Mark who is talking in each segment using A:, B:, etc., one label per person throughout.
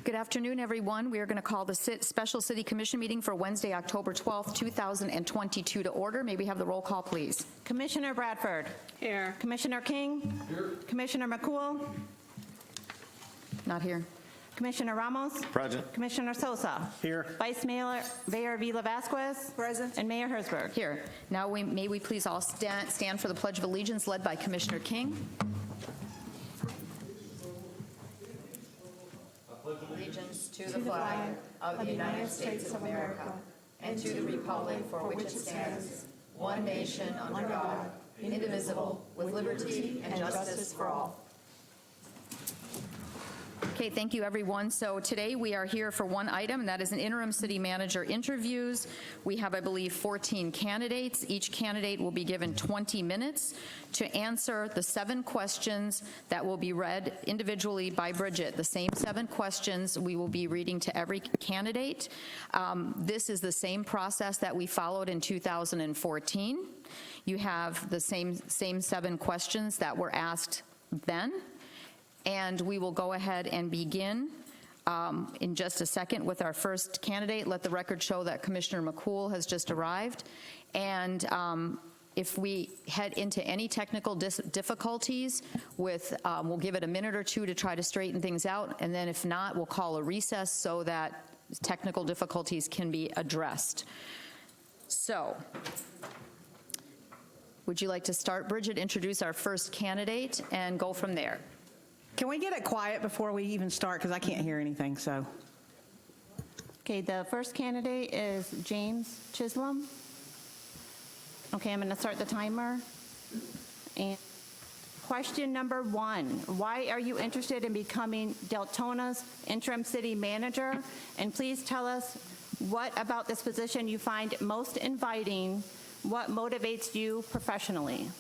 A: Good afternoon, everyone. We are going to call the special City Commission meeting for Wednesday, October 12th, 2022 to order. May we have the roll call, please?
B: Commissioner Bradford.
C: Here.
B: Commissioner King. Here. Commissioner McCool.
A: Not here.
B: Commissioner Ramos.
D: Present.
B: Commissioner Sosa.
D: Here.
B: Vice Mayor Vila Vasquez.
C: Present.
B: And Mayor Herzberg.
A: Here. Now, may we please all stand for the Pledge of Allegiance led by Commissioner King. Allegiance to the flag of the United States of America and to the republic for which it stands, one nation under God, indivisible, with liberty and justice for all. Okay, thank you, everyone. So today we are here for one item, and that is an interim city manager interviews. We have, I believe, 14 candidates. Each candidate will be given 20 minutes to answer the 7 questions that will be read individually by Bridget. The same 7 questions we will be reading to every candidate. This is the same process that we followed in 2014. You have the same 7 questions that were asked then. And we will go ahead and begin in just a second with our first candidate. Let the record show that Commissioner McCool has just arrived. And if we head into any technical difficulties, we'll give it a minute or two to try to straighten things out. And then if not, we'll call a recess so that technical difficulties can be addressed. So, would you like to start, Bridget, introduce our first candidate and go from there?
C: Can we get it quiet before we even start, because I can't hear anything, so.
B: Okay, the first candidate is James Chislam. Okay, I'm going to start the timer. And question number 1, why are you interested in becoming Deltona's interim city manager? And please tell us what about this position you find most inviting. What motivates you professionally?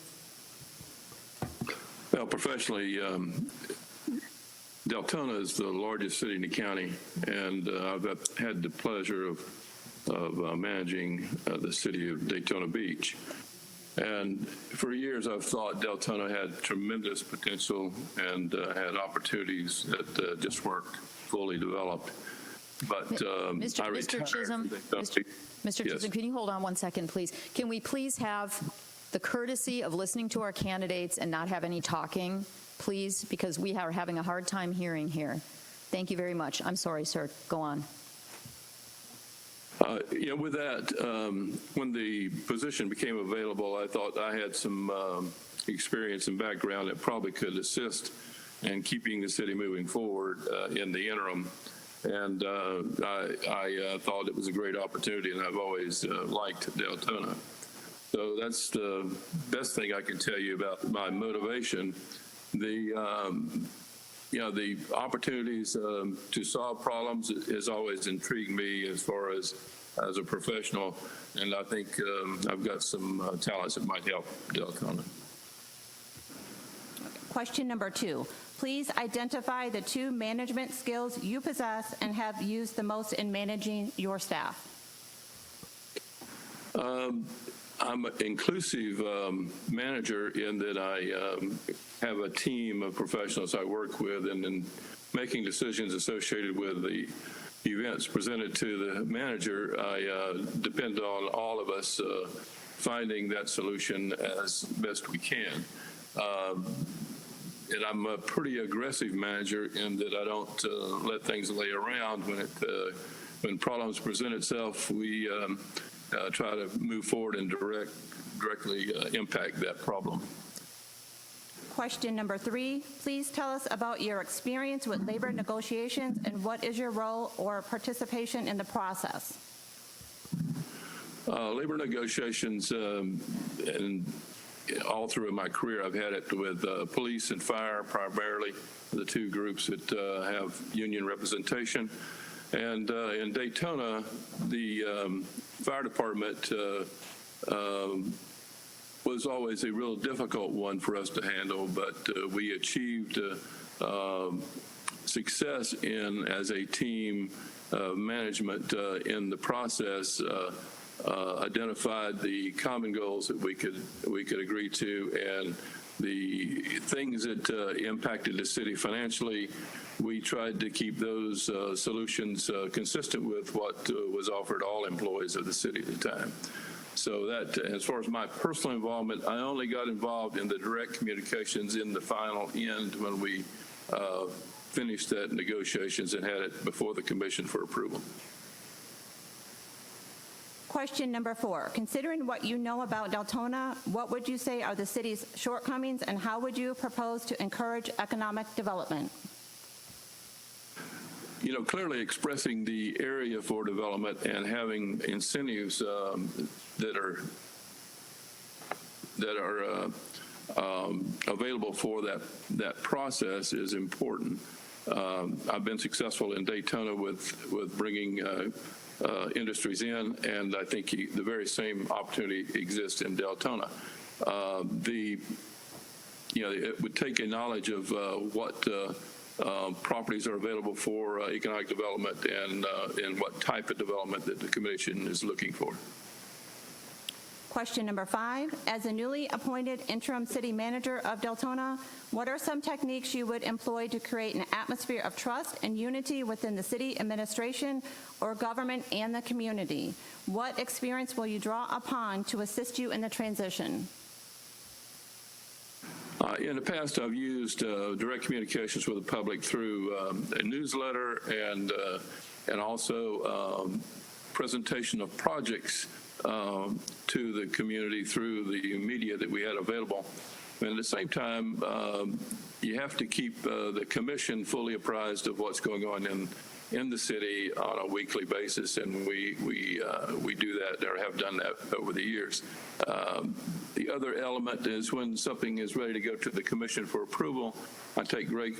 E: Well, professionally, Deltona is the largest city in the county, and I've had the pleasure of managing the city of Daytona Beach. And for years, I've thought Deltona had tremendous potential and had opportunities that just weren't fully developed. But
A: Mr. Chisholm, Mr.
E: Yes.
A: Chisholm, can you hold on one second, please? Can we please have the courtesy of listening to our candidates and not have any talking, please, because we are having a hard time hearing here. Thank you very much. I'm sorry, sir. Go on.
E: With that, when the position became available, I thought I had some experience and background that probably could assist in keeping the city moving forward in the interim. And I thought it was a great opportunity, and I've always liked Deltona. So that's the best thing I can tell you about my motivation. The opportunities to solve problems is always intrigued me as far as a professional, and I think I've got some talents that might help Deltona.
B: Question number 2. Please identify the 2 management skills you possess and have used the most in managing your staff.
E: I'm an inclusive manager in that I have a team of professionals I work with, and in making decisions associated with the events presented to the manager, I depend on all of us finding that solution as best we can. And I'm a pretty aggressive manager in that I don't let things lay around. When problems present itself, we try to move forward and directly impact that problem.
B: Question number 3, please tell us about your experience with labor negotiations and what is your role or participation in the process?
E: Labor negotiations, and all through my career, I've had it with police and fire, primarily the 2 groups that have union representation. And in Daytona, the fire department was always a real difficult one for us to handle, but we achieved success as a team management in the process, identified the common goals that we could agree to, and the things that impacted the city financially, we tried to keep those solutions consistent with what was offered all employees of the city at the time. So that, as far as my personal involvement, I only got involved in the direct communications in the final end when we finished that negotiations and had it before the commission for approval.
B: Question number 4. Considering what you know about Deltona, what would you say are the city's shortcomings, and how would you propose to encourage economic development?
E: You know, clearly expressing the area for development and having incentives that are available for that process is important. I've been successful in Daytona with bringing industries in, and I think the very same opportunity exists in Deltona. It would take a knowledge of what properties are available for economic development and what type of development that the commission is looking for.
B: Question number 5. As a newly appointed interim city manager of Deltona, what are some techniques you would employ to create an atmosphere of trust and unity within the city administration or government and the community? What experience will you draw upon to assist you in the transition?
E: In the past, I've used direct communications with the public through a newsletter and also presentation of projects to the community through the media that we had available. And at the same time, you have to keep the commission fully apprised of what's going on in the city on a weekly basis, and we do that or have done that over the years. The other element is when something is ready to go to the commission for approval, I take great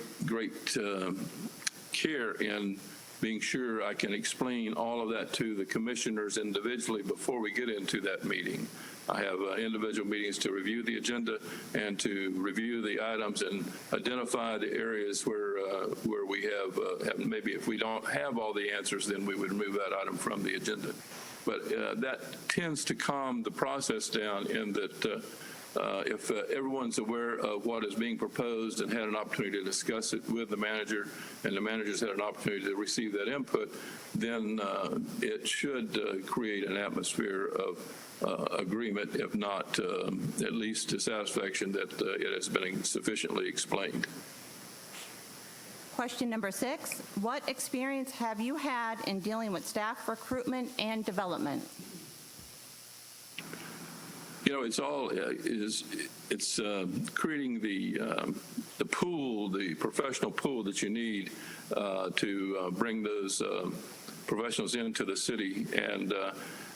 E: care in being sure I can explain all of that to the commissioners individually before we get into that meeting. I have individual meetings to review the agenda and to review the items and identify the areas where we have maybe if we don't have all the answers, then we would remove that item from the agenda. But that tends to calm the process down in that if everyone's aware of what is being proposed and had an opportunity to discuss it with the manager, and the manager's had an opportunity to receive that input, then it should create an atmosphere of agreement, if not at least to satisfaction that it has been sufficiently explained.
B: Question number 6. What experience have you had in dealing with staff recruitment and development?
E: You know, it's all it's creating the pool, the professional pool that you need to bring those professionals into the city, and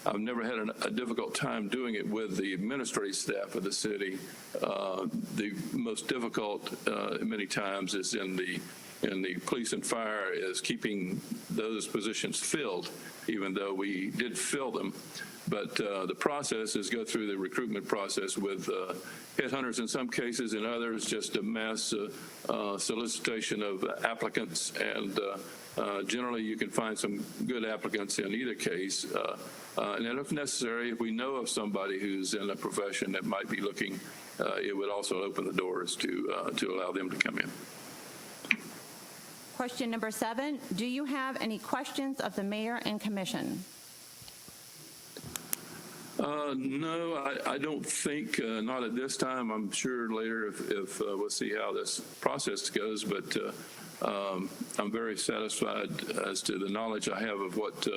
E: I've never had a difficult time doing it with the administrative staff of the city. The most difficult many times is in the police and fire is keeping those positions filled, even though we did fill them. But the process is go through the recruitment process with headhunters in some cases, in others just a mass solicitation of applicants, and generally you can find some good applicants in either case. And then if necessary, if we know of somebody who's in a profession that might be looking, it would also open the doors to allow them to come in.
B: Question number 7. Do you have any questions of the mayor and commission?
E: No, I don't think, not at this time. I'm sure later if we'll see how this process goes, but I'm very satisfied as to the knowledge I have of what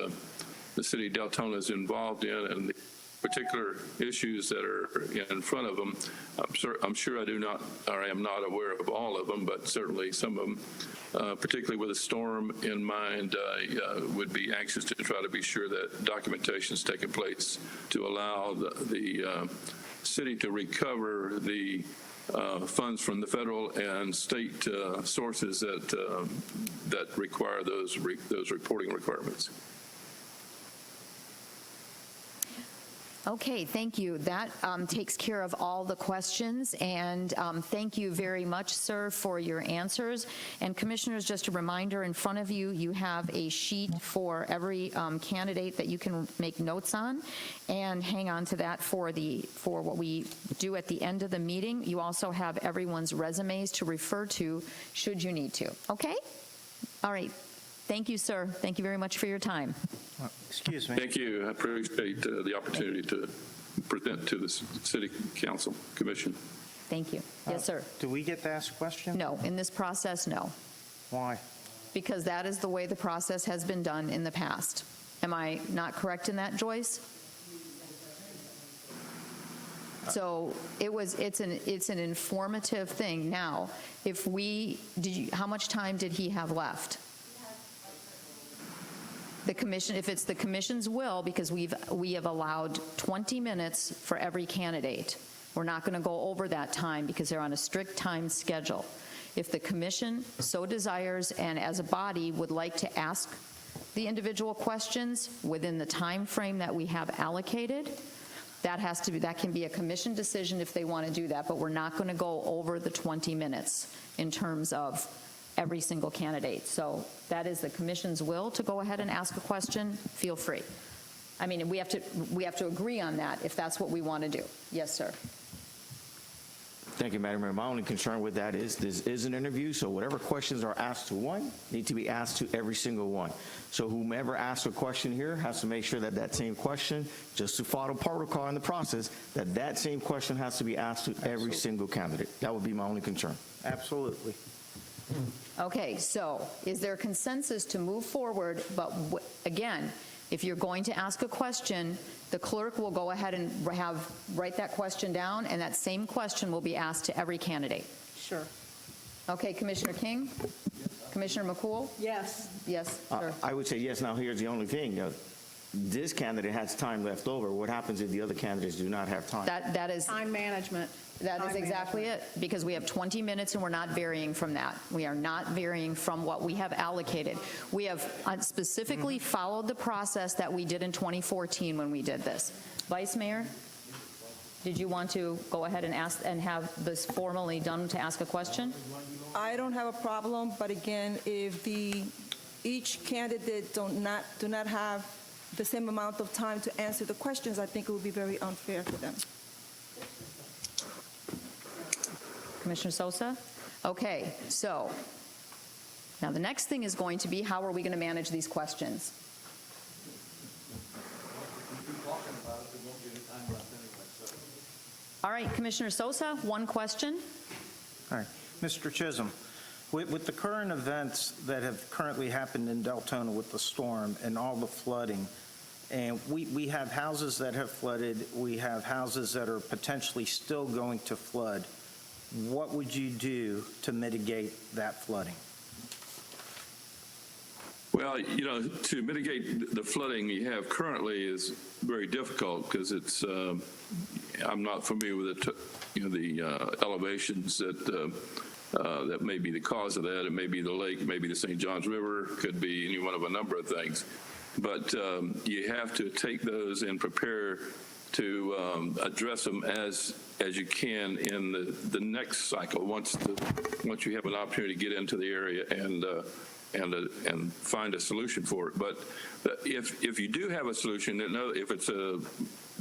E: the city of Deltona is involved in and the particular issues that are in front of them. I'm sure I do not, or I am not aware of all of them, but certainly some of them, particularly with a storm in mind, would be anxious to try to be sure that documentation is taking place to allow the city to recover the funds from the federal and state sources that require those reporting requirements.
A: Okay, thank you. That takes care of all the questions, and thank you very much, sir, for your answers. And commissioners, just a reminder, in front of you, you have a sheet for every candidate that you can make notes on, and hang on to that for what we do at the end of the meeting. You also have everyone's resumes to refer to should you need to. Okay? All right. Thank you, sir. Thank you very much for your time.
D: Excuse me.
E: Thank you. I appreciate the opportunity to present to the City Council Commission.
A: Thank you. Yes, sir.
D: Do we get to ask a question?
A: No, in this process, no,
D: Why?
A: because that is the way the process has been done in the past. Am I not correct in that, Joyce? So it's an informative thing. Now, how much time did he have left? The commission, if it's the commission's will, because we have allowed 20 minutes for every candidate. We're not going to go over that time because they're on a strict time schedule. If the commission so desires and as a body would like to ask the individual questions within the time frame that we have allocated, that can be a commission decision if they want to do that, but we're not going to go over the 20 minutes in terms of every single candidate. So that is the commission's will to go ahead and ask a question. Feel free. I mean, we have to agree on that if that's what we want to do. Yes, sir.
F: Thank you, Madam Mayor. My only concern with that is this is an interview, so whatever questions are asked to one need to be asked to every single one. So whomever asks a question here has to make sure that that same question, just to follow protocol in the process, that same question has to be asked to every single candidate. That would be my only concern.
D: Absolutely.
A: Okay, so is there consensus to move forward? But again, if you're going to ask a question, the clerk will go ahead and write that question down, and that same question will be asked to every candidate.
C: Sure.
A: Okay, Commissioner King? Commissioner McCool?
C: Yes.
A: Yes, sir.
F: I would say yes. Now, here's the only thing. This candidate has time left over. What happens if the other candidates do not have time?
A: That is
C: Time management.
A: exactly it, because we have 20 minutes and we're not varying from that. We are not varying from what we have allocated. We have specifically followed the process that we did in 2014 when we did this. Vice Mayor, did you want to go ahead and ask and have this formally done to ask a question?
G: I don't have a problem, but again, if each candidate do not have the same amount of time to answer the questions, I think it would be very unfair for them.
A: Commissioner Sosa? Okay, so now the next thing is going to be, how are we going to manage these questions? All right, Commissioner Sosa, one question.
D: All right. Mr. Chisholm, with the current events that have currently happened in Deltona with the storm and all the flooding, and we have houses that have flooded, we have houses that are potentially still going to flood. What would you do to mitigate that flooding?
E: Well, to mitigate the flooding you have currently is very difficult because it's. I'm not familiar with the elevations that may be the cause of that. It may be the lake, it may be the St. Johns River, could be any one of a number of things. But you have to take those and prepare to address them as you can in the next cycle. Once you have an opportunity to get into the area and find a solution for it. But if you do have a solution, if it's a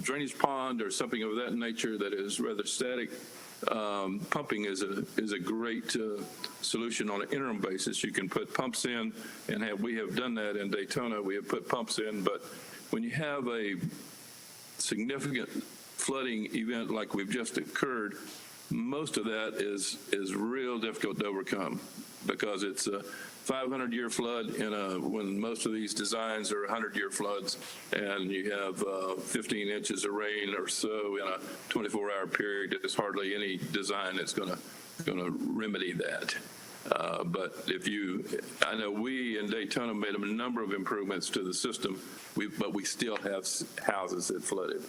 E: drainage pond or something of that nature that is rather static, pumping is a great solution on an interim basis. You can put pumps in, and we have done that in Daytona. We have put pumps in, but when you have a significant flooding event like we've just occurred, most of that is real difficult to overcome because it's a 500-year flood when most of these designs are 100-year floods, and you have 15 inches of rain or so in a 24-hour period. There's hardly any design that's going to remedy that. But I know we in Daytona made a number of improvements to the system, but we still have houses that flooded.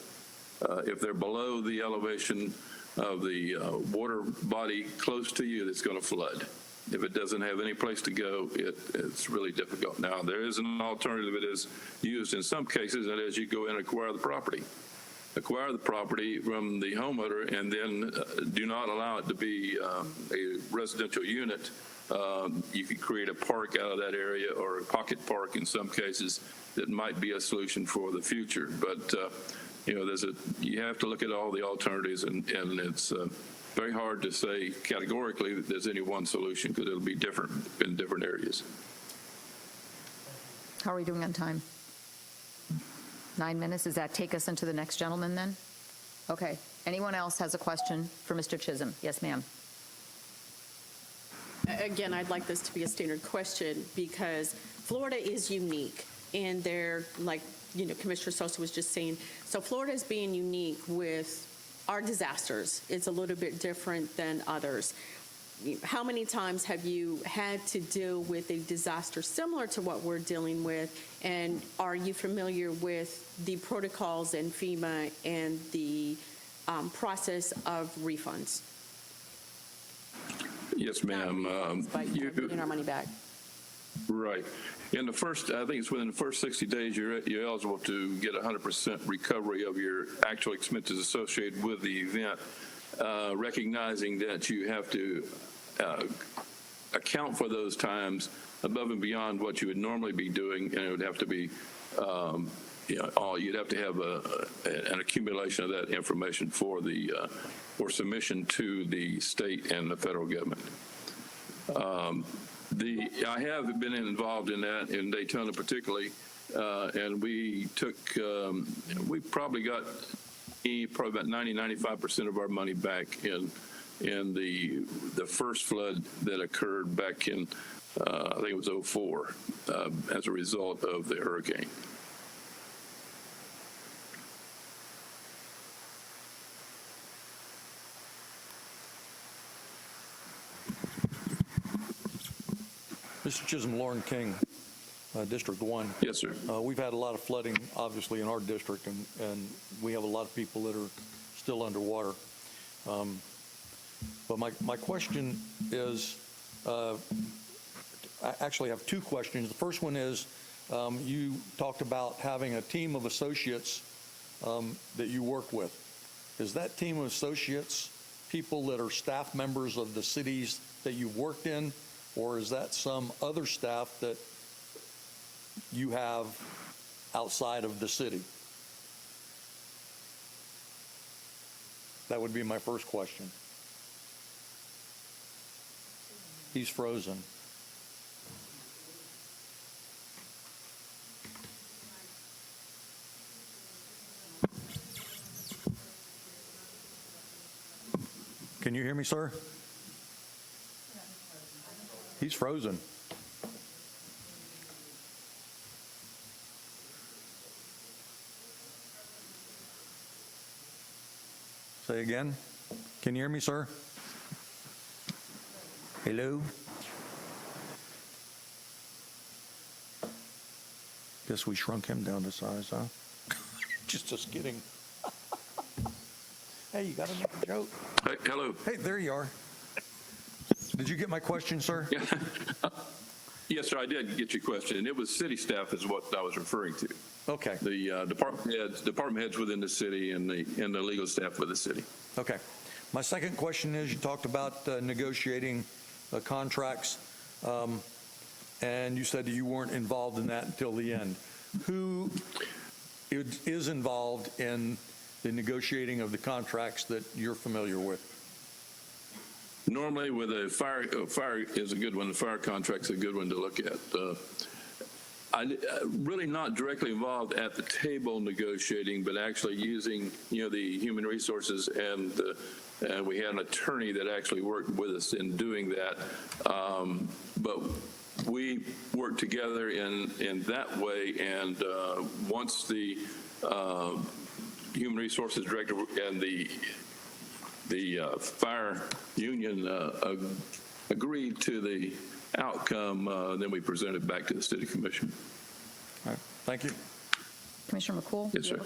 E: If they're below the elevation of the water body close to you, it's going to flood. If it doesn't have any place to go, it's really difficult. Now, there is an alternative that is used in some cases, and as you go in and acquire the property from the homeowner, and then do not allow it to be a residential unit. You could create a park out of that area, or a pocket park in some cases. That might be a solution for the future. But you have to look at all the alternatives, and it's very hard to say categorically that there's any one solution because it'll be different in different areas.
A: How are we doing on time? 9 minutes? Does that take us into the next gentleman then? Okay. Anyone else has a question for Mr. Chisholm? Yes, ma'am.
H: Again, I'd like this to be a standard question because Florida is unique, and they're, like, Commissioner Sosa was just saying, so Florida is being unique with our disasters. It's a little bit different than others. How many times have you had to deal with a disaster similar to what we're dealing with, and are you familiar with the protocols in FEMA and the process of refunds?
E: Yes, ma'am.
H: By getting our money back.
E: Right. In the first, I think it's within the first 60 days, you're eligible to get 100% recovery of your actual expenses associated with the event, recognizing that you have to account for those times above and beyond what you would normally be doing, and it would have to be, you'd have to have an accumulation of that information for submission to the state and the federal government. I have been involved in that in Daytona particularly, and we probably got about 90-95% of our money back in the first flood that occurred back in I think it was 2004 as a result of the hurricane.
I: Mr. Chisholm, Lauren King, District 1.
E: Yes, sir.
I: We've had a lot of flooding, obviously, in our district, and we have a lot of people that are still underwater. But my question is, I actually have two questions. The first one is, you talked about having a team of associates that you work with. Is that team of associates people that are staff members of the cities that you've worked in, or is that some other staff that you have outside of the city? That would be my first question. He's frozen. Can you hear me, sir? He's frozen. Say again. Can you hear me, sir? Hello? Guess we shrunk him down to size, huh? Just kidding. Hey, you got another joke?
E: Hey, hello.
I: Hey, there you are. Did you get my question, sir?
E: Yeah. Yes, sir, I did get your question. And it was city staff is what I was referring to.
I: Okay.
E: The department heads within the city and the legal staff with the city.
I: Okay. My second question is, you talked about negotiating contracts, and you said that you weren't involved in that until the end. Who is involved in the negotiating of the contracts that you're familiar with?
E: Normally, with a fire is a good one. The fire contract's a good one to look at. I'm really not directly involved at the table negotiating, but actually using, the human resources, and we had an attorney that actually worked with us in doing that. But we worked together in that way, and once the human resources director and the fire union agreed to the outcome, then we presented it back to the city commission.
I: All right. Thank you.
A: Commissioner McCool?
E: Yes, sir.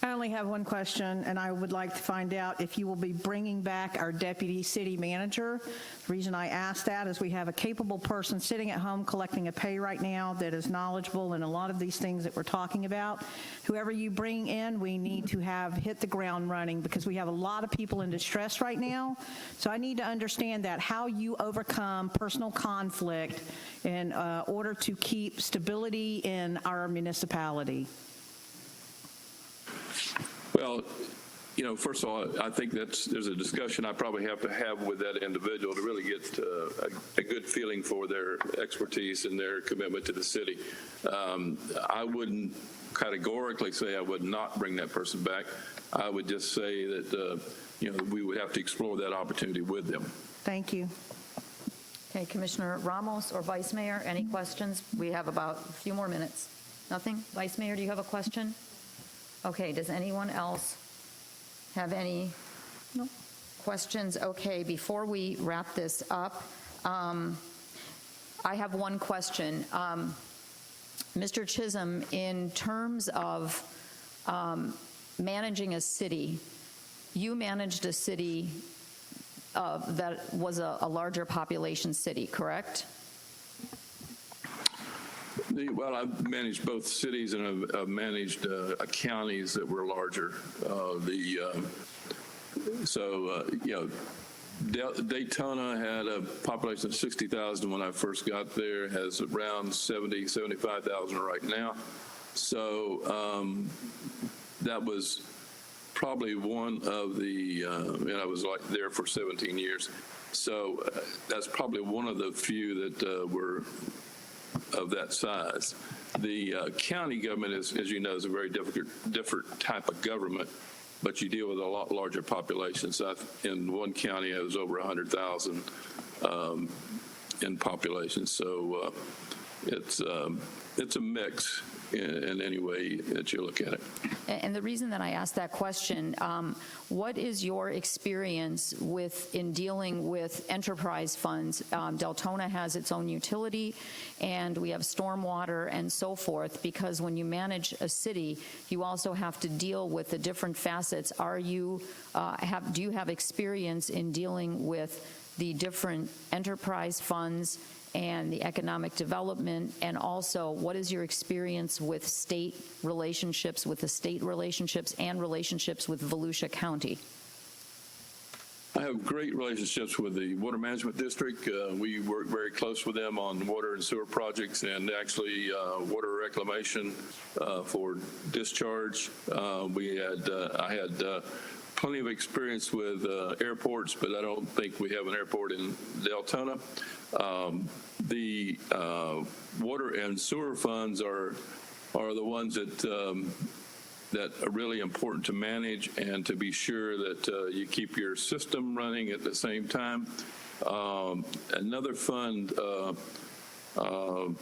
C: I only have one question, and I would like to find out if you will be bringing back our deputy city manager. The reason I ask that is we have a capable person sitting at home collecting a pay right now that is knowledgeable in a lot of these things that we're talking about. Whoever you bring in, we need to have hit the ground running, because we have a lot of people in distress right now. So I need to understand that, how you overcome personal conflict in order to keep stability in our municipality.
E: Well, First of all, I think there's a discussion I probably have to have with that individual to really get a good feeling for their expertise and their commitment to the city. I wouldn't categorically say I would not bring that person back. I would just say that, we would have to explore that opportunity with them.
C: Thank you.
A: Okay, Commissioner Ramos or Vice Mayor, any questions? We have about a few more minutes. Nothing? Vice Mayor, do you have a question? Okay, does anyone else have any questions? Okay, before we wrap this up, I have one question. Mr. Chisholm, in terms of managing a city, you managed a city that was a larger population city, correct?
E: Well, I've managed both cities and I've managed counties that were larger. Deltona had a population of 60,000 when I first got there, has around 70, 75,000 right now. So that was probably one of the, and I was there for 17 years. So that's probably one of the few that were of that size. The county government, as you know, is a very different type of government, but you deal with a lot larger populations. In one county, it was over 100,000 in population. So it's a mix in any way that you look at it.
A: And the reason that I asked that question, what is your experience in dealing with enterprise funds? Deltona has its own utility, and we have stormwater and so forth, because when you manage a city, you also have to deal with the different facets. Do you have experience in dealing with the different enterprise funds and the economic development, and also what is your experience with state relationships, with the state relationships and relationships with Volusia County?
E: I have great relationships with the Water Management District. We work very close with them on water and sewer projects, and actually water reclamation for discharge. I had plenty of experience with airports, but I don't think we have an airport in Deltona. The water and sewer funds are the ones that are really important to manage and to be sure that you keep your system running at the same time. Another fund, I'm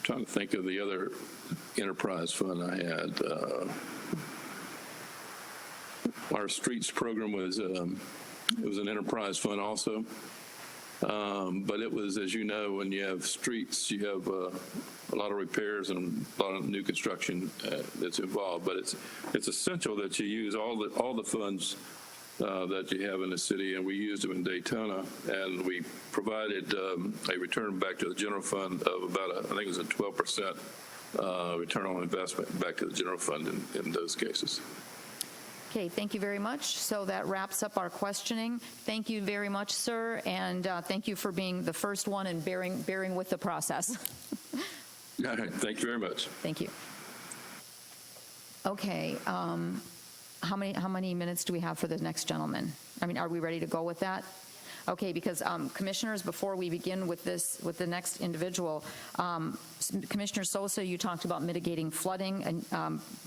E: trying to think of the other enterprise fund I had. Our streets program was it was an enterprise fund also. But it was, as you know, when you have streets, you have a lot of repairs and a lot of new construction that's involved. But it's essential that you use all the funds that you have in the city, and we used them in Daytona, and we provided a return back to the general fund of about, I think it was a 12% return on investment back to the general fund in those cases.
A: Okay, thank you very much. So that wraps up our questioning. Thank you very much, sir, and thank you for being the first one and bearing with the process.
E: All right, thank you very much.
A: Thank you. Okay, how many minutes do we have for the next gentleman? I mean, are we ready to go with that? Okay, because commissioners, before we begin with the next individual, Commissioner Sosa, you talked about mitigating flooding, and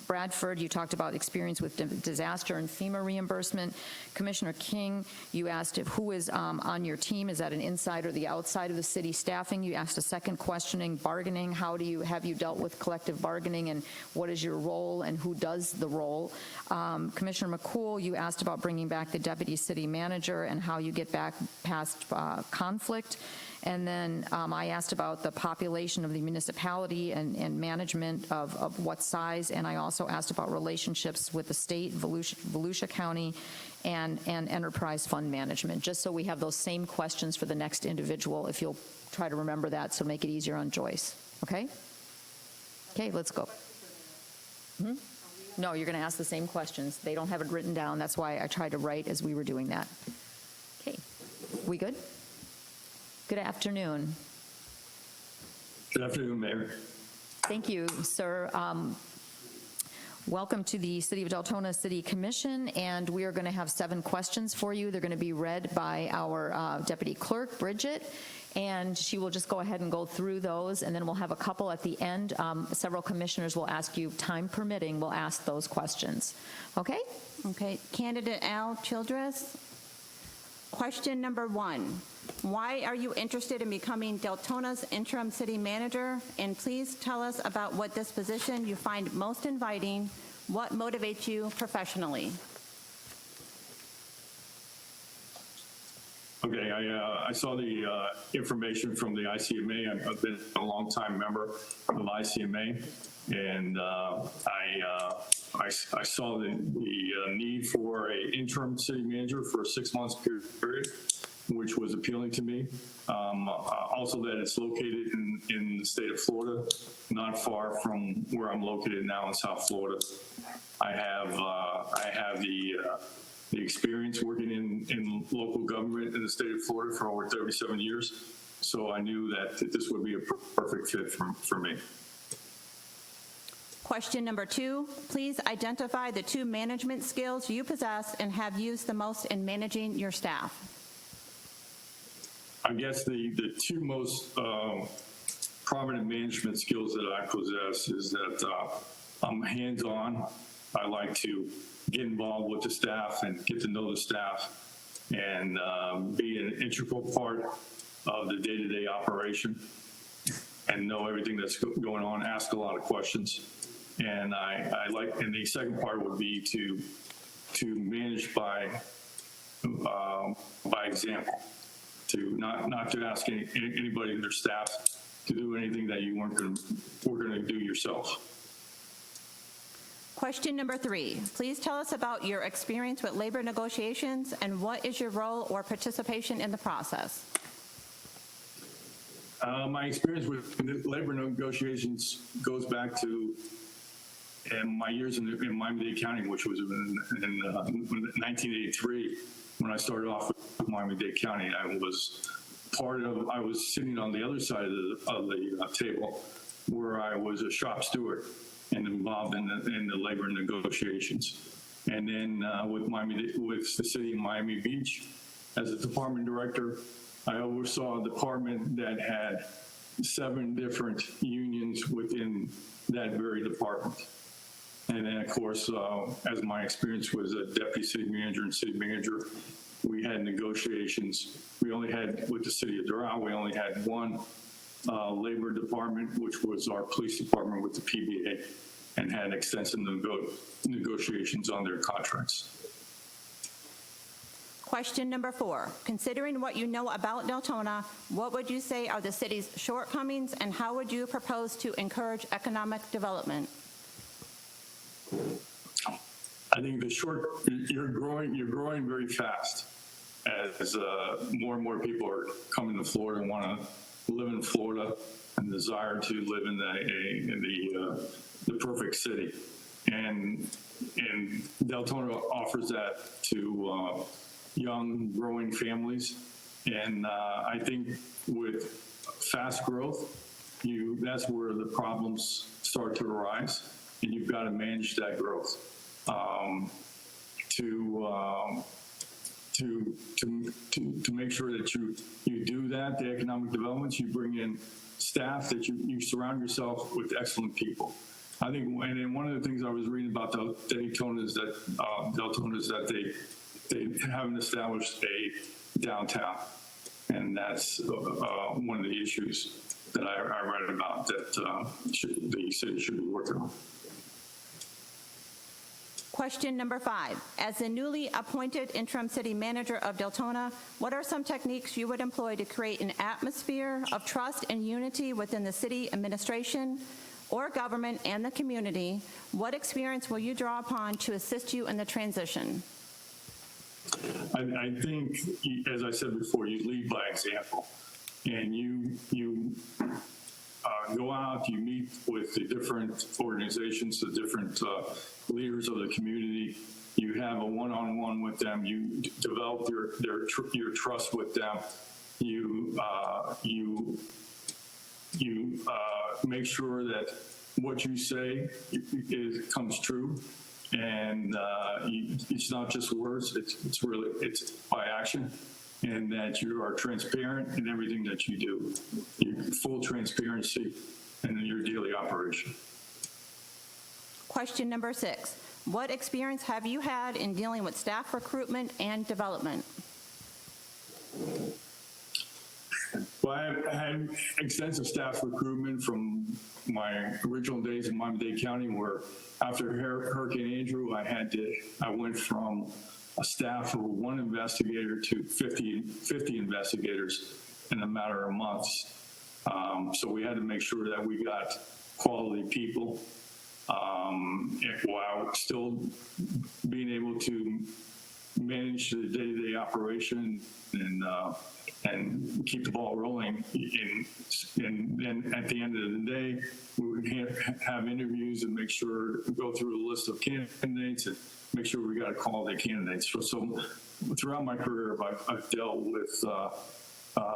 A: Bradford, you talked about experience with disaster and FEMA reimbursement. Commissioner King, you asked who is on your team. Is that an inside or the outside of the city staffing? You asked a second questioning, bargaining. Have you dealt with collective bargaining, and what is your role and who does the role? Commissioner McCool, you asked about bringing back the deputy city manager and how you get back past conflict. And then I asked about the population of the municipality and management of what size, and I also asked about relationships with the state, Volusia County, and enterprise fund management, just so we have those same questions for the next individual, if you'll try to remember that, so make it easier on Joyce. Okay? Okay, let's go. No, you're going to ask the same questions. They don't have it written down. That's why I tried to write as we were doing that. Okay. We good? Good afternoon.
J: Good afternoon, Mayor.
A: Thank you, sir. Welcome to the City of Deltona City Commission, and we are going to have 7 questions for you. They're going to be read by our Deputy Clerk, Bridget, and she will just go ahead and go through those, and then we'll have a couple at the end. Several commissioners will ask you, time permitting, will ask those questions. Okay?
B: Okay, candidate Al Childress. Question number 1. Why are you interested in becoming Deltona's interim city manager? And please tell us about what this position you find most inviting. What motivates you professionally?
J: Okay, I saw the information from the ICMA. I've been a longtime member of ICMA, and I saw the need for an interim city manager for a 6-month period, which was appealing to me. Also that it's located in the state of Florida, not far from where I'm located now in South Florida. I have the experience working in local government in the state of Florida for over 37 years. So I knew that this would be a perfect fit for me.
B: Question number 2, please identify the 2 management skills you possess and have used the most in managing your staff.
J: I guess the 2 most prominent management skills that I possess is that I'm hands-on. I like to get involved with the staff and get to know the staff and be an integral part of the day-to-day operation and know everything that's going on, ask a lot of questions. And and the second part would be to manage by example, to not to ask anybody in their staff to do anything that you were going to do yourself.
B: Question number 3, please tell us about your experience with labor negotiations and what is your role or participation in the process?
J: My experience with labor negotiations goes back to my years in Miami-Dade County, which was in 1983. When I started off with Miami-Dade County, I was sitting on the other side of the table where I was a shop steward and involved in the labor negotiations. And then with the city of Miami Beach, as a department director, I oversaw a department that had 7 different unions within that very department. And then, of course, as my experience was a deputy city manager and city manager, we had negotiations. We only had, with the city of Doral, we only had 1 labor department, which was our police department with the PBA, and had extensive negotiations on their contracts.
B: Question number 4, considering what you know about Deltona, what would you say are the city's shortcomings and how would you propose to encourage economic development?
J: I think you're growing very fast as more and more people are coming to Florida and want to live in Florida and desire to live in the perfect city. And Deltona offers that to young, growing families. And I think with fast growth, that's where the problems start to arise, and you've got to manage that growth to make sure that you do that, the economic developments, you bring in staff, that you surround yourself with excellent people. I think, and then one of the things I was reading about Deltona is that they haven't established a downtown, and that's one of the issues that I read about that the city should be working on.
B: Question number 5, as the newly appointed interim city manager of Deltona, what are some techniques you would employ to create an atmosphere of trust and unity within the city administration or government and the community? What experience will you draw upon to assist you in the transition?
J: I think, as I said before, you lead by example, and you go out, you meet with the different organizations, the different leaders of the community. You have a one-on-one with them. You develop your trust with them. You make sure that what you say comes true. And it's not just words, it's by action, and that you are transparent in everything that you do. Full transparency in your daily operation.
B: Question number 6. What experience have you had in dealing with staff recruitment and development?
J: Well, I've had extensive staff recruitment from my original days in Miami-Dade County, where after Hurricane Andrew, I went from a staff of 1 investigator to 50 investigators in a matter of months. So we had to make sure that we got quality people, while still being able to manage the day-to-day operation and keep the ball rolling. And then at the end of the day, we would have interviews and make sure, go through a list of candidates and make sure we got quality candidates. So throughout my career, I've dealt with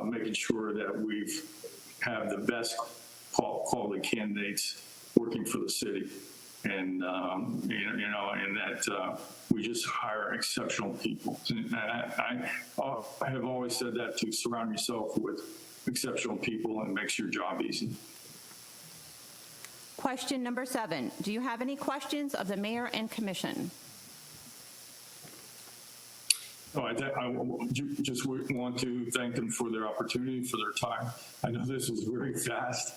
J: making sure that we've have the best quality candidates working for the city. And, and that we just hire exceptional people. And I have always said that, to surround yourself with exceptional people and it makes your job easy.
B: Question number 7. Do you have any questions of the mayor and commission?
J: Oh, I just want to thank them for their opportunity, for their time. I know this was very fast,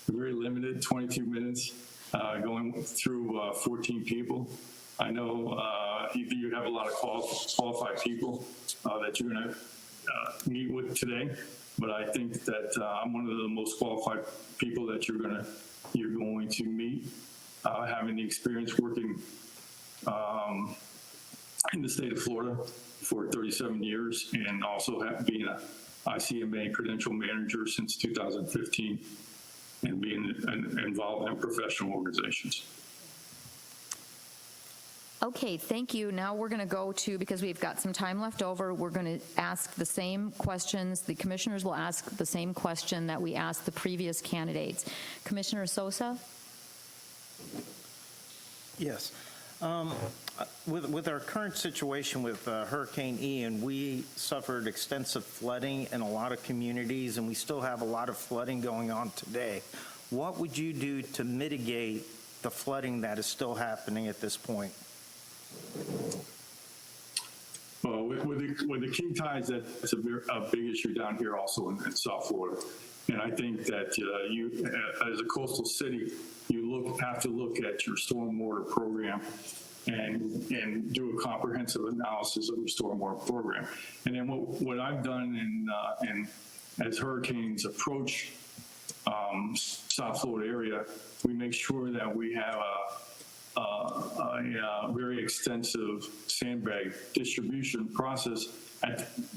J: very limited, 22 minutes. Going through 14 people. I know you have a lot of qualified people that you're going to meet with today, but I think that I'm one of the most qualified people that you're going to meet, having the experience working in the state of Florida for 37 years and also being an ICMA credential manager since 2015. And being involved in professional organizations.
A: Okay, thank you. Now we're going to go to, because we've got some time left over, we're going to ask the same questions. The commissioners will ask the same question that we asked the previous candidates. Commissioner Sosa?
D: Yes. With our current situation with Hurricane Ian, we suffered extensive flooding in a lot of communities, and we still have a lot of flooding going on today. What would you do to mitigate the flooding that is still happening at this point?
J: Well, with the king tides, that's a big issue down here also in South Florida. And I think that you, as a coastal city, you have to look at your stormwater program and do a comprehensive analysis of your stormwater program. And then what I've done as hurricanes approach South Florida area, we make sure that we have a very extensive sandbag distribution process.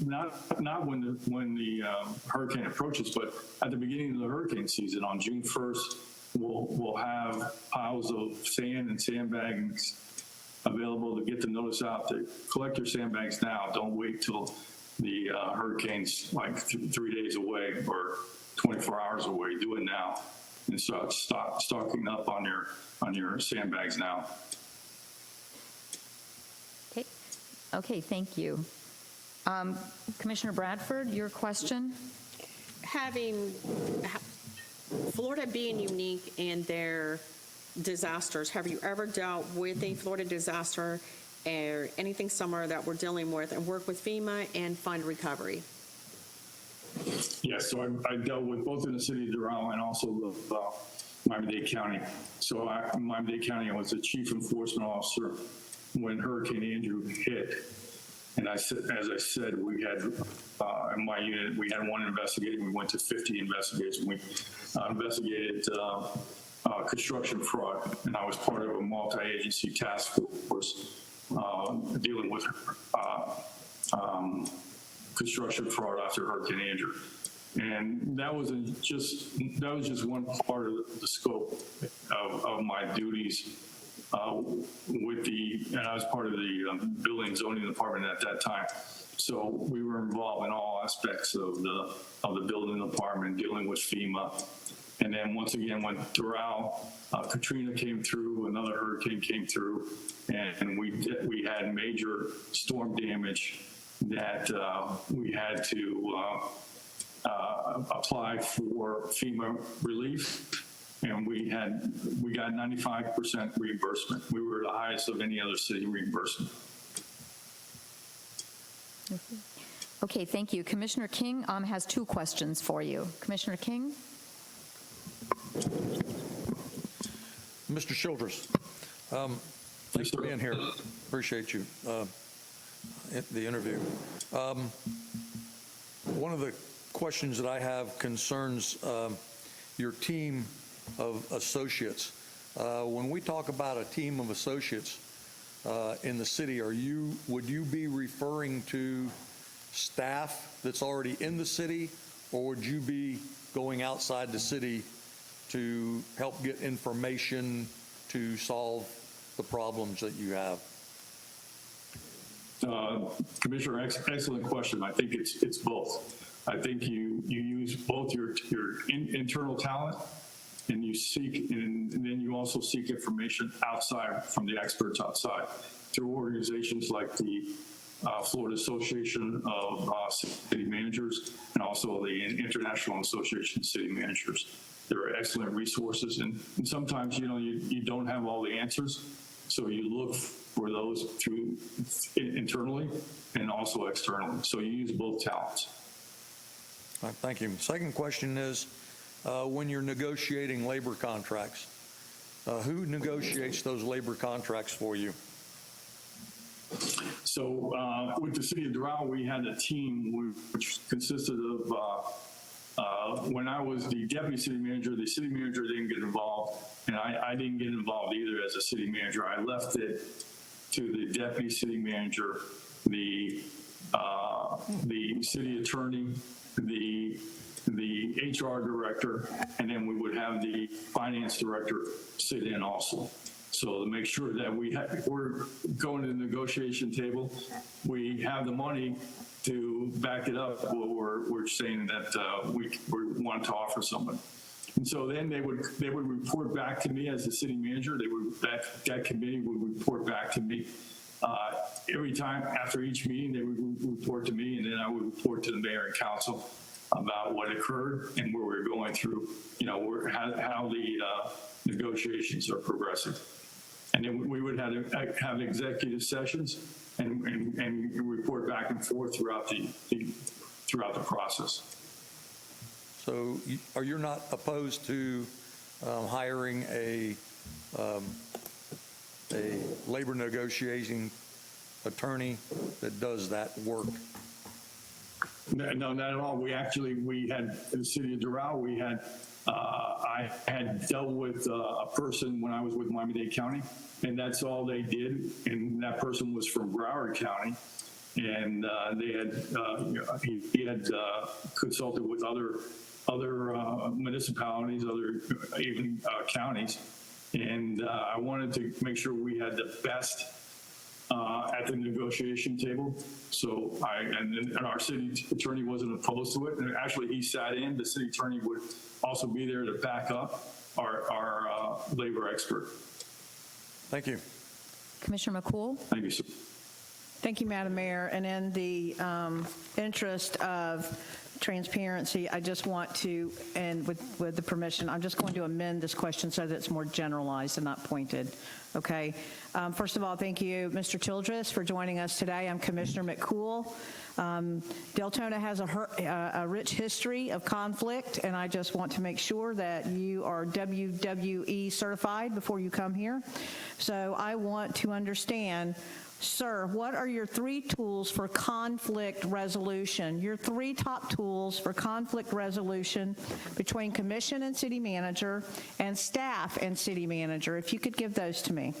J: Not when the hurricane approaches, but at the beginning of the hurricane season on June 1st, we'll have piles of sand and sandbags available to get the notice out to collect your sandbags now. Don't wait till the hurricane's like 3 days away or 24 hours away. Do it now and start stocking up on your sandbags now.
A: Okay, thank you. Commissioner Bradford, your question?
H: Florida being unique in their disasters, have you ever dealt with a Florida disaster or anything similar that we're dealing with and work with FEMA and fund recovery?
J: Yes, so I dealt with both in the city of Doral and also with Miami-Dade County. So in Miami-Dade County, I was the chief enforcement officer when Hurricane Andrew hit. And as I said, we had, in my unit, we had 1 investigator. We went to 50 investigators. We investigated construction fraud, and I was part of a multi-agency task force dealing with construction fraud after Hurricane Andrew. And that was just one part of the scope of my duties and I was part of the building and zoning department at that time. So we were involved in all aspects of the building department, dealing with FEMA And then once again, when Doral, Katrina came through, another hurricane came through, and we had major storm damage that we had to apply for FEMA relief, and we got 95% reimbursement. We were the highest of any other city reimbursement.
A: Okay, thank you. Commissioner King has 2 questions for you. Commissioner King?
I: Mr. Childress, thanks for being here. Appreciate you, the interview. One of the questions that I have concerns your team of associates. When we talk about a team of associates in the city, would you be referring to staff that's already in the city, or would you be going outside the city to help get information to solve the problems that you have?
J: Commissioner, excellent question. I think it's both. I think you use both your internal talent, and then you also seek information outside from the experts outside through organizations like the Florida Association of City Managers, and also the International Association of City Managers. They're excellent resources, and sometimes you don't have all the answers, so you look for those through internally and also externally. So you use both talents.
I: All right, thank you. Second question is, when you're negotiating labor contracts, who negotiates those labor contracts for you?
J: So with the city of Doral, we had a team which consisted of, when I was the deputy city manager didn't get involved, and I didn't get involved either as a city manager. I left it to the deputy city manager, the city attorney, the HR director, and then we would have the finance director sit in also. So to make sure that we're going to the negotiation table, we have the money to back it up what we're saying that we want to offer someone. And so then they would report back to me as the city manager. That committee would report back to me. Every time after each meeting, they would report to me, and then I would report to the mayor and council about what occurred and where we're going through, how the negotiations are progressing. And then we would have executive sessions and report back and forth throughout the process.
I: So you're not opposed to hiring a labor negotiating attorney that does that work?
J: No, not at all. We had in the city of Doral, I had dealt with a person when I was with Miami-Dade County, and that's all they did. And that person was from Broward County, and he had consulted with other municipalities, even counties, and I wanted to make sure we had the best at the negotiation table. So and our city attorney wasn't opposed to it. And actually, he sat in. The city attorney would also be there to back up our labor expert.
I: Thank you.
A: Commissioner McCool?
J: Thank you, sir.
C: Thank you, Madam Mayor. And in the interest of transparency, I just want to, and with the permission, I'm just going to amend this question so that it's more generalized and not pointed. Okay. First of all, thank you, Mr. Childress, for joining us today. I'm Commissioner McCool. Deltona has a rich history of conflict, and I just want to make sure that you are WWE certified before you come here. So I want to understand, sir, what are your 3 tools for conflict resolution? Your 3 top tools for conflict resolution between commission and city manager and staff and city manager, if you could give those to me.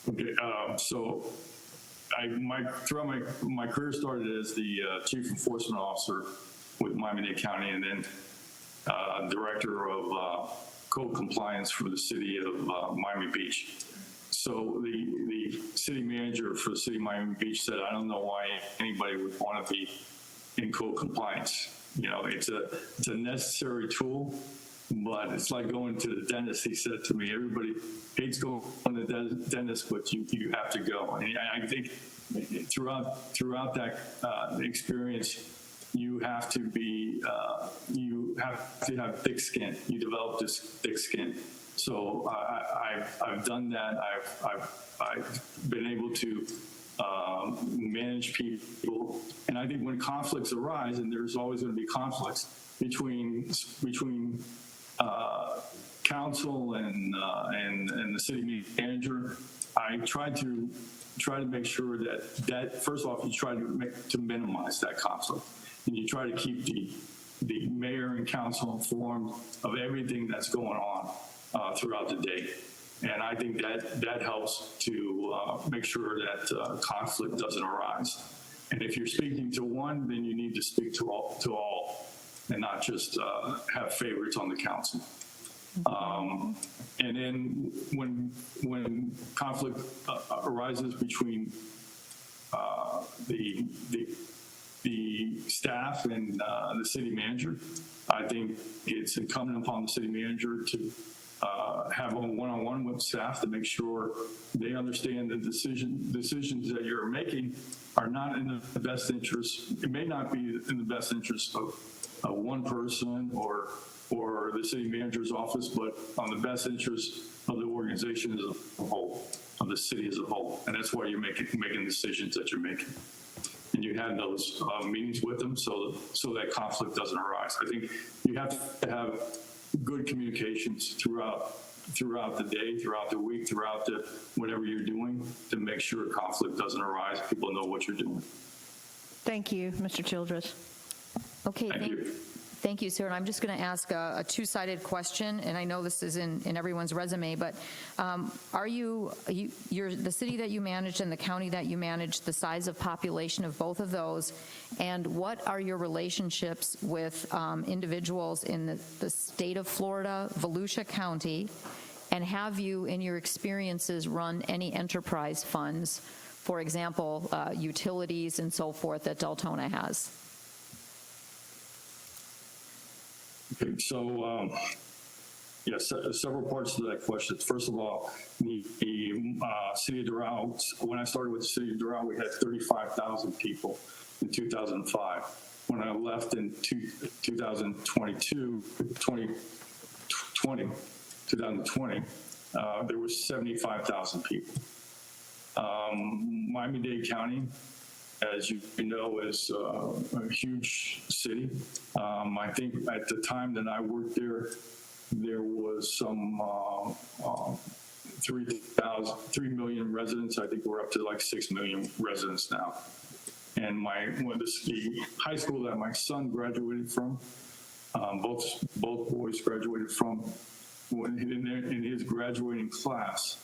J: Okay, so throughout my career started as the chief enforcement officer with Miami-Dade County, and then director of code compliance for the city of Miami Beach. So the city manager for the city of Miami Beach said, I don't know why anybody would want to be in code compliance. it's a necessary tool, but it's like going to the dentist. He said to me, everybody hates going to the dentist, but you have to go. And I think throughout that experience, you have to have thick skin. You develop this thick skin. So I've done that. I've been able to manage people, and I think when conflicts arise, and there's always going to be conflicts between council and the city manager, I try to make sure that first off, you try to minimize that conflict, and you try to keep the mayor and council informed of everything that's going on throughout the day. And I think that helps to make sure that conflict doesn't arise. And if you're speaking to one, then you need to speak to all, and not just have favorites on the council. And then when conflict arises between the staff and the city manager, I think it's incumbent upon the city manager to have a one-on-one with staff to make sure they understand the decisions that you're making are not in the best interest. It may not be in the best interest of one person or the city manager's office, but on the best interest of the organization as a whole, of the city as a whole. And that's why you're making decisions that you're making. And you have those meetings with them so that conflict doesn't arise. I think you have to have good communications throughout the day, throughout the week, throughout whatever you're doing, to make sure conflict doesn't arise. People know what you're doing.
C: Thank you, Mr. Childress.
A: Okay,
J: Thank you.
A: Thank you, sir. And I'm just going to ask a two-sided question, and I know this is in everyone's resume, but are you're the city that you manage and the county that you manage, the size of population of both of those, and what are your relationships with individuals in the state of Florida, Volusia County, and have you, in your experiences, run any enterprise funds, for example, utilities and so forth that Deltona has?
J: Okay, so yes, several parts to that question. First of all, the city of Doral, when I started with the city of Doral, we had 35,000 people in 2005. When I left in 2020, there was 75,000 people. Miami-Dade County, as you know, is a huge city. I think at the time that I worked there was some 3 million residents. I think we're up to like 6 million residents now. And the high school that my son graduated from, both boys graduated from, in his graduating class,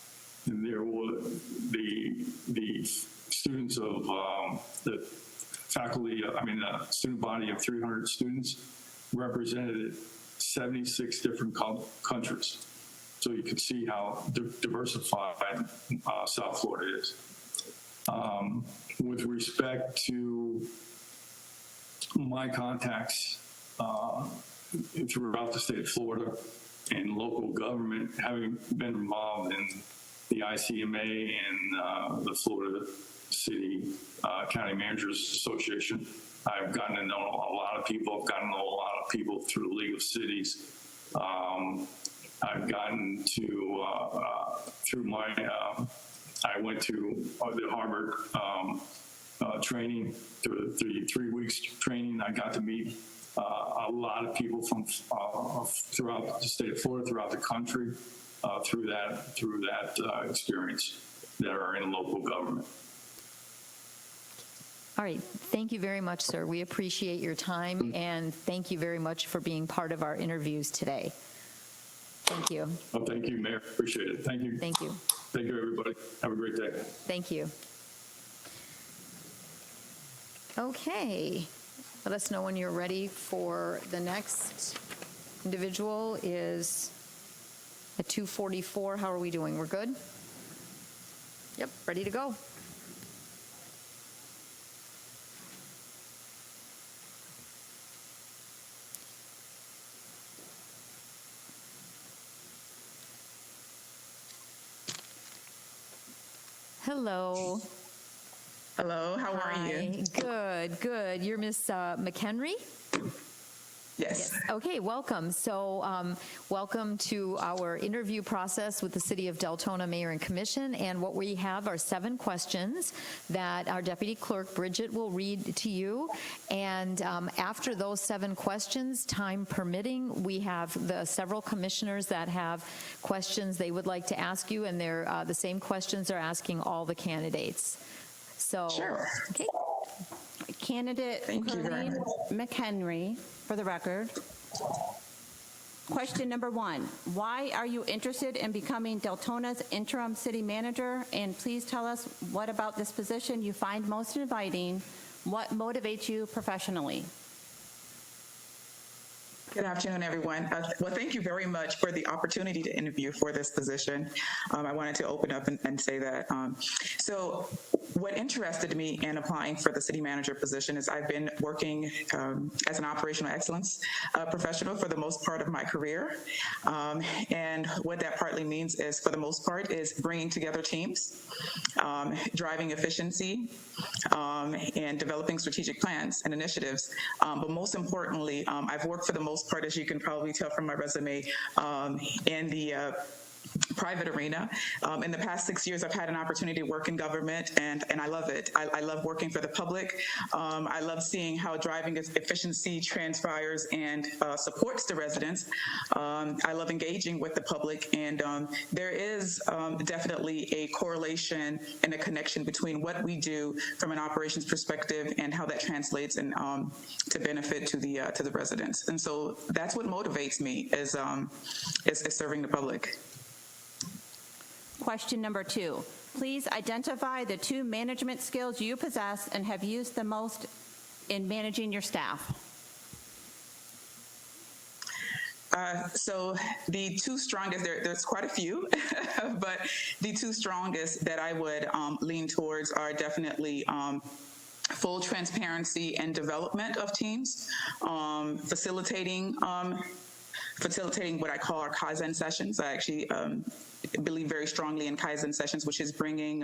J: and there was the students of the faculty, student body of 300 students represented 76 different countries. So you can see how diversified South Florida is. With respect to my contacts throughout the state of Florida and local government, having been involved in the ICMA and the Florida City County Managers Association, I've gotten to know a lot of people. I've gotten to know a lot of people through the League of Cities. I've gotten to, I went to the Harvard training, through the 3 weeks training. I got to meet a lot of people from throughout the state of Florida, throughout the country, through that experience that are in local government.
A: All right. Thank you very much, sir. We appreciate your time, and thank you very much for being part of our interviews today. Thank you.
J: Oh, thank you, Mayor. Appreciate it. Thank you.
A: Thank you.
J: Thank you, everybody. Have a great day.
A: Thank you. Okay. Let us know when you're ready for the next individual is at 2:44. How are we doing? We're good? Yep, ready to go. Hello.
K: Hello, how are
A: Hi.
K: you?
A: Good, good. You're Miss McHenry?
K: Yes.
A: Okay, welcome. So welcome to our interview process with the City of Deltona Mayor and Commission. And what we have are 7 questions that our Deputy Clerk, Bridget, will read to you. And after those 7 questions, time permitting, we have the several commissioners that have questions they would like to ask you, and they're the same questions they're asking all the candidates. So,
K: Sure.
A: Okay.
B: Candidate
K: Thank you very
B: Colleen McHenry, for the record. Question number 1, why are you interested in becoming Deltona's interim city manager? And please tell us what about this position you find most inviting, what motivates you professionally?
K: Good afternoon, everyone. Well, thank you very much for the opportunity to interview for this position. I wanted to open up and say that. So what interested me in applying for the city manager position is I've been working as an operational excellence professional for the most part of my career. And what that partly means is, for the most part, is bringing together teams, driving efficiency, and developing strategic plans and initiatives. But most importantly, I've worked for the most part, as you can probably tell from my resume, in the private arena. In the past 6 years, I've had an opportunity to work in government, and I love it. I love working for the public. I love seeing how driving efficiency transpires and supports the residents. I love engaging with the public, and there is definitely a correlation and a connection between what we do from an operations perspective and how that translates and to benefit to the residents. And so that's what motivates me, is serving the public.
B: Question number 2, please identify the 2 management skills you possess and have used the most in managing your staff.
K: So the 2 strongest, there's quite a few, but the 2 strongest that I would lean towards are definitely full transparency and development of teams, facilitating what I call our Kaizen sessions. I actually believe very strongly in Kaizen sessions, which is bringing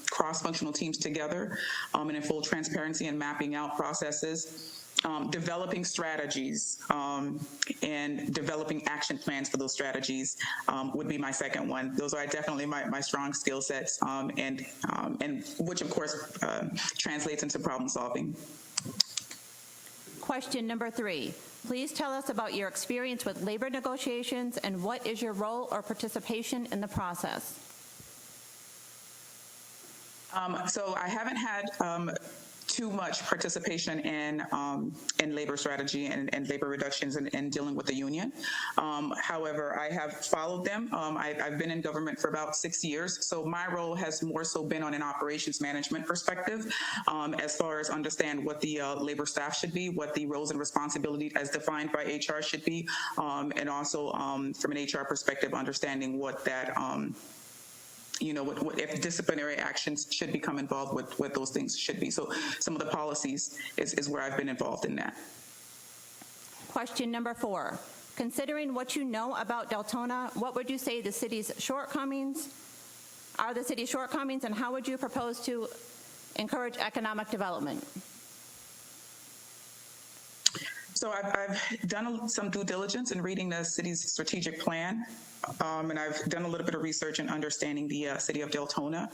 K: cross-functional teams together and in full transparency and mapping out processes. Developing strategies and developing action plans for those strategies would be my second one. Those are definitely my strong skill sets, and which of course translates into problem solving.
B: Question number 3, please tell us about your experience with labor negotiations and what is your role or participation in the process?
K: So I haven't had too much participation in labor strategy and labor reductions and dealing with the union. However, I have followed them. I've been in government for about 6 years, so my role has more so been on an operations management perspective, as far as understand what the labor staff should be, what the roles and responsibilities as defined by HR should be, and also from an HR perspective, understanding what that what if disciplinary actions should become involved, what those things should be. So some of the policies is where I've been involved in that.
B: Question number 4, considering what you know about Deltona, what would you say the city's shortcomings are, and how would you propose to encourage economic development?
K: So I've done some due diligence in reading the city's strategic plan, and I've done a little bit of research in understanding the city of Deltona.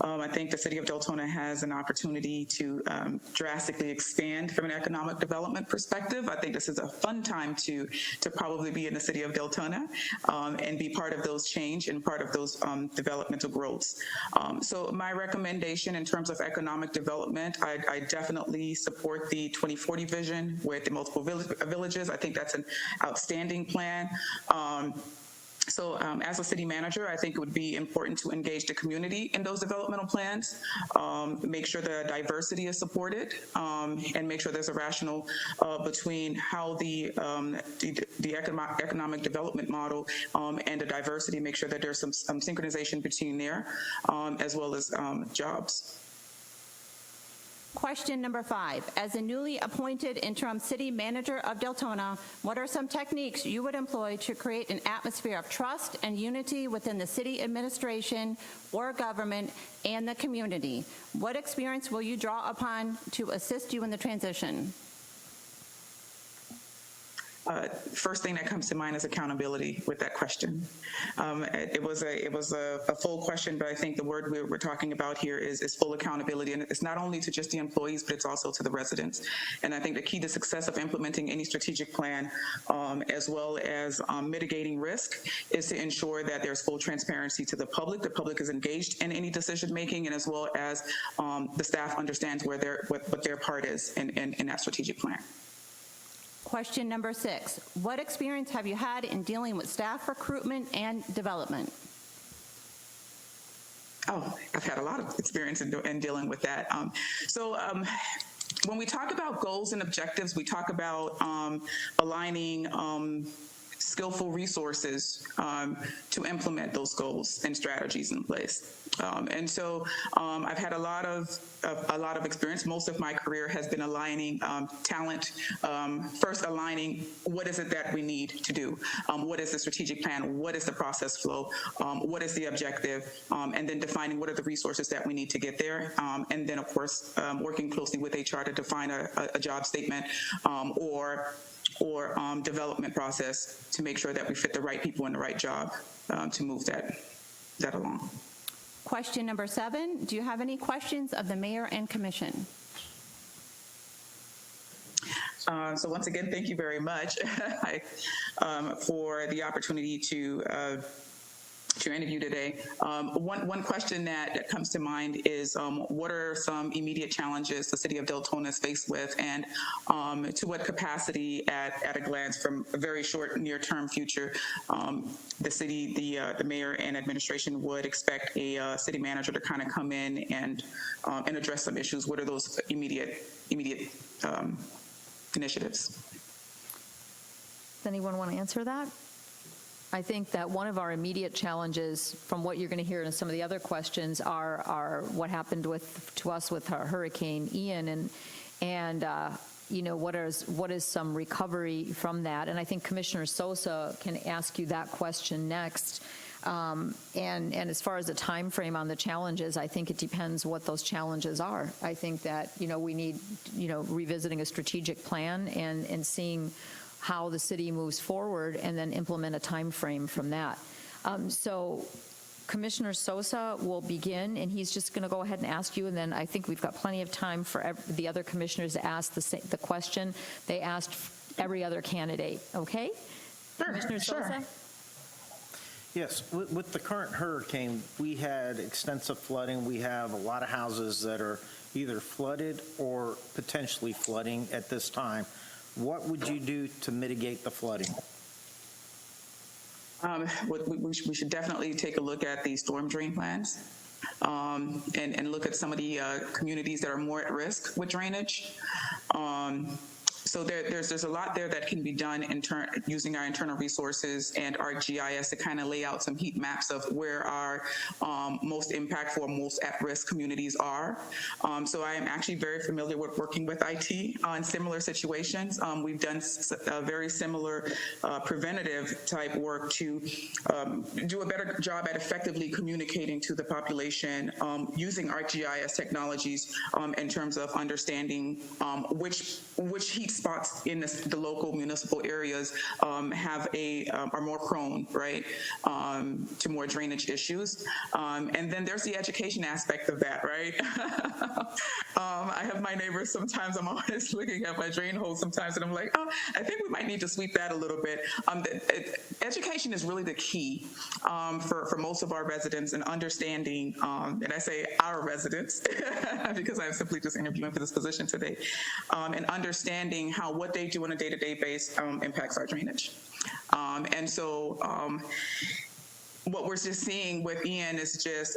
K: I think the city of Deltona has an opportunity to drastically expand from an economic development perspective. I think this is a fun time to probably be in the city of Deltona and be part of those change and part of those developmental growths. So my recommendation in terms of economic development, I definitely support the 2040 vision with the multiple villages. I think that's an outstanding plan. So as a city manager, I think it would be important to engage the community in those developmental plans, make sure the diversity is supported, and make sure there's a rational between how the economic development model and the diversity, make sure that there's some synchronization between there, as well as jobs.
B: Question number 5. As a newly appointed interim city manager of Deltona, what are some techniques you would employ to create an atmosphere of trust and unity within the city administration or government and the community? What experience will you draw upon to assist you in the transition?
K: First thing that comes to mind is accountability with that question. It was a full question, but I think the word we're talking about here is full accountability, and it's not only to just the employees, but it's also to the residents. And I think the key to success of implementing any strategic plan, as well as mitigating risk, is to ensure that there's full transparency to the public. The public is engaged in any decision making, and as well as the staff understands what their part is in that strategic plan.
B: Question number 6. What experience have you had in dealing with staff recruitment and development?
K: Oh, I've had a lot of experience in dealing with that. When we talk about goals and objectives, we talk about aligning skillful resources to implement those goals and strategies in place. I've had a lot of experience. Most of my career has been aligning talent, first aligning what is it that we need to do, what is the strategic plan, what is the process flow, what is the objective, and then defining what are the resources that we need to get there, and then of course working closely with HR to define a job statement or development process to make sure that we fit the right people in the right job to move that along.
B: Question number 7. Do you have any questions of the mayor and commission?
K: So once again, thank you very much for the opportunity to interview today. One question that comes to mind is what are some immediate challenges the city of Deltona is faced with, and to what capacity at a glance from a very short near-term future the city, the mayor and administration would expect a city manager to kind of come in and address some issues. What are those immediate initiatives?
A: Does anyone want to answer that? I think that one of our immediate challenges, from what you're going to hear in some of the other questions, are what happened to us with Hurricane Ian, and what is some recovery from that. And I think Commissioner Sosa can ask you that question next. And as far as the time frame on the challenges, I think it depends what those challenges are. I think that we need revisiting a strategic plan and seeing how the city moves forward, and then implement a time frame from that. So Commissioner Sosa will begin, and he's just going to go ahead and ask you, and then I think we've got plenty of time for the other commissioners to ask the question they asked every other candidate. Okay?
K: Sure,
A: Commissioner Sosa?
D: Yes, with the current hurricane, we had extensive flooding. We have a lot of houses that are either flooded or potentially flooding at this time. What would you do to mitigate the flooding?
K: We should definitely take a look at the storm drain plans and look at some of the communities that are more at risk with drainage. So there's a lot there that can be done using our internal resources and our GIS to kind of lay out some heat maps of where our most impactful, most at-risk communities are. So I am actually very familiar with working with IT on similar situations. We've done a very similar preventative type work to do a better job at effectively communicating to the population using our GIS technologies in terms of understanding which heat spots in the local municipal areas are more prone, right, to more drainage issues. And then there's the education aspect of that, right? I have my neighbors, sometimes I'm always looking at my drain hole sometimes, and I'm like, oh, I think we might need to sweep that a little bit. Education is really the key for most of our residents, and understanding, and I say our residents, because I'm simply just interviewing for this position today, and understanding how what they do on a day-to-day basis impacts our drainage. And so what we're just seeing with Ian is just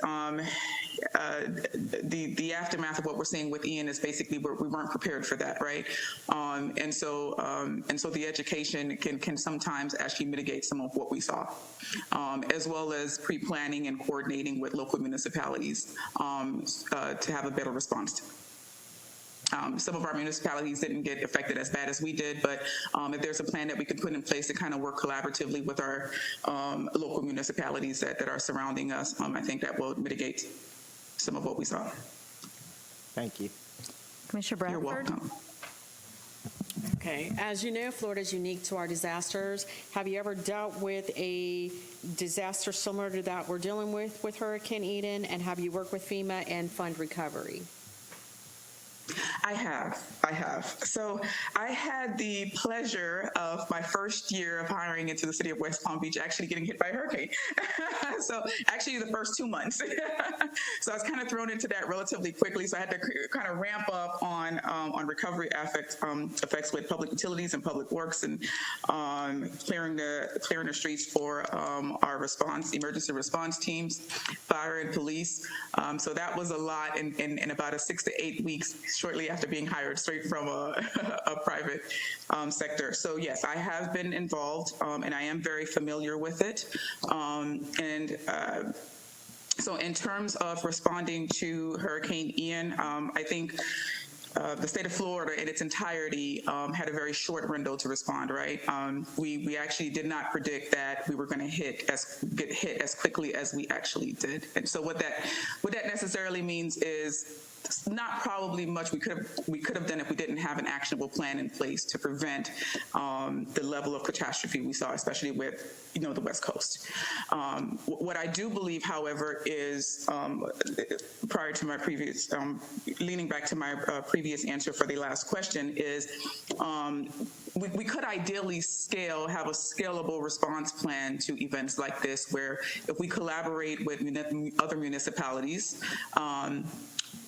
K: the aftermath of what we're seeing with Ian is basically we weren't prepared for that, right? And so the education can sometimes actually mitigate some of what we saw, as well as pre-planning and coordinating with local municipalities to have a better response. Some of our municipalities didn't get affected as bad as we did, but if there's a plan that we could put in place to kind of work collaboratively with our local municipalities that are surrounding us, I think that will mitigate some of what we saw.
D: Thank you.
A: Commissioner Bradford?
K: You're welcome.
H: Okay, as you know, Florida is unique to our disasters. Have you ever dealt with a disaster similar to that we're dealing with Hurricane Eden, and have you worked with FEMA and fund recovery?
K: I have. So I had the pleasure of my first year of hiring into the city of West Palm Beach actually getting hit by a hurricane. So actually the first 2 months. So I was kind of thrown into that relatively quickly. So I had to kind of ramp up on recovery effects with public utilities and public works, and clearing the streets for our emergency response teams, fire and police. So that was a lot in about a 6 to 8 weeks shortly after being hired straight from a private sector. So yes, I have been involved, and I am very familiar with it. So in terms of responding to Hurricane Ian, I think the state of Florida in its entirety had a very short window to respond, right? We actually did not predict that we were going to get hit as quickly as we actually did. And so what that necessarily means is not probably much we could have done if we didn't have an actionable plan in place to prevent the level of catastrophe we saw, especially with the West Coast. What I do believe, however, is prior to my previous leaning back to my previous answer for the last question is we could ideally have a scalable response plan to events like this, where if we collaborate with other municipalities,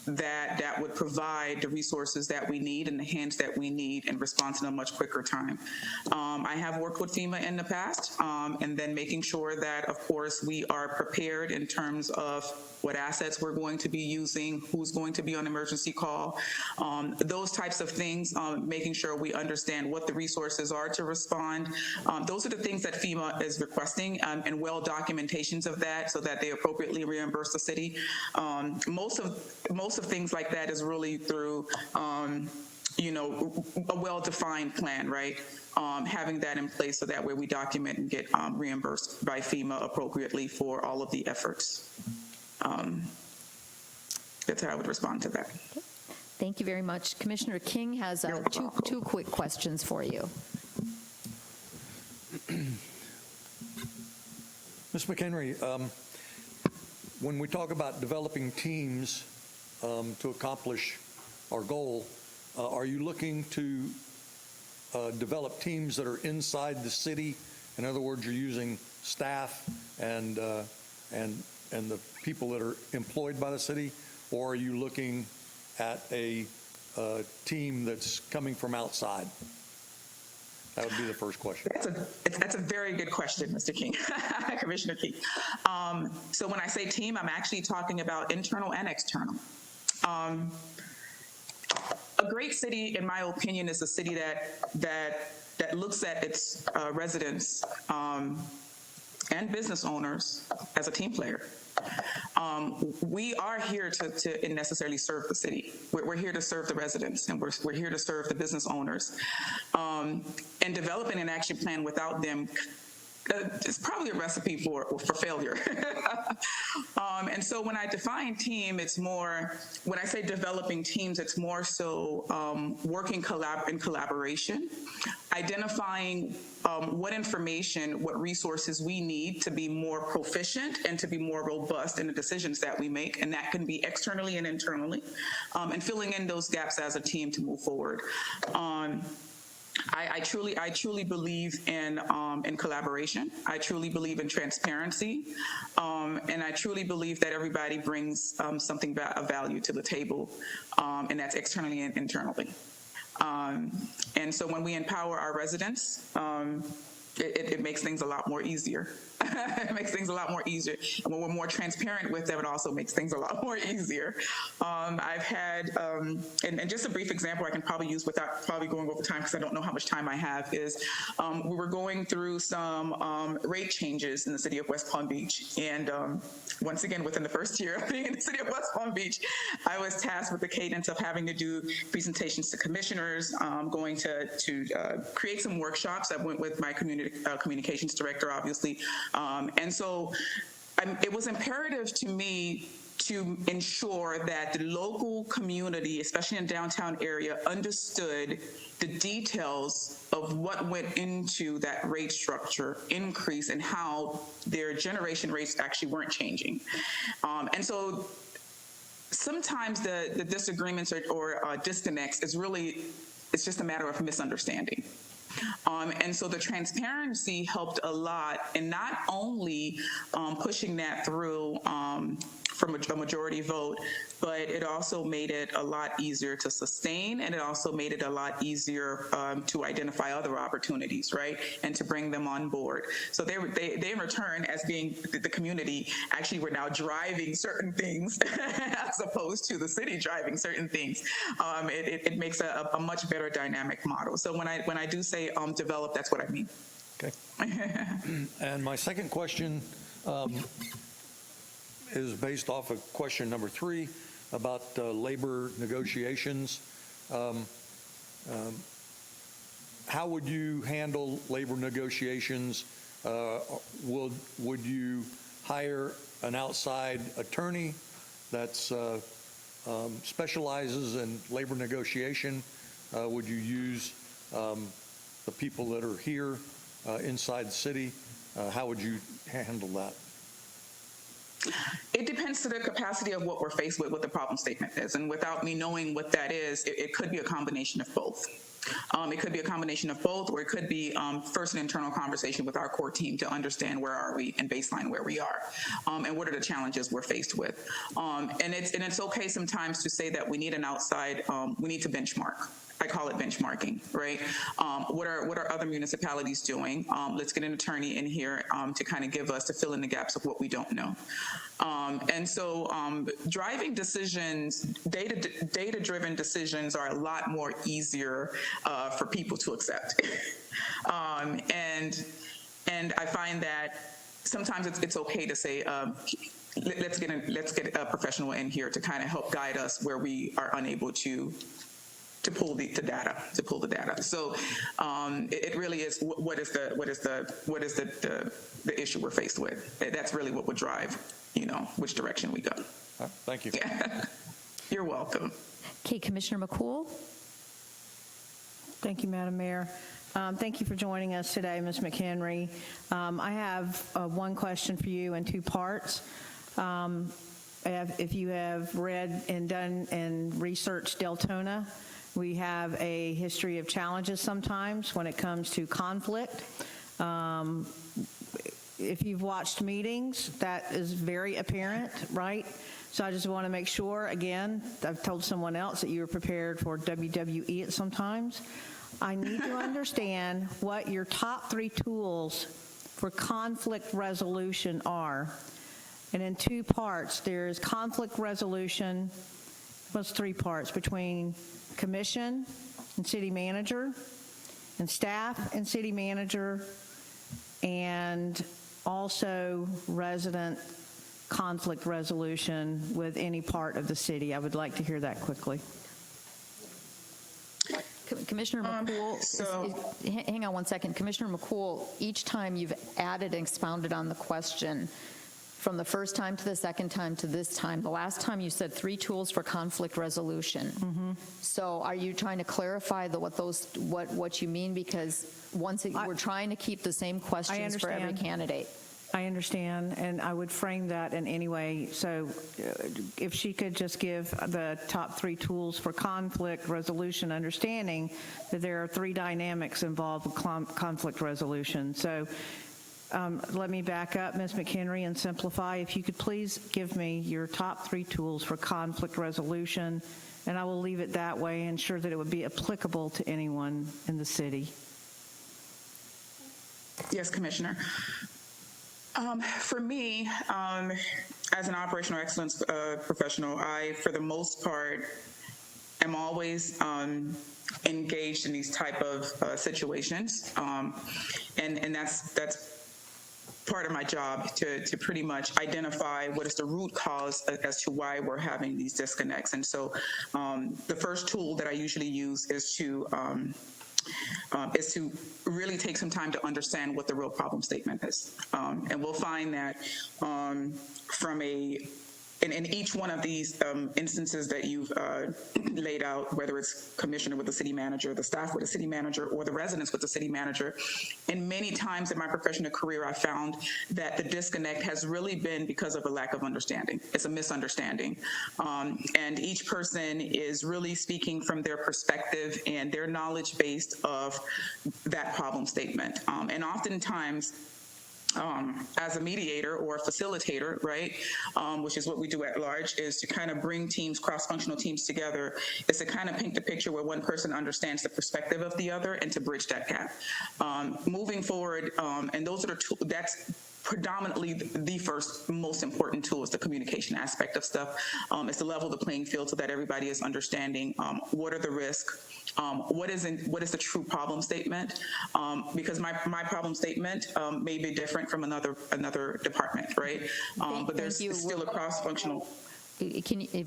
K: that would provide the resources that we need and the hands that we need in response in a much quicker time. I have worked with FEMA in the past, and then making sure that, of course, we are prepared in terms of what assets we're going to be using, who's going to be on emergency call, those types of things, making sure we understand what the resources are to respond. Those are the things that FEMA is requesting, and well documentations of that so that they appropriately reimburse the city. Most of things like that is really through, a well-defined plan, right? Having that in place so that way we document and get reimbursed by FEMA appropriately for all of the efforts. That's how I would respond to that.
A: Thank you very much. Commissioner King has two quick questions for you.
I: Ms. McHenry, when we talk about developing teams to accomplish our goal, are you looking to develop teams that are inside the city? In other words, you're using staff and the people that are employed by the city, or are you looking at a team that's coming from outside? That would be the first question.
K: That's a very good question, Mr. King, Commissioner King. So when I say team, I'm actually talking about internal and external. A great city, in my opinion, is a city that looks at its residents and business owners as a team player. We are here to necessarily serve the city. We're here to serve the residents, and we're here to serve the business owners. And developing an action plan without them is probably a recipe for failure. And so when I define team, it's more, when I say developing teams, it's more so working in collaboration, identifying what information, what resources we need to be more proficient and to be more robust in the decisions that we make, and that can be externally and internally, and filling in those gaps as a team to move forward. I truly believe in collaboration. I truly believe in transparency, and I truly believe that everybody brings something of value to the table, and that's externally and internally. And so when we empower our residents it makes things a lot more easier. It makes things a lot more easier. And when we're more transparent with them, it also makes things a lot more easier. I've had, and just a brief example I can probably use without probably going over time because I don't know how much time I have, is we were going through some rate changes in the city of West Palm Beach. And once again, within the first year of being in the city of West Palm Beach, I was tasked with the cadence of having to do presentations to commissioners, going to create some workshops. I went with my communications director, obviously. And so it was imperative to me to ensure that the local community, especially in the downtown area, understood the details of what went into that rate structure increase and how their generation rates actually weren't changing. And so sometimes the disagreements or disconnects is really, it's just a matter of misunderstanding. And so the transparency helped a lot in not only pushing that through from a majority vote, but it also made it a lot easier to sustain, and it also made it a lot easier to identify other opportunities, right, and to bring them on board. So they in return, as being the community, actually were now driving certain things as opposed to the city driving certain things. It makes a much better dynamic model. So when I do say develop, that's what I mean.
I: Okay. And my second question is based off of question number 3 about labor negotiations. How would you handle labor negotiations? Would you hire an outside attorney that's specializes in labor negotiation? Would you use the people that are here inside the city? How would you handle that?
K: It depends to the capacity of what we're faced with, what the problem statement is. And without me knowing what that is, it could be a combination of both. It could be a combination of both, or it could be first an internal conversation with our core team to understand where are we and baseline where we are, and what are the challenges we're faced with. And it's okay sometimes to say that we need an outside, we need to benchmark. I call it benchmarking, right? What are other municipalities doing? Let's get an attorney in here to kind of give us, to fill in the gaps of what we don't know. And so driving decisions, data-driven decisions are a lot more easier for people to accept. And I find that sometimes it's okay to say, let's get a professional in here to kind of help guide us where we are unable to pull the data. So it really is what is the issue we're faced with. That's really what would drive, which direction we go.
I: Thank you.
K: Yeah. You're welcome.
A: Okay, Commissioner McCool.
C: Thank you, Madam Mayor. Thank you for joining us today, Ms. McHenry. I have one question for you in 2 parts. If you have read and done and researched Deltona, we have a history of challenges sometimes when it comes to conflict. If you've watched meetings, that is very apparent, right? So I just want to make sure, again, I've told someone else that you were prepared for WWE at sometimes. I need to understand what your top 3 tools for conflict resolution are. And in 2 parts, there's conflict resolution, what's 3 parts, between commission and city manager, and staff and city manager, and also resident conflict resolution with any part of the city. I would like to hear that quickly.
A: Commissioner McCool, hang on one second. Commissioner McCool, each time you've added and expounded on the question, from the first time to the second time to this time, the last time you said 3 tools for conflict resolution. Mm-hmm. So are you trying to clarify what you mean? Because we're trying to keep the same questions for every candidate.
C: I understand, and I would frame that in any way. So if she could just give the top 3 tools for conflict resolution, understanding that there are 3 dynamics involved with conflict resolution. So let me back up, Ms. McHenry, and simplify. If you could please give me your top 3 tools for conflict resolution, and I will leave it that way, ensure that it would be applicable to anyone in the city.
K: Yes, Commissioner. For me, as an operational excellence professional, I, for the most part, am always engaged in these type of situations, and that's part of my job to pretty much identify what is the root cause as to why we're having these disconnects. And so the first tool that I usually use is to really take some time to understand what the real problem statement is. And we'll find that in each one of these instances that you've laid out, whether it's commissioner with the city manager, the staff with the city manager, or the residents with the city manager, and many times in my professional career, I found that the disconnect has really been because of a lack of understanding. It's a misunderstanding. And each person is really speaking from their perspective and their knowledge base of that problem statement. And oftentimes, as a mediator or a facilitator, right, which is what we do at large, is to kind of bring teams, cross-functional teams together, is to kind of paint the picture where one person understands the perspective of the other and to bridge that gap. Moving forward, and those are that's predominantly the first most important tool is the communication aspect of stuff. It's to level the playing field so that everybody is understanding what are the risks, what is the true problem statement, because my problem statement may be different from another department, right? But there's still a cross-functional.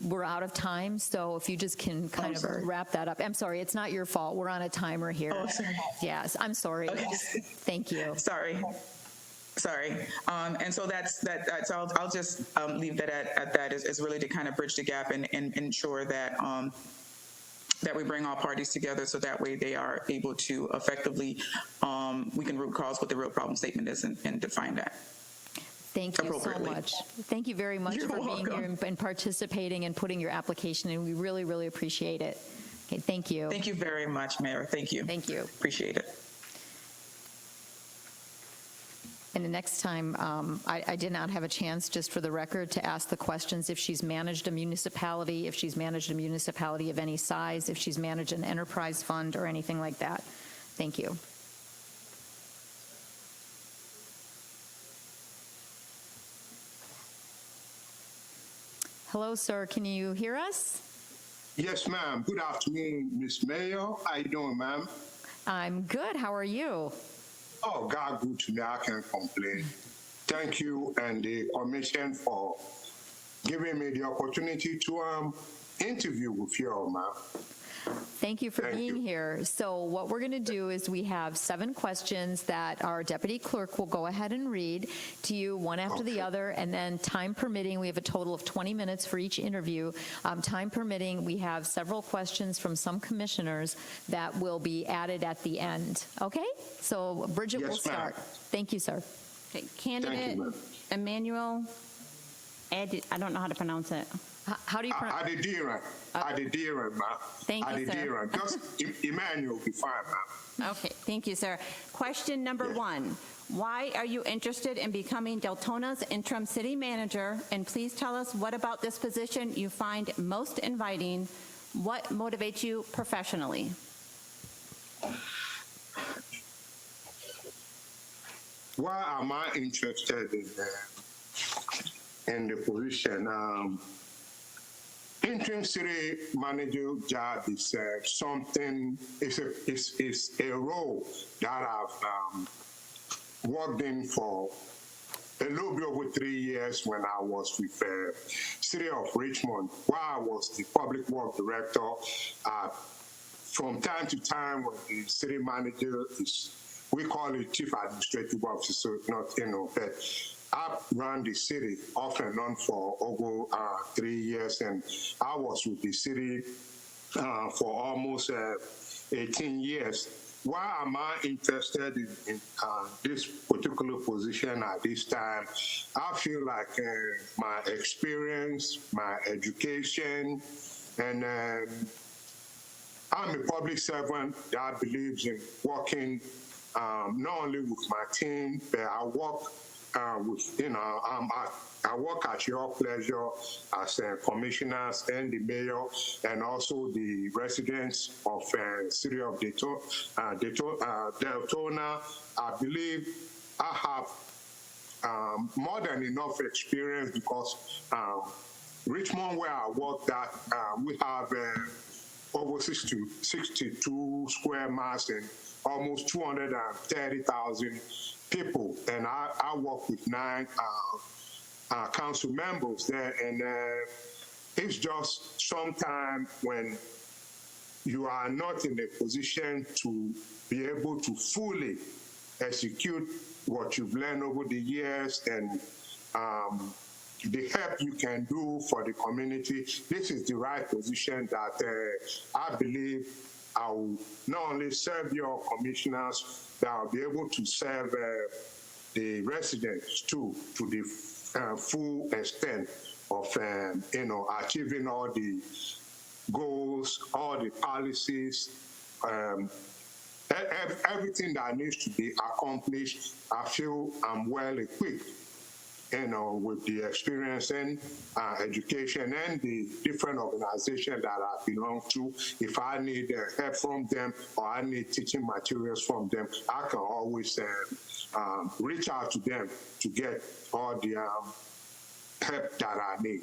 A: We're out of time, so if you just can kind of wrap that up. I'm sorry, it's not your fault. We're on a timer here.
K: Oh, sorry.
A: Yes, I'm sorry.
K: Okay.
A: Thank you.
K: Sorry. And so that's I'll just leave that at that is really to kind of bridge the gap and ensure that that we bring all parties together so that way they are able to effectively, we can root cause what the real problem statement is and define that.
A: Thank you so much. Thank you very much for being here and participating and putting your application in. We really, really appreciate it. Okay, thank you.
K: Thank you very much, Mayor. Thank you.
A: Thank you.
K: Appreciate it.
A: And the next time, I did not have a chance, just for the record, to ask the questions if she's managed a municipality, if she's managed a municipality of any size, if she's managed an enterprise fund or anything like that. Thank you. Hello, sir. Can you hear us?
L: Yes, ma'am. Good afternoon, Miss Mayor. How you doing, ma'am?
A: I'm good. How are you?
L: Oh, God, good to me. I can't complain. Thank you and the commission for giving me the opportunity to interview with you all, ma'am.
A: Thank you for being here. So what we're going to do is we have 7 questions that our deputy clerk will go ahead and read to you one after the other, and then time permitting, we have a total of 20 minutes for each interview. Time permitting, we have several questions from some commissioners that will be added at the end. Okay? So Bridget will start. Thank you, sir.
B: Okay. Candidate Emmanuel, I don't know how to pronounce it.
A: How do you pronounce it?
L: Adediran, ma'am.
B: Thank you, sir.
L: Just Emmanuel will be fine, ma'am.
B: Okay, thank you, sir. Question number 1. Why are you interested in becoming Deltona's interim city manager? And please tell us what about this position you find most inviting. What motivates you professionally?
L: Why am I interested in the position? Interim city manager job is something. It's a role that I've worked in for a little bit over 3 years when I was with the City of Richmond, where I was the public work director. From time to time, when the city manager is, we call it chief administrative officer, not but I ran the city off and on for over 3 years, and I was with the city for almost 18 years. Why am I interested in this particular position at this time? I feel like my experience, my education, and I'm a public servant that believes in working not only with my team, but I work I work at your pleasure as commissioners and the mayor, and also the residents of city of Deltona. I believe I have more than enough experience because Richmond, where I work at, we have over 62 square miles and almost 230,000 people, and I work with 9 council members there, and it's just sometimes when you are not in a position to be able to fully execute what you've learned over the years and the help you can do for the community. This is the right position that I believe I will not only serve your commissioners, but I'll be able to serve the residents too, to the full extent of achieving all the goals, all the policies, everything that needs to be accomplished. I feel I'm well equipped, with the experience and education and the different organizations that I belong to. If I need help from them or I need teaching materials from them, I can always reach out to them to get all the help that I need.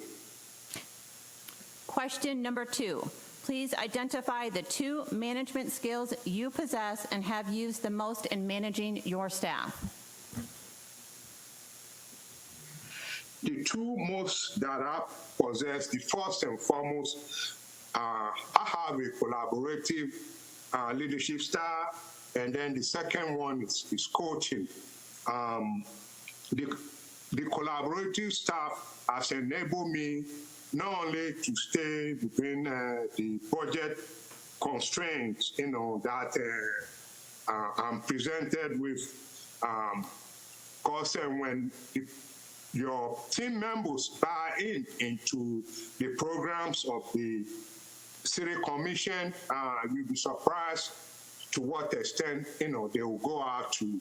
B: Question number 2. Please identify the 2 management skills you possess and have used the most in managing your staff.
L: The 2 most that I possess, the first and foremost, I have a collaborative leadership style, and then the second one is coaching. The collaborative staff has enabled me not only to stay within the budget constraints, that I'm presented with, because when your team members buy into the programs of the city commission, you'll be surprised to what extent, they will go out to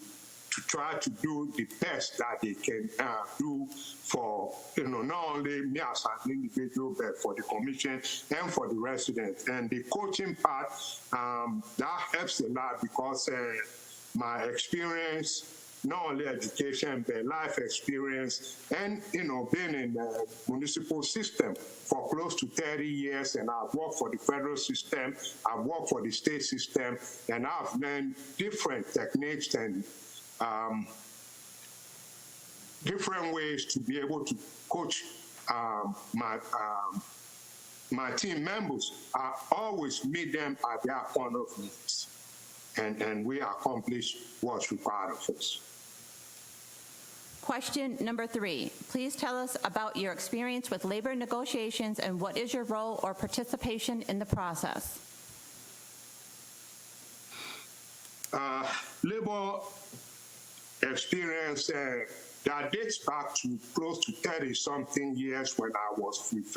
L: try to do the best that they can do for, not only me as an individual, but for the commission and for the residents. And the coaching part, that helps a lot because my experience, not only education, but life experience, and, being in the municipal system for close to 30 years, and I've worked for the federal system, I've worked for the state system, and I've learned different techniques and different ways to be able to coach my team members. I always meet them at their point of needs, and we accomplish what's required of us.
B: Question number 3. Please tell us about your experience with labor negotiations and what is your role or participation in the process.
L: Labor experience that dates back to close to 30-something years when I was with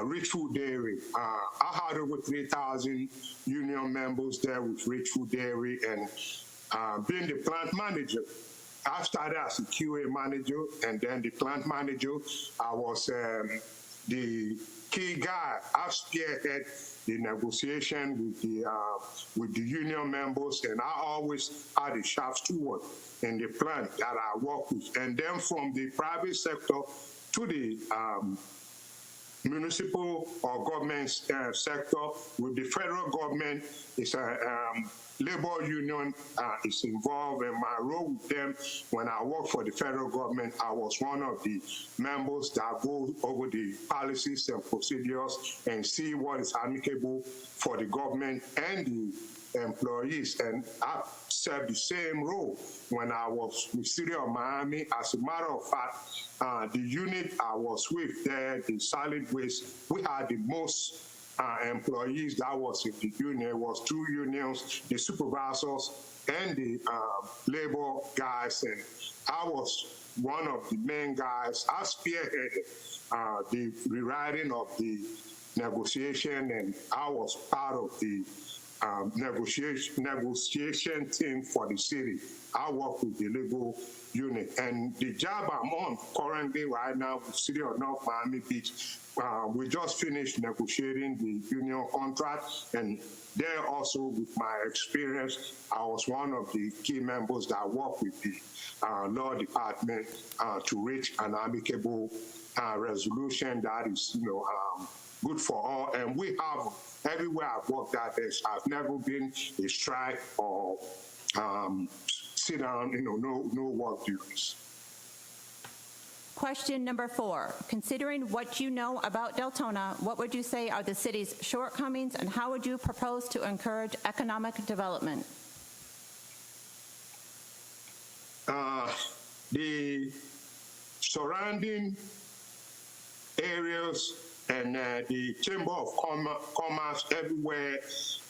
L: Richfield Dairy. I had over 3,000 union members there with Richfield Dairy, and being the plant manager, I started as a QA manager, and then the plant manager. I was the key guy. I spearheaded the negotiation with the union members, and I always had a sharp steward in the plant that I work with. And then from the private sector to the municipal or government sector, with the federal government, it's a labor union is involved, and my role with them when I work for the federal government, I was one of the members that go over the policies and procedures and see what is amicable for the government and the employees. And I served the same role when I was with City of Miami. As a matter of fact, the unit I was with there, the solid waste, we had the most employees that was in the union. It was 2 unions, the supervisors and the labor guys, and I was one of the main guys. I spearheaded the rewriting of the negotiation, and I was part of the negotiation team for the city. I work with the legal unit, and the job I'm on currently right now with the City of North Miami Beach, we just finished negotiating the union contract, and there also with my experience, I was one of the key members that worked with the law department to reach an amicable resolution that is, good for all. And we have, everywhere I've worked at this, I've never been a strike or sit down, no work duties.
B: Question number 4. Considering what you know about Deltona, what would you say are the city's shortcomings, and how would you propose to encourage economic development?
L: The surrounding areas and the Chamber of Commerce everywhere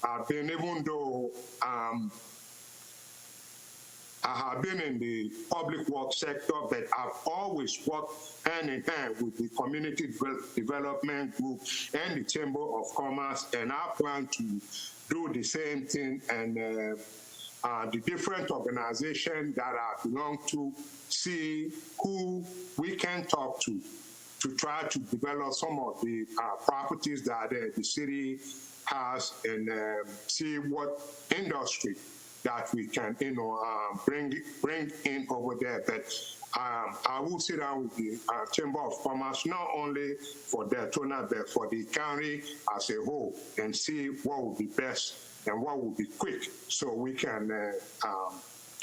L: have been, even though I have been in the public works sector, but I've always worked hand in hand with the community development group and the Chamber of Commerce, and I plan to do the same thing. And the different organizations that I belong to, see who we can talk to try to develop some of the properties that the city has, and see what industry that we can, bring in over there. But I will sit down with the Chamber of Commerce, not only for Deltona, but for the county as a whole, and see what would be best and what would be quick, so we can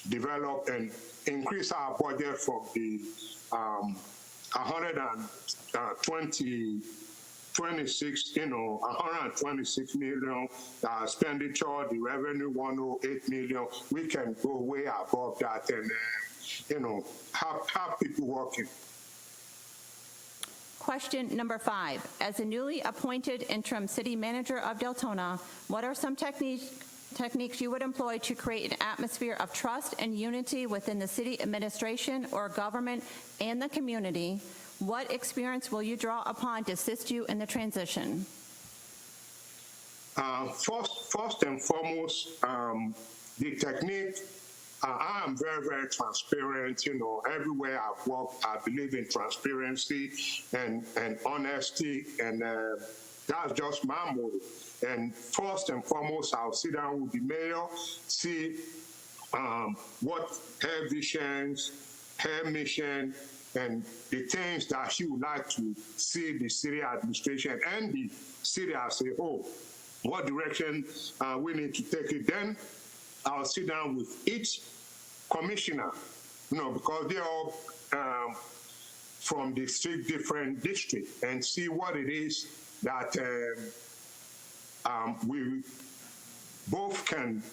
L: develop and increase our budget from the 126 million expenditure, the revenue 108 million. We can go way above that and have people working.
B: Question number 5. As a newly appointed interim city manager of Deltona, what are some techniques you would employ to create an atmosphere of trust and unity within the city administration or government and the community? What experience will you draw upon to assist you in the transition?
L: First and foremost, the technique, I am very, very transparent. Everywhere I've worked, I believe in transparency and honesty, and that's just my motto. And first and foremost, I'll sit down with the mayor, see what her visions, her mission, and the things that she would like to see the city administration and the city as a whole, what direction we need to take it. Then I'll sit down with each commissioner, because they're all from the 6 different districts, and see what it is that we both can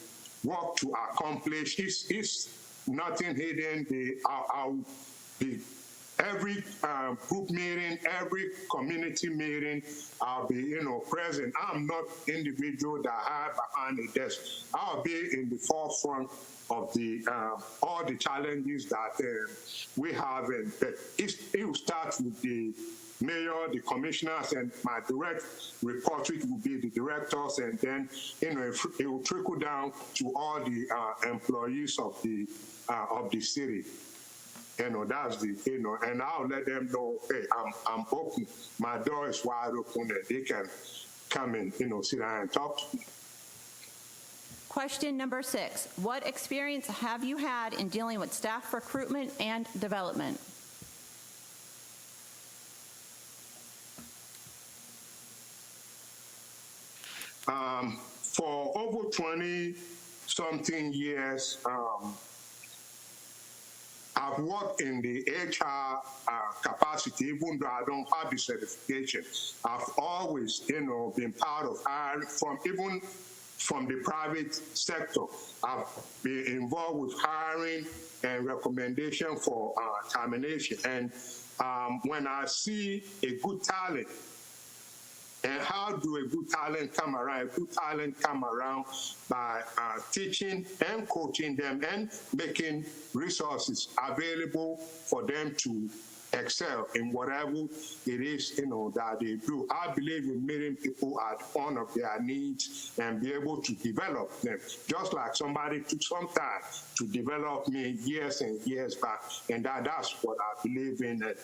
L: work to accomplish. It's nothing hidden. Every group meeting, every community meeting, I'll be, present. I'm not individual that hide behind a desk. I'll be in the forefront of the all the challenges that we have. But it will start with the mayor, the commissioners, and my direct report, which will be the directors, and then it will trickle down to all the employees of the city. That's the, and I'll let them know, hey, I'm open. My door is wide open, and they can come and, sit down and talk to me.
B: Question number 6. What experience have you had in dealing with staff recruitment and development?
L: For over 20-something years, I've worked in the HR capacity, even though I don't have the certification. I've always, been part of hiring from the private sector. I've been involved with hiring and recommendation for termination. And when I see a good talent, and how do a good talent come around? A good talent come around by teaching and coaching them and making resources available for them to excel in whatever it is, that they do. I believe in meeting people at the point of their needs and be able to develop them. Just like somebody took some time to develop me years and years back, and that's what I believe in. And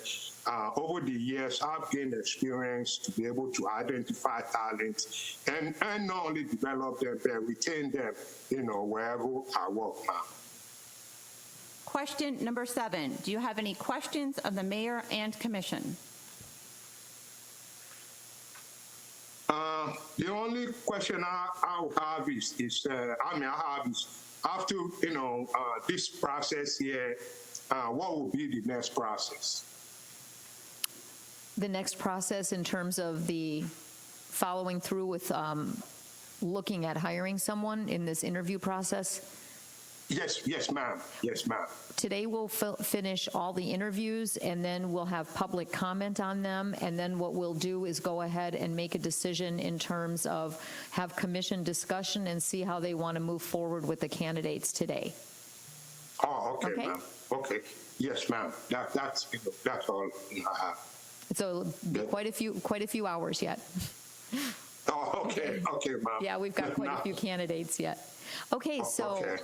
L: over the years, I've gained experience to be able to identify talents and not only develop them, but retain them, wherever I work now.
B: Question number 7. Do you have any questions of the mayor and commission?
L: The only question I have is after, this process here, what will be the next process?
A: The next process in terms of the following through with looking at hiring someone in this interview process?
L: Yes, ma'am. Yes, ma'am.
A: Today we'll finish all the interviews, and then we'll have public comment on them, and then what we'll do is go ahead and make a decision in terms of have commission discussion and see how they want to move forward with the candidates today.
L: Oh, okay, ma'am. Okay. Yes, ma'am. That's all I have.
A: So it'll be quite a few hours yet.
L: Oh, okay, ma'am.
A: Yeah, we've got quite a few candidates yet. Okay, so
L: okay.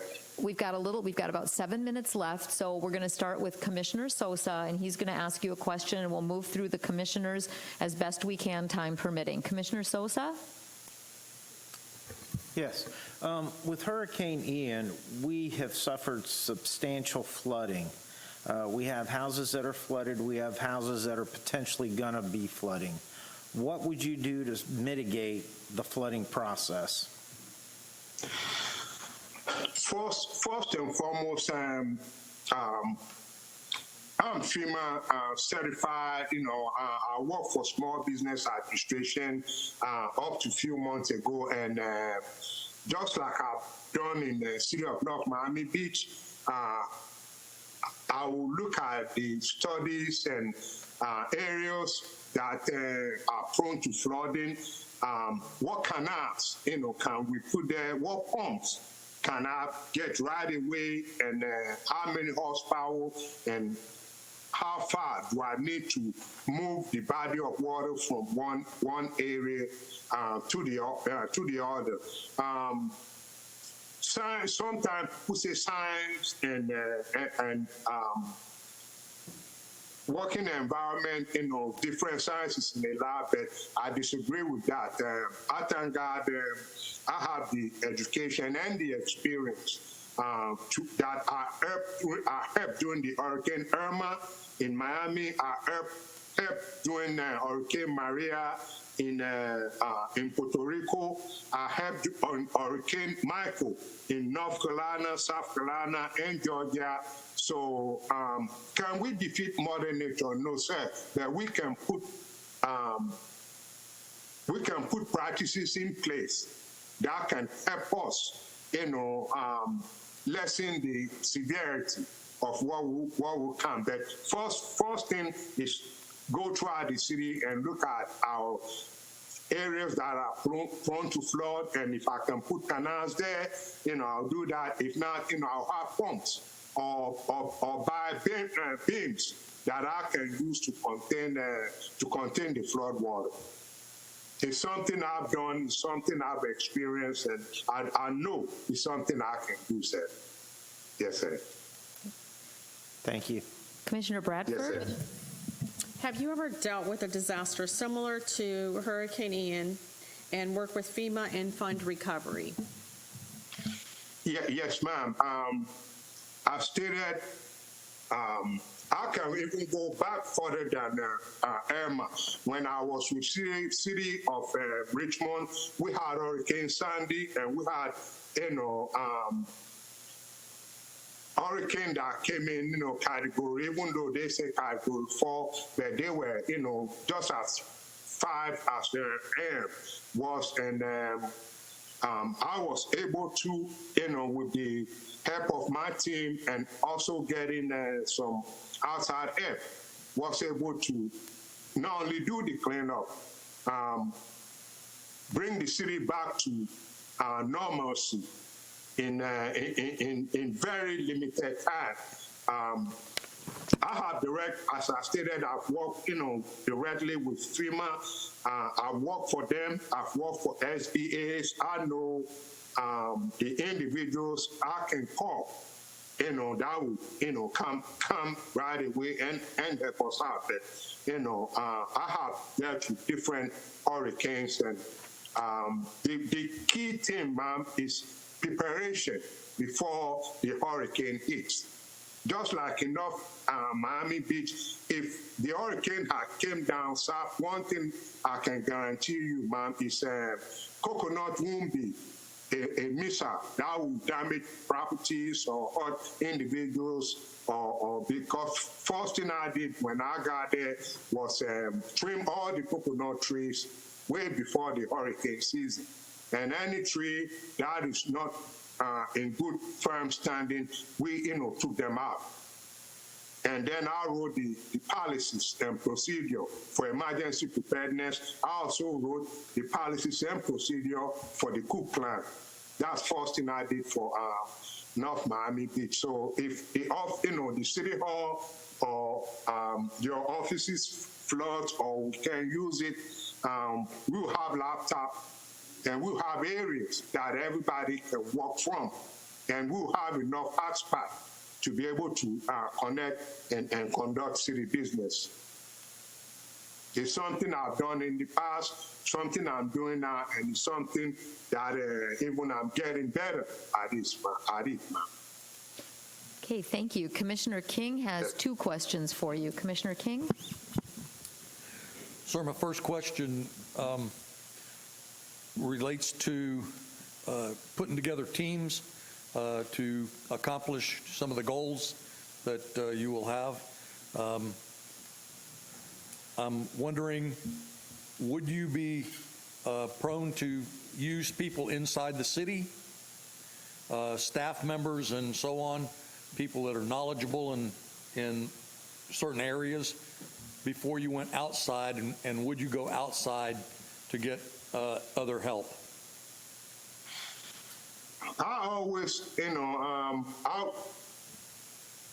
A: we've got about 7 minutes left. So we're going to start with Commissioner Sosa, and he's going to ask you a question, and we'll move through the commissioners as best we can, time permitting. Commissioner Sosa?
D: Yes. With Hurricane Ian, we have suffered substantial flooding. We have houses that are flooded. We have houses that are potentially going to be flooding. What would you do to mitigate the flooding process?
L: First and foremost, I'm Fema certified. I work for Small Business Administration up to a few months ago, and just like I've done in the city of North Miami Beach, I will look at the studies and areas that are prone to flooding. What canals, can we put there? What pumps can I get right away? And how many horsepower? And how far do I need to move the body of water from one area to the other? Sometimes people say science and working environment, different sciences in the lab, but I disagree with that. I thank God I have the education and the experience that I helped during the Hurricane Irma in Miami. I helped during Hurricane Maria in Puerto Rico. I helped on Hurricane Michael in North Carolina, South Carolina, and Georgia. So can we defeat Mother Nature? No, sir. But we can put practices in place that can help us, lessen the severity of what will come. But first thing is go throughout the city and look at our areas that are prone to flood, and if I can put canals there, I'll do that. If not, I'll have pumps or buy beams that I can use to contain the flood water. It's something I've done, it's something I've experienced, and I know it's something I can do, sir. Yes, sir.
D: Thank you.
A: Commissioner Bradford?
L: Yes, sir.
H: Have you ever dealt with a disaster similar to Hurricane Ian and work with FEMA and fund recovery?
L: Yes, ma'am. I stated I can even go back further than Irma. When I was with city of Richmond, we had Hurricane Sandy, and we had, hurricane that came in, category, even though they say category 4, but they were, just as 5 as the air was, and I was able to, with the help of my team and also getting some outside help, was able to not only do the cleanup, bring the city back to normalcy in very limited time. I have as I stated, I've worked, directly with Fema. I've worked for them. I've worked for SBAs. I know the individuals I can call, that will, come right away and help us out. But, I have dealt with different hurricanes, and the key thing, ma'am, is preparation before the hurricane hits. Just like enough Miami Beach, if the hurricane had came down south, one thing I can guarantee you, ma'am, is coconut won't be a mishap that will damage properties or hurt individuals, or because first thing I did when I got there was trim all the coconut trees way before the hurricane season. And any tree that is not in good firm standing, we took them out. And then I wrote the policies and procedure for emergency preparedness. I also wrote the policies and procedure for the Cook Plan. That's first thing I did for North Miami Beach. So if the city hall or your offices floods or we can use it, we'll have laptop and we'll have areas that everybody can work from, and we'll have enough hotspot to be able to connect and conduct city business. It's something I've done in the past, something I'm doing now, and it's something that even I'm getting better at it, ma'am.
A: Okay, thank you. Commissioner King has two questions for you. Commissioner King?
I: Sir, my first question relates to putting together teams to accomplish some of the goals that you will have. I'm wondering, would you be prone to use people inside the city, staff members and so on, people that are knowledgeable in certain areas before you went outside, and would you go outside to get other help?
L: I always,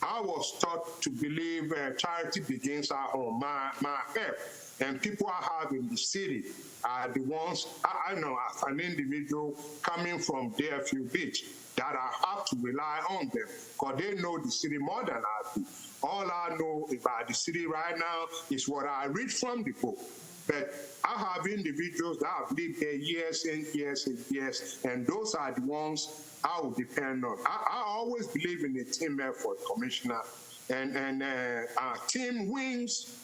L: I was taught to believe charity begins at home. My help and people I have in the city are the ones, I know as an individual coming from Deerfield Beach, that I have to rely on them because they know the city more than I do. All I know about the city right now is what I read from the book. But I have individuals that have lived there years and years and years, and those are the ones I will depend on. I always believe in a team effort, Commissioner, and team wins.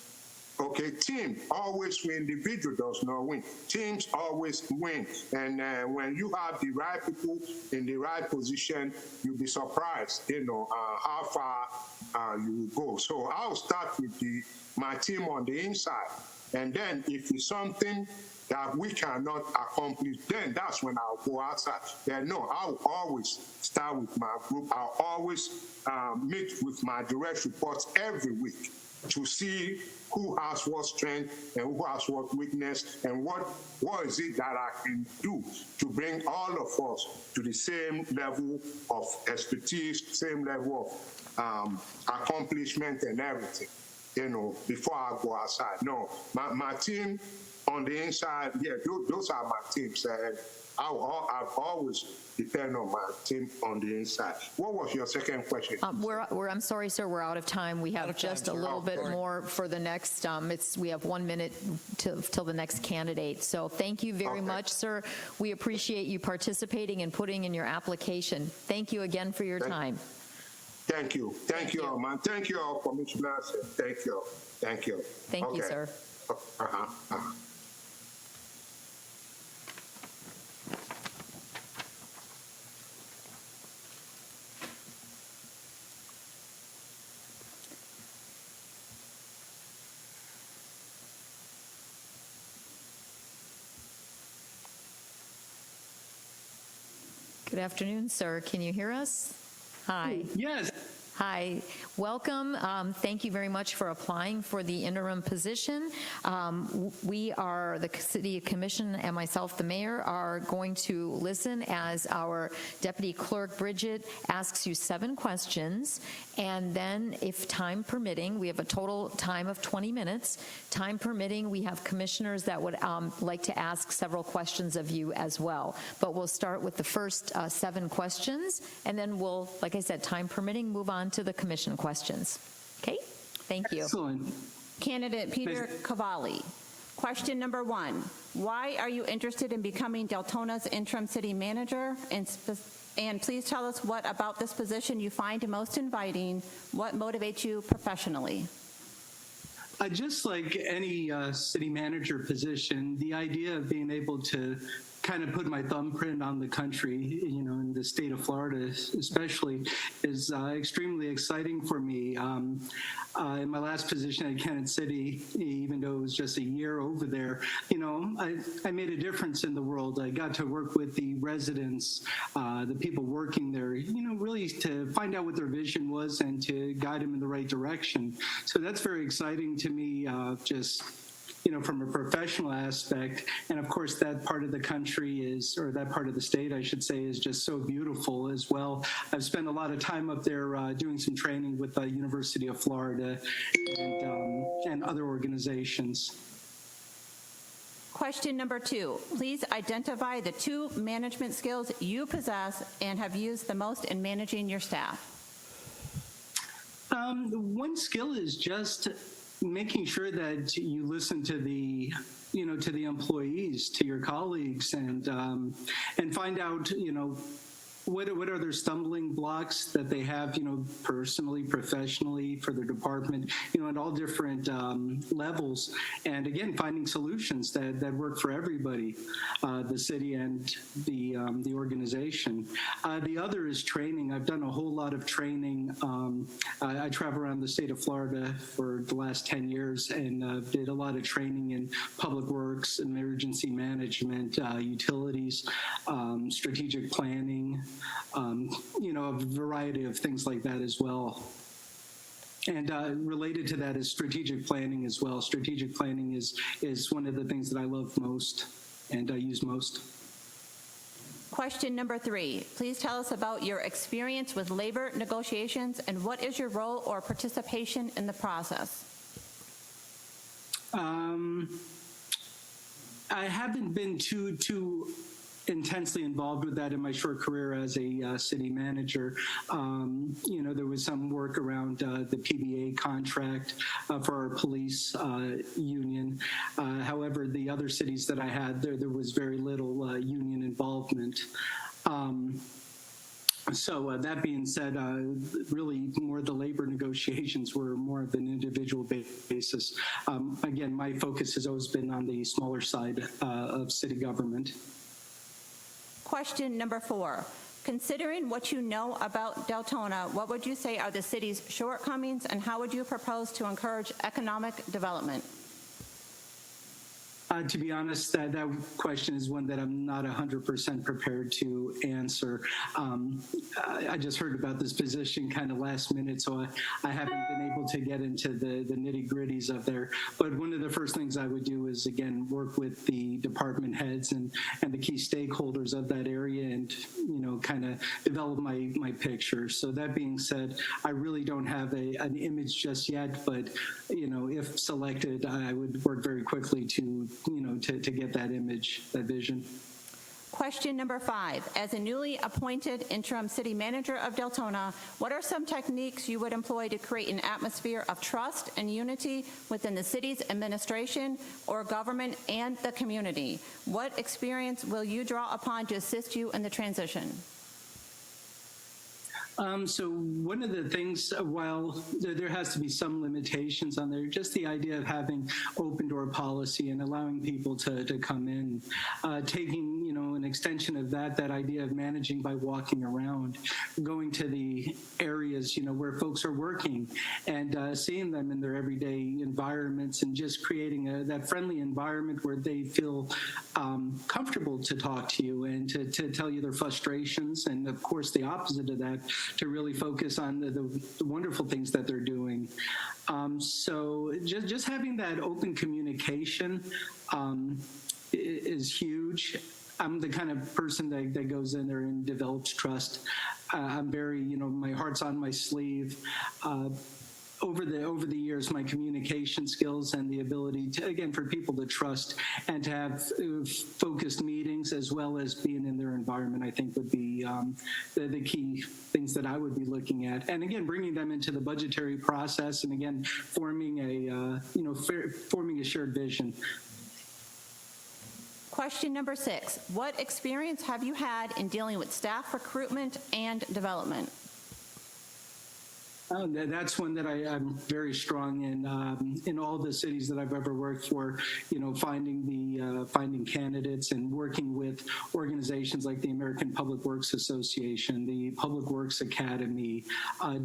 L: Okay, team always win. Individual does not win. Teams always win. And when you have the right people in the right position, you'll be surprised, how far you will go. So I'll start with my team on the inside. And then if it's something that we cannot accomplish, then that's when I'll go outside. Then no, I'll always start with my group. I'll always meet with my direct reports every week to see who has what strength and who has what weakness, and what is it that I can do to bring all of us to the same level of expertise, same level of accomplishment and everything, before I go outside. No, my team on the inside, yeah, those are my teams. And I've always depend on my team on the inside. What was your second question?
A: I'm sorry, sir, we're out of time. We have just a little bit more for the next, we have 1 minute till the next candidate. So thank you very much, sir. We appreciate you participating and putting in your application. Thank you again for your time.
L: Thank you. Thank you all, man. Thank you all, commissioners. Thank you. Thank you.
A: Thank you, sir. Good afternoon, sir. Can you hear us? Hi.
M: Yes.
A: Hi, welcome. Thank you very much for applying for the interim position. We are, the City Commission and myself, the mayor, are going to listen as our Deputy Clerk, Bridget, asks you 7 questions. And then, if time permitting, we have a total time of 20 minutes. Time permitting, we have commissioners that would like to ask several questions of you as well. But we'll start with the first 7 questions, and then we'll, like I said, time permitting, move on to the commission questions. Okay? Thank you.
M: Excellent.
B: Candidate Peter Cavalli. Question number 1. Why are you interested in becoming Deltona's interim city manager? And please tell us what about this position you find most inviting. What motivates you professionally?
M: Just like any city manager position, the idea of being able to kind of put my thumbprint on the country, you know, in the state of Florida especially, is extremely exciting for me. In my last position at Kansas City, even though it was just a year over there, you know, I made a difference in the world. I got to work with the residents, the people working there, you know, really to find out what their vision was and to guide them in the right direction. So that's very exciting to me, just, you know, from a professional aspect. And of course, that part of the country is, or that part of the state, I should say, is just so beautiful as well. I've spent a lot of time up there doing some training with the University of Florida and other organizations.
B: Question number 2. Please identify the 2 management skills you possess and have used the most in managing your staff.
M: One skill is just making sure that you listen to the, you know, to the employees, to your colleagues, and find out, you know, what are their stumbling blocks that they have, you know, personally, professionally, for their department, you know, at all different levels. And again, finding solutions that work for everybody, the city and the organization. The other is training. I've done a whole lot of training. I travel around the state of Florida for the last 10 years and did a lot of training in public works, emergency management, utilities, strategic planning, you know, a variety of things like that as well. And related to that is strategic planning as well. Strategic planning is one of the things that I love most and I use most.
B: Question number 3. Please tell us about your experience with labor negotiations and what is your role or participation in the process?
M: I haven't been too intensely involved with that in my short career as a city manager. You know, there was some work around the PBA contract for our police union. However, the other cities that I had, there was very little union involvement. So that being said, really more the labor negotiations were more of an individual basis. Again, my focus has always been on the smaller side of city government.
B: Question number 4. Considering what you know about Deltona, what would you say are the city's shortcomings and how would you propose to encourage economic development?
M: To be honest, that question is one that I'm not 100% prepared to answer. I just heard about this position kind of last minute, so I haven't been able to get into the nitty-gritties of there. But one of the first things I would do is, again, work with the department heads and the key stakeholders of that area and, you know, kind of develop my picture. So that being said, I really don't have an image just yet, but, you know, if selected, I would work very quickly to get that image, that vision.
B: Question number 5. As a newly appointed interim city manager of Deltona, what are some techniques you would employ to create an atmosphere of trust and unity within the city's administration or government and the community? What experience will you draw upon to assist you in the transition?
M: So one of the things, while there has to be some limitations on there, just the idea of having open door policy and allowing people to come in, taking, you know, an extension of that idea of managing by walking around, going to the areas, you know, where folks are working and seeing them in their everyday environments and just creating that friendly environment where they feel comfortable to talk to you and to tell you their frustrations. And of course, the opposite of that, to really focus on the wonderful things that they're doing. So just having that open communication is huge. I'm the kind of person that goes in there and develops trust. I'm very, my heart's on my sleeve. Over the years, my communication skills and the ability to, again, for people to trust and to have focused meetings as well as being in their environment, I think would be the key things that I would be looking at. And again, bringing them into the budgetary process, and again, forming a shared vision.
B: Question number 6. What experience have you had in dealing with staff recruitment and development?
M: That's one that I'm very strong in all the cities that I've ever worked for. Finding candidates and working with organizations like the American Public Works Association, the Public Works Academy,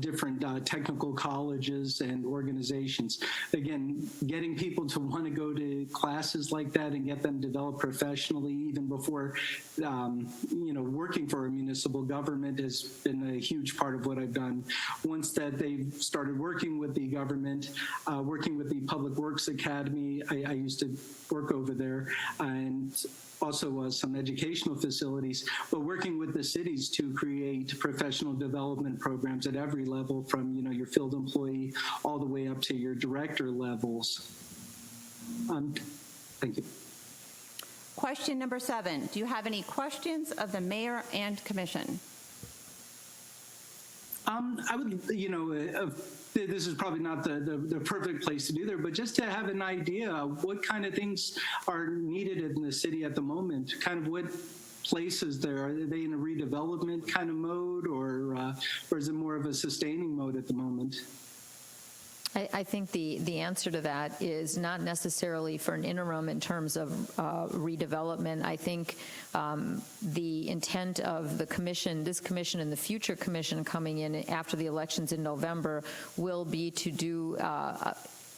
M: different technical colleges and organizations. Again, getting people to want to go to classes like that and get them developed professionally, even before working for a municipal government, has been a huge part of what I've done. Once that they've started working with the government, working with the Public Works Academy. I used to work over there, and also some educational facilities, but working with the cities to create professional development programs at every level, from your field employee all the way up to your director levels. Thank you.
B: Question number 7. Do you have any questions of the mayor and commission?
M: I would, this is probably not the perfect place to do there, but just to have an idea of what kind of things are needed in the city at the moment, kind of what places there. Are they in a redevelopment kind of mode, or is it more of a sustaining mode at the moment?
A: I think the answer to that is not necessarily for an interim in terms of redevelopment. I think the intent of the commission, this commission and the future commission coming in after the elections in November, will be to do a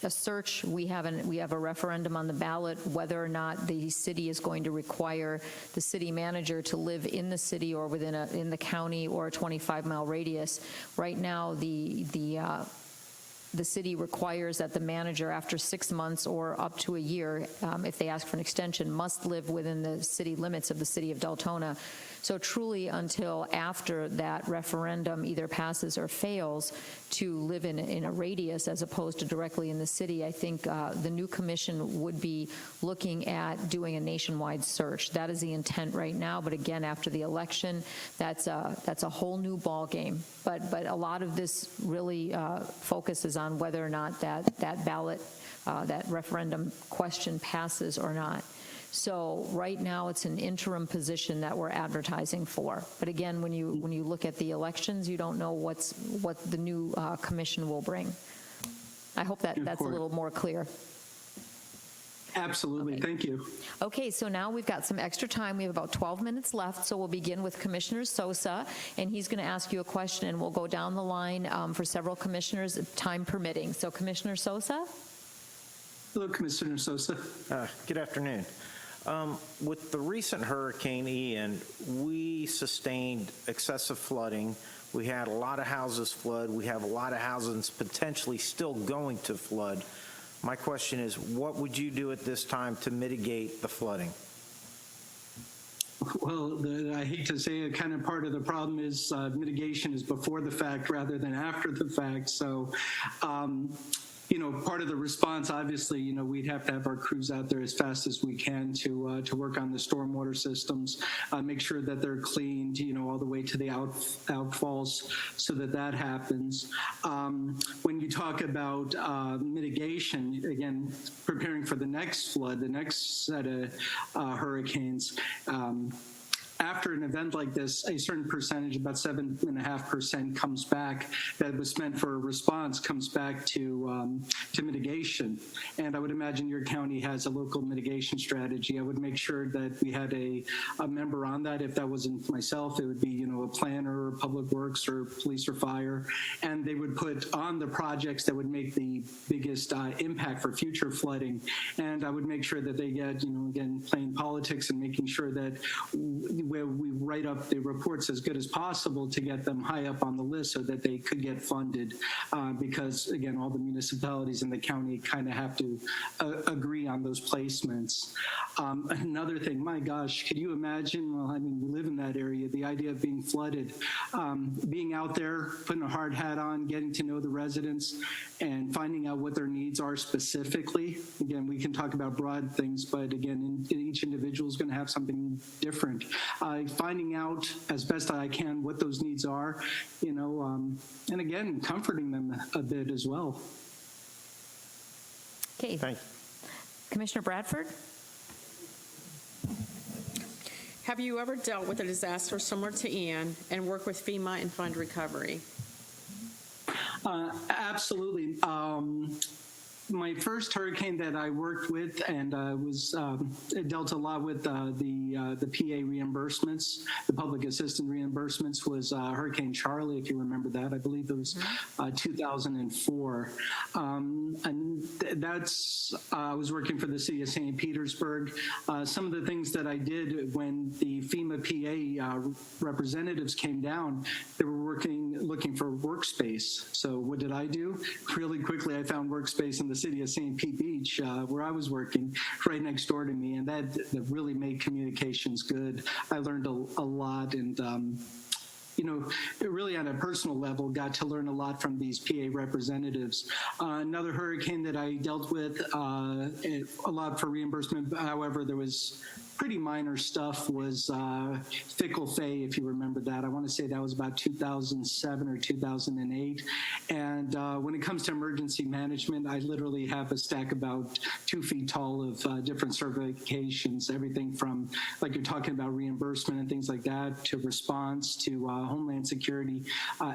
A: search. We have a referendum on the ballot whether or not the city is going to require the city manager to live in the city or in the county or a 25-mile radius. Right now, the city requires that the manager, after 6 months or up to a year, if they ask for an extension, must live within the city limits of the city of Deltona. So truly, until after that referendum either passes or fails, to live in a radius as opposed to directly in the city, I think the new commission would be looking at doing a nationwide search. That is the intent right now. But again, after the election, that's a whole new ball game. But a lot of this really focuses on whether or not that ballot, that referendum question passes or not. So right now it's an interim position that we're advertising for. But again, when you look at the elections, you don't know what the new commission will bring. I hope that's a little more clear.
M: Absolutely. Okay. Thank you.
A: Okay, so now we've got some extra time. We have about 12 minutes left, so we'll begin with Commissioner Sosa, and he's going to ask you a question, and we'll go down the line for several commissioners, time permitting. So Commissioner Sosa?
M: Hello, Commissioner Sosa.
D: Good afternoon. With the recent Hurricane Ian, we sustained excessive flooding. We had a lot of houses flood. We have a lot of houses potentially still going to flood. My question is, what would you do at this time to mitigate the flooding?
M: Well, I hate to say it, kind of part of the problem is mitigation is before the fact rather than after the fact. So, part of the response, obviously, we'd have to have our crews out there as fast as we can to work on the stormwater systems, make sure that they're cleaned, all the way to the outfalls, so that happens. When you talk about mitigation, again, preparing for the next flood, the next set of hurricanes, after an event like this, a certain percentage, about 7.5%, comes back that was meant for a response, comes back to mitigation. And I would imagine your county has a local mitigation strategy. I would make sure that we had a member on that. If that wasn't myself, it would be, a planner or public works or police or fire. And they would put on the projects that would make the biggest impact for future flooding. And I would make sure that they get, again, playing politics and making sure that where we write up the reports as good as possible to get them high up on the list so that they could get funded, because again, all the municipalities in the county kind of have to agree on those placements. Another thing, my gosh, could you imagine? Well, I mean, we live in that area. The idea of being flooded, being out there, putting a hard hat on, getting to know the residents, and finding out what their needs are specifically. Again, we can talk about broad things, but again, each individual is going to have something different. Finding out as best I can what those needs are, and again, comforting them a bit as well.
A: Okay.
D: Thank you.
A: Commissioner Bradford?
H: Have you ever dealt with a disaster similar to Ian and worked with FEMA and fund recovery?
M: Absolutely. My first hurricane that I worked with and dealt a lot with the PA reimbursements, the public assistance reimbursements, was Hurricane Charlie, if you remember that. I believe it was 2004. And that's, I was working for the city of St. Petersburg. Some of the things that I did when the FEMA PA representatives came down, they were looking for workspace. So what did I do? Really quickly, I found workspace in the city of St. Pete Beach, where I was working, right next door to me, and that really made communications good. I learned a lot, and really on a personal level, got to learn a lot from these PA representatives. Another hurricane that I dealt with, a lot for reimbursement, however, there was pretty minor stuff, was Fickle Fay, if you remember that. I want to say that was about 2007 or 2008. And when it comes to emergency management, I literally have a stack about 2 feet tall of different certifications, everything from, like you're talking about, reimbursement and things like that, to response, to Homeland Security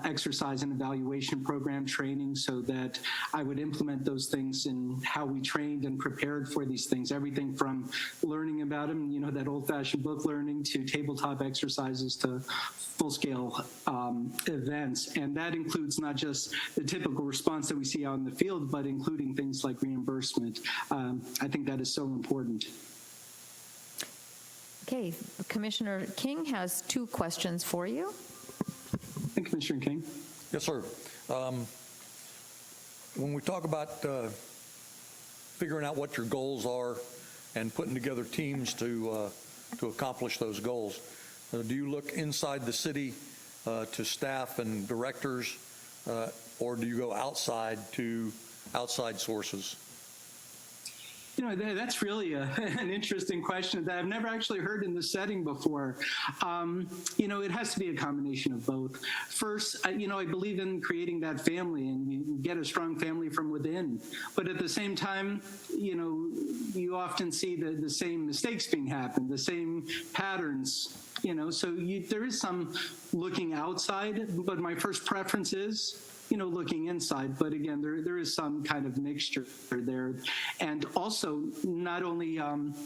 M: exercise and evaluation program training, so that I would implement those things in how we trained and prepared for these things, everything from learning about them, that old-fashioned book learning, to tabletop exercises, to full-scale events. And that includes not just the typical response that we see out in the field, but including things like reimbursement. I think that is so important.
A: Okay, Commissioner King has 2 questions for you.
M: Thank you, Commissioner King.
I: Yes, sir. When we talk about figuring out what your goals are and putting together teams to accomplish those goals, do you look inside the city to staff and directors, or do you go outside to outside sources?
M: That's really an interesting question that I've never actually heard in this setting before. It has to be a combination of both. First, I believe in creating that family, and you get a strong family from within. But at the same time, you often see the same mistakes being happen, the same patterns. So there is some looking outside, but my first preference is looking inside. But again, there is some kind of mixture there. And also, not only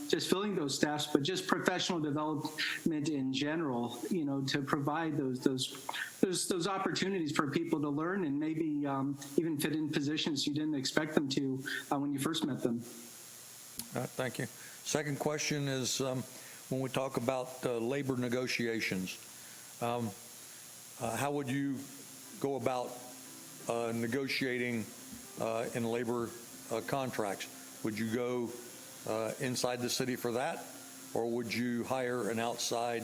M: just filling those staffs, but just professional development in general, to provide those opportunities for people to learn and maybe even fit in positions you didn't expect them to when you first met them.
I: All right, thank you. Second question is, when we talk about labor negotiations, how would you go about negotiating in labor contracts? Would you go inside the city for that, or would you hire an outside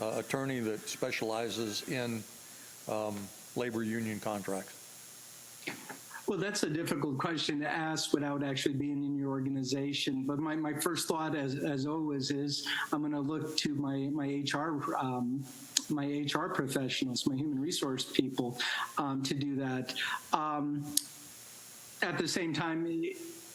I: attorney that specializes in labor union contracts?
M: Well, that's a difficult question to ask without actually being in your organization. But my first thought, as always, is I'm going to look to my HR professionals, my human resource people, to do that. At the same time,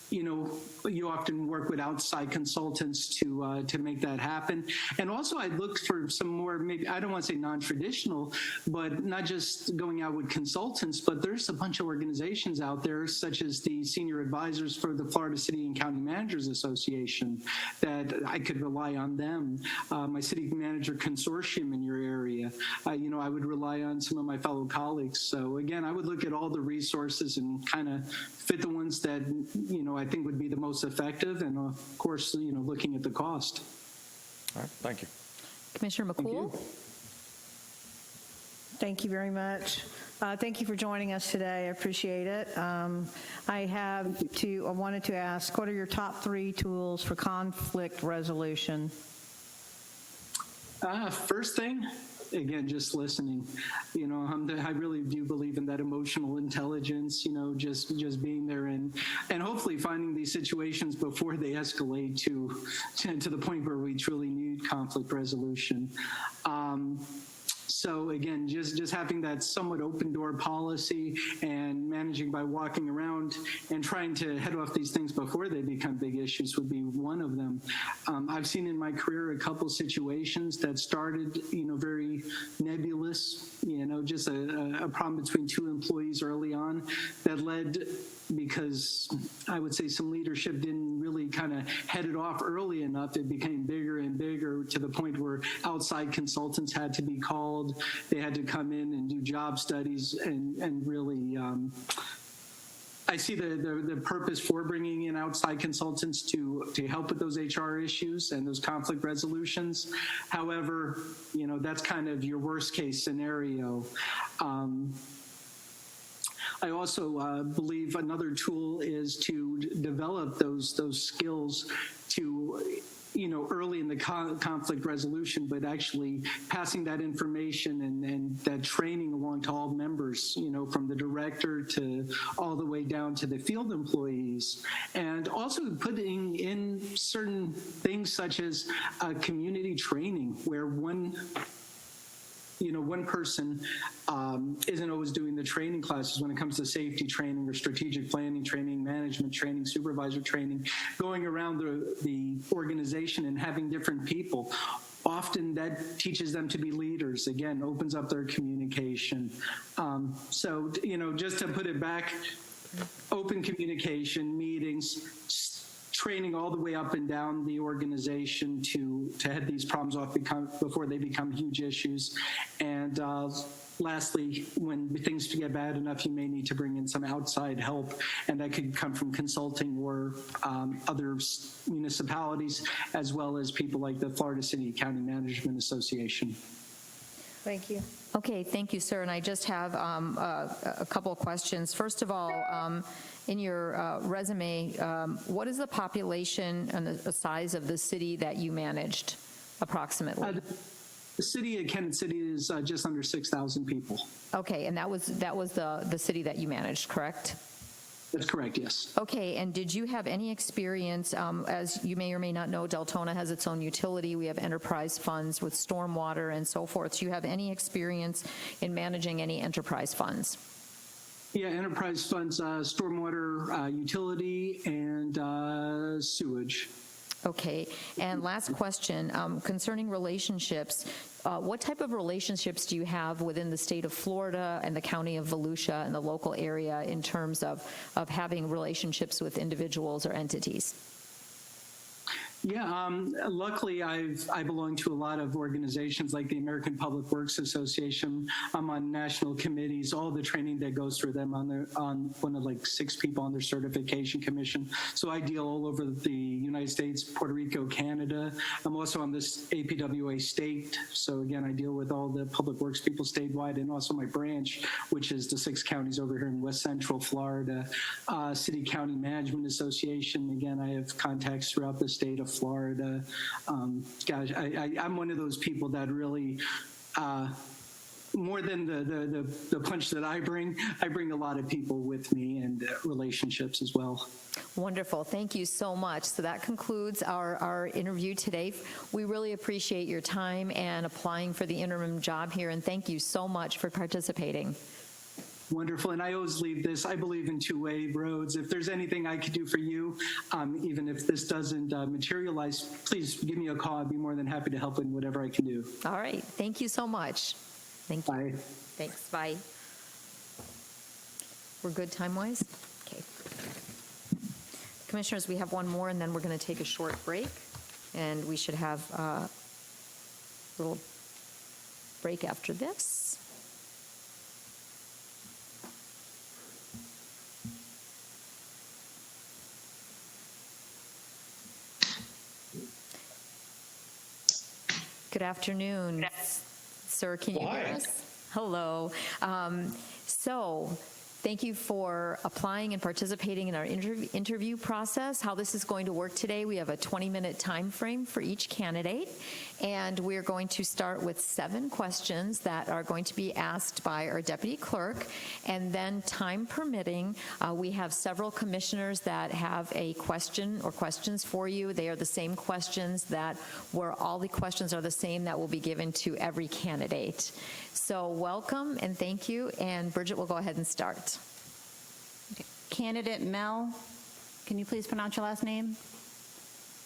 M: you often work with outside consultants to make that happen. And also I'd look for some more, maybe, I don't want to say non-traditional, but not just going out with consultants, but there's a bunch of organizations out there, such as the Senior Advisors for the Florida City and County Managers Association, that I could rely on them. My city manager consortium in your area, I would rely on some of my fellow colleagues. So again, I would look at all the resources and kind of fit the ones that, I think would be the most effective, and of course, looking at the cost.
I: All right, thank you.
A: Commissioner McCool?
C: Thank you very much. Thank you for joining us today. I appreciate it. I wanted to ask, what are your top 3 tools for conflict resolution?
M: First thing, again, just listening. I really do believe in that emotional intelligence, just being there and hopefully finding these situations before they escalate to the point where we truly need conflict resolution. So again, just having that somewhat open door policy and managing by walking around and trying to head off these things before they become big issues would be one of them. I've seen in my career a couple situations that started, very nebulous, just a problem between 2 employees early on that led, because I would say some leadership didn't really kind of head it off early enough. It became bigger and bigger to the point where outside consultants had to be called. They had to come in and do job studies and really, I see the purpose for bringing in outside consultants to help with those HR issues and those conflict resolutions. However, that's kind of your worst case scenario. I also believe another tool is to develop those skills to, early in the conflict resolution, but actually passing that information and that training along to all members, from the director to all the way down to the field employees, and also putting in certain things such as community training where one person isn't always doing the training classes when it comes to safety training or strategic planning training, management training, supervisor training, going around the organization and having different people. Often that teaches them to be leaders, again, opens up their communication. So, just to put it back, open communication, meetings, training all the way up and down the organization to head these problems off before they become huge issues. And lastly, when things get bad enough, you may need to bring in some outside help, and that could come from consulting or other municipalities, as well as people like the Florida City County Management Association.
C: Thank you.
A: Okay, thank you, sir. And I just have a couple of questions. First of all, in your resume, what is the population and the size of the city that you managed, approximately?
M: The city of Kansas City is just under 6,000 people.
A: Okay, and that was the city that you managed, correct?
M: That's correct, yes.
A: Okay, and did you have any experience, as you may or may not know, Deltona has its own utility. We have enterprise funds with stormwater and so forth. Do you have any experience in managing any enterprise funds?
M: Yeah, enterprise funds, stormwater, utility, and sewage.
A: Okay, and last question, concerning relationships, what type of relationships do you have within the state of Florida and the county of Volusia and the local area in terms of having relationships with individuals or entities?
M: Yeah, luckily I belong to a lot of organizations like the American Public Works Association. I'm on national committees, all the training that goes through them. On one of like 6 people on their certification commission. So I deal all over the United States, Puerto Rico, Canada. I'm also on this APWA state. So again, I deal with all the public works people statewide, and also my branch, which is the 6 counties over here in West Central Florida. City County Management Association. Again, I have contacts throughout the state of Florida. Gosh, I'm one of those people that really, more than the punch that I bring a lot of people with me and relationships as well.
A: Wonderful. Thank you so much. So that concludes our interview today. We really appreciate your time and applying for the interim job here, and thank you so much for participating.
M: Wonderful. And I always leave this, I believe in two-way roads. If there's anything I could do for you, even if this doesn't materialize, please give me a call. I'd be more than happy to help in whatever I can do.
A: All right. Thank you so much. Thank you.
M: Bye.
A: Thanks. Bye. We're good time-wise? Okay. Commissioners, we have one more, and then we're going to take a short break. And we should have a little break after this. Good afternoon. Sir, can you hear us? Hello. So, thank you for applying and participating in our interview process. How this is going to work today, we have a 20-minute time frame for each candidate, and we're going to start with 7 questions that are going to be asked by our deputy clerk, and then time permitting, we have several commissioners that have a question or questions for you. They are the same questions where all the questions are the same that will be given to every candidate. So welcome and thank you, and Bridget will go ahead and start.
B: Okay. Candidate Mel, can you please pronounce your last name?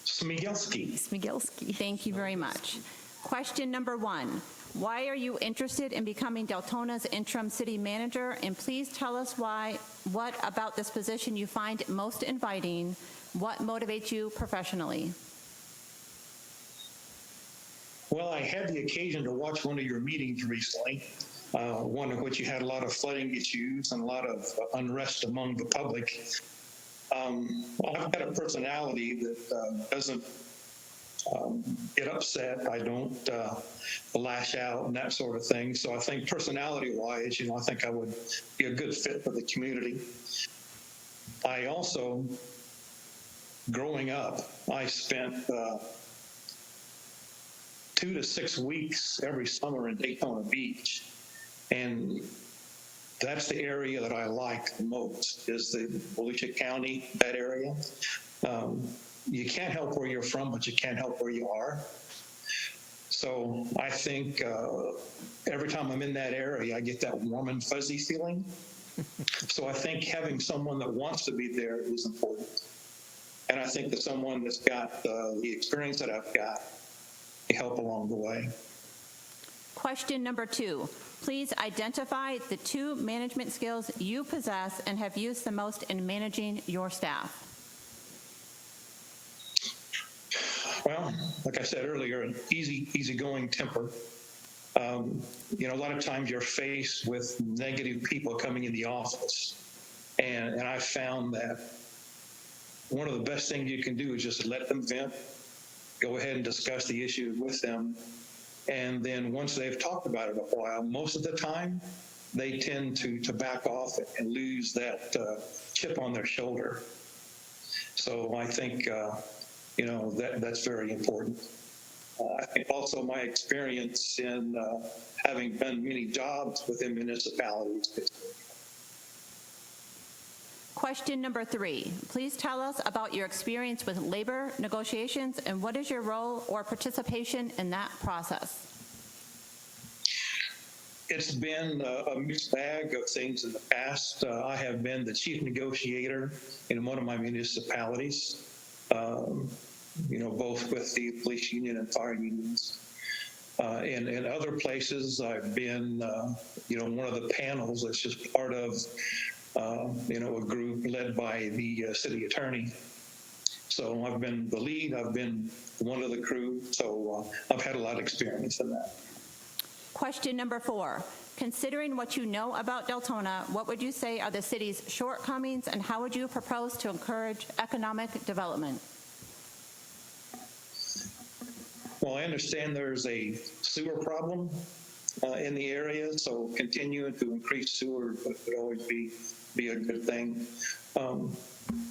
N: Smigelski.
A: Smigelski.
B: Thank you very much. Question number 1. Why are you interested in becoming Deltona's interim city manager? And please tell us what about this position you find most inviting? What motivates you professionally?
N: Well, I had the occasion to watch one of your meetings recently, one in which you had a lot of flooding issues and a lot of unrest among the public. Well, I've got a personality that doesn't get upset. I don't lash out and that sort of thing. So I think personality-wise, I think I would be a good fit for the community. I also, growing up, I spent 2 to 6 weeks every summer in Daytona Beach. And that's the area that I like the most, is the Volusia County, that area. You can't help where you're from, but you can't help where you are. So I think every time I'm in that area, I get that warm and fuzzy feeling. So I think having someone that wants to be there is important. And I think that someone that's got the experience that I've got can help along the way.
B: Question number 2. Please identify the 2 management skills you possess and have used the most in managing your staff.
N: Well, like I said earlier, an easygoing temper. A lot of times you're faced with negative people coming in the office. And I found that one of the best things you can do is just let them vent, go ahead and discuss the issue with them. And then once they've talked about it a while, most of the time, they tend to back off and lose that chip on their shoulder. So I think, that's very important. I think also my experience in having done many jobs within municipalities.
B: Question number 3. Please tell us about your experience with labor negotiations and what is your role or participation in that process?
N: It's been a mixed bag of things in the past. I have been the chief negotiator in one of my municipalities, both with the police union and fire unions. In other places, I've been, one of the panels that's just part of a group led by the city attorney. So I've been the lead, I've been one of the crew, so I've had a lot of experience in that.
B: Question number 4. Considering what you know about Deltona, what would you say are the city's shortcomings and how would you propose to encourage economic development?
N: Well, I understand there's a sewer problem in the area, so continuing to increase sewer would always be a good thing.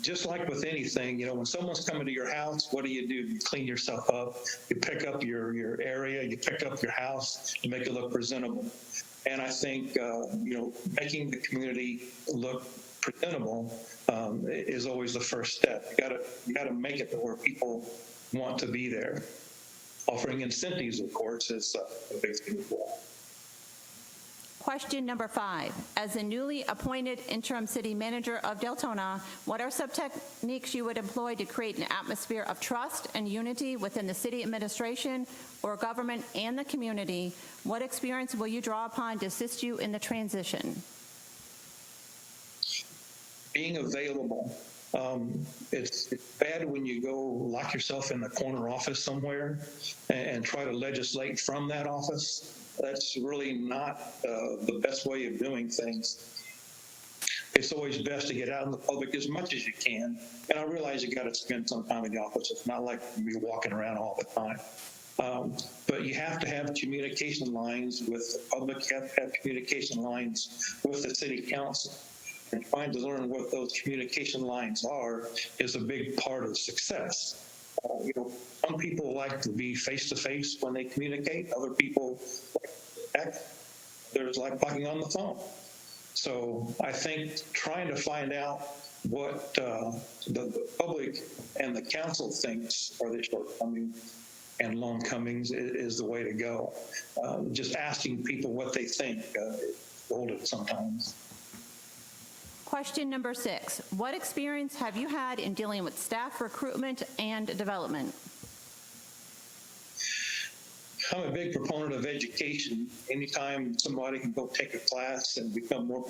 N: Just like with anything, when someone's coming to your house, what do? You clean yourself up, you pick up your area, you pick up your house, you make it look presentable. And I think, making the community look presentable is always the first step. You got to make it to where people want to be there. Offering incentives, of course, is a big thing as well.
B: Question number 5. As the newly appointed interim city manager of Deltona, what are some techniques you would employ to create an atmosphere of trust and unity within the city administration or government and the community? What experience will you draw upon to assist you in the transition?
N: Being available. It's bad when you go lock yourself in the corner office somewhere and try to legislate from that office. That's really not the best way of doing things. It's always best to get out in the public as much as you can. And I realize you got to spend some time in the office. It's not like you're walking around all the time. But you have to have communication lines with the public, you have to have communication lines with the city council. And trying to learn what those communication lines are is a big part of success. Some people like to be face-to-face when they communicate. Other people there's like talking on the phone. So I think trying to find out what the public and the council thinks are the shortcomings and longcomings is the way to go. Just asking people what they think hold it sometimes.
B: Question number 6. What experience have you had in dealing with staff recruitment and development?
N: I'm a big proponent of education. Anytime somebody can go take a class and become more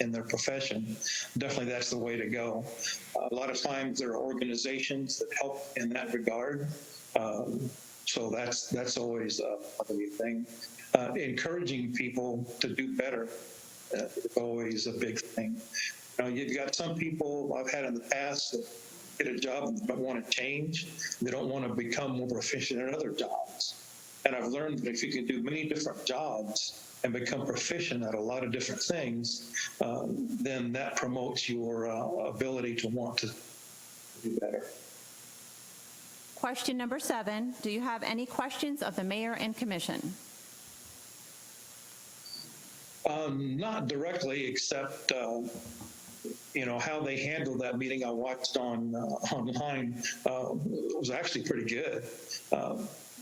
N: in their profession, definitely that's the way to go. A lot of times there are organizations that help in that regard. So that's always a thing. Encouraging people to do better is always a big thing. You've got some people I've had in the past that get a job and don't want to change. They don't want to become more proficient in other jobs. And I've learned that if you can do many different jobs and become proficient at a lot of different things, then that promotes your ability to want to do better.
B: Question number 7. Do you have any questions of the mayor and commission?
N: Not directly, except how they handled that meeting I watched online was actually pretty good.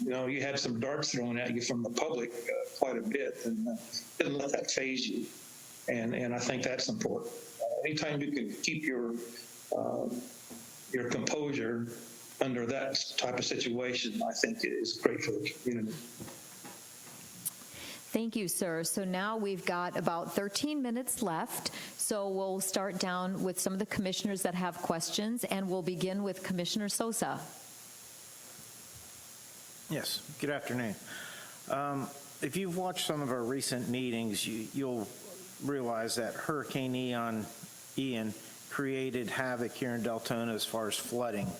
N: You had some darts thrown at you from the public quite a bit, and didn't let that faze you. And I think that's important. Anytime you can keep your composure under that type of situation, I think it is great for the community.
A: Thank you, sir. So now we've got about 13 minutes left. So we'll start down with some of the commissioners that have questions, and we'll begin with Commissioner Sosa.
D: Yes, good afternoon. If you've watched some of our recent meetings, you'll realize that Hurricane Ian created havoc here in Deltona as far as flooding.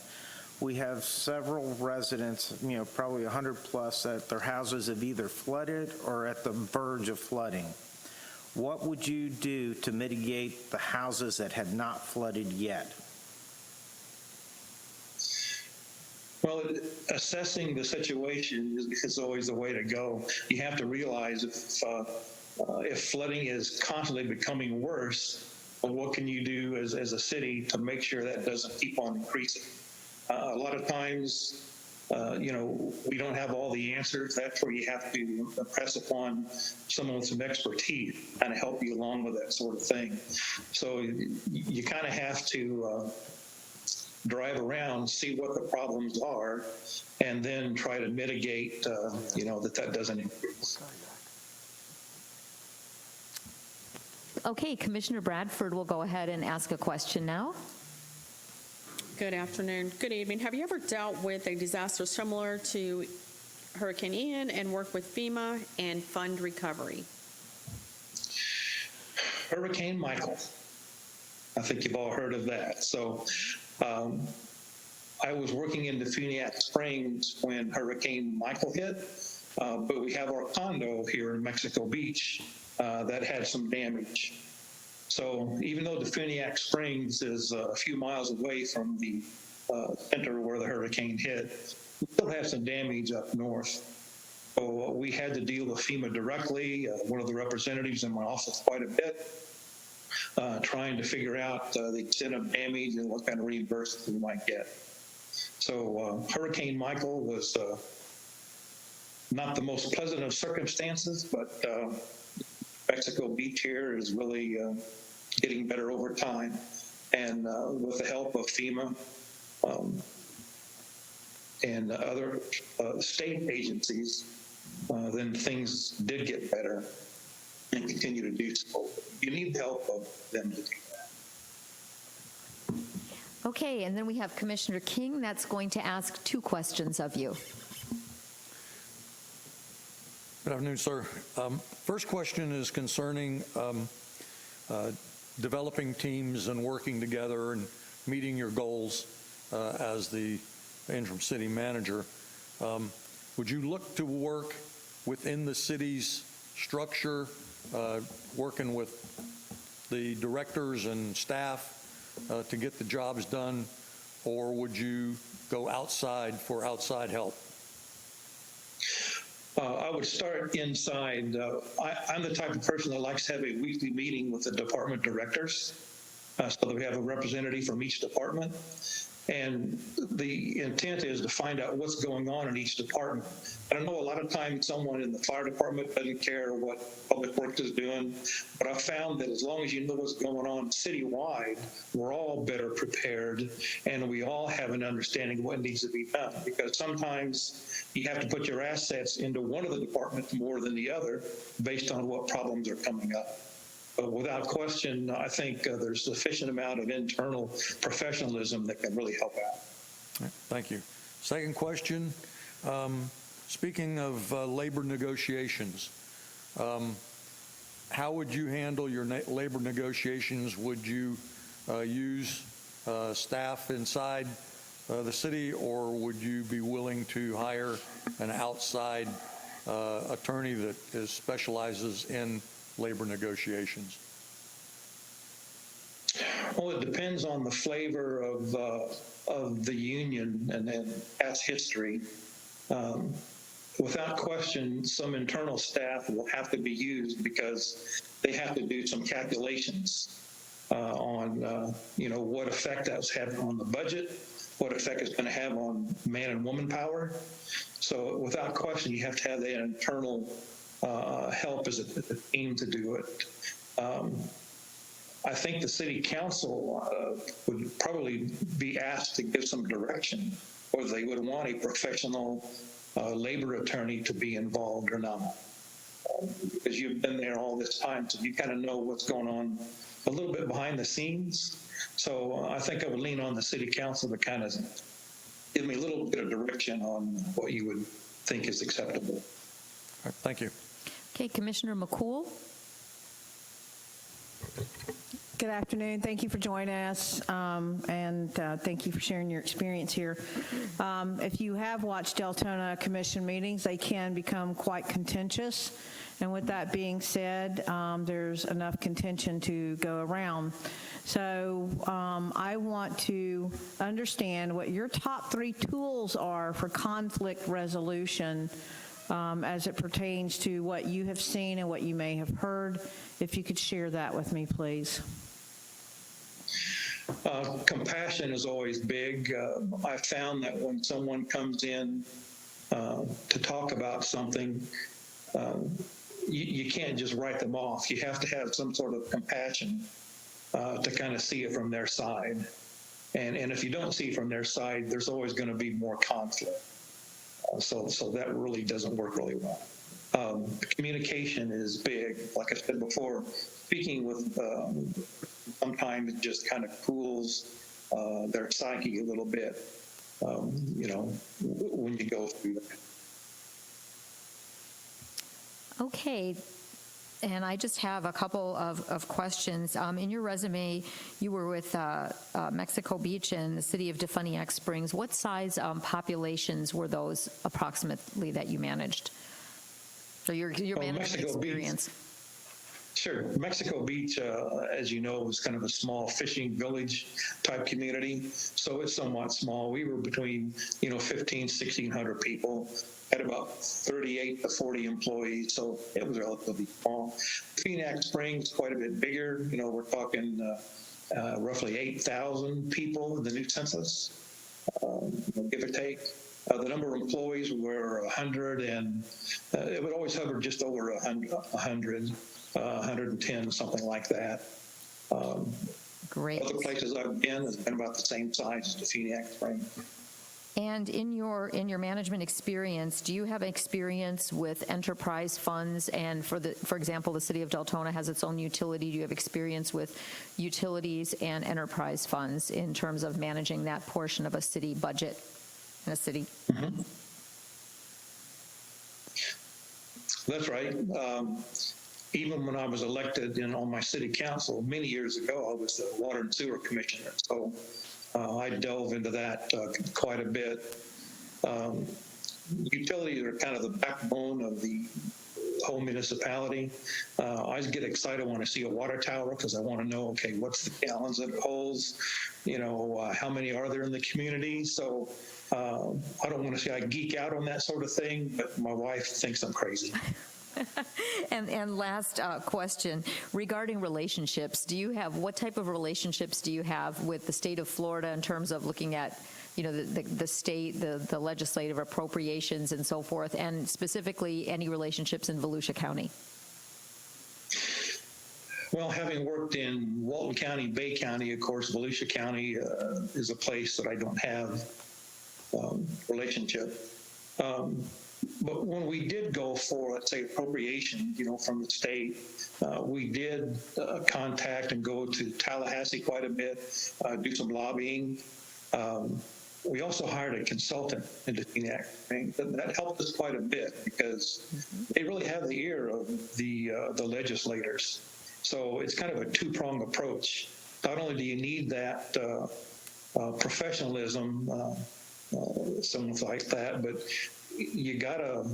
D: We have several residents, probably 100 plus, that their houses have either flooded or at the verge of flooding. What would you do to mitigate the houses that have not flooded yet?
N: Well, assessing the situation is always the way to go. You have to realize if flooding is constantly becoming worse, what can you do as a city to make sure that doesn't keep on increasing? A lot of times, we don't have all the answers. That's where you have to press upon someone with some expertise to kind of help you along with that sort of thing. So you kind of have to drive around, see what the problems are, and then try to mitigate, that doesn't increase.
A: Okay, Commissioner Bradford will go ahead and ask a question now.
H: Good afternoon. Good evening. Have you ever dealt with a disaster similar to Hurricane Ian and worked with FEMA and fund recovery?
N: Hurricane Michael. I think you've all heard of that. So I was working in Defuniak Springs when Hurricane Michael hit, but we have our condo here in Mexico Beach that had some damage. So even though Defuniak Springs is a few miles away from the center where the hurricane hit, we still have some damage up north. So we had to deal with FEMA directly, one of the representatives in my office quite a bit, trying to figure out the extent of damage and what kind of reimbursement we might get. So Hurricane Michael was not the most pleasant of circumstances, but Mexico Beach here is really getting better over time. And with the help of FEMA and other state agencies, then things did get better and continue to do so. You need the help of them to do that.
A: Okay, and then we have Commissioner King that's going to ask 2 questions of you.
I: Good afternoon, sir. First question is concerning developing teams and working together and meeting your goals as the interim city manager. would you look to work within the city's structure, working with the directors and staff to get the jobs done, or would you go outside for outside help?
N: I would start inside. I'm the type of person that likes to have a weekly meeting with the department directors so that we have a representative from each department. And the intent is to find out what's going on in each department. I know a lot of times someone in the fire department doesn't care what Public Works is doing, but I found that as long as you know what's going on citywide, we're all better prepared and we all have an understanding of what needs to be done. Because sometimes you have to put your assets into one of the departments more than the other based on what problems are coming up. But without question, I think there's sufficient amount of internal professionalism that can really help out.
I: Thank you. Second question, speaking of labor negotiations, how would you handle your labor negotiations? Would you use staff inside the city, or would you be willing to hire an outside attorney that specializes in labor negotiations?
N: Well, it depends on the flavor of the union and past history. Without question, some internal staff will have to be used because they have to do some calculations on what effect that's having on the budget, what effect it's going to have on man and woman power. So without question, you have to have that internal help as a team to do it. I think the city council would probably be asked to give some direction whether they would want a professional labor attorney to be involved or not. Because you've been there all this time, so you kind of know what's going on a little bit behind the scenes. So I think I would lean on the city council to kind of give me a little bit of direction on what you would think is acceptable.
I: All right, thank you.
A: Okay, Commissioner McCool.
C: Good afternoon. Thank you for joining us, and thank you for sharing your experience here. If you have watched Deltona Commission meetings, they can become quite contentious. And with that being said, there's enough contention to go around. So I want to understand what your top 3 tools are for conflict resolution as it pertains to what you have seen and what you may have heard. If you could share that with me, please.
N: Compassion is always big. I found that when someone comes in to talk about something, you can't just write them off. You have to have some sort of compassion to kind of see it from their side. And if you don't see it from their side, there's always going to be more conflict. So that really doesn't work really well. Communication is big. Like I said before, speaking with sometimes it just kind of cools their psyche a little bit, when you go through that.
A: Okay. And I just have a couple of questions. In your resume, you were with Mexico Beach and the city of Defuniak Springs. What size populations were those approximately that you managed? So your management
N: Mexico
A: experience.
N: Beach. Sure. Mexico Beach, as you know, is kind of a small fishing village type community. So it's somewhat small. We were between, 1,500, 1,600 people, had about 38 to 40 employees. So it was relatively small. Defuniak Springs, quite a bit bigger. We're talking roughly 8,000 people in the new census, give or take. The number of employees were 100, and it would always hover just over 100, 110, something like that.
A: Great.
N: Other places I've been has been about the same size as Defuniak Springs.
A: And in your management experience, do you have experience with enterprise funds? And for example, the city of Deltona has its own utility. Do you have experience with utilities and enterprise funds in terms of managing that portion of a city budget in a city?
N: Mm-hmm. That's right. Even when I was elected on my city council many years ago, I was the water and sewer commissioner. So I delve into that quite a bit. utilities are kind of the backbone of the whole municipality. I always get excited when I see a water tower because I want to know, okay, what's the gallons that it holds? How many are there in the community? So I don't want to say I geek out on that sort of thing, but my wife thinks I'm crazy.
A: And last question, regarding relationships, what type of relationships do you have with the state of Florida in terms of looking at, the state, the legislative appropriations and so forth, and specifically any relationships in Volusia County?
N: Well, having worked in Walton County, Bay County, of course, Volusia County is a place that I don't have relationship. But when we did go for, let's say, appropriation, from the state, we did contact and go to Tallahassee quite a bit, do some lobbying. We also hired a consultant into that. That helped us quite a bit because they really have the ear of the legislators. So it's kind of a two-pronged approach. Not only do you need that professionalism, something like that, but you got to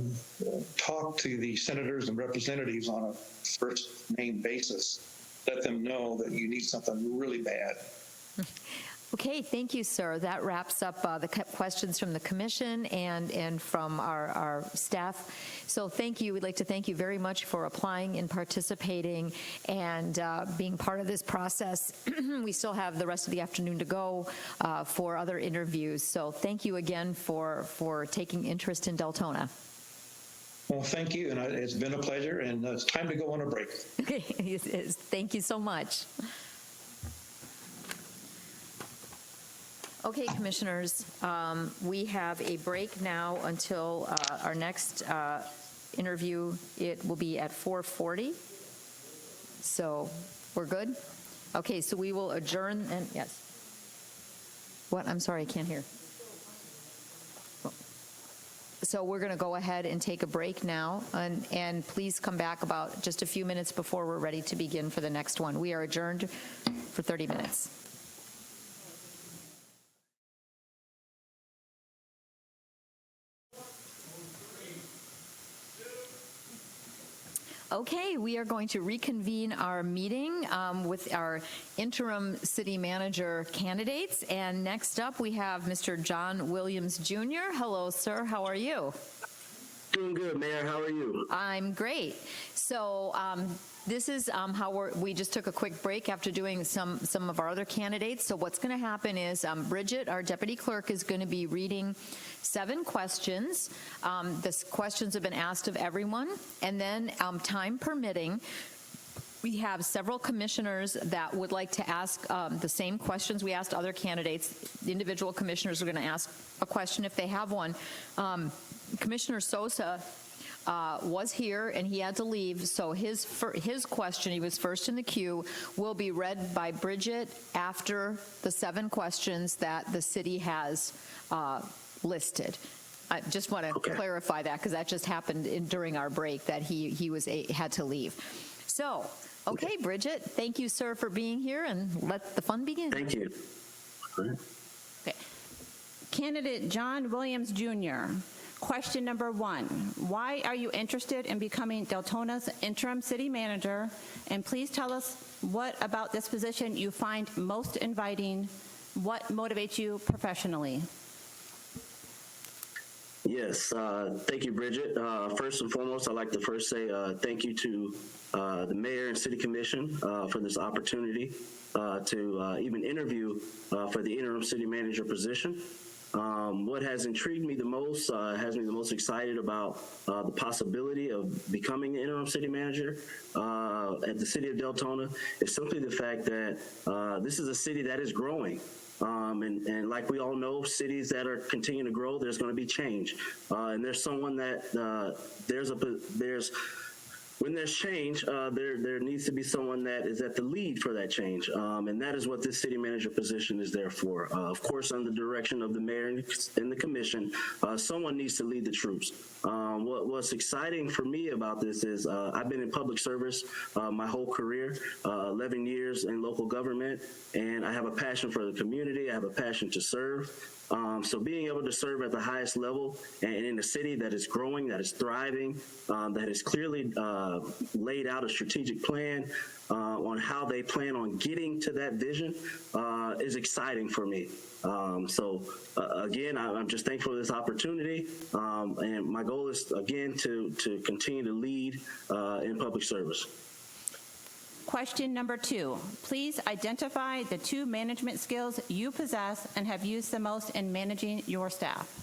N: talk to the senators and representatives on a first name basis. Let them know that you need something really bad.
A: Okay, thank you, sir. That wraps up the questions from the commission and from our staff. So thank you. We'd like to thank you very much for applying and participating and being part of this process. We still have the rest of the afternoon to go for other interviews. So thank you again for taking interest in Deltona.
N: Well, thank you. And it's been a pleasure. And it's time to go on a break.
A: Okay, thank you so much. Okay, commissioners, we have a break now until our next interview. It will be at 4:40. So we're good? Okay, so we will adjourn and yes. What? I'm sorry, I can't hear. So we're going to go ahead and take a break now, and please come back about just a few minutes before we're ready to begin for the next one. We are adjourned for 30 minutes. Okay, we are going to reconvene our meeting with our interim city manager candidates. And next up, we have Mr. John Williams, Jr. Hello, sir. How are you?
O: Doing good, Mayor. How are you?
A: I'm great. So this is how we just took a quick break after doing some of our other candidates. So what's going to happen is Bridget, our deputy clerk, is going to be reading 7 questions. The questions have been asked of everyone. And then time permitting, we have several commissioners that would like to ask the same questions we asked other candidates. The individual commissioners are going to ask a question if they have one. Commissioner Sosa was here and he had to leave, so his question, he was first in the queue, will be read by Bridget after the 7 questions that the city has listed. I just want to clarify that because that just happened during our break that he had to leave. So, okay, Bridget, thank you, sir, for being here, and let the fun begin.
O: Thank you.
B: Okay. Candidate John Williams, Jr. Question number 1, why are you interested in becoming Deltona's interim city manager? And please tell us what about this position you find most inviting. What motivates you professionally?
O: Yes, thank you, Bridget. First and foremost, I'd like to first say thank you to the mayor and city commission for this opportunity to even interview for the interim city manager position. What has intrigued me the most, has me the most excited about the possibility of becoming the interim city manager at the city of Deltona is simply the fact that this is a city that is growing. And like we all know, cities that are continuing to grow, there's going to be change. And there's someone that there's when there's change, there needs to be someone that is at the lead for that change, and that is what this city manager position is there for. Of course, under the direction of the mayor and the commission, someone needs to lead the troops. What's exciting for me about this is I've been in public service my whole career, 11 years in local government, and I have a passion for the community. I have a passion to serve. So being able to serve at the highest level and in a city that is growing, that is thriving, that has clearly laid out a strategic plan on how they plan on getting to that vision is exciting for me. Again, I'm just thankful for this opportunity, and my goal is, again, to continue to lead in public service.
B: Question number 2, please identify the 2 management skills you possess and have used the most in managing your staff.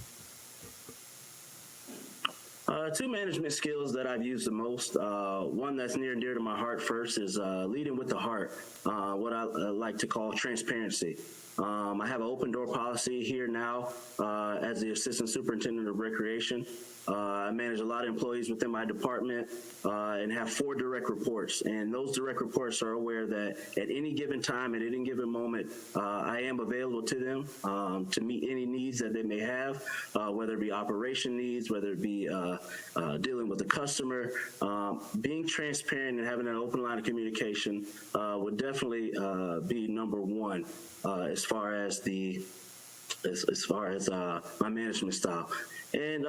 O: 2 management skills that I've used the most. One that's near and dear to my heart first is leading with the heart, what I like to call transparency. I have an open door policy here now as the Assistant Superintendent of Recreation. I manage a lot of employees within my department and have 4 direct reports. And those direct reports are aware that at any given time, at any given moment, I am available to them to meet any needs that they may have, whether it be operation needs, whether it be dealing with the customer. Being transparent and having an open line of communication would definitely be number 1 as far as my management style. And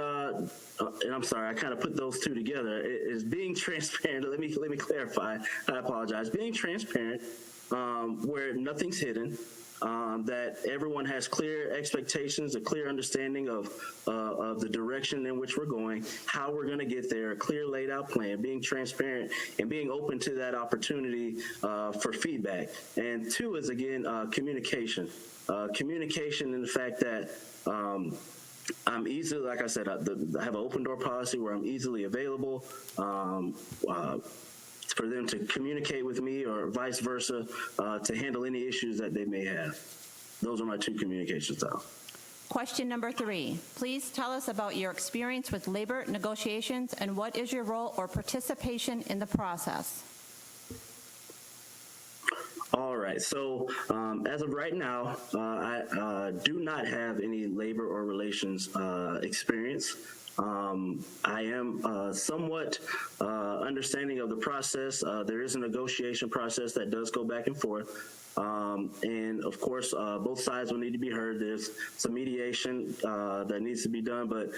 O: I'm sorry, I kind of put those 2 together. Is being transparent. Let me clarify. I apologize. Being transparent, where nothing's hidden, that everyone has clear expectations, a clear understanding of the direction in which we're going, how we're going to get there, a clear laid out plan, being transparent and being open to that opportunity for feedback. And 2 is, again, communication. Communication in the fact that I'm easily, like I said, I have an open door policy where I'm easily available for them to communicate with me or vice versa to handle any issues that they may have. Those are my 2 communication styles.
B: Question number 3, please tell us about your experience with labor negotiations and what is your role or participation in the process?
O: All right. So as of right now, I do not have any labor or relations experience. I am somewhat understanding of the process. There is a negotiation process that does go back and forth. And of course, both sides will need to be heard. There's some mediation that needs to be done, but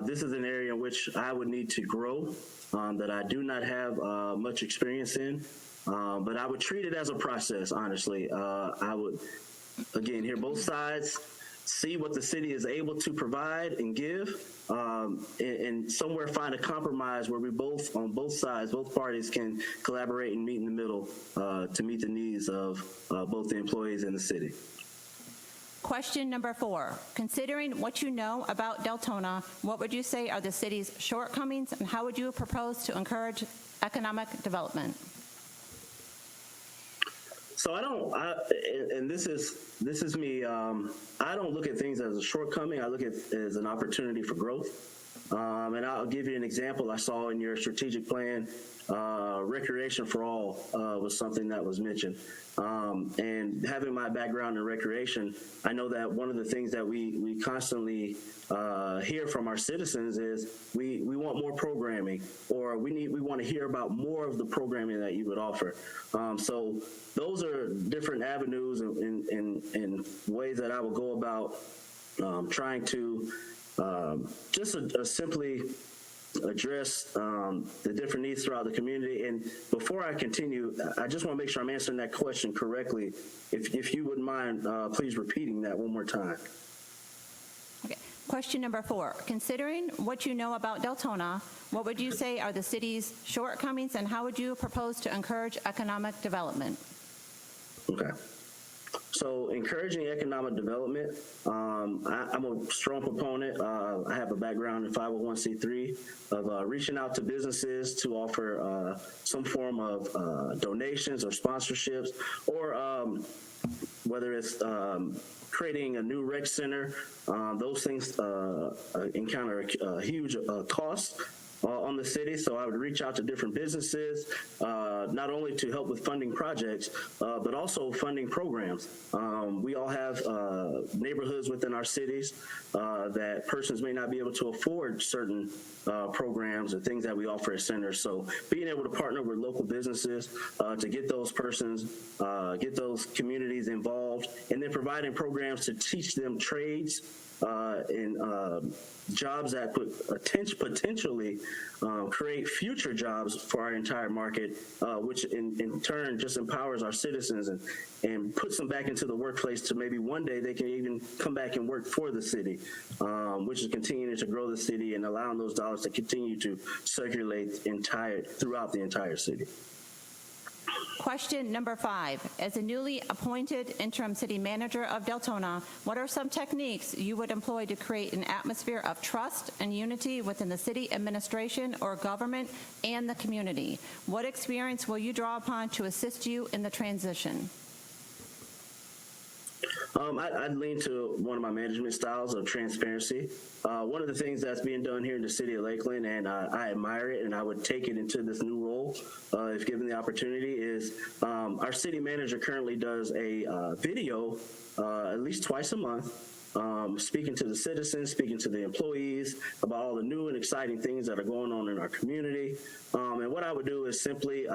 O: this is an area in which I would need to grow that I do not have much experience in. But I would treat it as a process, honestly. I would, again, hear both sides, see what the city is able to provide and give, and somewhere find a compromise where we both, on both sides, both parties can collaborate and meet in the middle to meet the needs of both the employees and the city.
B: Question number 4, considering what you know about Deltona, what would you say are the city's shortcomings and how would you propose to encourage economic development?
O: So and this is me, I don't look at things as a shortcoming. I look at it as an opportunity for growth. And I'll give you an example I saw in your strategic plan. Recreation for all was something that was mentioned. And having my background in recreation, I know that one of the things that we constantly hear from our citizens is we want more programming, or we want to hear about more of the programming that you would offer. So those are different avenues and ways that I will go about trying to just simply address the different needs throughout the community. And before I continue, I just want to make sure I'm answering that question correctly. If you wouldn't mind, please repeating that one more time.
B: Okay. Question number 4, considering what you know about Deltona, what would you say are the city's shortcomings and how would you propose to encourage economic development?
O: Okay. So encouraging economic development, I'm a strong proponent. I have a background in 501c3 of reaching out to businesses to offer some form of donations or sponsorships, or whether it's creating a new rec center. Those things encounter a huge cost. on the city. So I would reach out to different businesses, not only to help with funding projects, but also funding programs. We all have neighborhoods within our cities that persons may not be able to afford certain programs and things that we offer at centers. So being able to partner with local businesses to get those persons, get those communities involved, and then providing programs to teach them trades and jobs that could potentially create future jobs for our entire market, which in turn just empowers our citizens and puts them back into the workplace to maybe one day they can even come back and work for the city, which is continuing to grow the city and allowing those dollars to continue to circulate throughout the entire city.
B: Question number 5. As a newly appointed interim city manager of Deltona, what are some techniques you would employ to create an atmosphere of trust and unity within the city administration or government and the community? What experience will you draw upon to assist you in the transition?
O: I'd lean to one of my management styles of transparency. One of the things that's being done here in the city of Lakeland, and I admire it, and I would take it into this new role if given the opportunity, is our city manager currently does a video at least twice a month, speaking to the citizens, speaking to the employees about all the new and exciting things that are going on in our community. And what I would do is simply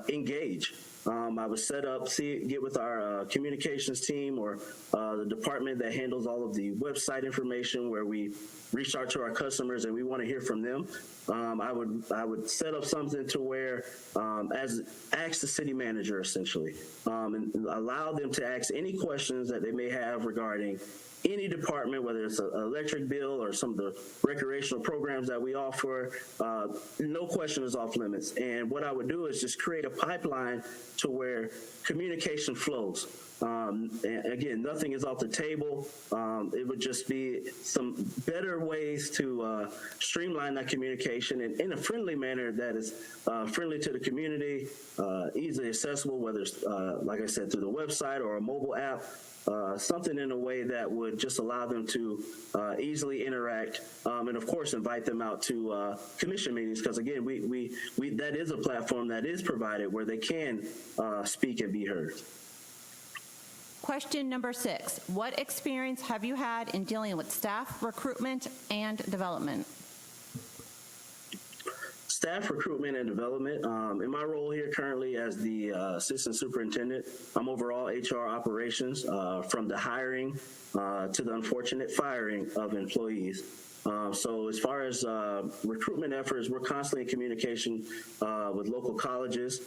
O: engage. I would set up, get with our communications team or the department that handles all of the website information where we reach out to our customers and we want to hear from them. I would set up something to where ask the city manager essentially and allow them to ask any questions that they may have regarding any department, whether it's an electric bill or some of the recreational programs that we offer. No question is off limits. And what I would do is just create a pipeline to where communication flows. And again, nothing is off the table. It would just be some better ways to streamline that communication in a friendly manner that is friendly to the community, easily accessible, whether it's, like I said, through the website or a mobile app. Something in a way that would just allow them to easily interact, and of course invite them out to commission meetings, because again, we that is a platform that is provided where they can speak and be heard.
B: Question number 6. What experience have you had in dealing with staff recruitment and development?
O: Staff recruitment and development. In my role here currently as the assistant superintendent, I'm overall HR operations from the hiring to the unfortunate firing of employees. So as far as recruitment efforts, we're constantly in communication with local colleges,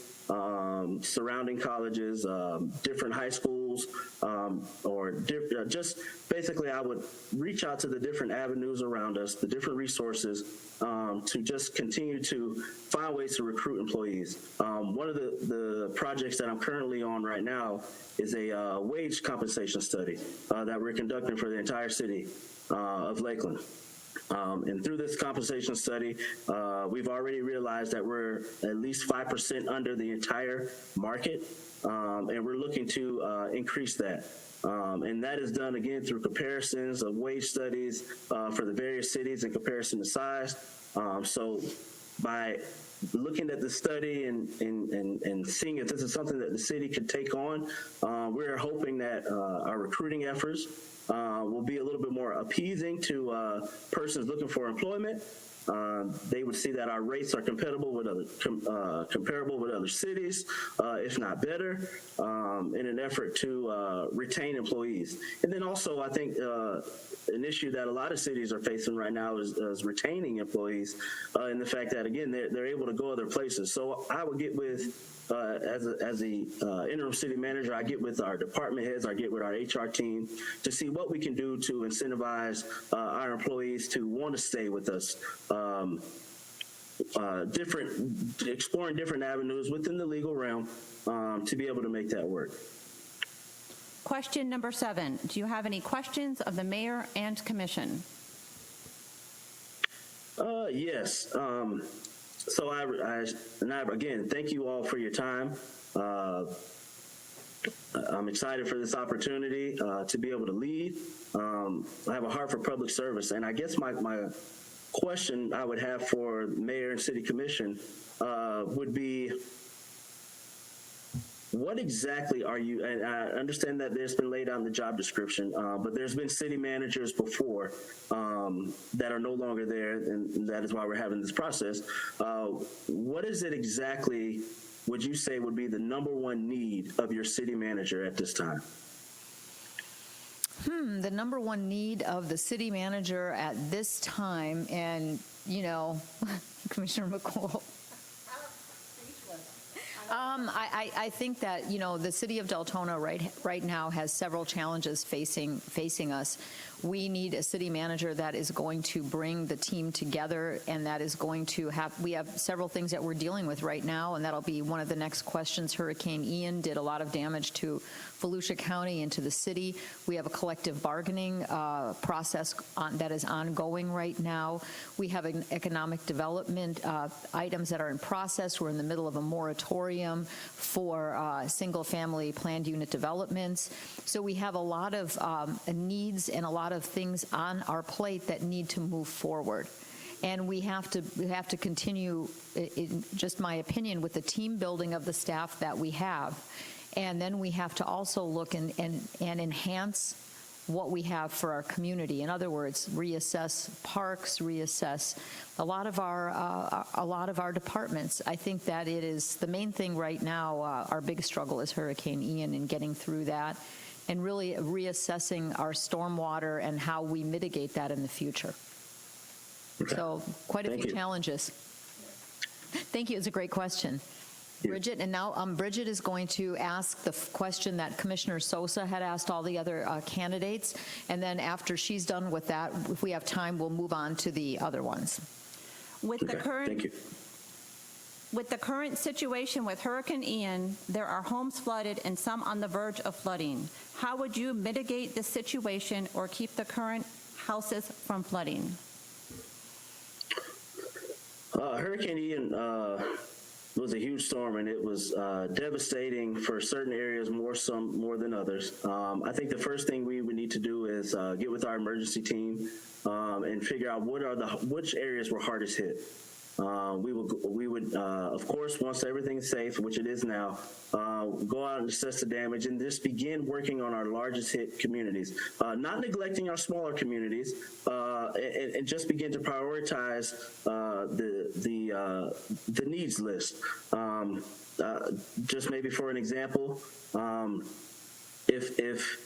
O: surrounding colleges, different high schools, or just basically I would reach out to the different avenues around us, the different resources, to just continue to find ways to recruit employees. One of the projects that I'm currently on right now is a wage compensation study that we're conducting for the entire city of Lakeland. And through this compensation study, we've already realized that we're at least 5% under the entire market, and we're looking to increase that. And that is done, again, through comparisons of wage studies for the various cities in comparison to size. So by looking at the study and seeing if this is something that the city could take on, we're hoping that our recruiting efforts will be a little bit more appeasing to persons looking for employment. They would see that our rates are comparable with other cities, if not better, in an effort to retain employees. And then also, I think an issue that a lot of cities are facing right now is retaining employees, and the fact that again they're able to go other places. So I would get with. As the interim city manager, I get with our department heads, I get with our HR team to see what we can do to incentivize our employees to want to stay with us. Exploring different avenues within the legal realm to be able to make that work.
B: Question number 7. Do you have any questions of the mayor and commission?
O: Yes. So again, thank you all for your time. I'm excited for this opportunity to be able to lead. I have a heart for public service, and I guess my question I would have for mayor and city commission would be, what exactly are you, and I understand that there's been laid out in the job description, but there's been city managers before that are no longer there, and that is why we're having this process. What is it exactly, would you say, would be the number one need of your city manager at this time?
A: The number one need of the city manager at this time, and, Commissioner McCool. I think that, the city of Deltona right now has several challenges facing us. We need a city manager that is going to bring the team together, and that is going to we have several things that we're dealing with right now, and that'll be one of the next questions. Hurricane Ian did a lot of damage to Volusia County and to the city. We have a collective bargaining process that is ongoing right now. We have an economic development items that are in process. We're in the middle of a moratorium for single-family planned unit developments. So we have a lot of needs and a lot of things on our plate that need to move forward. And we have to continue, in just my opinion, with the team building of the staff that we have. And then we have to also look and enhance what we have for our community. In other words, reassess parks, reassess a lot of our departments. I think that it is the main thing right now. Our big struggle is Hurricane Ian and getting through that, and really reassessing our stormwater and how we mitigate that in the future. Okay. So quite a few challenges. Thank you. It's a great question. Bridget, and now Bridget is going to ask the question that Commissioner Sosa had asked all the other candidates, and then after she's done with that, if we have time, we'll move on to the other ones.
B: With the current situation with Hurricane Ian, there are homes flooded and some on the verge of flooding. How would you mitigate the situation or keep the current houses from flooding?
O: Hurricane Ian was a huge storm, and it was devastating for certain areas more than others. I think the first thing we would need to do is get with our emergency team and figure out which areas were hardest hit. We would of course, once everything's safe, which it is now, go out and assess the damage and just begin working on our largest hit communities, not neglecting our smaller communities, and just begin to prioritize the needs list. Just maybe for an example, if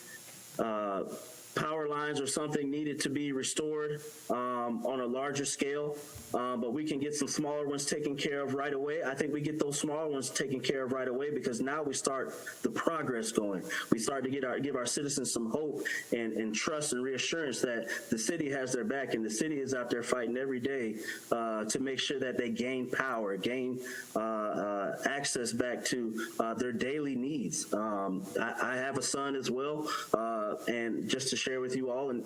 O: power lines or something needed to be restored on a larger scale, but we can get some smaller ones taken care of right away. I think we get those smaller ones taken care of right away, because now we start the progress going. We start to give our citizens some hope and trust and reassurance that the city has their back, and the city is out there fighting every day to make sure that they gain power, gain access back to their daily needs. I have a son as well, and just to share with you all, and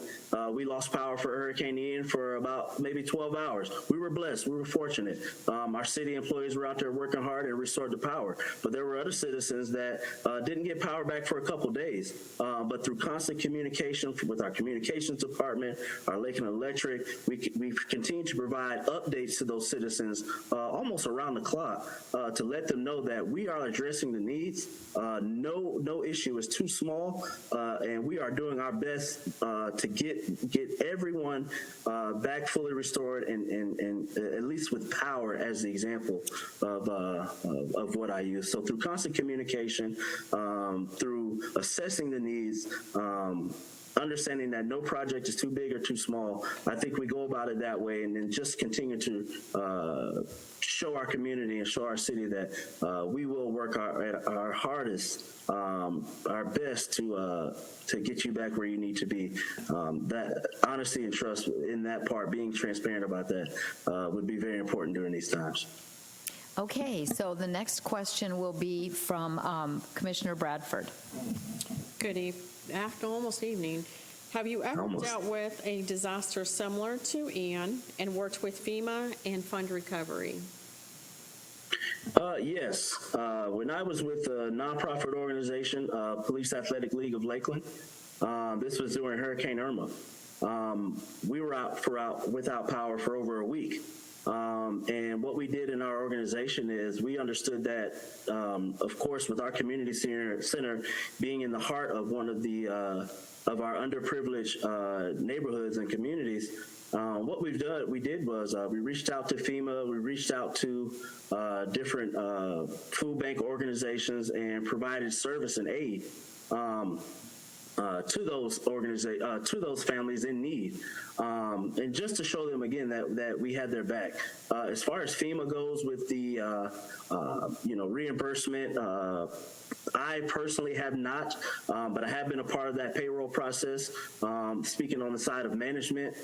O: we lost power for Hurricane Ian for about maybe 12 hours. We were blessed. We were fortunate. Our city employees were out there working hard and restored the power. But there were other citizens that didn't get power back for a couple days. But through constant communication with our communications department, our Lakeland Electric, we continue to provide updates to those citizens almost around the clock to let them know that we are addressing the needs. No issue is too small, and we are doing our best to get everyone back fully restored and at least with power as the example of what I use. So through constant communication, through assessing the needs, understanding that no project is too big or too small, I think we go about it that way, and then just continue to show our community and show our city that we will work our hardest, our best to get you back where you need to be. That honesty and trust in that part, being transparent about that, would be very important during these times.
A: Okay, so the next question will be from Commissioner Bradford.
H: Good almost evening. Have you ever dealt with a disaster similar to Ian and worked with Fema and fund recovery?
O: Yes. When I was with a nonprofit organization, Police Athletic League of Lakeland, this was during Hurricane Irma. we were without power for over a week. And what we did in our organization is we understood that, of course, with our community center being in the heart of one of the of our underprivileged neighborhoods and communities, what we did was we reached out to Fema, we reached out to different food bank organizations and provided service and aid to those families in need, and just to show them again that we had their back. As far as FEMA goes with the reimbursement, I personally have not, but I have been a part of that payroll process, speaking on the side of management,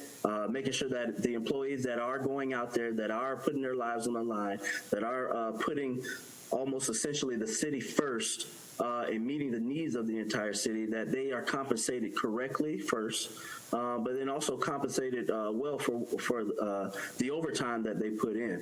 O: making sure that the employees that are going out there, that are putting their lives on the line, that are putting almost essentially the city first, and meeting the needs of the entire city, that they are compensated correctly first, but then also compensated well for the overtime that they put in.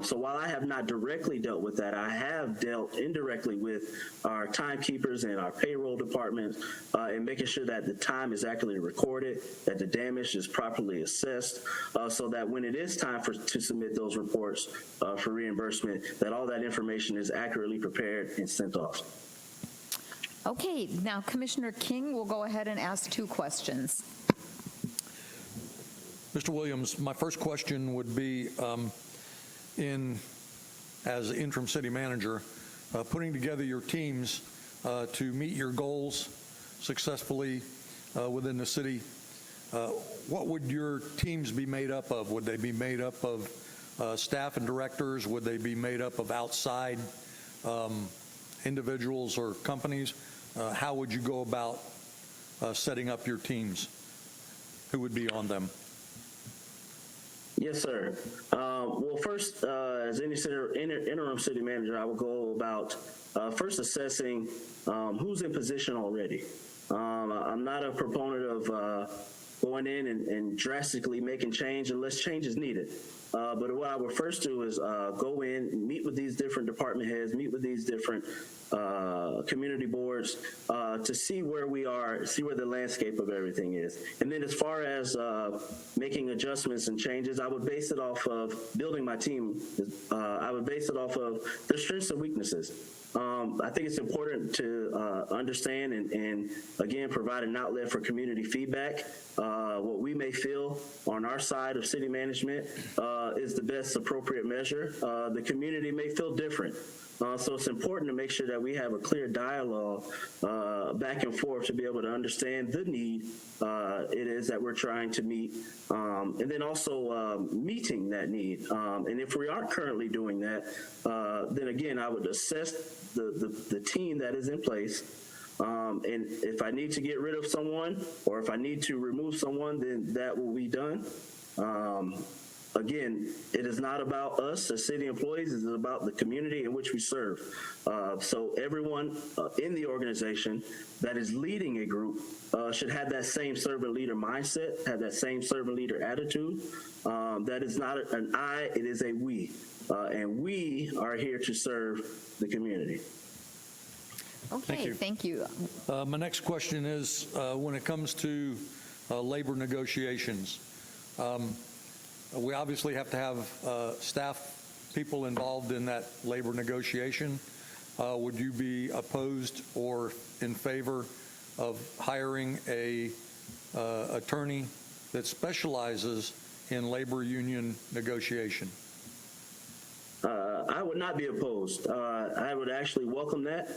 O: So while I have not directly dealt with that, I have dealt indirectly with our timekeepers and our payroll department, and making sure that the time is accurately recorded, that the damage is properly assessed, so that when it is time to submit those reports for reimbursement, that all that information is accurately prepared and sent off.
A: Okay, now Commissioner King will go ahead and ask 2 questions.
I: Mr. Williams, my first question would be, as interim city manager, putting together your teams to meet your goals successfully within the city, what would your teams be made up of? Would they be made up of staff and directors? Would they be made up of outside individuals or companies? How would you go about setting up your teams? Who would be on them?
O: Yes, sir. Well, first, as any interim city manager, I will go about first assessing who's in position already. I'm not a proponent of going in and drastically making change unless change is needed. But what I would first do is go in, meet with these different department heads, meet with these different community boards to see where we are, see where the landscape of everything is. And then as far as making adjustments and changes, I would base it off of building my team. I would base it off of their strengths and weaknesses. I think it's important to understand and again, provide an outlet for community feedback. What we may feel on our side of city management is the best appropriate measure. The community may feel different. So it's important to make sure that we have a clear dialogue back and forth to be able to understand the need it is that we're trying to meet, and then also meeting that need. And if we aren't currently doing that, then again, I would assess the team that is in place. And if I need to get rid of someone or if I need to remove someone, then that will be done. Again, it is not about us as city employees, it's about the community in which we serve. So everyone in the organization that is leading a group should have that same servant leader mindset, have that same servant leader attitude. That is not an I, it is a we. And we are here to serve the community.
A: Okay, thank you.
I: My next question is, when it comes to labor negotiations, we obviously have to have staff people involved in that labor negotiation. Would you be opposed or in favor of hiring a attorney that specializes in labor union negotiation?
O: I would not be opposed. I would actually welcome that.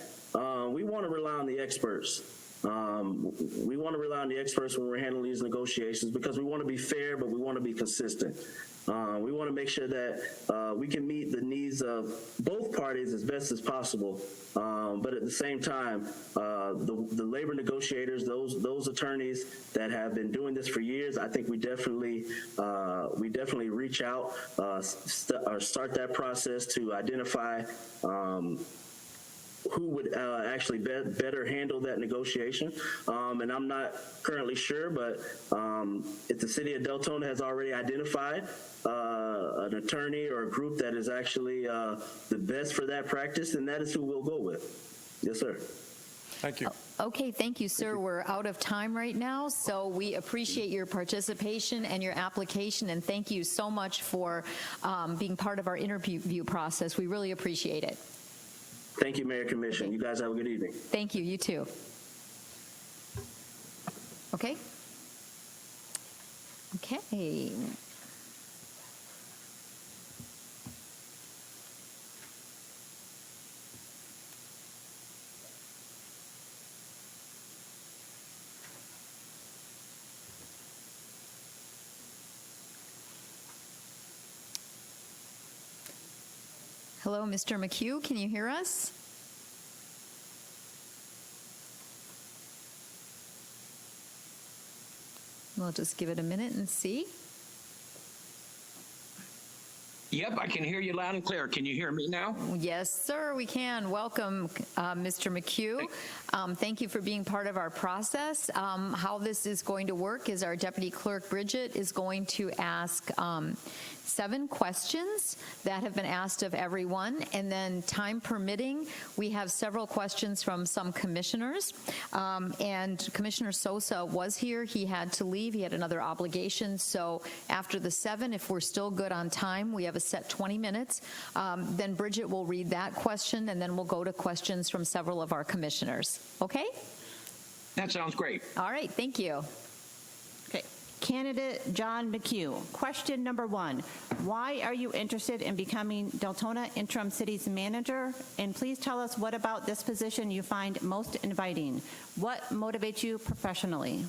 O: We want to rely on the experts. We want to rely on the experts when we're handling these negotiations because we want to be fair, but we want to be consistent. We want to make sure that we can meet the needs of both parties as best as possible. But at the same time, the labor negotiators, those attorneys that have been doing this for years, I think we definitely reach out or start that process to identify who would actually better handle that negotiation. And I'm not currently sure, but if the city of Deltona has already identified an attorney or a group that is actually the best for that practice, then that is who we'll go with. Yes, sir.
I: Thank you.
A: Okay, thank you, sir. We're out of time right now, so we appreciate your participation and your application, and thank you so much for being part of our interview process. We really appreciate it.
O: Thank you, Mayor Commission. You guys have a good evening.
A: Thank you. You too. Okay. Okay. Hello, Mr. McHugh, can you hear us? We'll just give it a minute and see.
P: Yep, I can hear you loud and clear. Can you hear me now?
A: Yes, sir, we can. Welcome, Mr. McHugh. Thank you for being part of our process. How this is going to work is our Deputy Clerk, Bridget, is going to ask 7 questions that have been asked of everyone, and then time permitting, we have several questions from some commissioners. And Commissioner Sosa was here. He had to leave. He had another obligation. So after the 7, if we're still good on time, we have a set 20 minutes. Then Bridget will read that question, and then we'll go to questions from several of our commissioners. Okay?
P: That sounds great.
A: All right. Thank you.
B: Okay. Candidate John McHugh, question number 1. Why are you interested in becoming Deltona Interim City's manager? And please tell us what about this position you find most inviting. What motivates you professionally?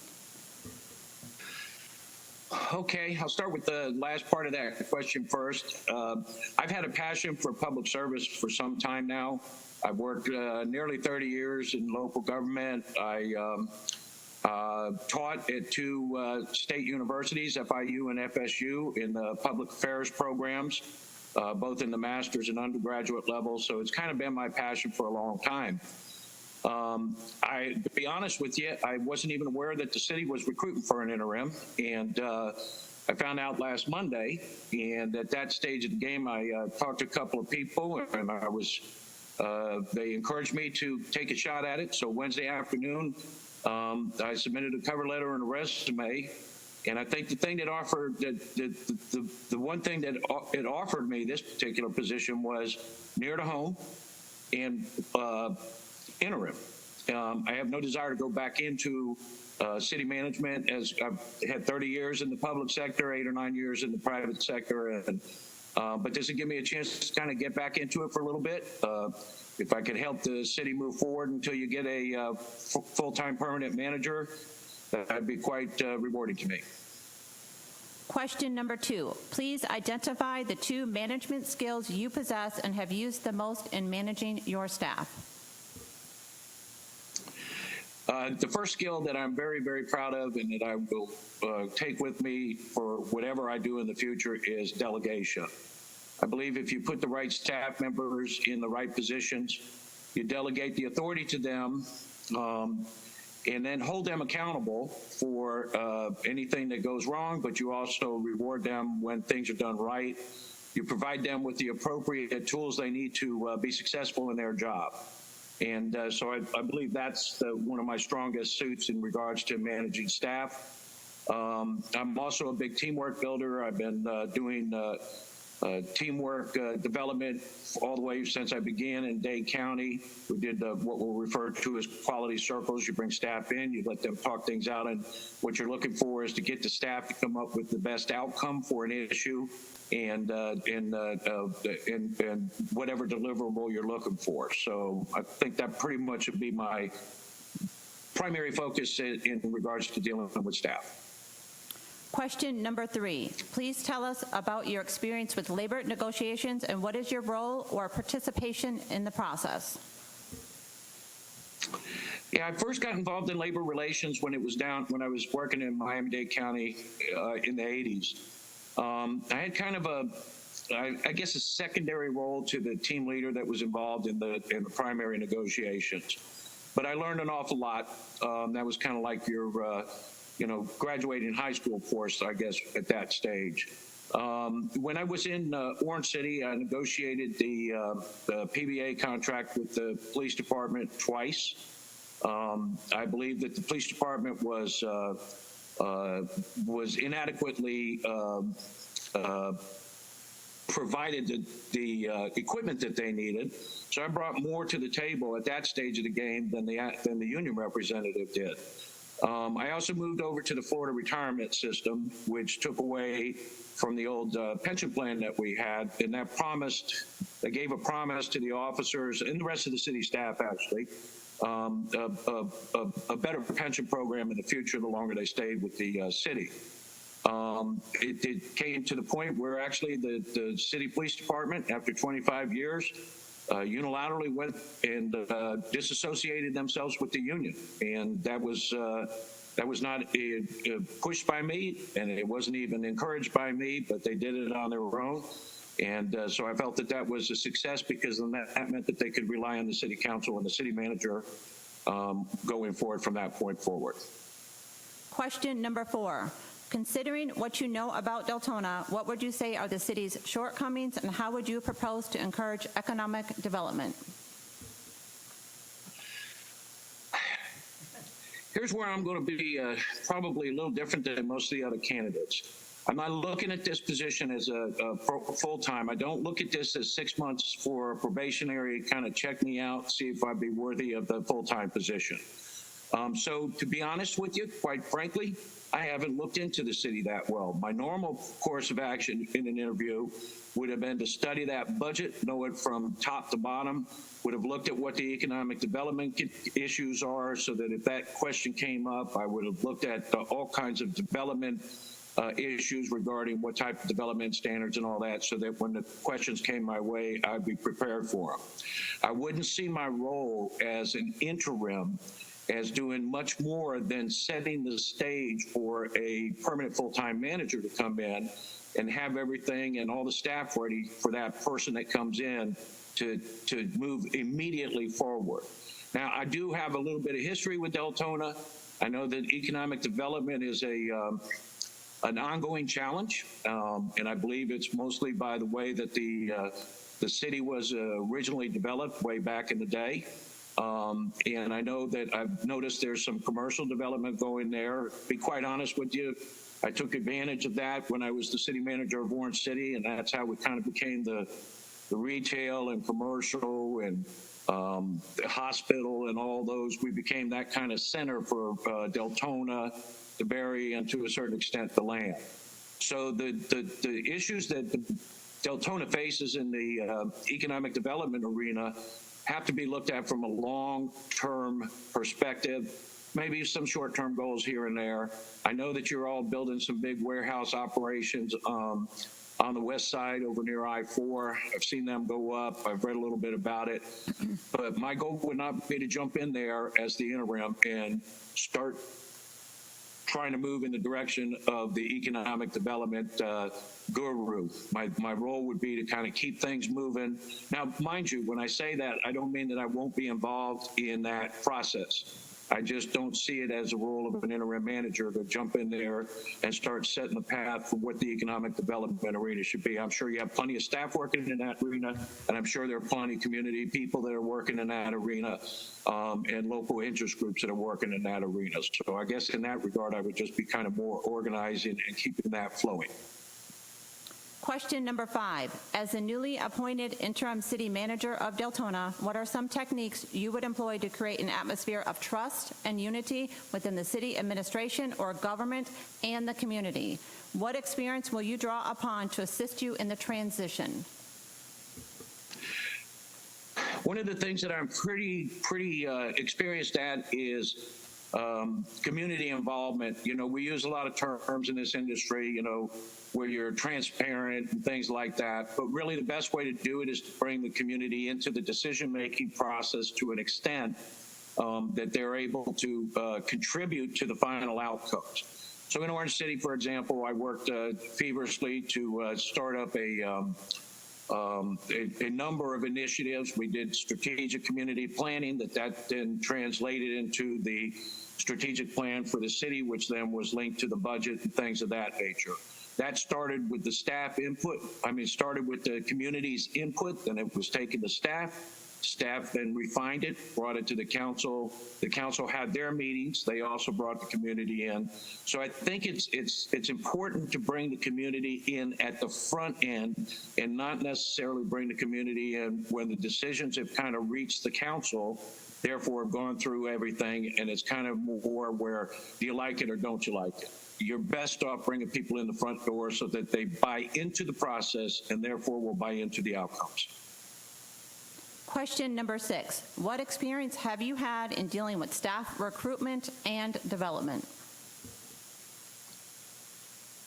P: Okay, I'll start with the last part of that question first. I've had a passion for public service for some time now. I've worked nearly 30 years in local government. I taught at 2 state universities, FIU and FSU, in the public affairs programs, both in the master's and undergraduate level. So it's kind of been my passion for a long time. To be honest with you, I wasn't even aware that the city was recruiting for an interim, and I found out last Monday. And at that stage of the game, I talked to a couple of people, and they encouraged me to take a shot at it. So Wednesday afternoon, I submitted a cover letter and a resume, and I think the thing that the one thing that it offered me, this particular position, was near to home and interim. I have no desire to go back into city management, as I've had 30 years in the public sector, 8 or 9 years in the private sector, and but this would give me a chance to kind of get back into it for a little bit. If I could help the city move forward until you get a full-time permanent manager, that'd be quite rewarding to me.
B: Question number 2. Please identify the 2 management skills you possess and have used the most in managing your staff.
P: The first skill that I'm very, very proud of and that I will take with me for whatever I do in the future is delegation. I believe if you put the right staff members in the right positions, you delegate the authority to them, and then hold them accountable for anything that goes wrong, but you also reward them when things are done right. You provide them with the appropriate tools they need to be successful in their job. And so I believe that's one of my strongest suits in regards to managing staff. I'm also a big teamwork builder. I've been doing teamwork development all the way since I began in Dade County. We did what we'll refer to as quality circles. You bring staff in, you let them talk things out, and what you're looking for is to get the staff to come up with the best outcome for an issue and whatever deliverable you're looking for. So I think that pretty much would be my primary focus in regards to dealing with staff.
B: Question number 3. Please tell us about your experience with labor negotiations and what is your role or participation in the process?
P: Yeah, I first got involved in labor relations when I was working in Miami-Dade County in the 80s. I had kind of I guess a secondary role to the team leader that was involved in the primary negotiations. But I learned an awful lot. That was kind of like your graduating high school course, I guess, at that stage. When I was in Orange City, I negotiated the PBA contract with the police department twice. I believe that the police department was inadequately provided the equipment that they needed. So I brought more to the table at that stage of the game than the union representative did. I also moved over to the Florida retirement system, which took away from the old pension plan that we had, and they gave a promise to the officers and the rest of the city staff, actually, a better pension program in the future the longer they stayed with the city. It came to the point where actually the city police department, after 25 years, unilaterally went and disassociated themselves with the union, and that was not pushed by me, and it wasn't even encouraged by me, but they did it on their own. And so I felt that that was a success, because then that meant that they could rely on the city council and the city manager going forward from that point forward.
B: Question number 4. Considering what you know about Deltona, what would you say are the city's shortcomings, and how would you propose to encourage economic development?
P: Here's where I'm going to be probably a little different than most of the other candidates. I'm not looking at this position as a full-time. I don't look at this as 6 months for a probationary kind of check me out, see if I'd be worthy of the full-time position. So to be honest with you, quite frankly, I haven't looked into the city that well. My normal course of action in an interview would have been to study that budget, know it from top to bottom, would have looked at what the economic development issues are, so that if that question came up, I would have looked at all kinds of development issues regarding what type of development standards and all that, so that when the questions came my way, I'd be prepared for them. I wouldn't see my role as an interim as doing much more than setting the stage for a permanent full-time manager to come in and have everything and all the staff ready for that person that comes in to move immediately forward. Now, I do have a little bit of history with Deltona. I know that economic development is an ongoing challenge, and I believe it's mostly by the way that the city was originally developed way back in the day. And I know that I've noticed there's some commercial development going there. Be quite honest with you, I took advantage of that when I was the city manager of Orange City, and that's how we kind of became the retail and commercial and the hospital and all those. We became that kind of center for Deltona, DeBerry, and to a certain extent the land. So the issues that Deltona faces in the economic development arena have to be looked at from a long-term perspective, maybe some short-term goals here and there. I know that you're all building some big warehouse operations on the west side over near I-4. I've seen them go up. I've read a little bit about it. But my goal would not be to jump in there as the interim and start trying to move in the direction of the economic development guru. My role would be to kind of keep things moving. Now, mind you, when I say that, I don't mean that I won't be involved in that process. I just don't see it as a role of an interim manager to jump in there and start setting the path for what the economic development arena should be. I'm sure you have plenty of staff working in that arena, and I'm sure there are plenty of community people that are working in that arena, and local interest groups that are working in that arena. So I guess in that regard, I would just be kind of more organizing and keeping that flowing.
B: Question number 5. As the newly appointed interim city manager of Deltona, what are some techniques you would employ to create an atmosphere of trust and unity within the city administration or government and the community? What experience will you draw upon to assist you in the transition?
P: One of the things that I'm pretty experienced at is community involvement. You know, we use a lot of terms in this industry, you know, where you're transparent and things like that. But really the best way to do it is to bring the community into the decision-making process to an extent that they're able to contribute to the final outcomes. So in Orange City, for example, I worked feverishly to start up a number of initiatives. We did strategic community planning that then translated into the strategic plan for the city, which then was linked to the budget and things of that nature. That started with the staff input. Started with the community's input, then it was taken to staff. Staff then refined it, brought it to the council. The council had their meetings. They also brought the community in. So I think it's important to bring the community in at the front end and not necessarily bring the community in when the decisions have kind of reached the council, therefore have gone through everything, and it's kind of more where, do you like it or don't you like it? You're best off bringing people in the front door so that they buy into the process and therefore will buy into the outcomes.
B: Question number 6. What experience have you had in dealing with staff recruitment and development?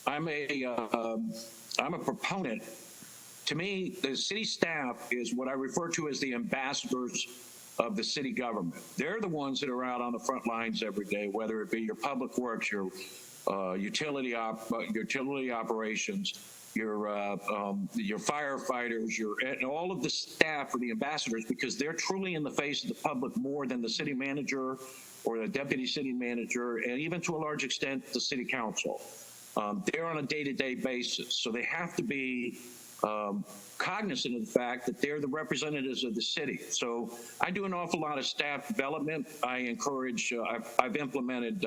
P: I'm a proponent. To me, the city staff is what I refer to as the ambassadors of the city government. They're the ones that are out on the front lines every day, whether it be your public works, your utility operations, your firefighters, and all of the staff are the ambassadors because they're truly in the face of the public more than the city manager or the deputy city manager, and even to a large extent the city council. They're on a day-to-day basis, so they have to be cognizant of the fact that they're the representatives of the city. So I do an awful lot of staff development. I encourage, I've implemented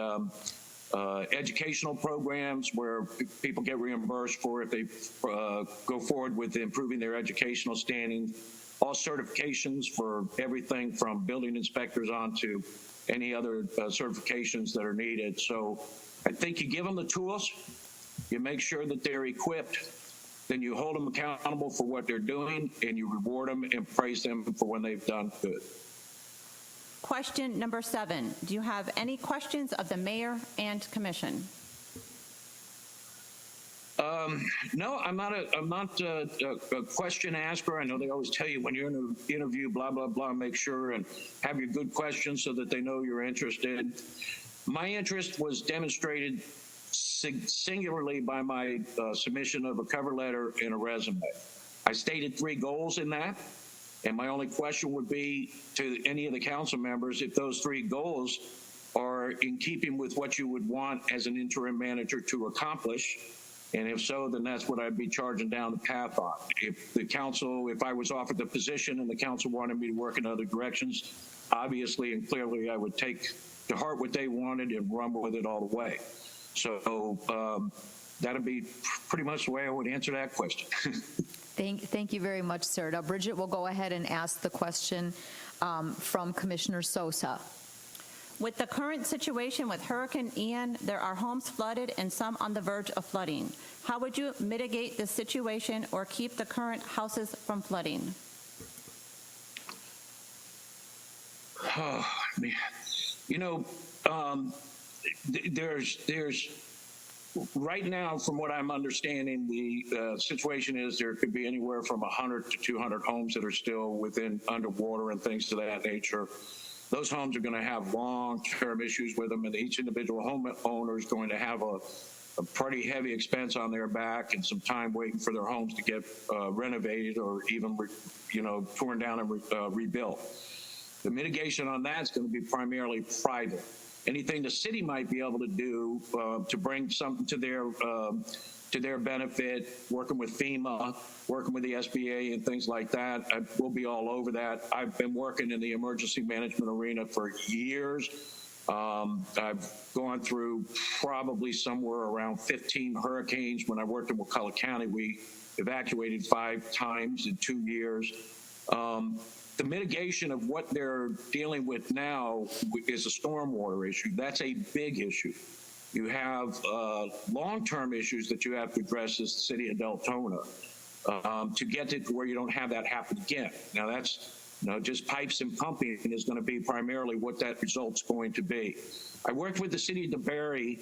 P: educational programs where people get reimbursed for if they go forward with improving their educational standing, all certifications for everything from building inspectors on to any other certifications that are needed. So I think you give them the tools, you make sure that they're equipped, then you hold them accountable for what they're doing, and you reward them and praise them for when they've done good.
B: Question number 7. Do you have any questions of the mayor and commission?
P: No, I'm not a question asker. I know they always tell you when you're in an interview, blah, blah, blah, make sure and have your good questions so that they know you're interested. My interest was demonstrated singularly by my submission of a cover letter and a resume. I stated 3 goals in that. And my only question would be to any of the council members if those 3 goals are in keeping with what you would want as an interim manager to accomplish. And if so, then that's what I'd be charging down the path on. If the council, if I was offered the position and the council wanted me to work in other directions, obviously and clearly I would take to heart what they wanted and run with it all the way. So that'd be pretty much the way I would answer that question.
A: Thank you very much, sir. Now, Bridget will go ahead and ask the question from Commissioner Sosa.
B: With the current situation with Hurricane Ian, there are homes flooded and some on the verge of flooding. How would you mitigate this situation or keep the current houses from flooding?
P: Oh, man. You know, there's right now, from what I'm understanding, the situation is there could be anywhere from 100 to 200 homes that are still within underwater and things of that nature. Those homes are going to have long-term issues with them, and each individual homeowner is going to have a pretty heavy expense on their back and some time waiting for their homes to get renovated or even, torn down and rebuilt. The mitigation on that is going to be primarily private. Anything the city might be able to do to bring something to their benefit, working with Fema, working with the SBA and things like that, we'll be all over that. I've been working in the emergency management arena for years. I've gone through probably somewhere around 15 hurricanes. When I worked in McCulloch County, we evacuated 5 times in 2 years. The mitigation of what they're dealing with now is a stormwater issue. That's a big issue. You have long-term issues that you have to address as the city of Deltona to get it to where you don't have that happen again. Now that's just pipes and pumping is going to be primarily what that result's going to be. I worked with the city of DeBerry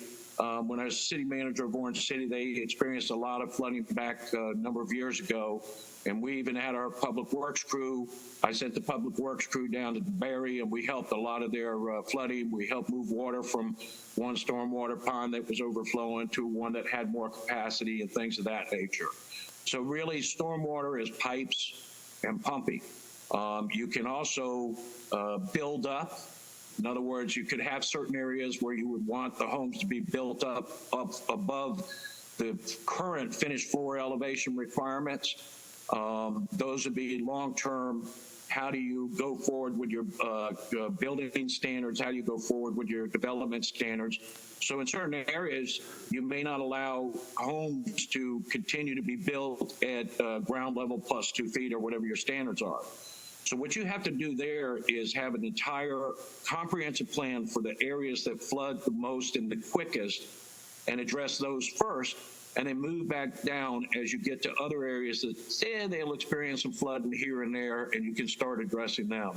P: when I was city manager of Orange City. They experienced a lot of flooding back a number of years ago. And we even had our public works crew. I sent the public works crew down to DeBerry, and we helped a lot of their flooding. We helped move water from one stormwater pond that was overflowing to one that had more capacity and things of that nature. So really, stormwater is pipes and pumping. You can also build up. In other words, you could have certain areas where you would want the homes to be built up above the current finished floor elevation requirements. Those would be long-term How do you go forward with your building standards? How do you go forward with your development standards? So in certain areas, you may not allow homes to continue to be built at ground level plus 2 feet or whatever your standards are. So what you have to do there is have an entire comprehensive plan for the areas that flood the most and the quickest and address those first, and then move back down as you get to other areas that they'll experience some flooding here and there, and you can start addressing them.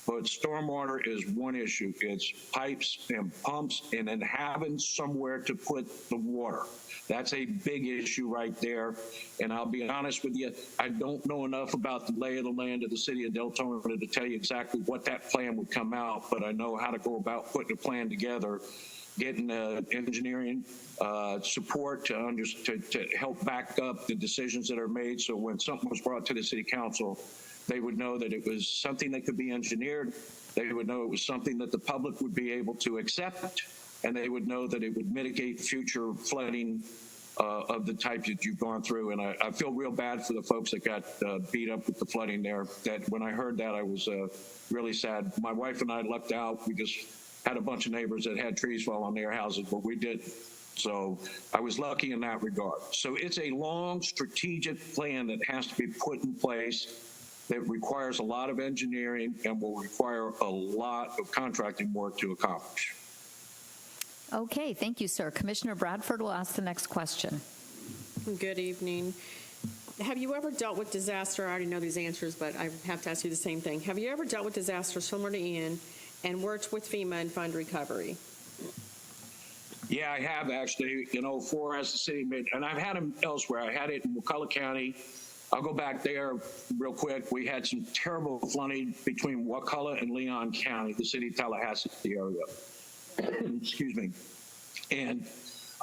P: But stormwater is one issue. It's pipes and pumps and then having somewhere to put the water. That's a big issue right there. And I'll be honest with you, I don't know enough about the lay of the land of the city of Deltona to tell you exactly what that plan would come out, but I know how to go about putting a plan together, getting engineering support to help back up the decisions that are made. So when something was brought to the city council, they would know that it was something that could be engineered. They would know it was something that the public would be able to accept, and they would know that it would mitigate future flooding of the type that you've gone through. And I feel real bad for the folks that got beat up with the flooding there. That when I heard that, I was really sad. My wife and I lucked out. We just had a bunch of neighbors that had trees fall on their houses, but we didn't. So I was lucky in that regard. So it's a long strategic plan that has to be put in place that requires a lot of engineering and will require a lot of contracting work to accomplish.
A: Okay, thank you, sir. Commissioner Bradford will ask the next question.
H: Good evening. Have you ever dealt with disaster? I already know these answers, but I have to ask you the same thing. Have you ever dealt with disaster similar to Ian and worked with FEMA and fund recovery?
P: Yeah, I have actually, for as the city made, and I've had them elsewhere. I had it in McCulloch County. I'll go back there real quick. We had some terrible flooding between Wakulla and Leon County, the city of Tallahassee area. Excuse me. And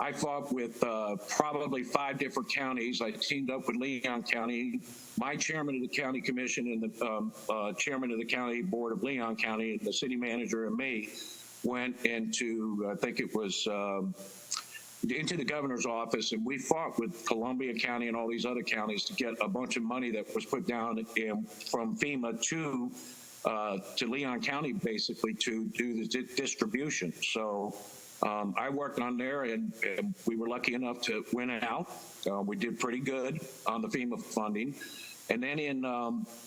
P: I fought with probably 5 different counties. I teamed up with Leon County. My chairman of the county commission and the chairman of the county board of Leon County, and the city manager and me went into, I think it was, into the governor's office, and we fought with Columbia County and all these other counties to get a bunch of money that was put down from FEMA to Leon County, basically, to do the distribution. So I worked on there, and we were lucky enough to win it out. We did pretty good on the FEMA funding. And then in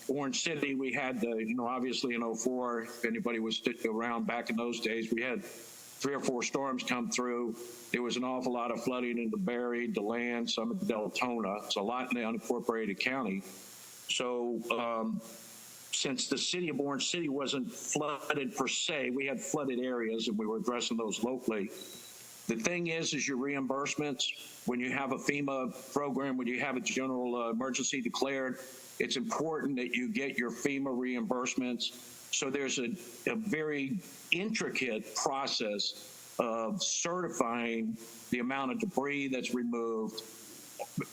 P: Orange City, we had, obviously in 04, if anybody was around back in those days, we had 3 or 4 storms come through. There was an awful lot of flooding in the Berry, DeLand, some in Deltona. It's a lot in the unincorporated county. So since the city of Orange City wasn't flooded per se, we had flooded areas and we were addressing those locally. The thing is your reimbursements, when you have a FEMA program, when you have a general emergency declared, it's important that you get your FEMA reimbursements. So there's a very intricate process of certifying the amount of debris that's removed,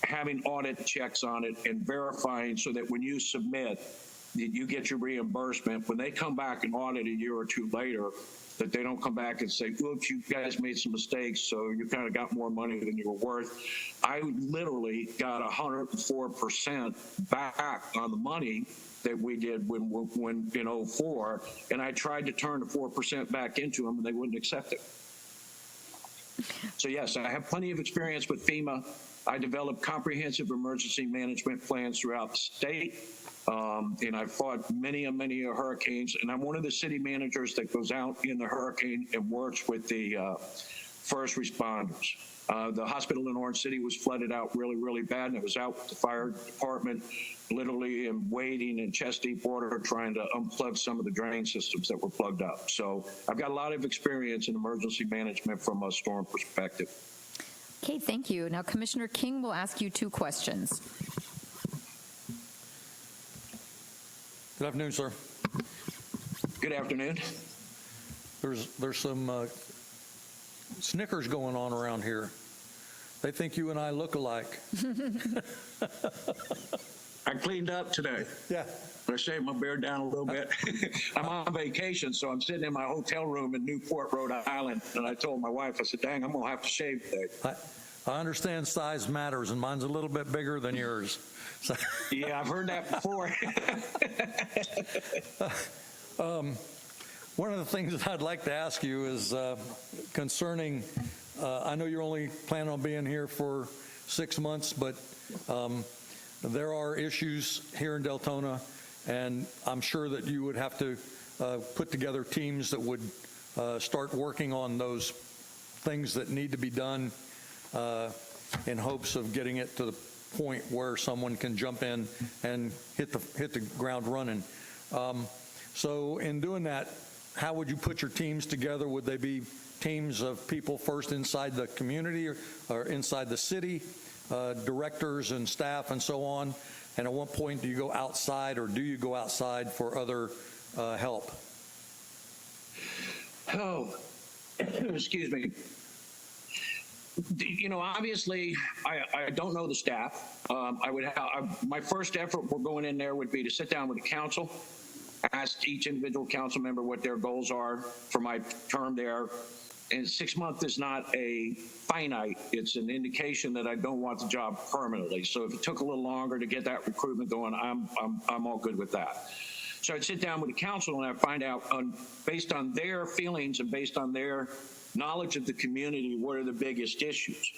P: having audit checks on it, and verifying so that when you submit, you get your reimbursement. When they come back and audit a year or 2 later, that they don't come back and say, oops, you guys made some mistakes, so you kind of got more money than you were worth. I literally got 104% back on the money that we did when in 04, and I tried to turn the 4% back into them, and they wouldn't accept it. So yes, I have plenty of experience with FEMA. I developed comprehensive emergency management plans throughout the state, and I've fought many hurricanes, and I'm one of the city managers that goes out in the hurricane and works with the first responders. The hospital in Orange City was flooded out really bad, and it was out with the fire department literally in wading in chest deep water trying to unplug some of the drain systems that were plugged up. So I've got a lot of experience in emergency management from a storm perspective.
A: Okay, thank you. Now, Commissioner King will ask you 2 questions.
I: Good afternoon, sir.
P: Good afternoon.
I: There's some snickers going on around here. They think you and I look alike.
P: I cleaned up today.
I: Yeah.
P: I shaved my beard down a little bit. I'm on vacation, so I'm sitting in my hotel room in Newport, Rhode Island, and I told my wife, I said, dang, I'm going to have to shave today.
I: I understand size matters, and mine's a little bit bigger than yours. So,
P: Yeah, I've heard that before.
I: one of the things that I'd like to ask you is concerning, I know you're only planning on being here for 6 months, but there are issues here in Deltona, and I'm sure that you would have to put together teams that would start working on those things that need to be done in hopes of getting it to the point where someone can jump in and hit the ground running. So in doing that, how would you put your teams together? Would they be teams of people first inside the community or inside the city, directors and staff and so on? And at what point do you go outside, or do you go outside for other help?
P: Oh, excuse me. You know, obviously, I don't know the staff. My first effort for going in there would be to sit down with the council, ask each individual council member what their goals are for my term there. And 6 months is not a finite. It's an indication that I don't want the job permanently. So if it took a little longer to get that recruitment going, I'm all good with that. So I'd sit down with the council and I'd find out, based on their feelings and based on their knowledge of the community, what are the biggest issues.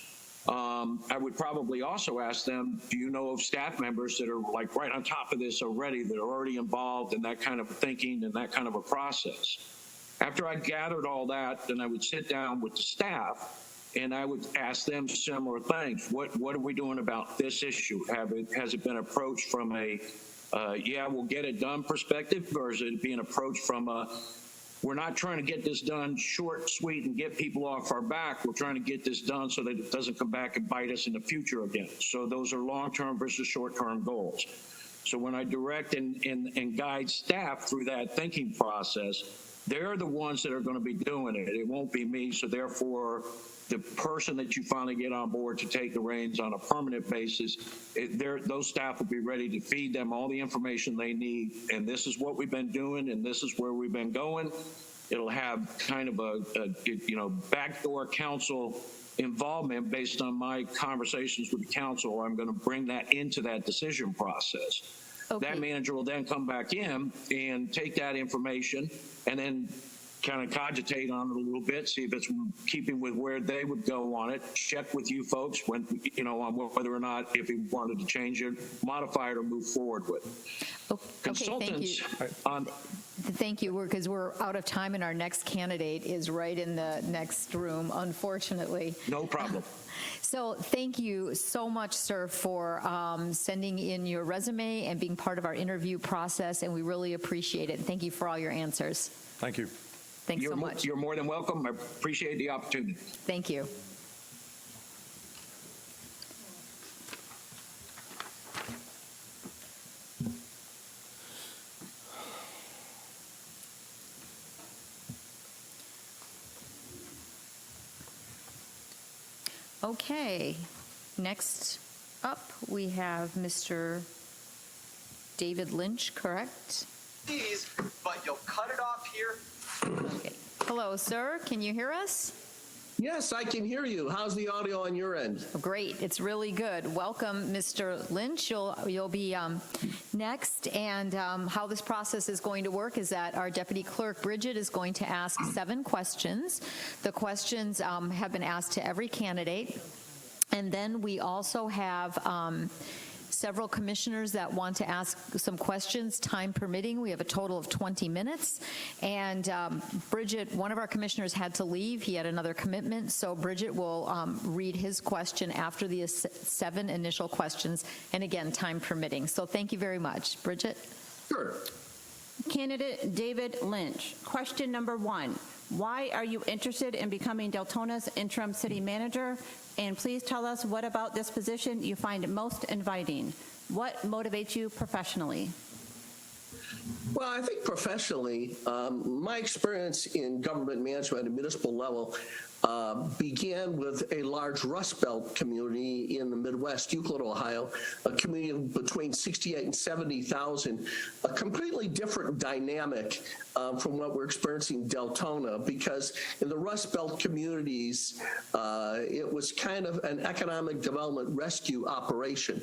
P: I would probably also ask them, do you know of staff members that are like right on top of this already, that are already involved in that kind of thinking and that kind of a process? After I gathered all that, then I would sit down with the staff and I would ask them similar things. What are we doing about this issue? Has it been approached from a, yeah, we'll get it done perspective, or is it being approached from a, we're not trying to get this done short, sweet, and get people off our back. We're trying to get this done so that it doesn't come back and bite us in the future again. So those are long-term versus short-term goals. So when I direct and guide staff through that thinking process, they're the ones that are going to be doing it. It won't be me. So therefore, the person that you finally get on board to take the reins on a permanent basis, those staff will be ready to feed them all the information they need. And this is what we've been doing, and this is where we've been going. It'll have kind of a backdoor council involvement based on my conversations with the council. I'm going to bring that into that decision process. Okay. That manager will then come back in and take that information and then kind of cogitate on it a little bit, see if it's keeping with where they would go on it, check with you folks when, on whether or not, if he wanted to change it, modify it, or move forward with it.
A: Okay,
P: Consultants,
A: thank you. Thank you, because we're out of time and our next candidate is right in the next room, unfortunately.
P: No problem.
A: So thank you so much, sir, for sending in your resume and being part of our interview process, and we really appreciate it. Thank you for all your answers.
I: Thank you.
A: Thanks so much.
P: You're more than welcome. I appreciate the opportunity.
A: Thank you. Okay, next up we have Mr. David Lynch, correct?
Q: But you'll cut it off here.
A: Okay. Hello, sir. Can you hear us?
Q: Yes, I can hear you. How's the audio on your end?
A: Great. It's really good. Welcome, Mr. Lynch. You'll be next. And how this process is going to work is that our Deputy Clerk, Bridget, is going to ask 7 questions. The questions have been asked to every candidate. And then we also have several commissioners that want to ask some questions, time permitting. We have a total of 20 minutes. And Bridget, one of our commissioners had to leave. He had another commitment. So Bridget will read his question after the 7 initial questions. And again, time permitting. So thank you very much. Bridget?
Q: Sure.
B: Candidate David Lynch, question number 1. Why are you interested in becoming Deltona's interim city manager? And please tell us what about this position you find most inviting. What motivates you professionally?
Q: Well, I think professionally, my experience in government management at a municipal level began with a large Rust Belt community in the Midwest, Euclid, Ohio, a community of between 68 and 70,000, a completely different dynamic from what we're experiencing in Deltona, because in the Rust Belt communities, it was kind of an economic development rescue operation.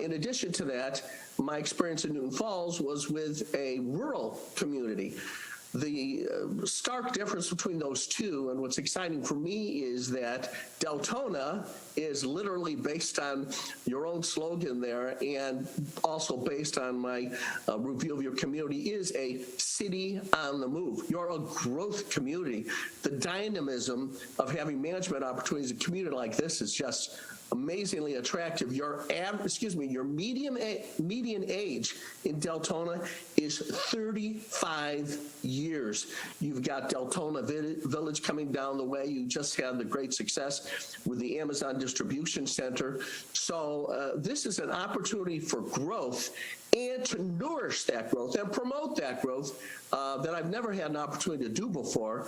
Q: In addition to that, my experience in Newton Falls was with a rural community. The stark difference between those two, and what's exciting for me, is that Deltona is literally based on your own slogan there, and also based on my review of your community, is a city on the move. You're a growth community. The dynamism of having management opportunities in a community like this is just amazingly attractive. Your median age in Deltona is 35 years. You've got Deltona Village coming down the way. You just had the great success with the Amazon Distribution Center. So this is an opportunity for growth and to nourish that growth and promote that growth that I've never had an opportunity to do before.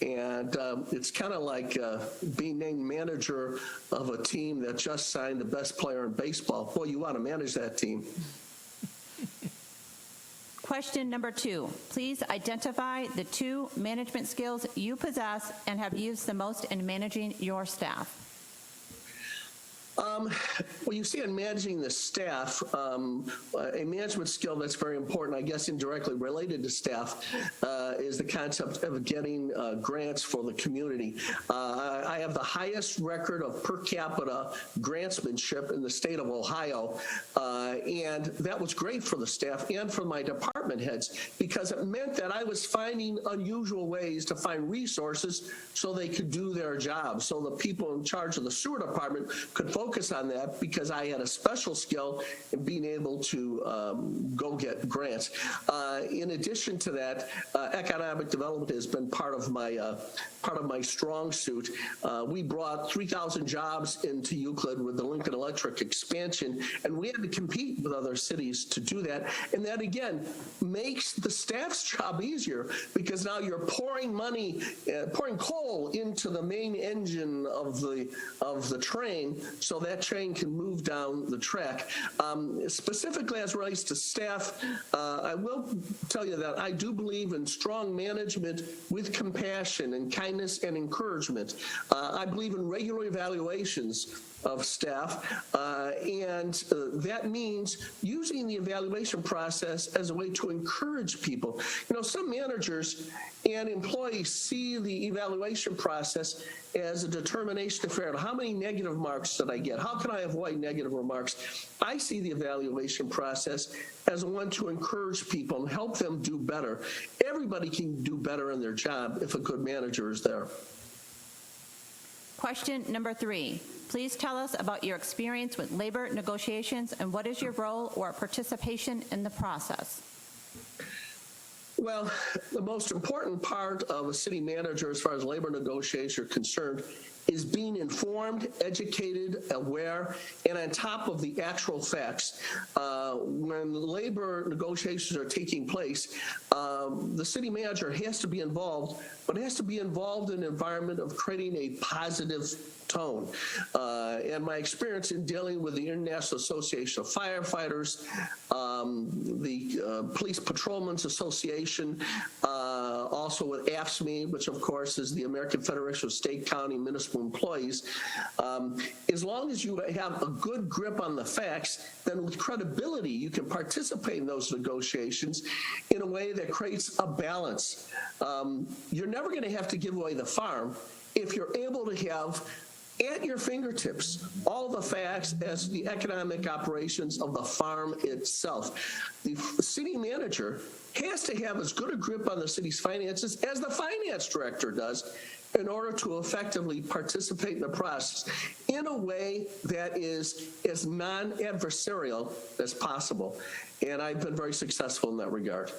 Q: And it's kind of like being named manager of a team that just signed the best player in baseball. Boy, you want to manage that team.
B: Question number 2. Please identify the 2 management skills you possess and have used the most in managing your staff.
Q: Well, you see, in managing the staff, a management skill that's very important, I guess indirectly related to staff, is the concept of getting grants for the community. I have the highest record of per capita grantsmanship in the state of Ohio, and that was great for the staff and for my department heads, because it meant that I was finding unusual ways to find resources so they could do their job, so the people in charge of the sewer department could focus on that, because I had a special skill in being able to go get grants. In addition to that, economic development has been part of my strong suit. We brought 3,000 jobs into Euclid with the Lincoln Electric expansion, and we had to compete with other cities to do that. And that, again, makes the staff's job easier, because now you're pouring coal into the main engine of the train, so that train can move down the track. Specifically as it relates to staff, I will tell you that I do believe in strong management with compassion and kindness and encouragement. I believe in regular evaluations of staff, and that means using the evaluation process as a way to encourage people. You know, some managers and employees see the evaluation process as a determination of fairness. How many negative marks did I get? How can I avoid negative remarks? I see the evaluation process as one to encourage people and help them do better. Everybody can do better in their job if a good manager is there.
B: Question number 3. Please tell us about your experience with labor negotiations and what is your role or participation in the process?
Q: Well, the most important part of a city manager as far as labor negotiations are concerned is being informed, educated, aware, and on top of the actual facts. When labor negotiations are taking place, the city manager has to be involved, but has to be involved in an environment of creating a positive tone. And my experience in dealing with the International Association of Firefighters, the Police Patrolmen's Association, also with AFSCME, which of course is the American Federation of State, County, Municipal Employees, as long as you have a good grip on the facts, then with credibility you can participate in those negotiations in a way that creates a balance. You're never going to have to give away the farm if you're able to have at your fingertips all the facts as the economic operations of the farm itself. The city manager has to have as good a grip on the city's finances as the finance director does in order to effectively participate in the process in a way that is as non-adversarial as possible. And I've been very successful in that regard.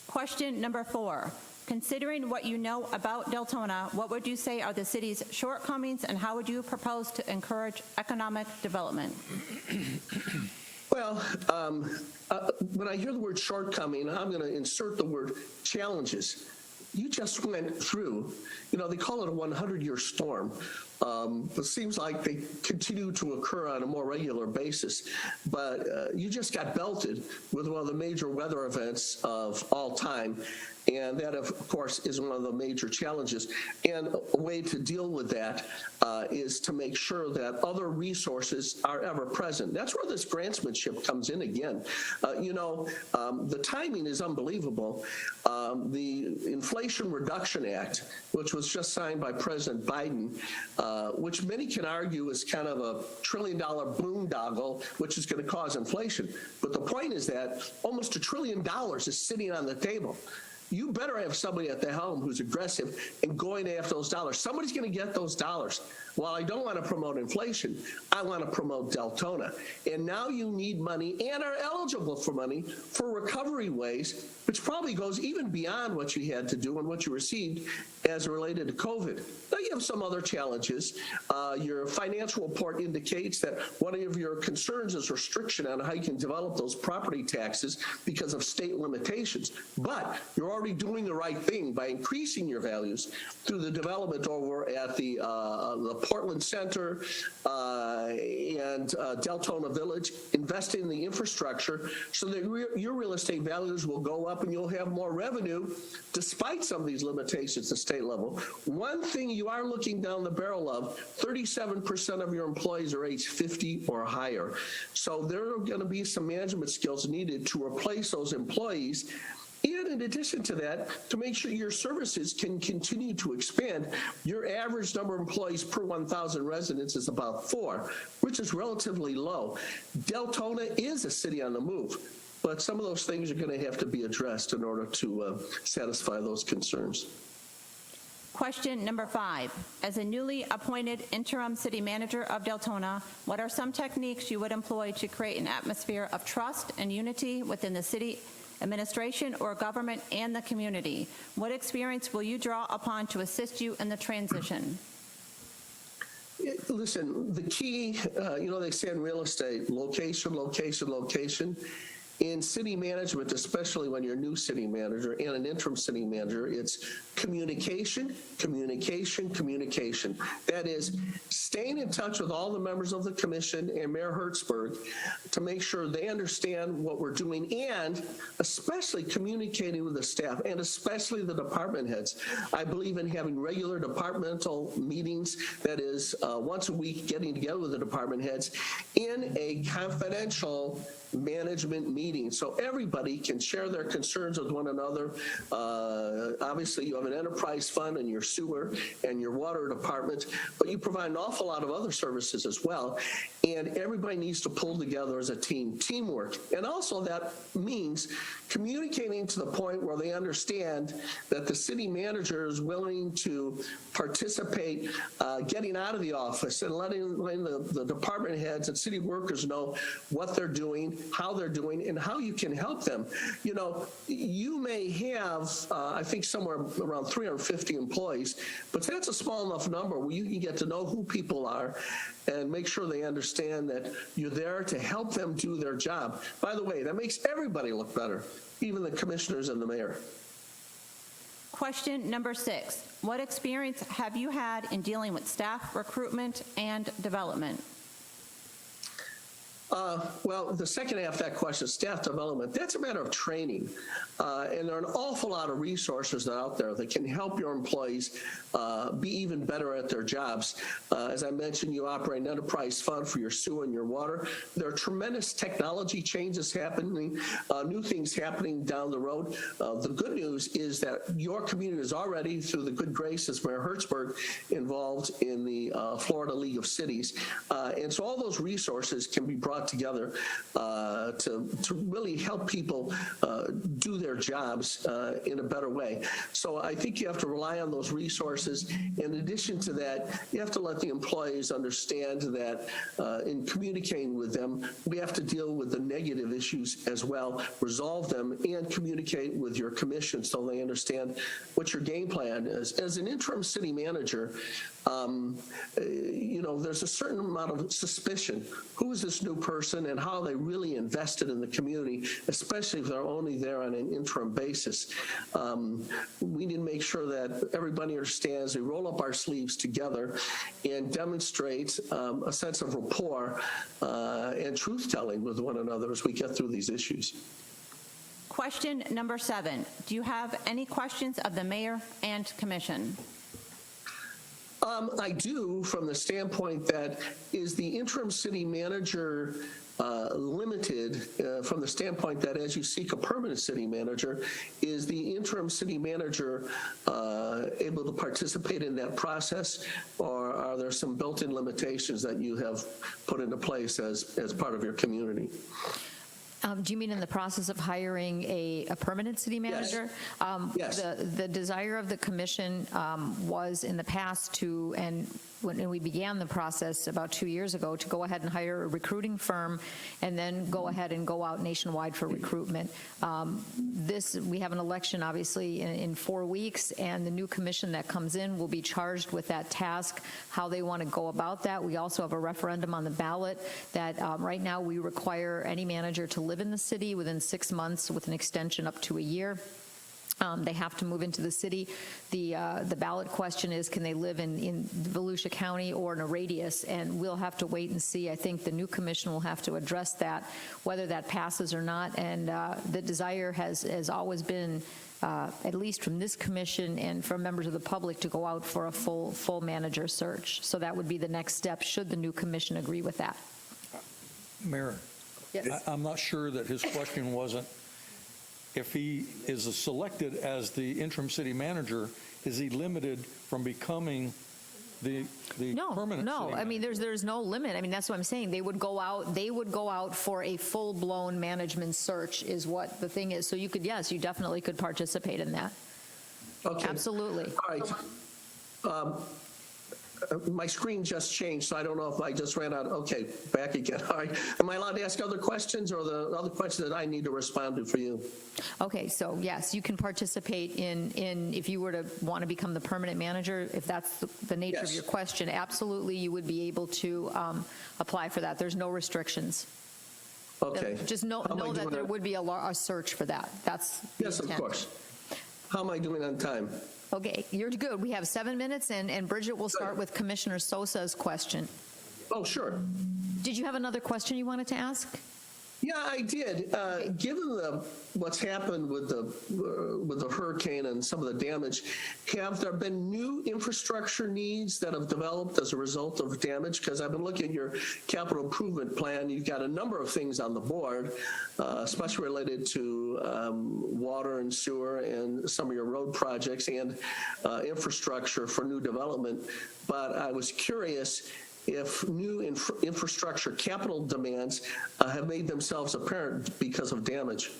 B: Question number 4. Considering what you know about Deltona, what would you say are the city's shortcomings and how would you propose to encourage economic development?
Q: Well, when I hear the word shortcoming, I'm going to insert the word challenges. You just went through, they call it a 100-year storm. It seems like they continue to occur on a more regular basis, but you just got belted with one of the major weather events of all time. And that, of course, is one of the major challenges. And a way to deal with that is to make sure that other resources are ever present. That's where this grantsmanship comes in again. The timing is unbelievable. The Inflation Reduction Act, which was just signed by President Biden, which many can argue is kind of a $1 trillion boondoggle, which is going to cause inflation. But the point is that almost $1 trillion is sitting on the table. You better have somebody at the helm who's aggressive and going after those dollars. Somebody's going to get those dollars. While I don't want to promote inflation, I want to promote Deltona. And now you need money and are eligible for money for recovery ways, which probably goes even beyond what you had to do and what you received as related to COVID. Now you have some other challenges. Your financial report indicates that one of your concerns is restriction on how you can develop those property taxes because of state limitations. But you're already doing the right thing by increasing your values through the development over at the Portland Center and Deltona Village, investing in the infrastructure so that your real estate values will go up and you'll have more revenue despite some of these limitations at state level. One thing you are looking down the barrel of, 37% of your employees are age 50 or higher. So there are going to be some management skills needed to replace those employees. And in addition to that, to make sure your services can continue to expand, your average number of employees per 1,000 residents is about 4, which is relatively low. Deltona is a city on the move, but some of those things are going to have to be addressed in order to satisfy those concerns.
B: Question number 5. As a newly appointed interim city manager of Deltona, what are some techniques you would employ to create an atmosphere of trust and unity within the city administration or government and the community? What experience will you draw upon to assist you in the transition?
Q: Listen, the key, they say in real estate, location, location, location. In city management, especially when you're a new city manager and an interim city manager, it's communication, communication, communication. That is, staying in touch with all the members of the commission and Mayor Hertzberg to make sure they understand what we're doing, and especially communicating with the staff and especially the department heads. I believe in having regular departmental meetings, that is, once a week getting together with the department heads in a confidential management meeting so everybody can share their concerns with one another. Obviously, you have an enterprise fund in your sewer and your water department, but you provide an awful lot of other services as well. And everybody needs to pull together as a team, teamwork. And also that means communicating to the point where they understand that the city manager is willing to participate, getting out of the office and letting the department heads and city workers know what they're doing, how they're doing, and how you can help them. You may have, I think, somewhere around 350 employees, but that's a small enough number where you can get to know who people are and make sure they understand that you're there to help them do their job. By the way, that makes everybody look better, even the commissioners and the mayor.
B: Question number 6. What experience have you had in dealing with staff recruitment and development?
Q: Well, the second half of that question, staff development, that's a matter of training. And there are an awful lot of resources that are out there that can help your employees be even better at their jobs. As I mentioned, you operate an enterprise fund for your sewer and your water. There are tremendous technology changes happening, new things happening down the road. The good news is that your community is already, through the good graces of Mayor Hertzberg, involved in the Florida League of Cities. And so all those resources can be brought together to really help people do their jobs in a better way. So I think you have to rely on those resources. In addition to that, you have to let the employees understand that in communicating with them, we have to deal with the negative issues as well, resolve them, and communicate with your commission so they understand what your game plan is. As an interim city manager, there's a certain amount of suspicion. Who is this new person and how are they really invested in the community, especially if they're only there on an interim basis? We need to make sure that everybody understands we roll up our sleeves together and demonstrate a sense of rapport and truth-telling with one another as we get through these issues.
B: Question number 7. Do you have any questions of the mayor and commission?
Q: I do, from the standpoint that is the interim city manager limited from the standpoint that as you seek a permanent city manager, is the interim city manager able to participate in that process, or are there some built-in limitations that you have put into place as part of your community?
A: Do you mean in the process of hiring a permanent city manager?
Q: Yes.
A: The desire of the commission was in the past to, and when we began the process about 2 years ago, to go ahead and hire a recruiting firm and then go ahead and go out nationwide for recruitment. We have an election, obviously, in 4 weeks, and the new commission that comes in will be charged with that task, how they want to go about that. We also have a referendum on the ballot that right now we require any manager to live in the city within 6 months with an extension up to a year. They have to move into the city. The ballot question is, can they live in Volusia County or in a radius? And we'll have to wait and see. I think the new commission will have to address that, whether that passes or not. And the desire has always been, at least from this commission and from members of the public, to go out for a full manager search. So that would be the next step, should the new commission agree with that.
I: Mayor,
A: yes.
I: I'm not sure that his question wasn't, if he is selected as the interim city manager, is he limited from becoming the permanent
A: No,
I: city
A: I mean, there's no limit. I mean, that's what I'm saying. They would go out for a full-blown management search is what the thing is. So you could, yes, you definitely could participate in that.
Q: Okay.
A: Absolutely.
Q: All right. My screen just changed, so I don't know if I just ran out. Okay, back again. All right. Am I allowed to ask other questions, or the other questions that I need to respond to for you?
A: Okay, so yes, you can participate in if you were to want to become the permanent manager, if that's the nature of your question, absolutely you would be able to apply for that. There's no restrictions.
Q: Okay.
A: Just know that there would be a search for that. That's the intent.
Q: Of course. How am I doing on time?
A: Okay, you're good. We have 7 minutes, and Bridget will start with Commissioner Sosa's question.
Q: Oh, sure.
A: Did you have another question you wanted to ask?
Q: Yeah, I did. Given what's happened with the hurricane and some of the damage, have there been new infrastructure needs that have developed as a result of damage? Because I've been looking at your capital improvement plan. You've got a number of things on the board, especially related to water and sewer and some of your road projects and infrastructure for new development. But I was curious if new infrastructure capital demands have made themselves apparent because of damage.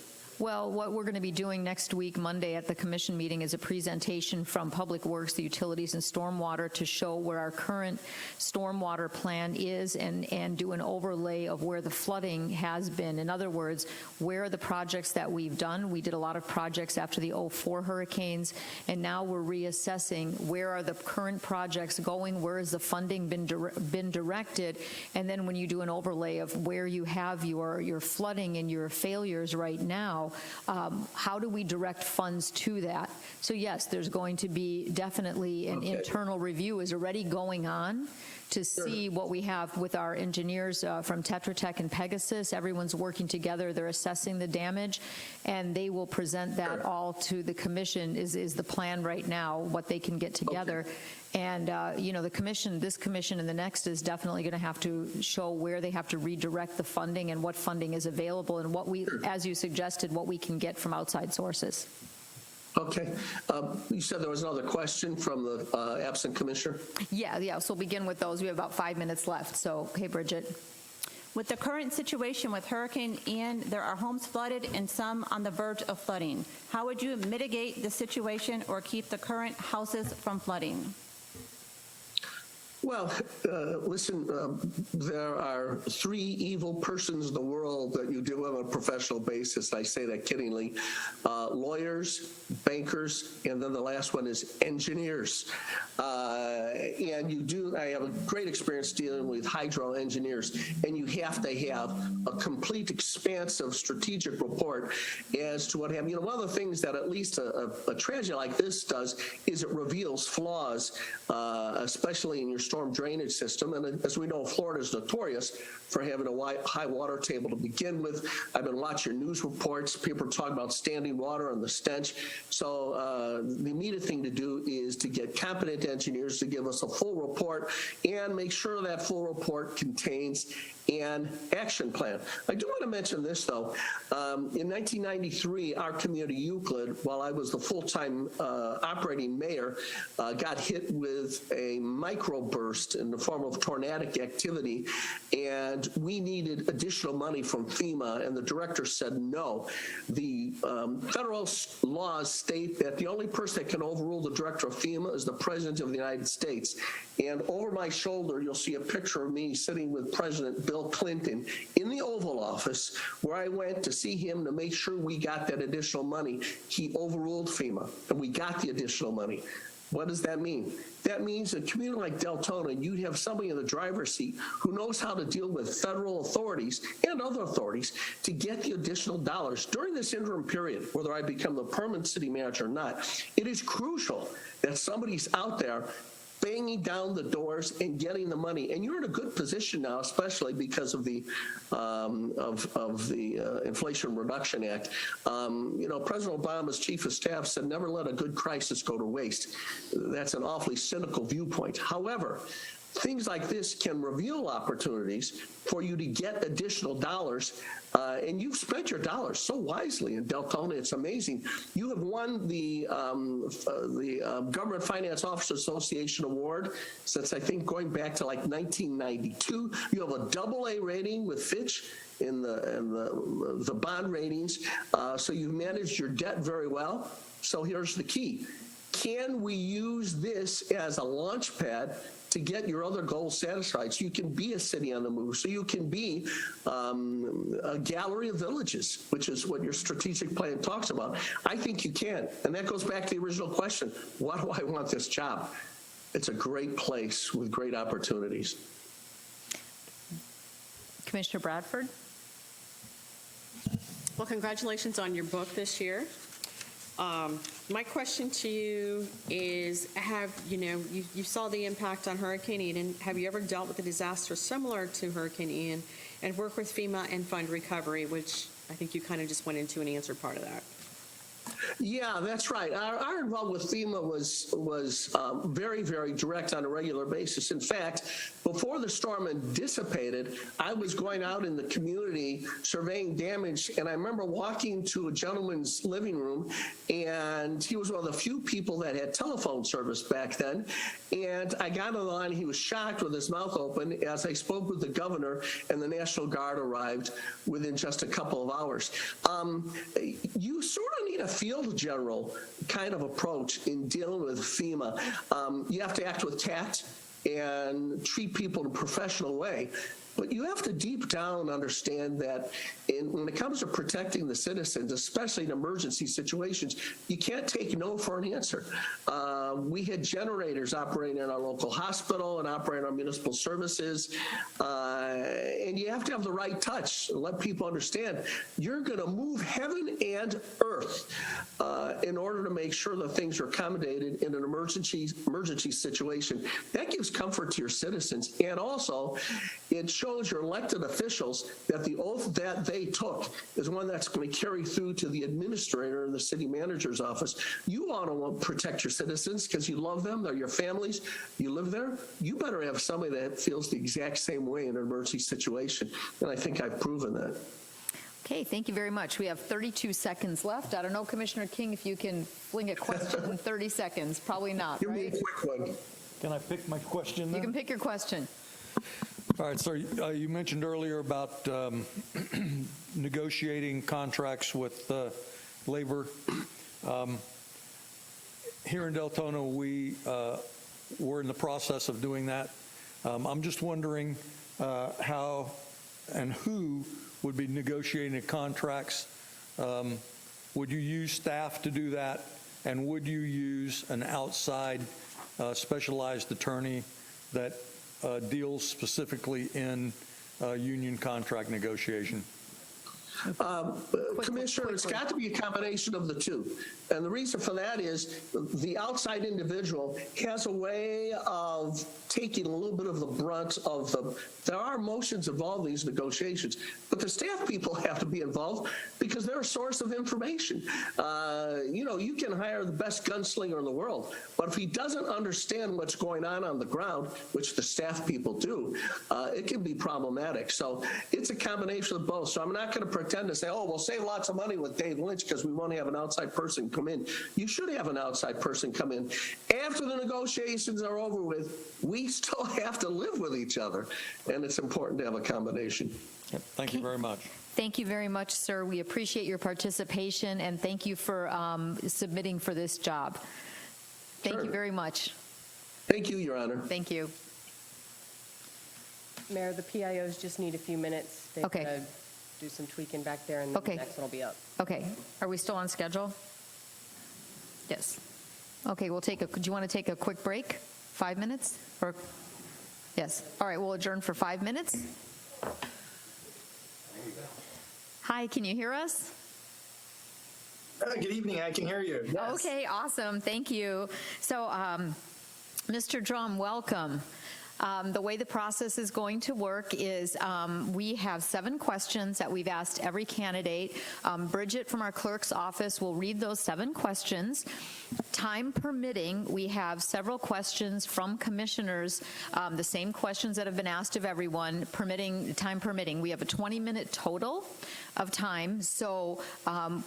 A: Well, what we're going to be doing next week, Monday, at the commission meeting is a presentation from Public Works, the Utilities, and Stormwater to show where our current stormwater plan is and do an overlay of where the flooding has been. In other words, where are the projects that we've done? We did a lot of projects after the 2004 hurricanes, and now we're reassessing where are the current projects going, where has the funding been directed, and then when you do an overlay of where you have your flooding and your failures right now, how do we direct funds to that? So yes, there's going to be definitely an internal review is already going on to see what we have with our engineers from Tetra Tech and Pegasus. Everyone's working together. They're assessing the damage, and they will present that all to the commission is the plan right now, what they can get together. And, the commission, this commission and the next is definitely going to have to show where they have to redirect the funding and what funding is available and what we, as you suggested, what we can get from outside sources.
Q: Okay. You said there was another question from the absent commissioner?
A: Yeah. So we'll begin with those. We have about 5 minutes left. So, hey, Bridget.
B: With the current situation with Hurricane Ian, there are homes flooded and some on the verge of flooding. How would you mitigate the situation or keep the current houses from flooding?
Q: Well, listen, there are three evil persons in the world that you deal with on a professional basis. I say that kiddingly. Lawyers, bankers, and then the last one is engineers. And you do, I have a great experience dealing with hydro engineers, and you have to have a complete, expansive strategic report as to what happened. You know, one of the things that at least a tragedy like this does is it reveals flaws, especially in your storm drainage system. And as we know, Florida is notorious for having a high water table to begin with. I've been watching news reports. People are talking about standing water and the stench. So the immediate thing to do is to get competent engineers to give us a full report and make sure that full report contains an action plan. I do want to mention this, though. In 1993, our community, Euclid, while I was the full-time operating mayor, got hit with a microburst in the form of tornadic activity, and we needed additional money from FEMA, and the director said no. The federal laws state that the only person that can overrule the director of FEMA is the President of the United States. And over my shoulder, you'll see a picture of me sitting with President Bill Clinton in the Oval Office, where I went to see him to make sure we got that additional money. He overruled FEMA, and we got the additional money. What does that mean? That means a community like Deltona, you have somebody in the driver's seat who knows how to deal with federal authorities and other authorities to get the additional dollars. During this interim period, whether I become the permanent city manager or not, it is crucial that somebody's out there banging down the doors and getting the money. And you're in a good position now, especially because of the Inflation Reduction Act. You know, President Obama's chief of staff said, never let a good crisis go to waste. That's an awfully cynical viewpoint. However, things like this can reveal opportunities for you to get additional dollars, and you've spent your dollars so wisely in Deltona. It's amazing. You have won the Government Finance Officers Association Award since, I think, going back to like 1992. You have a AA rating with Fitch in the bond ratings, so you've managed your debt very well. So here's the key. Can we use this as a launch pad to get your other goals satisfied, so you can be a city on the move, so you can be a gallery of villages, which is what your strategic plan talks about? I think you can. And that goes back to the original question. Why do I want this job? It's a great place with great opportunities.
A: Commissioner Bradford?
H: Well, congratulations on your book this year. My question to you is, you saw the impact on Hurricane Ian. Have you ever dealt with a disaster similar to Hurricane Ian and work with FEMA and fund recovery, which I think you kind of just went into and answered part of that?
Q: Yeah, that's right. Our involvement with FEMA was very, very direct on a regular basis. In fact, before the storm had dissipated, I was going out in the community surveying damage, and I remember walking to a gentleman's living room, and he was one of the few people that had telephone service back then. And I got on the line. He was shocked with his mouth open as I spoke with the governor, and the National Guard arrived within just a couple of hours. You sort of need a field general kind of approach in dealing with FEMA. You have to act with tact and treat people in a professional way. But you have to deep down understand that when it comes to protecting the citizens, especially in emergency situations, you can't take no for an answer. We had generators operating in our local hospital and operating our municipal services. And you have to have the right touch and let people understand you're going to move heaven and earth in order to make sure that things are accommodated in an emergency situation. That gives comfort to your citizens. And also, it shows your elected officials that the oath that they took is one that's going to carry through to the administrator in the city manager's office. You ought to protect your citizens because you love them. They're your families. You live there. You better have somebody that feels the exact same way in an emergency situation. And I think I've proven that.
A: Okay, thank you very much. We have 32 seconds left. I don't know, Commissioner King, if you can fling a question in 30 seconds. Probably not,
Q: Give
A: right?
Q: me a quick one.
I: Can I pick my question then?
A: You can pick your question.
I: All right, so you mentioned earlier about negotiating contracts with labor. Here in Deltona, we were in the process of doing that. I'm just wondering how and who would be negotiating the contracts. Would you use staff to do that? And would you use an outside specialized attorney that deals specifically in union contract negotiation?
Q: Commissioner, it's got to be a combination of the two. And the reason for that is the outside individual has a way of taking a little bit of the brunt of there are emotions involved in these negotiations, but the staff people have to be involved because they're a source of information. You can hire the best gunslinger in the world, but if he doesn't understand what's going on the ground, which the staff people do, it can be problematic. So it's a combination of both. So I'm not going to pretend to say, oh, we'll save lots of money with Dave Lynch because we won't have an outside person come in. You should have an outside person come in. After the negotiations are over with, we still have to live with each other, and it's important to have a combination.
I: Yep. Thank you very much.
A: Thank you very much, sir. We appreciate your participation, and thank you for submitting for this job. Thank you very much.
Q: Thank you, Your Honor.
A: Thank you.
R: Mayor, the PIOs just need a few minutes. They're
A: Okay.
R: going to do some tweaking back there, and then
A: Okay.
R: the next one will be up.
A: Okay. Are we still on schedule? Yes. Okay, do you want to take a quick break? 5 minutes? Or yes. All right, we'll adjourn for 5 minutes. Hi, can you hear us?
S: Good evening, I can hear you. Yes.
A: Okay, awesome. Thank you. So, Mr. Drum, welcome. The way the process is going to work is we have 7 questions that we've asked every candidate. Bridget from our clerk's office will read those 7 questions. Time permitting, we have several questions from commissioners, the same questions that have been asked of everyone, time permitting. We have a 20-minute total of time, so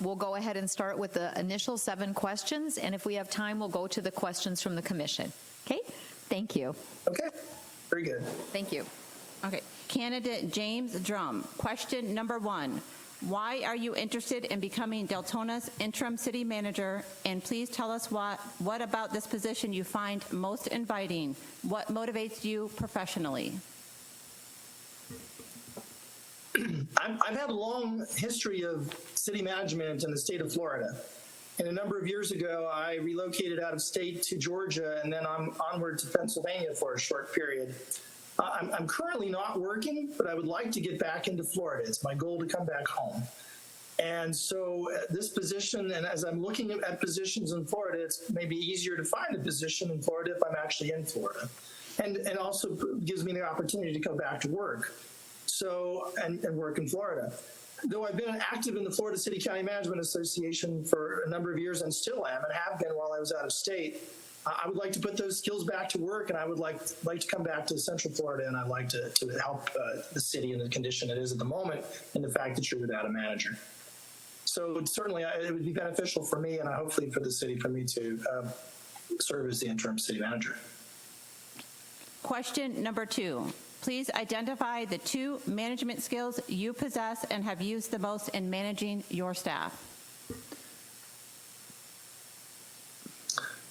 A: we'll go ahead and start with the initial 7 questions, and if we have time, we'll go to the questions from the commission. Okay? Thank you.
S: Okay. Very good.
A: Thank you.
B: Okay. Candidate James Drum, question number 1. Why are you interested in becoming Deltona's interim city manager? And please tell us what about this position you find most inviting? What motivates you professionally?
S: I've had a long history of city management in the state of Florida. And a number of years ago, I relocated out of state to Georgia, and then I'm onward to Pennsylvania for a short period. I'm currently not working, but I would like to get back into Florida. It's my goal to come back home. And so this position, and as I'm looking at positions in Florida, it's maybe easier to find a position in Florida if I'm actually in Florida. And also gives me the opportunity to come back to work and work in Florida. Though I've been active in the Florida City County Management Association for a number of years and still am, and have been while I was out of state, I would like to put those skills back to work, and I would like to come back to Central Florida, and I'd like to help the city in the condition it is at the moment, and the fact that you're without a manager. So certainly it would be beneficial for me, and hopefully for the city, for me to serve as the interim city manager.
B: Question number 2. Please identify the 2 management skills you possess and have used the most in managing your staff.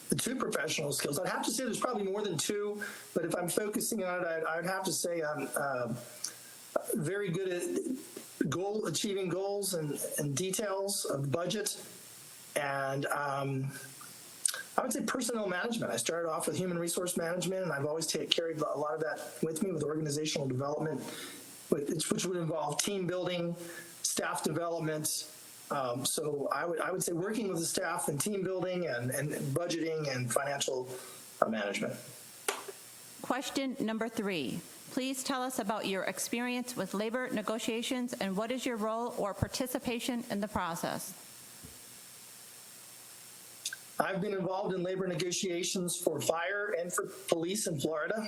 S: The 2 professional skills, I'd have to say there's probably more than 2, but if I'm focusing on it, I'd have to say I'm very good at achieving goals and details of budget, and I would say personnel management. I started off with human resource management, and I've always carried a lot of that with me with organizational development, which would involve team building, staff development. So I would say working with the staff and team building and budgeting and financial management.
B: Question number 3. Please tell us about your experience with labor negotiations and what is your role or participation in the process?
S: I've been involved in labor negotiations for fire and for police in Florida.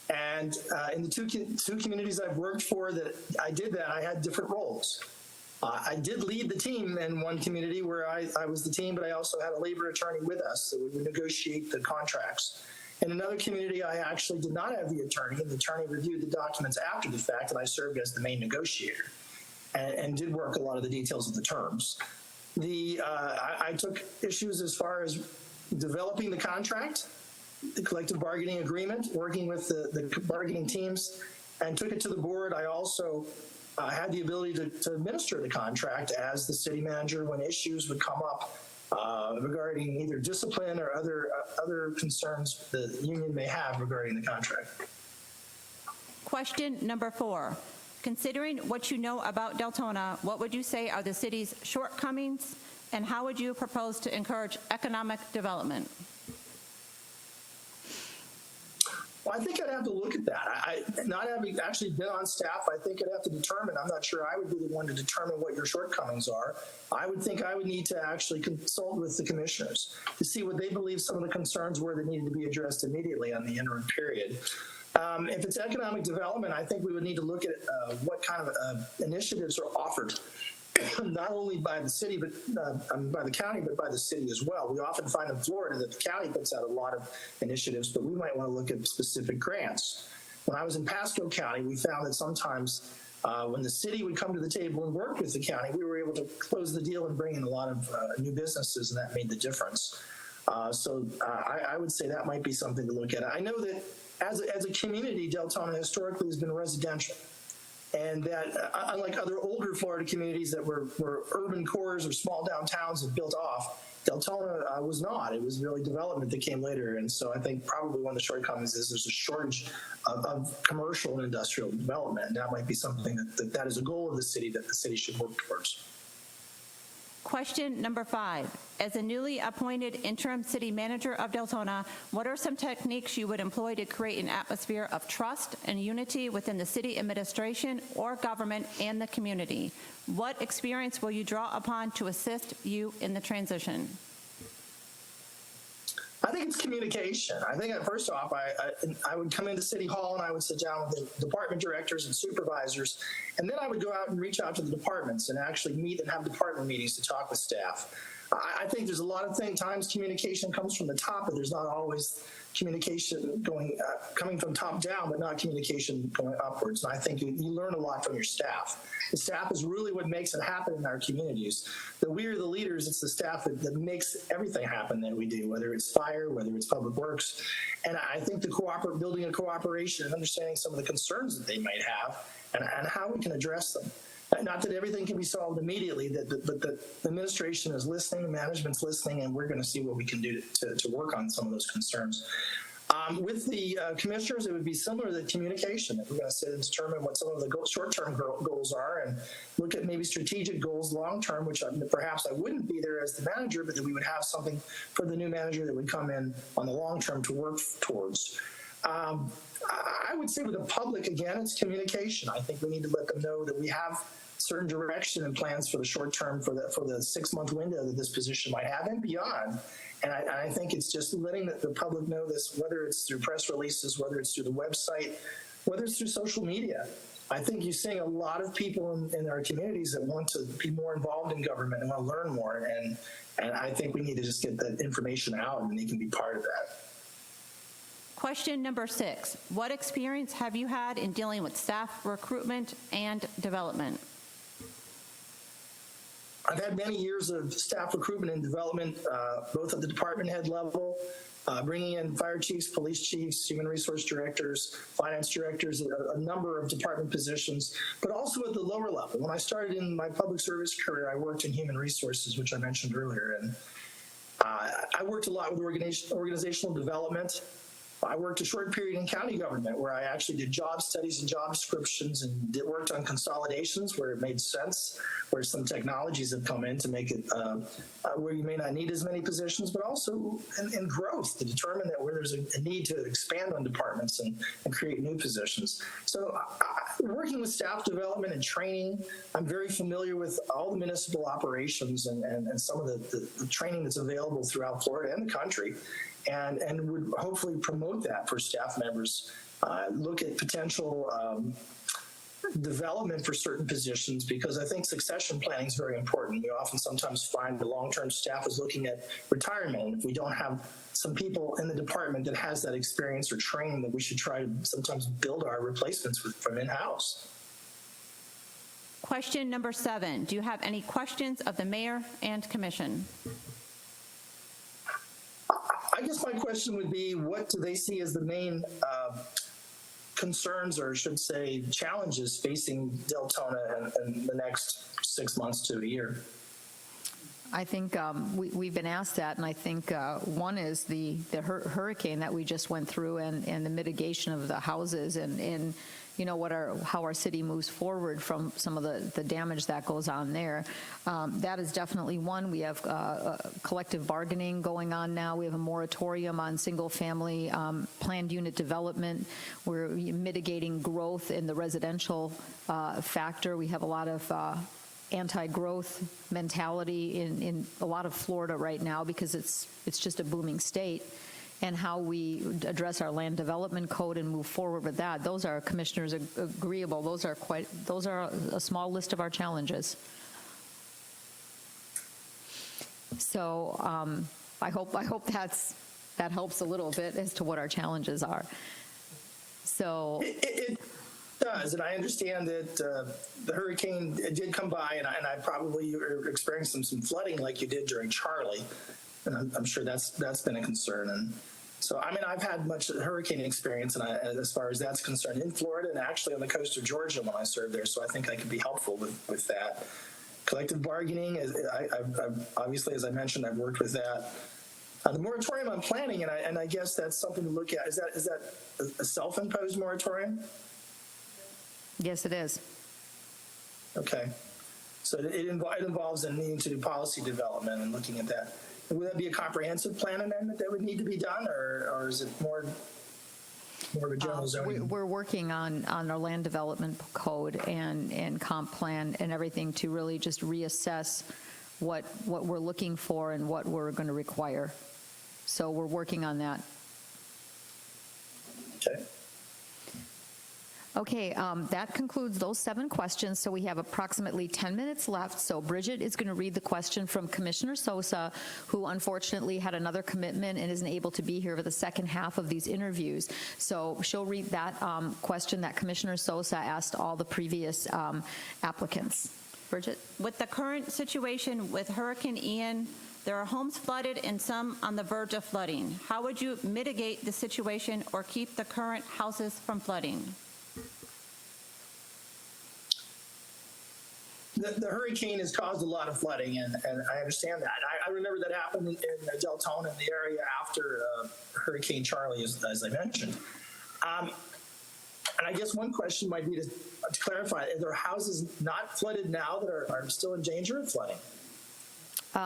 S: And in the two communities I've worked for that I did that, I had different roles. I did lead the team in one community where I was the team, but I also had a labor attorney with us, so we would negotiate the contracts. In another community, I actually did not have the attorney, and the attorney reviewed the documents after the fact, and I served as the main negotiator and did work a lot of the details of the terms. I took issues as far as developing the contract, the collective bargaining agreement, working with the bargaining teams, and took it to the board. I also had the ability to administer the contract as the city manager when issues would come up regarding either discipline or other concerns the union may have regarding the contract.
B: Question number 4. Considering what you know about Deltona, what would you say are the city's shortcomings, and how would you propose to encourage economic development?
S: Well, I think I'd have to look at that. Not having actually been on staff, I think I'd have to determine. I'm not sure I would be the one to determine what your shortcomings are. I would think I would need to actually consult with the commissioners to see what they believe some of the concerns were that needed to be addressed immediately on the interim period. If it's economic development, I think we would need to look at what kind of initiatives are offered, not only by the city, but by the county, but by the city as well. We often find in Florida that the county puts out a lot of initiatives, but we might want to look at specific grants. When I was in Pasco County, we found that sometimes when the city would come to the table and work with the county, we were able to close the deal and bring in a lot of new businesses, and that made the difference. So I would say that might be something to look at. I know that as a community, Deltona historically has been residential. And that, unlike other older Florida communities that were urban cores or small downtowns that built off, Deltona was not. It was really development that came later. And so I think probably one of the shortcomings is there's a shortage of commercial and industrial development. And that might be something that is a goal of the city that the city should work towards.
B: Question number 5. As a newly appointed interim city manager of Deltona, what are some techniques you would employ to create an atmosphere of trust and unity within the city administration or government and the community? What experience will you draw upon to assist you in the transition?
S: I think it's communication. I think first off, I would come into City Hall and I would sit down with the department directors and supervisors, and then I would go out and reach out to the departments and actually meet and have department meetings to talk with staff. I think there's a lot of times communication comes from the top, but there's not always communication coming from top down, but not communication going upwards. And I think you learn a lot from your staff. The staff is really what makes it happen in our communities. That we are the leaders, it's the staff that makes everything happen that we do, whether it's fire, whether it's public works. And I think building a cooperation and understanding some of the concerns that they might have and how we can address them. Not that everything can be solved immediately, but the administration is listening, the management's listening, and we're going to see what we can do to work on some of those concerns. With the commissioners, it would be similar to the communication. If we're going to sit and determine what some of the short-term goals are and look at maybe strategic goals long-term, which perhaps I wouldn't be there as the manager, but that we would have something for the new manager that would come in on the long-term to work towards. I would say with the public, again, it's communication. I think we need to let them know that we have certain direction and plans for the short term for the 6-month window that this position might have and beyond. And I think it's just letting the public know this, whether it's through press releases, whether it's through the website, whether it's through social media. I think you're seeing a lot of people in our communities that want to be more involved in government and want to learn more. And I think we need to just get that information out and they can be part of that.
B: Question number 6. What experience have you had in dealing with staff recruitment and development?
S: I've had many years of staff recruitment and development, both at the department head level, bringing in fire chiefs, police chiefs, human resource directors, finance directors, a number of department positions, but also at the lower level. When I started in my public service career, I worked in human resources, which I mentioned earlier. And I worked a lot with organizational development. I worked a short period in county government where I actually did job studies and job descriptions and worked on consolidations where it made sense, where some technologies have come in to make it where you may not need as many positions, but also in growth to determine that where there's a need to expand on departments and create new positions. So working with staff development and training, I'm very familiar with all the municipal operations and some of the training that's available throughout Florida and the country. And would hopefully promote that for staff members, look at potential development for certain positions, because I think succession planning is very important. We often sometimes find the long-term staff is looking at retirement. And if we don't have some people in the department that has that experience or training, that we should try to sometimes build our replacements from in-house.
B: Question number 7. Do you have any questions of the mayor and commission?
S: I guess my question would be, what do they see as the main concerns, or I should say challenges, facing Deltona in the next 6 months to a year?
A: I think we've been asked that, and I think one is the hurricane that we just went through, and the mitigation of the houses, and you know how our city moves forward from some of the damage that goes on there. That is definitely one. We have collective bargaining going on now. We have a moratorium on single-family planned unit development. We're mitigating growth in the residential factor. We have a lot of anti-growth mentality in a lot of Florida right now, because it's just a booming state, and how we address our land development code and move forward with that. Those are, commissioners, agreeable. Those are a small list of our challenges. So I hope that helps a little bit as to what our challenges are. So
S: it does, and I understand that the hurricane did come by, and I probably are experiencing some flooding like you did during Charlie, and I'm sure that's been a concern. And so, I mean, I've had much hurricane experience, and as far as that's concerned, in Florida and actually on the coast of Georgia when I served there, so I think I could be helpful with that. Collective bargaining, I've obviously, as I mentioned, I've worked with that. The moratorium on planning, and I guess that's something to look at. Is that a self-imposed moratorium?
A: yes, it is.
S: Okay. So it involves a needing to do policy development and looking at that. Would that be a comprehensive plan amendment that would need to be done, or is it more of a general zoning?
A: We're working on our land development code and comp plan and everything to really just reassess what we're looking for and what we're going to require. So we're working on that.
S: Okay.
A: Okay, that concludes those 7 questions. So we have approximately 10 minutes left. So Bridget is going to read the question from Commissioner Sosa, who unfortunately had another commitment and isn't able to be here for the second half of these interviews. So she'll read that question that Commissioner Sosa asked all the previous applicants. Bridget?
B: With the current situation with Hurricane Ian, there are homes flooded and some on the verge of flooding. How would you mitigate the situation or keep the current houses from flooding?
S: The hurricane has caused a lot of flooding, and I understand that. I remember that happened in Deltona, in the area after Hurricane Charlie, as I mentioned. And I guess one question might be to clarify, are there houses not flooded now that are still in danger of flooding?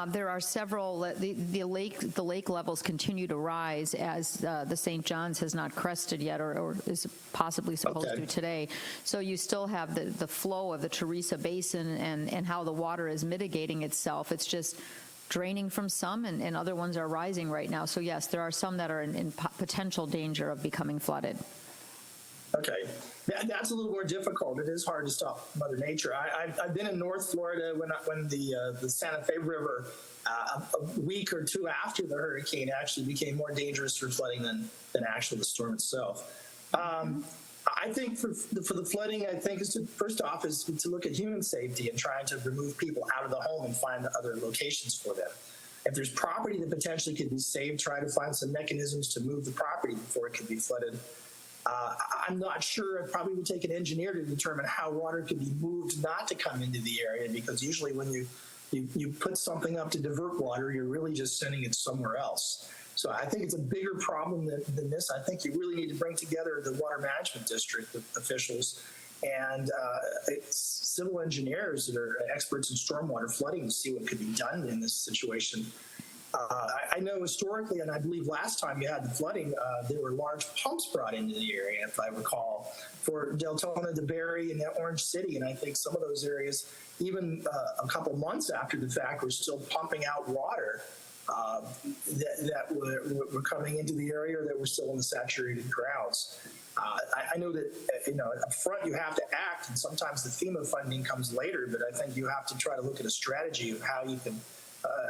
A: There are several. The lake levels continue to rise as the St. John's has not crested yet, or is possibly supposed to today. So you still have the flow of the Teresa Basin and how the water is mitigating itself. It's just draining from some, and other ones are rising right now. So yes, there are some that are in potential danger of becoming flooded.
S: Okay. That's a little more difficult. It is hard to stop Mother Nature. I've been in North Florida when the Santa Fe River, a week or two after the hurricane, actually became more dangerous for flooding than actually the storm itself. I think for the flooding, I think first off is to look at human safety and trying to remove people out of the home and find other locations for them. If there's property that potentially could be saved, try to find some mechanisms to move the property before it could be flooded. I'm not sure. It probably would take an engineer to determine how water could be moved not to come into the area, because usually when you put something up to divert water, you're really just sending it somewhere else. So I think it's a bigger problem than this. I think you really need to bring together the water management district officials and civil engineers that are experts in stormwater flooding to see what could be done in this situation. I know historically, and I believe last time you had the flooding, there were large pumps brought into the area, if I recall, for Deltona, DeBerry, and Orange City. And I think some of those areas, even a couple months after the fact, were still pumping out water that were coming into the area that were still in the saturated grounds. I know that, up front you have to act, and sometimes the FEMA funding comes later, but I think you have to try to look at a strategy of how you can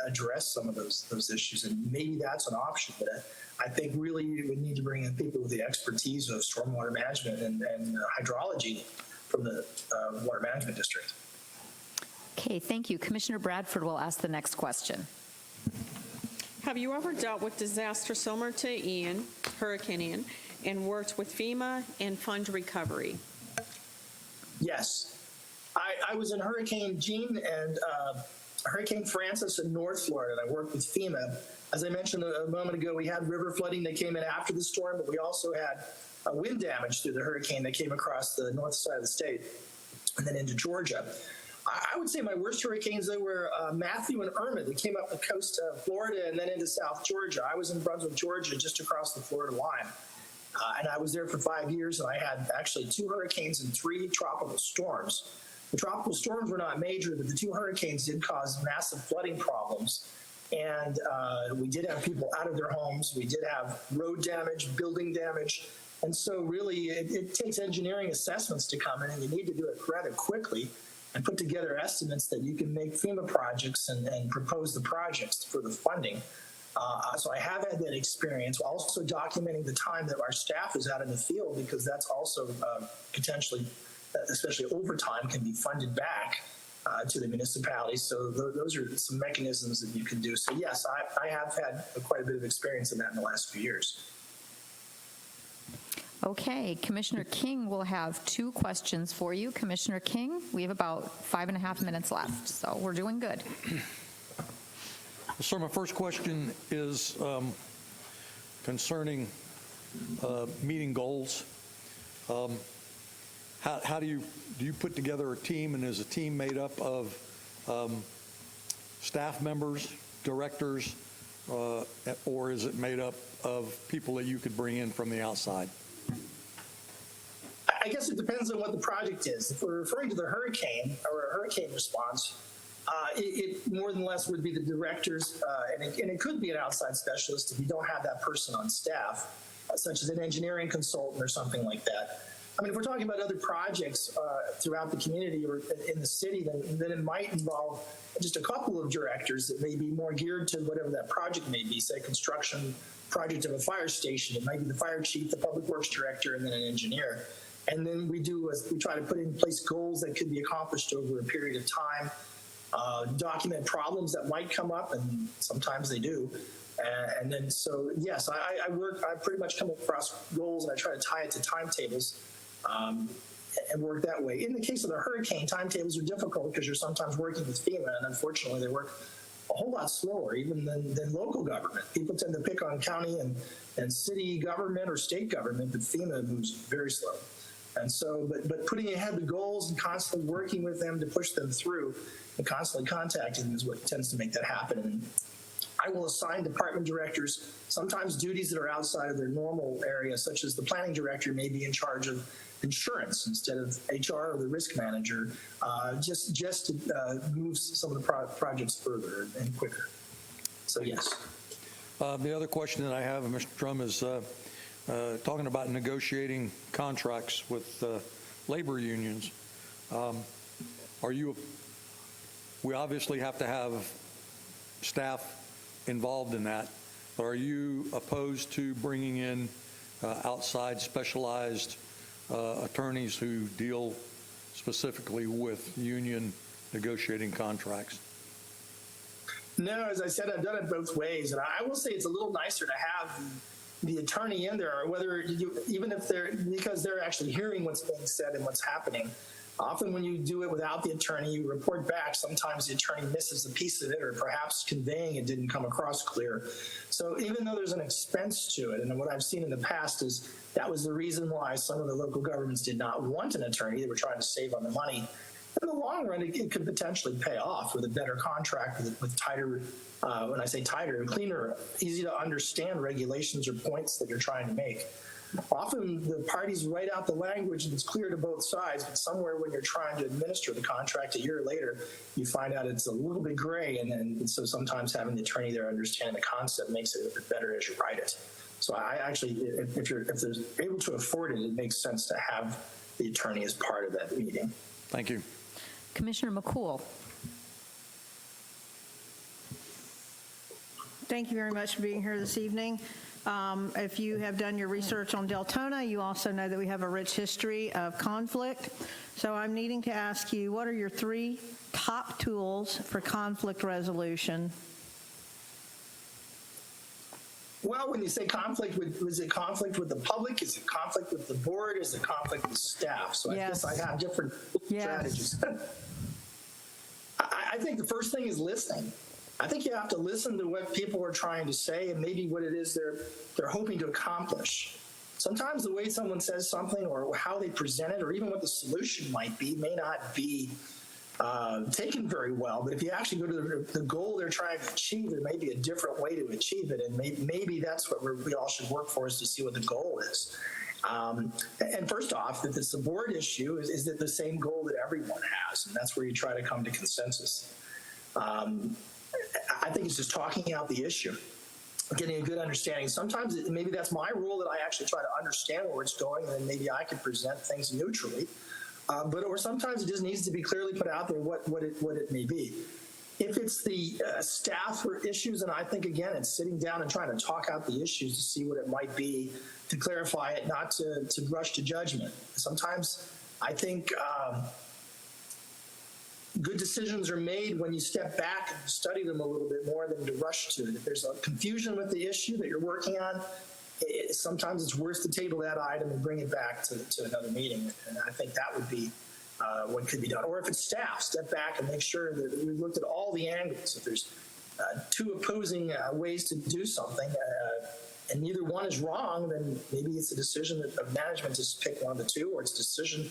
S: address some of those issues, and maybe that's an option. But I think really you would need to bring in people with the expertise of stormwater management and hydrology from the Water Management District.
A: Okay, thank you. Commissioner Bradford will ask the next question.
H: Have you ever dealt with disaster similar to Ian, Hurricane Ian, and worked with FEMA and fund recovery?
S: Yes. I was in Hurricane Jean and Hurricane Francis in North Florida, and I worked with FEMA. As I mentioned a moment ago, we had river flooding that came in after the storm, but we also had wind damage through the hurricane that came across the north side of the state and then into Georgia. I would say my worst hurricanes, they were Matthew and Irma. They came up the coast of Florida and then into South Georgia. I was in Brunswick, Georgia, just across the Florida line. And I was there for 5 years, and I had actually 2 hurricanes and 3 tropical storms. The tropical storms were not major, but the 2 hurricanes did cause massive flooding problems. And we did have people out of their homes. We did have road damage, building damage. And so really it takes engineering assessments to come in, and you need to do it rather quickly and put together estimates that you can make FEMA projects and propose the projects for the funding. So I have had that experience, also documenting the time that our staff is out in the field, because that's also potentially, especially overtime, can be funded back to the municipalities. So those are some mechanisms that you can do. So yes, I have had quite a bit of experience in that in the last few years.
A: Okay, Commissioner King will have 2 questions for you. Commissioner King, we have about 5.5 minutes left, so we're doing good.
I: Sir, my first question is concerning meeting goals. How do you put together a team, and is a team made up of staff members, directors, or is it made up of people that you could bring in from the outside?
S: I guess it depends on what the project is. If we're referring to the hurricane or a hurricane response, it more than less would be the directors, and it could be an outside specialist if you don't have that person on staff, such as an engineering consultant or something like that. I mean, if we're talking about other projects throughout the community or in the city, then it might involve just a couple of directors that may be more geared to whatever that project may be, say construction project of a fire station. It might be the fire chief, the public works director, and then an engineer. And then we try to put in place goals that could be accomplished over a period of time, document problems that might come up, and sometimes they do. And then, so yes, I pretty much come across goals, and I try to tie it to timetables and work that way. In the case of the hurricane, timetables are difficult because you're sometimes working with FEMA, and unfortunately they work a whole lot slower even than local government. People tend to pick on county and city government or state government, but FEMA moves very slow. And so, but putting ahead the goals and constantly working with them to push them through and constantly contacting them is what tends to make that happen. And I will assign department directors sometimes duties that are outside of their normal area, such as the planning director may be in charge of insurance instead of HR or the risk manager, just to move some of the projects further and quicker. So yes.
I: The other question that I have, Mr. Drum, is talking about negotiating contracts with labor unions. We obviously have to have staff involved in that, but are you opposed to bringing in outside specialized attorneys who deal specifically with union negotiating contracts?
S: No, as I said, I've done it both ways, and I will say it's a little nicer to have the attorney in there, whether even if because they're actually hearing what's being said and what's happening. Often when you do it without the attorney, you report back. Sometimes the attorney misses a piece of it, or perhaps conveying it didn't come across clear. So even though there's an expense to it, and what I've seen in the past is that was the reason why some of the local governments did not want an attorney. They were trying to save on the money. In the long run, it could potentially pay off with a better contract with tighter, when I say tighter, cleaner, easy to understand regulations or points that you're trying to make. Often the parties write out the language and it's clear to both sides, but somewhere when you're trying to administer the contract a year later, you find out it's a little bit gray, and so sometimes having the attorney there understand the concept makes it a bit better as you write it. So I actually, if they're able to afford it, it makes sense to have the attorney as part of that meeting.
I: Thank you.
A: Commissioner McCool.
C: Thank you very much for being here this evening. If you have done your research on Deltona, you also know that we have a rich history of conflict. So I'm needing to ask you, what are your 3 top tools for conflict resolution?
S: Well, when you say conflict, is it conflict with the public? Is it conflict with the board? Is it conflict with staff? So
C: Yes.
S: I guess I have different strategies. I think the first thing is listening. I think you have to listen to what people are trying to say and maybe what it is they're hoping to accomplish. Sometimes the way someone says something or how they present it or even what the solution might be may not be taken very well, but if you actually go to the goal they're trying to achieve, there may be a different way to achieve it, and maybe that's what we all should work for, is to see what the goal is. And first off, if it's a board issue, is it the same goal that everyone has? And that's where you try to come to consensus. I think it's just talking out the issue, getting a good understanding. Sometimes maybe that's my role, that I actually try to understand where it's going, and then maybe I can present things neutrally. Or sometimes it just needs to be clearly put out there what it may be. If it's the staff or issues, and I think, again, it's sitting down and trying to talk out the issues to see what it might be, to clarify it, not to rush to judgment. Sometimes I think good decisions are made when you step back and study them a little bit more than to rush to it. If there's a confusion with the issue that you're working on, sometimes it's worth to table that item and bring it back to another meeting. And I think that would be what could be done. Or if it's staff, step back and make sure that we've looked at all the angles. If there's two opposing ways to do something, and neither one is wrong, then maybe it's a decision of management to pick one of the two, or it's a decision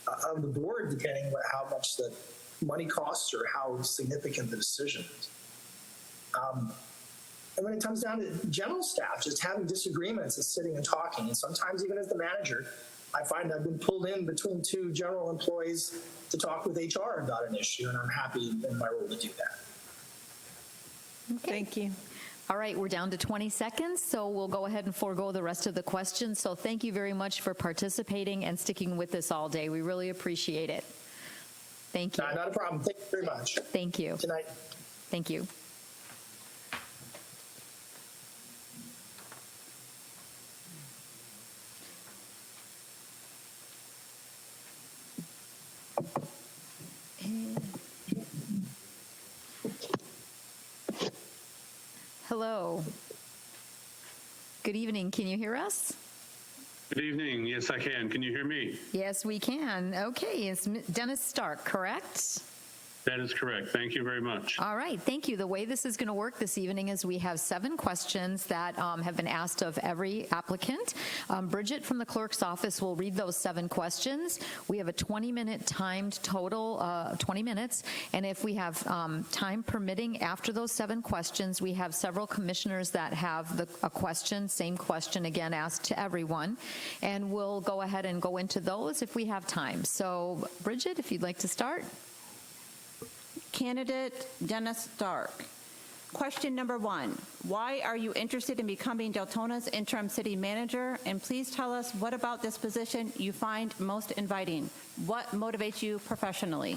S: of the board, depending on how much the money costs or how significant the decision is. And when it comes down to general staff, just having disagreements and sitting and talking, and sometimes even as the manager, I find I've been pulled in between two general employees to talk with HR about an issue, and I'm happy in my role to do that.
A: Okay.
C: Thank you.
A: All right, we're down to 20 seconds, so we'll go ahead and forego the rest of the questions. So thank you very much for participating and sticking with us all day. We really appreciate it. Thank you.
S: Not a problem. Thank you very much.
A: Thank you.
S: Good night.
A: Thank you. Hello. Good evening. Can you hear us?
T: Good evening. Yes, I can. Can you hear me?
A: Yes, we can. Okay. It's Dennis Stark, correct?
T: That is correct. Thank you very much.
A: All right. Thank you. The way this is going to work this evening is we have 7 questions that have been asked of every applicant. Bridget from the clerk's office will read those 7 questions. We have a 20-minute timed total, 20 minutes. And if we have time permitting after those 7 questions, we have several commissioners that have a question, same question again asked to everyone. And we'll go ahead and go into those if we have time. So, Bridget, if you'd like to start.
B: Candidate Dennis Stark. Question number 1, why are you interested in becoming Deltona's interim city manager? And please tell us what about this position you find most inviting. What motivates you professionally?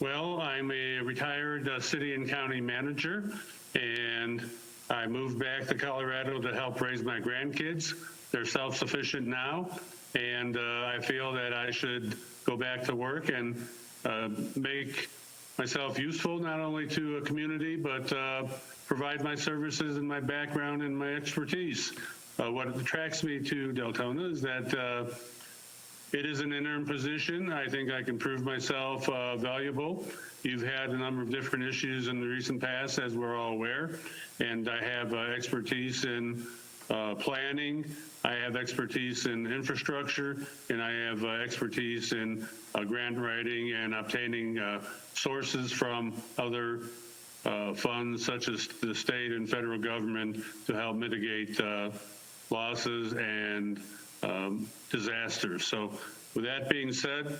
T: Well, I'm a retired city and county manager, and I moved back to Colorado to help raise my grandkids. They're self-sufficient now, and I feel that I should go back to work and make myself useful not only to a community, but provide my services and my background and my expertise. What attracts me to Deltona is that it is an interim position. I think I can prove myself valuable. You've had a number of different issues in the recent past, as we're all aware, and I have expertise in planning. I have expertise in infrastructure, and I have expertise in grant writing and obtaining sources from other funds, such as the state and federal government, to help mitigate losses and disasters. So with that being said,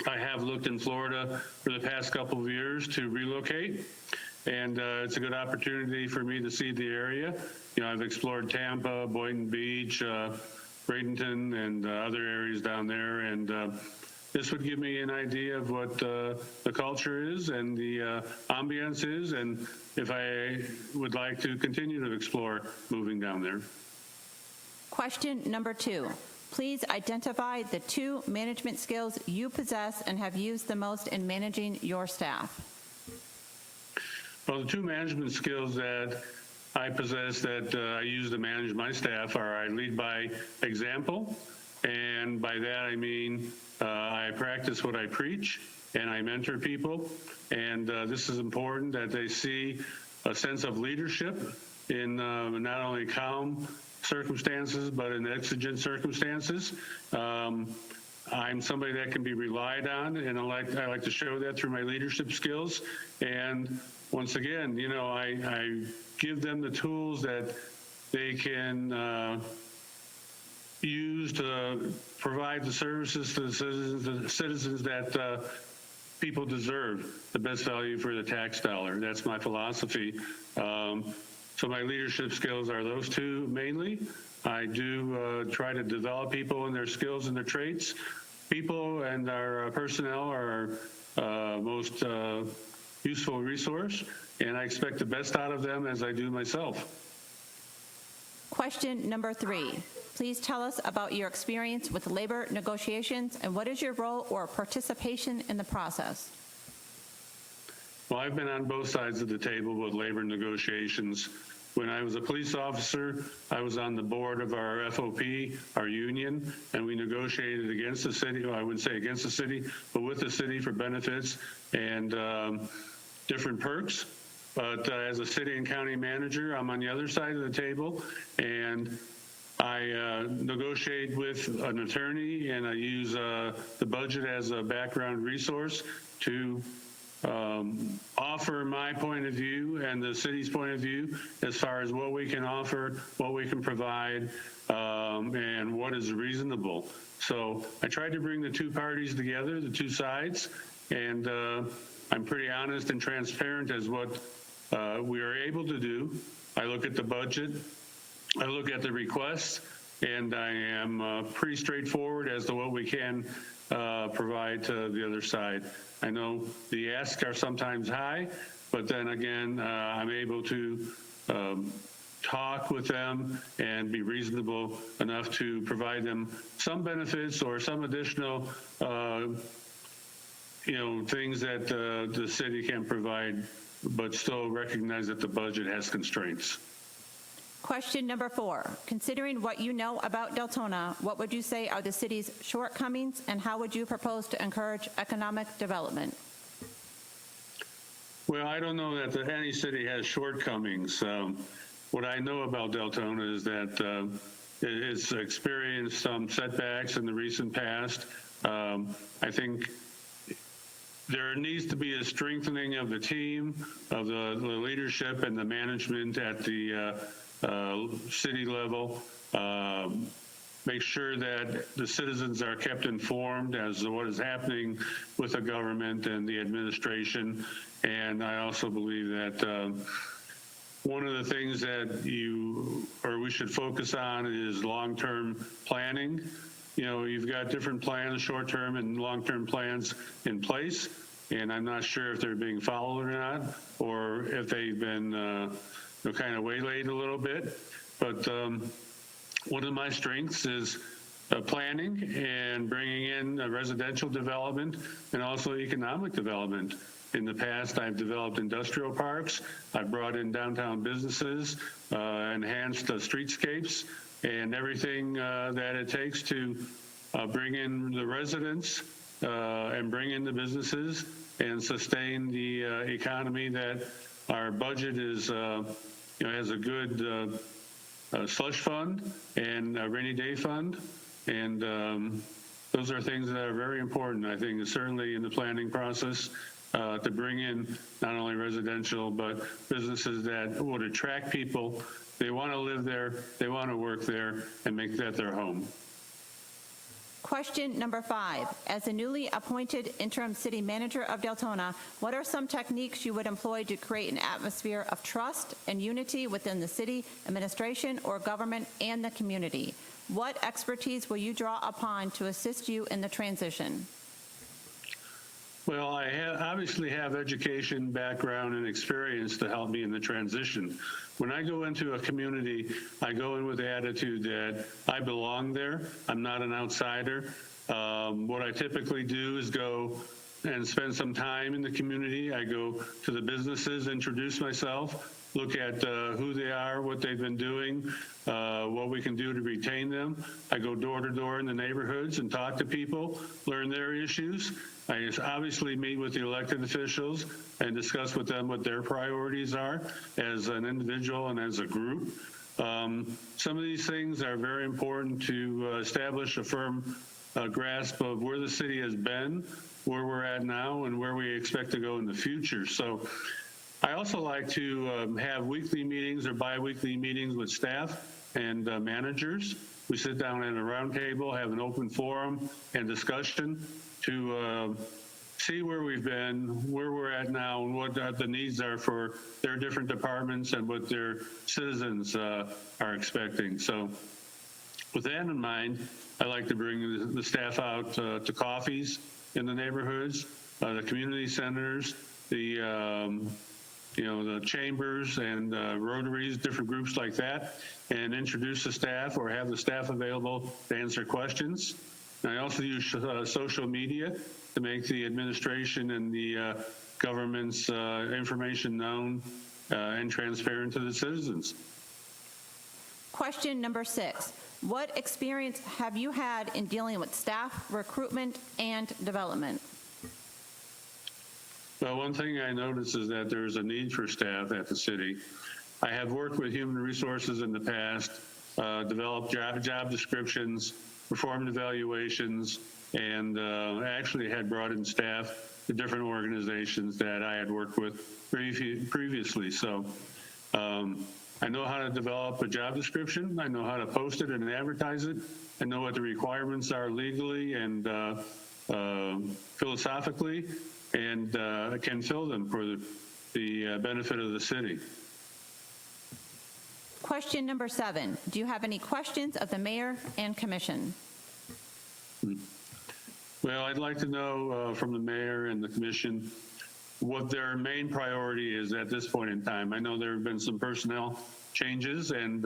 T: I have looked in Florida for the past couple of years to relocate, and it's a good opportunity for me to see the area. You know, I've explored Tampa, Boynton Beach, Bradenton, and other areas down there, and this would give me an idea of what the culture is and the ambience is, and if I would like to continue to explore moving down there.
B: Question number 2. Please identify the 2 management skills you possess and have used the most in managing your staff.
T: Well, the 2 management skills that I possess that I use to manage my staff are I lead by example, and by that I mean I practice what I preach, and I mentor people, and this is important that they see a sense of leadership in not only calm circumstances, but in exigent circumstances. I'm somebody that can be relied on, and I like to show that through my leadership skills. And once again, you know, I give them the tools that they can use to provide the services to the citizens that people deserve, the best value for the tax dollar. That's my philosophy. So my leadership skills are those two mainly. I do try to develop people in their skills and their traits. People and our personnel are our most useful resource, and I expect the best out of them as I do myself.
B: Question number 3. Please tell us about your experience with labor negotiations and what is your role or participation in the process?
T: Well, I've been on both sides of the table with labor negotiations. When I was a police officer, I was on the board of our FOP, our union, and we negotiated against the city, well, I wouldn't say against the city, but with the city for benefits and different perks. But as a city and county manager, I'm on the other side of the table, and I negotiate with an attorney, and I use the budget as a background resource to offer my point of view and the city's point of view as far as what we can offer, what we can provide, and what is reasonable. So I tried to bring the two parties together, the two sides, and I'm pretty honest and transparent as what we are able to do. I look at the budget, I look at the requests, and I am pretty straightforward as to what we can provide to the other side. I know the asks are sometimes high, but then again, I'm able to talk with them and be reasonable enough to provide them some benefits or some additional, things that the city can provide, but still recognize that the budget has constraints.
B: Question number 4. Considering what you know about Deltona, what would you say are the city's shortcomings, and how would you propose to encourage economic development?
T: Well, I don't know that any city has shortcomings. What I know about Deltona is that it's experienced some setbacks in the recent past. I think there needs to be a strengthening of the team, of the leadership and the management at the city level. Make sure that the citizens are kept informed as to what is happening with the government and the administration. And I also believe that one of the things that we should focus on is long-term planning. You know, you've got different plans, short-term and long-term plans in place, and I'm not sure if they're being followed or not, or if they've been kind of waylaid a little bit. But one of my strengths is planning and bringing in residential development and also economic development. In the past, I've developed industrial parks. I've brought in downtown businesses, enhanced streetscapes, and everything that it takes to bring in the residents and bring in the businesses and sustain the economy that our budget is, has a good slush fund and a rainy day fund. And those are things that are very important, I think, certainly in the planning process, to bring in not only residential, but businesses that would attract people. They want to live there, they want to work there, and make that their home.
B: Question number 5. As a newly appointed interim city manager of Deltona, what are some techniques you would employ to create an atmosphere of trust and unity within the city administration or government and the community? What expertise will you draw upon to assist you in the transition?
T: Well, I obviously have education, background, and experience to help me in the transition. When I go into a community, I go in with the attitude that I belong there. I'm not an outsider. What I typically do is go and spend some time in the community. I go to the businesses, introduce myself, look at who they are, what they've been doing, what we can do to retain them. I go door to door in the neighborhoods and talk to people, learn their issues. I obviously meet with the elected officials and discuss with them what their priorities are as an individual and as a group. Some of these things are very important to establish a firm grasp of where the city has been, where we're at now, and where we expect to go in the future. So I also like to have weekly meetings or bi-weekly meetings with staff and managers. We sit down at a round table, have an open forum and discussion to see where we've been, where we're at now, and what the needs are for their different departments and what their citizens are expecting. So with that in mind, I like to bring the staff out to coffees in the neighborhoods, the community centers, the chambers and rotaries, different groups like that, and introduce the staff or have the staff available to answer questions. And I also use social media to make the administration and the government's information known and transparent to the citizens.
B: Question number 6. What experience have you had in dealing with staff, recruitment, and development?
T: Well, one thing I notice is that there's a need for staff at the city. I have worked with human resources in the past, developed job descriptions, performed evaluations, and actually had brought in staff to different organizations that I had worked with previously. So I know how to develop a job description. I know how to post it and advertise it. I know what the requirements are legally and philosophically, and can fill them for the benefit of the city.
B: Question number 7. Do you have any questions of the mayor and commission?
T: Well, I'd like to know from the mayor and the commission what their main priority is at this point in time. I know there have been some personnel changes, and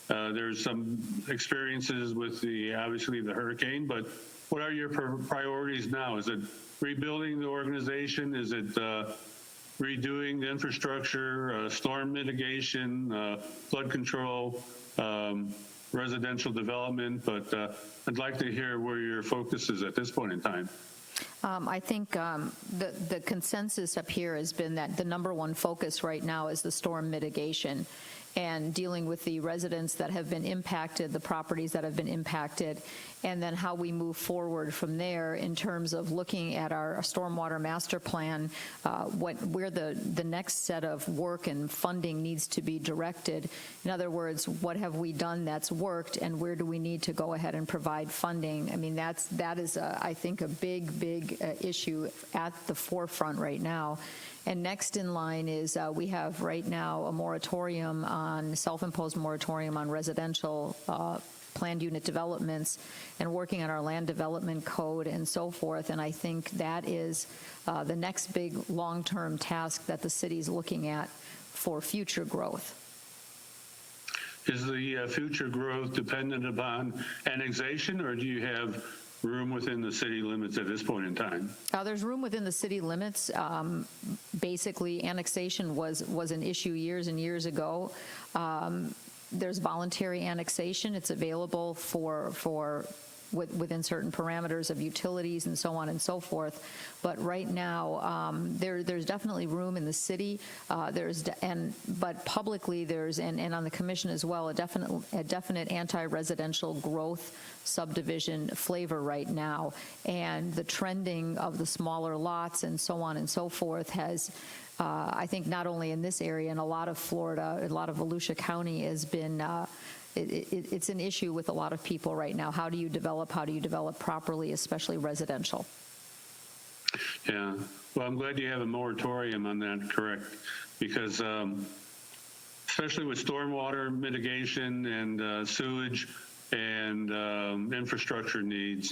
T: there's some experiences with obviously the hurricane, but what are your priorities now? Is it rebuilding the organization? Is it redoing the infrastructure, storm mitigation, flood control, residential development? But I'd like to hear where your focus is at this point in time.
A: I think the consensus up here has been that the number one focus right now is the storm mitigation and dealing with the residents that have been impacted, the properties that have been impacted, and then how we move forward from there in terms of looking at our stormwater master plan, where the next set of work and funding needs to be directed. In other words, what have we done that's worked, and where do we need to go ahead and provide funding? I mean, that is I think a big issue at the forefront right now. And next in line is we have right now a moratorium on, self-imposed moratorium on residential planned unit developments and working on our land development code and so forth. And I think that is the next big long-term task that the city's looking at for future growth.
T: Is the future growth dependent upon annexation, or do you have room within the city limits at this point in time?
A: There's room within the city limits. Basically, annexation was an issue years and years ago. There's voluntary annexation. It's available within certain parameters of utilities and so on and so forth. But right now, there's definitely room in the city. But publicly, and on the commission as well, a definite anti-residential growth subdivision flavor right now. And the trending of the smaller lots and so on and so forth has, I think, not only in this area, in a lot of Florida, a lot of Volusia County has been. It's an issue with a lot of people right now. How do you develop properly, especially residential?
T: Yeah, well, I'm glad you have a moratorium on that, correct? Because especially with stormwater mitigation and sewage and infrastructure needs,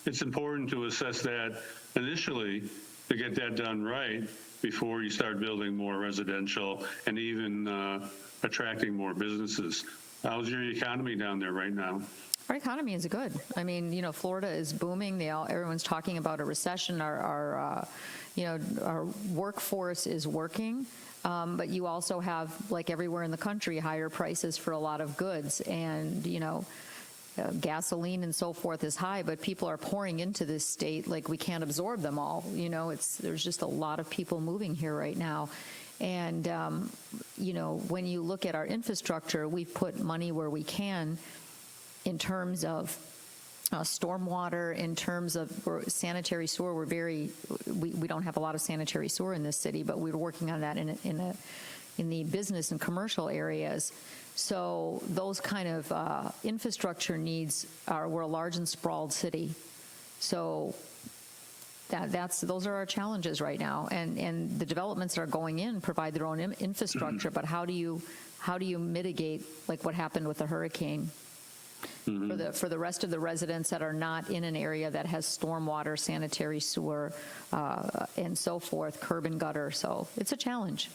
T: it's important to assess that initially to get that done right before you start building more residential and even attracting more businesses. How's your economy down there right now?
A: Our economy is good. I mean, Florida is booming. Everyone's talking about a recession. Our workforce is working. But you also have, like everywhere in the country, higher prices for a lot of goods. And, gasoline and so forth is high, but people are pouring into this state like we can't absorb them all. There's just a lot of people moving here right now. And, when you look at our infrastructure, we've put money where we can in terms of stormwater, in terms of sanitary sewer. We don't have a lot of sanitary sewer in this city, but we're working on that in the business and commercial areas. So those kind of infrastructure needs we're a large and sprawled city. So those are our challenges right now. And the developments that are going in provide their own infrastructure, but how do you mitigate like what happened with the hurricane? For the rest of the residents that are not in an area that has stormwater, sanitary sewer, and so forth, curb and gutter. So it's a challenge.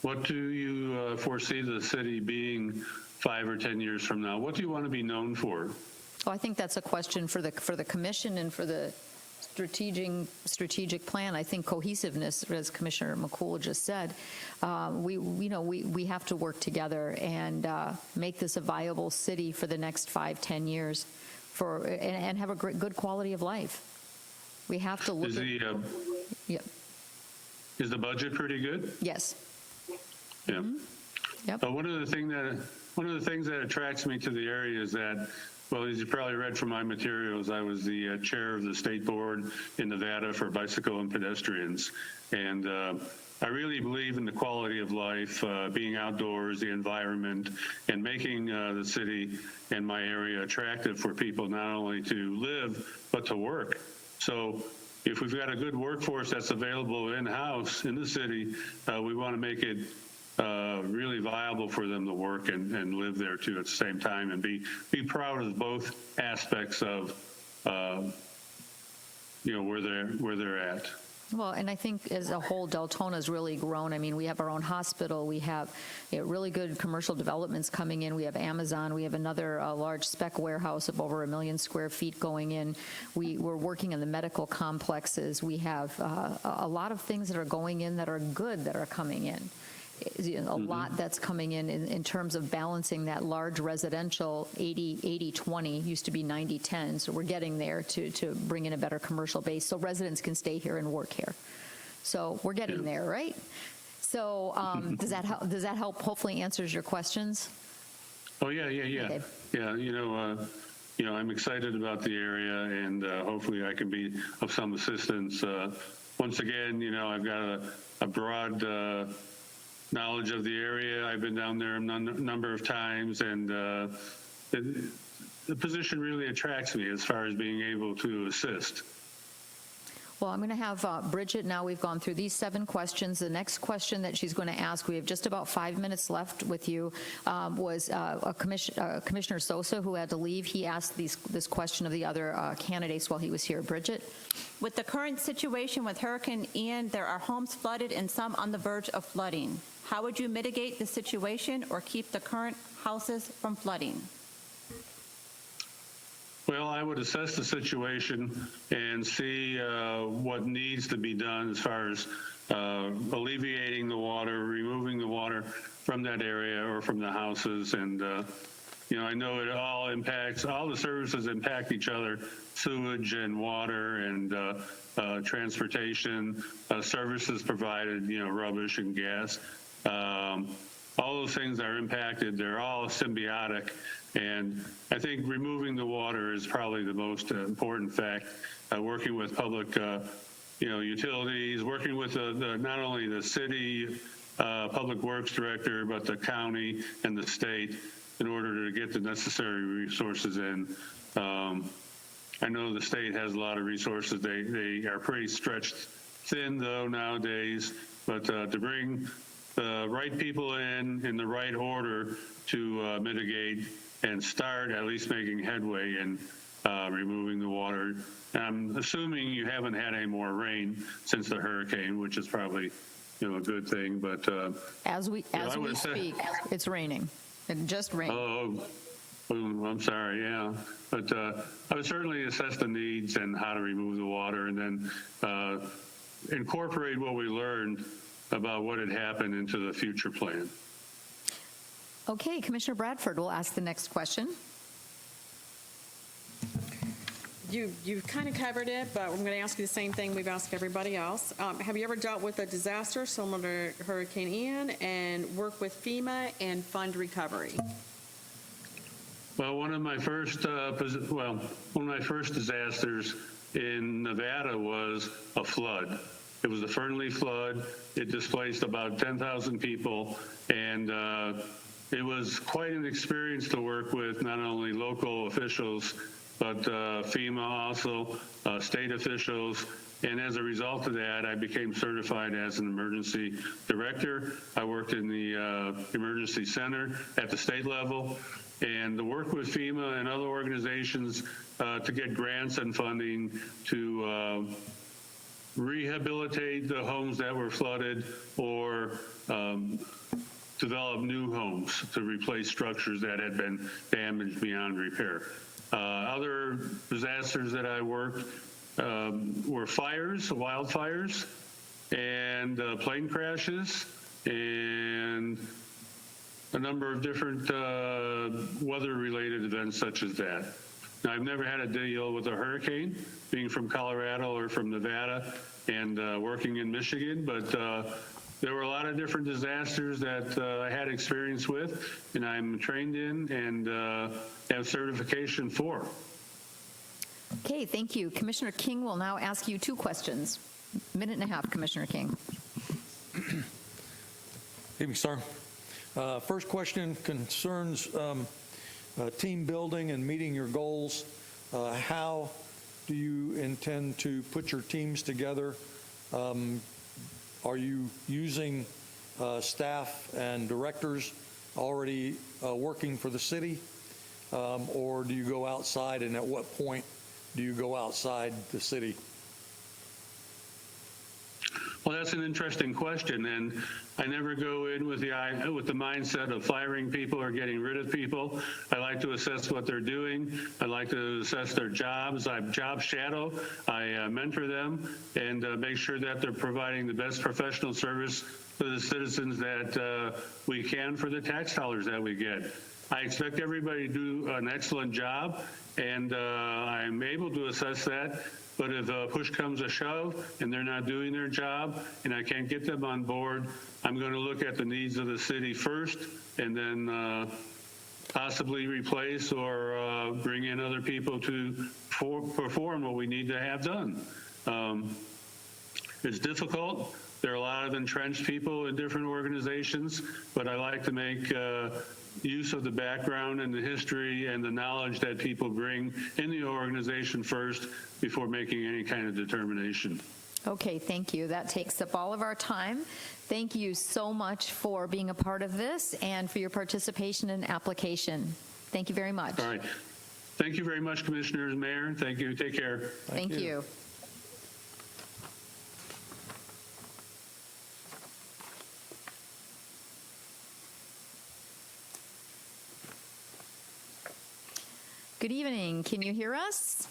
T: What do you foresee the city being 5 or 10 years from now? What do you want to be known for?
A: Oh, I think that's a question for the commission and for the strategic plan. I think cohesiveness, as Commissioner McCool just said, we have to work together and make this a viable city for the next 5-10 years, and have a good quality of life. We have to look.
T: Is the budget pretty good?
A: Yes.
T: Yeah.
A: Mm-hmm. Yep.
T: But one of the things that attracts me to the area is that, well, as you probably read from my materials, I was the chair of the state board in Nevada for bicycle and pedestrians. And I really believe in the quality of life, being outdoors, the environment, and making the city and my area attractive for people not only to live, but to work. So if we've got a good workforce that's available in-house in the city, we want to make it really viable for them to work and live there too at the same time, and be proud of both aspects of where they're at.
A: Well, and I think as a whole, Deltona's really grown. I mean, we have our own hospital. We have really good commercial developments coming in. We have Amazon. We have another large spec warehouse of over 1 million square feet going in. We're working on the medical complexes. We have a lot of things that are going in that are good that are coming in. A lot that's coming in terms of balancing that large residential 80-20, used to be 90-10. So we're getting there to bring in a better commercial base so residents can stay here and work here. So we're getting there, right? So does that help? Hopefully answers your questions.
T: Oh, yeah.
A: Okay.
T: Yeah, I'm excited about the area, and hopefully I can be of some assistance. Once again, I've got a broad knowledge of the area. I've been down there a number of times, and the position really attracts me as far as being able to assist.
A: Well, I'm going to have Bridget. Now we've gone through these 7 questions. The next question that she's going to ask, we have just about 5 minutes left with you, was Commissioner Sosa, who had to leave. He asked this question of the other candidates while he was here. Bridget?
B: With the current situation with Hurricane Ian, there are homes flooded and some on the verge of flooding. How would you mitigate the situation or keep the current houses from flooding?
T: Well, I would assess the situation and see what needs to be done as far as alleviating the water, removing the water from that area or from the houses. And, I know it all the services impact each other: sewage and water and transportation, services provided, rubbish and gas. All those things are impacted. They're all symbiotic. And I think removing the water is probably the most important fact. Working with public, utilities, working with not only the city public works director, but the county and the state in order to get the necessary resources in. I know the state has a lot of resources. They are pretty stretched thin, though, nowadays. But to bring the right people in the right order to mitigate and start at least making headway in removing the water. I'm assuming you haven't had any more rain since the hurricane, which is probably a good thing. But
A: as we speak, it's raining. It just rained.
T: Oh, I'm sorry, yeah. But I would certainly assess the needs and how to remove the water, and then incorporate what we learned about what had happened into the future plan.
A: Okay, Commissioner Bradford will ask the next question.
H: You've kind of covered it, but I'm going to ask you the same thing we've asked everybody else. Have you ever dealt with a disaster similar to Hurricane Ian and worked with FEMA and fund recovery?
T: Well, one of my first disasters in Nevada was a flood. It was the Fernley flood. It displaced about 10,000 people, and it was quite an experience to work with not only local officials, but FEMA also, state officials. And as a result of that, I became certified as an emergency director. I worked in the emergency center at the state level, and the work with FEMA and other organizations to get grants and funding to rehabilitate the homes that were flooded, or develop new homes to replace structures that had been damaged beyond repair. Other disasters that I worked were fires, wildfires, and plane crashes, and a number of different weather-related events such as that. Now, I've never had to deal with a hurricane, being from Colorado or from Nevada and working in Michigan, but there were a lot of different disasters that I had experience with, and I'm trained in and have certification for.
A: Okay, thank you. Commissioner King will now ask you 2 questions. Minute and a half, Commissioner King.
I: Evening, sir. First question concerns team building and meeting your goals. How do you intend to put your teams together? Are you using staff and directors already working for the city? Or do you go outside, and at what point do you go outside the city?
T: Well, that's an interesting question, and I never go in with the mindset of firing people or getting rid of people. I like to assess what they're doing. I like to assess their jobs. I job shadow. I mentor them and make sure that they're providing the best professional service to the citizens that we can for the tax dollars that we get. I expect everybody to do an excellent job, and I'm able to assess that. But if push comes to shove and they're not doing their job and I can't get them on board, I'm going to look at the needs of the city first, and then possibly replace or bring in other people to perform what we need to have done. It's difficult. There are a lot of entrenched people in different organizations, but I like to make use of the background and the history and the knowledge that people bring in the organization first before making any kind of determination.
A: Okay, thank you. That takes up all of our time. Thank you so much for being a part of this and for your participation in application. Thank you very much.
T: All right. Thank you very much, Commissioners, Mayor. Thank you. Take care.
A: Thank you. Good evening. Can you hear us?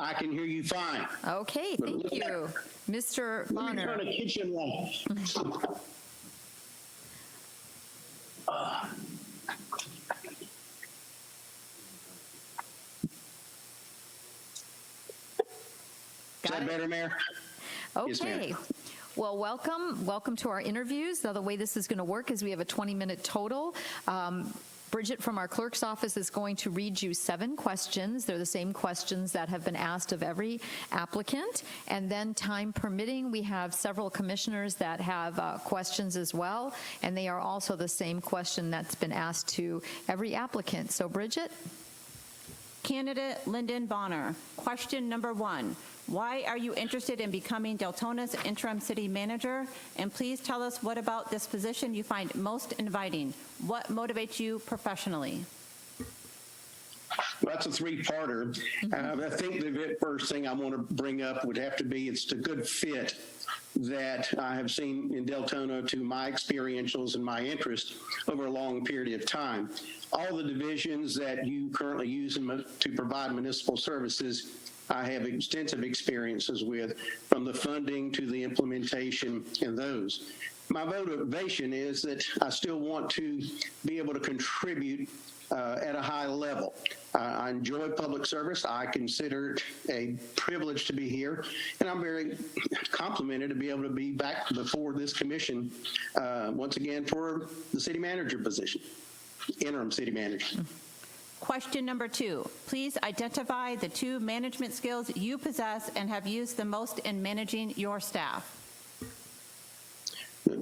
S: I can hear you fine.
A: Okay, thank you. Mr. Bonner.
S: Let me turn the kitchen on. Is that better, Mayor?
A: Okay.
S: Yes, ma'am.
A: Well, welcome to our interviews. Now, the way this is going to work is we have a 20-minute total. Bridget from our clerk's office is going to read you 7 questions. They're the same questions that have been asked of every applicant. And then, time permitting, we have several commissioners that have questions as well. And they are also the same question that's been asked to every applicant. So, Bridget?
B: Candidate Lyndon Bonner, question number 1. Why are you interested in becoming Deltona's interim city manager? And please tell us what about this position you find most inviting. What motivates you professionally?
S: Well, that's a 3-parter. I think the first thing I want to bring up would have to be it's a good fit that I have seen in Deltona to my experientials and my interest over a long period of time. All the divisions that you currently use to provide municipal services, I have extensive experiences with, from the funding to the implementation in those. My motivation is that I still want to be able to contribute at a high level. I enjoy public service. I consider it a privilege to be here, and I'm very complimented to be able to be back before this commission once again for the city manager position, interim city manager.
B: Question number 2, please identify the 2 management skills you possess and have used the most in managing your staff.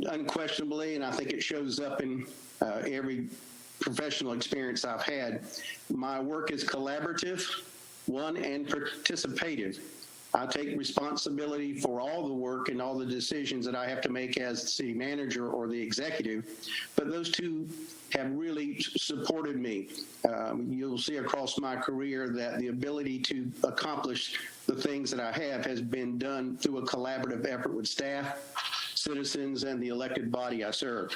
S: Unquestionably, and I think it shows up in every professional experience I've had, my work is collaborative, and participative. I take responsibility for all the work and all the decisions that I have to make as the city manager or the executive, but those 2 have really supported me. You'll see across my career that the ability to accomplish the things that I have has been done through a collaborative effort with staff, citizens, and the elected body I serve.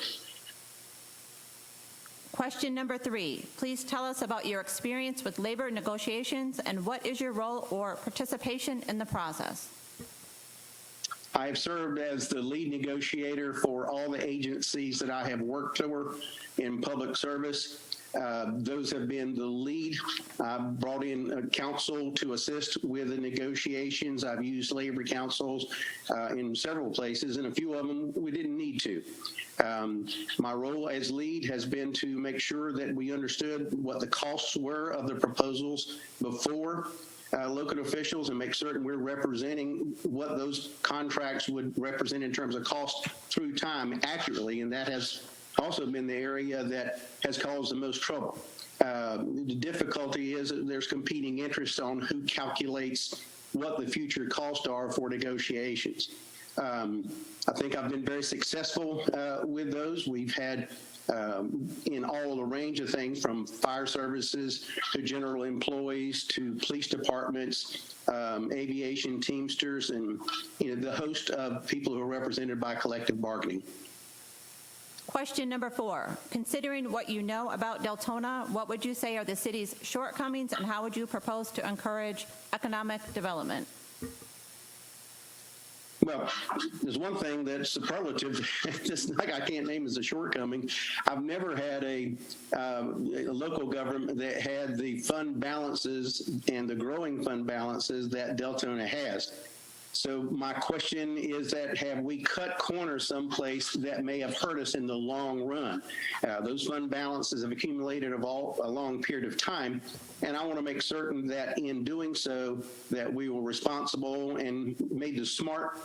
B: Question number 3, please tell us about your experience with labor negotiations and what is your role or participation in the process?
S: I have served as the lead negotiator for all the agencies that I have worked for in public service. Those have been the lead. I've brought in counsel to assist with the negotiations. I've used labor councils in several places, and a few of them we didn't need to. My role as lead has been to make sure that we understood what the costs were of the proposals before local officials and make certain we're representing what those contracts would represent in terms of cost through time accurately, and that has also been the area that has caused the most trouble. The difficulty is that there's competing interests on who calculates what the future costs are for negotiations. I think I've been very successful with those. We've had in all the range of things from fire services to general employees to police departments, aviation teamsters, and the host of people who are represented by collective bargaining.
B: Question number 4, considering what you know about Deltona, what would you say are the city's shortcomings and how would you propose to encourage economic development?
S: Well, there's one thing that's superlative, just like I can't name as a shortcoming. I've never had a local government that had the fund balances and the growing fund balances that Deltona has. So my question is that have we cut corners someplace that may have hurt us in the long run? Those fund balances have accumulated a long period of time, and I want to make certain that in doing so that we were responsible and made the smart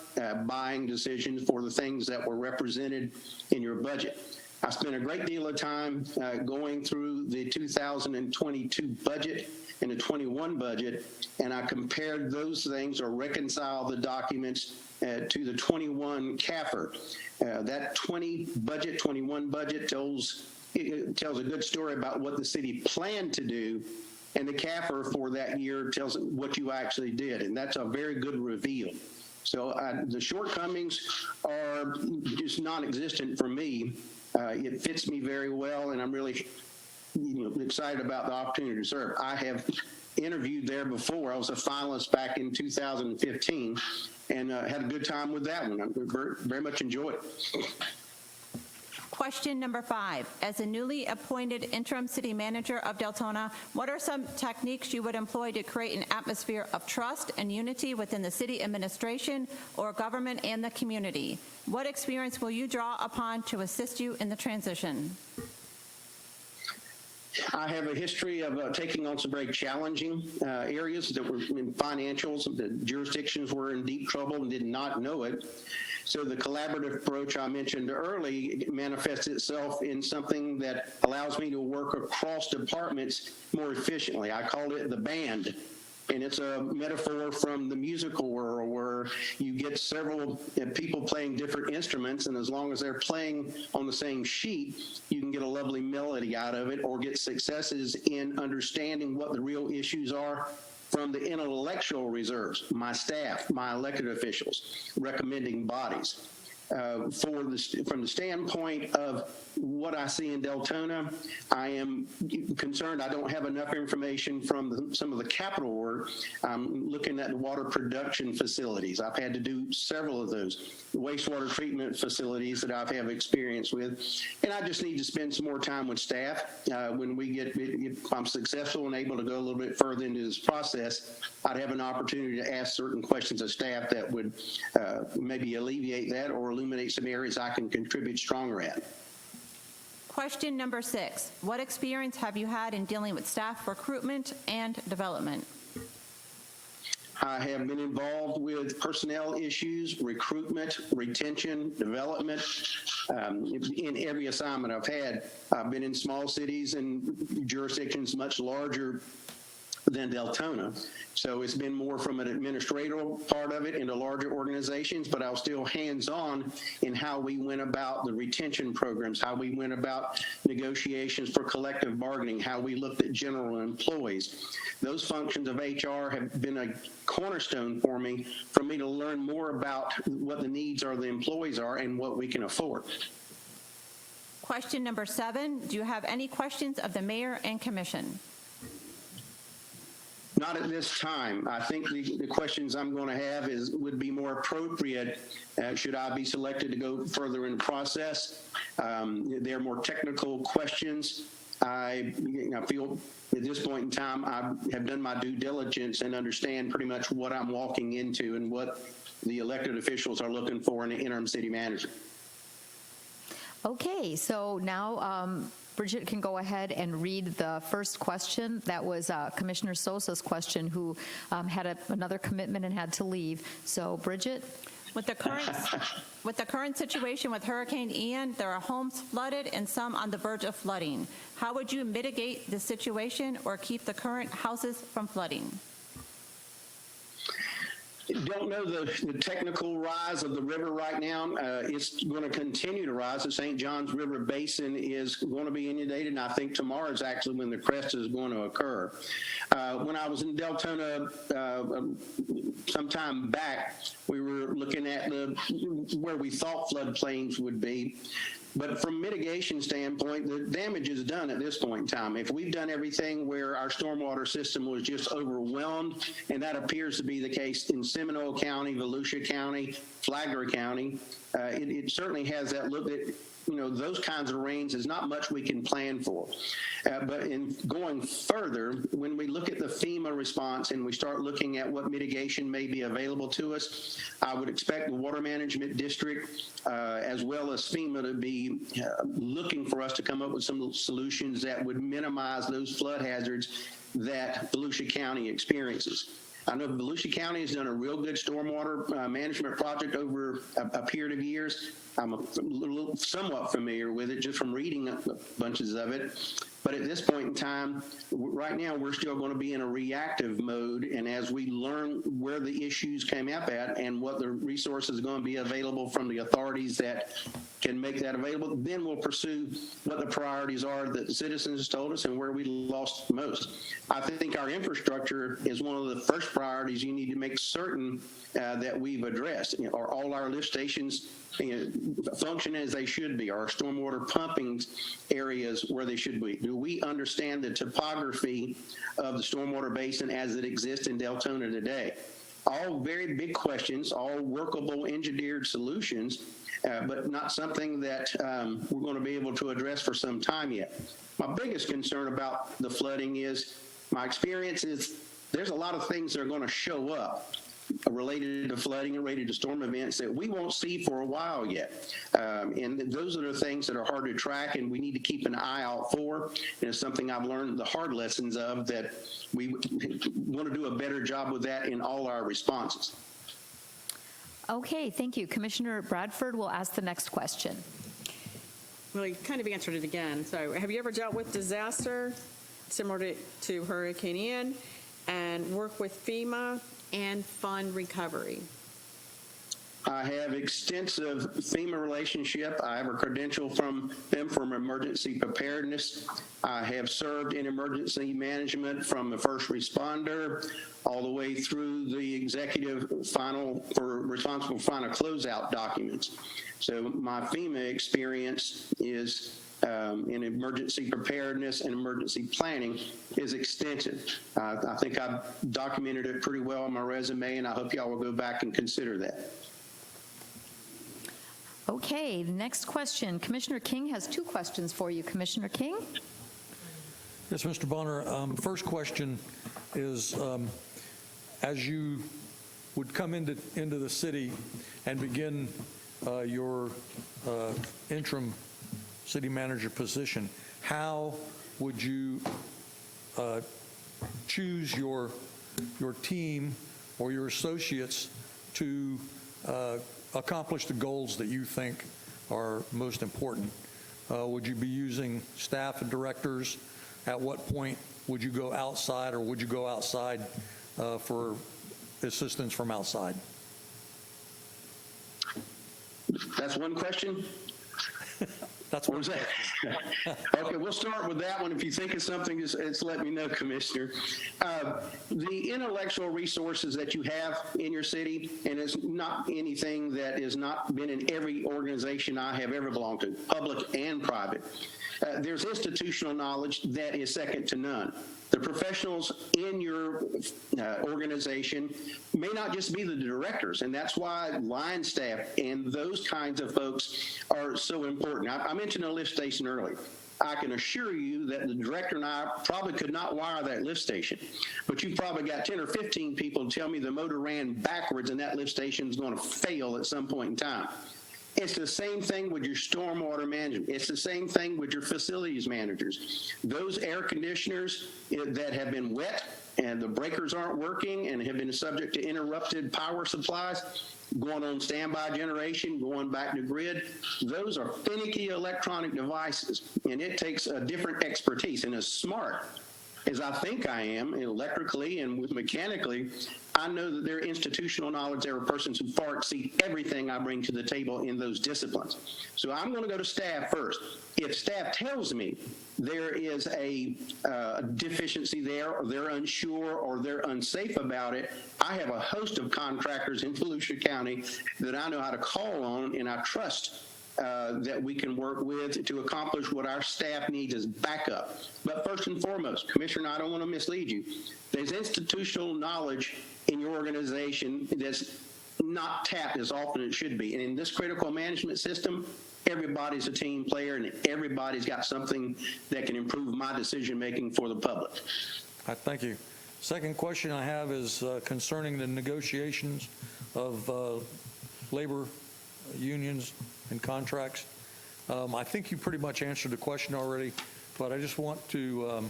S: buying decisions for the things that were represented in your budget. I spent a great deal of time going through the 2022 budget and the 21 budget, and I compared those things or reconciled the documents to the 21 CAFR. That 21 budget tells a good story about what the city planned to do, and the CAFR for that year tells what you actually did, and that's a very good reveal. So the shortcomings are just non-existent for me. It fits me very well, and I'm really excited about the opportunity to serve. I have interviewed there before. I was a finalist back in 2015 and had a good time with that one. I very much enjoyed it.
B: Question number 5, as a newly appointed interim city manager of Deltona, what are some techniques you would employ to create an atmosphere of trust and unity within the city administration or government and the community? What experience will you draw upon to assist you in the transition?
S: I have a history of taking on some very challenging areas that were in financials. The jurisdictions were in deep trouble and did not know it. So the collaborative approach I mentioned early manifests itself in something that allows me to work across departments more efficiently. I call it the band. And it's a metaphor from the musical world where you get several people playing different instruments, and as long as they're playing on the same sheet, you can get a lovely melody out of it or get successes in understanding what the real issues are
Q: from the intellectual reserves, my staff, my elected officials, recommending bodies. From the standpoint of what I see in Deltona, I am concerned I don't have enough information from some of the capital work. I'm looking at the water production facilities. I've had to do several of those wastewater treatment facilities that I've have experience with, and I just need to spend some more time with staff. When we get, if I'm successful and able to go a little bit further into this process, I'd have an opportunity to ask certain questions of staff that would maybe alleviate that or illuminate some areas I can contribute stronger at.
B: Question number 6. What experience have you had in dealing with staff recruitment and development?
Q: I have been involved with personnel issues, recruitment, retention, development. In every assignment I've had, I've been in small cities and jurisdictions much larger than Deltona. So it's been more from an administrative part of it into larger organizations, but I was still hands-on in how we went about the retention programs, how we went about negotiations for collective bargaining, how we looked at general employees. Those functions of HR have been a cornerstone for me to learn more about what the needs of the employees are and what we can afford.
B: Question number 7. Do you have any questions of the mayor and commission?
Q: Not at this time. I think the questions I'm going to have would be more appropriate should I be selected to go further in the process. They're more technical questions. I feel at this point in time I have done my due diligence and understand pretty much what I'm walking into and what the elected officials are looking for in an interim city manager.
A: Okay, so now Bridget can go ahead and read the first question. That was Commissioner Sosa's question, who had another commitment and had to leave. So, Bridget?
B: With the current situation with Hurricane Ian, there are homes flooded and some on the verge of flooding. How would you mitigate the situation or keep the current houses from flooding?
Q: Don't know the technical rise of the river right now. It's going to continue to rise. The St. Johns River Basin is going to be inundated, and I think tomorrow is actually when the crest is going to occur. When I was in Deltona some time back, we were looking at where we thought floodplains would be. But from a mitigation standpoint, the damage is done at this point in time. If we've done everything where our stormwater system was just overwhelmed, and that appears to be the case in Seminole County, Volusia County, Flagler County, it certainly has that look that, those kinds of rains is not much we can plan for. But in going further, when we look at the FEMA response and we start looking at what mitigation may be available to us, I would expect the Water Management District as well as FEMA to be looking for us to come up with some solutions that would minimize those flood hazards that Volusia County experiences. I know Volusia County has done a real good stormwater management project over a period of years. I'm somewhat familiar with it just from reading bunches of it. But at this point in time, right now, we're still going to be in a reactive mode. And as we learn where the issues came up at and what the resources are going to be available from the authorities that can make that available, then we'll pursue what the priorities are that the citizens told us and where we lost most. I think our infrastructure is one of the first priorities you need to make certain that we've addressed. Are all our lift stations function as they should be? Are our stormwater pumping areas where they should be? Do we understand the topography of the stormwater basin as it exists in Deltona today? All very big questions, all workable engineered solutions, but not something that we're going to be able to address for some time yet. My biggest concern about the flooding is, my experience is there's a lot of things that are going to show up related to flooding and related to storm events that we won't see for a while yet. And those are the things that are hard to track and we need to keep an eye out for. And it's something I've learned the hard lessons of, that we want to do a better job with that in all our responses.
A: Okay, thank you. Commissioner Bradford will ask the next question.
H: Well, you kind of answered it again. So have you ever dealt with disaster similar to Hurricane Ian and work with FEMA and fund recovery?
S: I have extensive FEMA relationship. I have a credential from them from emergency preparedness. I have served in emergency management from the first responder all the way through the executive responsible for final closeout documents. So my FEMA experience is in emergency preparedness and emergency planning is extensive. I think I've documented it pretty well on my resume, and I hope y'all will go back and consider that.
A: Okay, the next question. Commissioner King has 2 questions for you. Commissioner King?
I: Yes, Mr. Bonner. First question is, as you would come into the city and begin your interim city manager position, how would you choose your team or your associates to accomplish the goals that you think are most important? Would you be using staff and directors? At what point would you go outside, or would you go outside for assistance from outside?
S: That's one question?
I: That's one
S: question. Okay, we'll start with that one. If you think of something, just let me know, Commissioner. The intellectual resources that you have in your city, and it's not anything that has not been in every organization I have ever belonged to, public and private. There's institutional knowledge that is second to none. The professionals in your organization may not just be the directors, and that's why line staff and those kinds of folks are so important. I mentioned a lift station earlier. I can assure you that the director and I probably could not wire that lift station, but you've probably got 10 or 15 people tell me the motor ran backwards and that lift station is going to fail at some point in time. It's the same thing with your stormwater management. It's the same thing with your facilities managers. Those air conditioners that have been wet and the breakers aren't working and have been subject to interrupted power supplies, going on standby generation, going back to grid, those are finicky electronic devices, and it takes a different expertise. And as smart as I think I am electrically and with mechanically, I know that their institutional knowledge, there are persons who far exceed everything I bring to the table in those disciplines. So I'm going to go to staff first. If staff tells me there is a deficiency there, or they're unsure, or they're unsafe about it, I have a host of contractors in Volusia County that I know how to call on, and I trust that we can work with to accomplish what our staff needs as backup. But first and foremost, Commissioner, I don't want to mislead you. There's institutional knowledge in your organization that's not tapped as often as it should be. And in this critical management system, everybody's a team player and everybody's got something that can improve my decision-making for the public.
I: Thank you. Second question I have is concerning the negotiations of labor unions and contracts. I think you pretty much answered the question already, but I just want to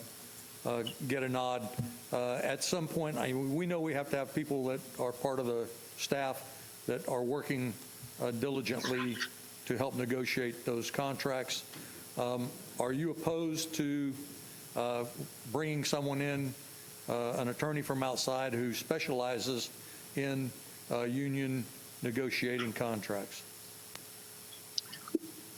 I: get a nod. At some point, we know we have to have people that are part of the staff that are working diligently to help negotiate those contracts. Are you opposed to bringing someone in, an attorney from outside who specializes in union negotiating contracts?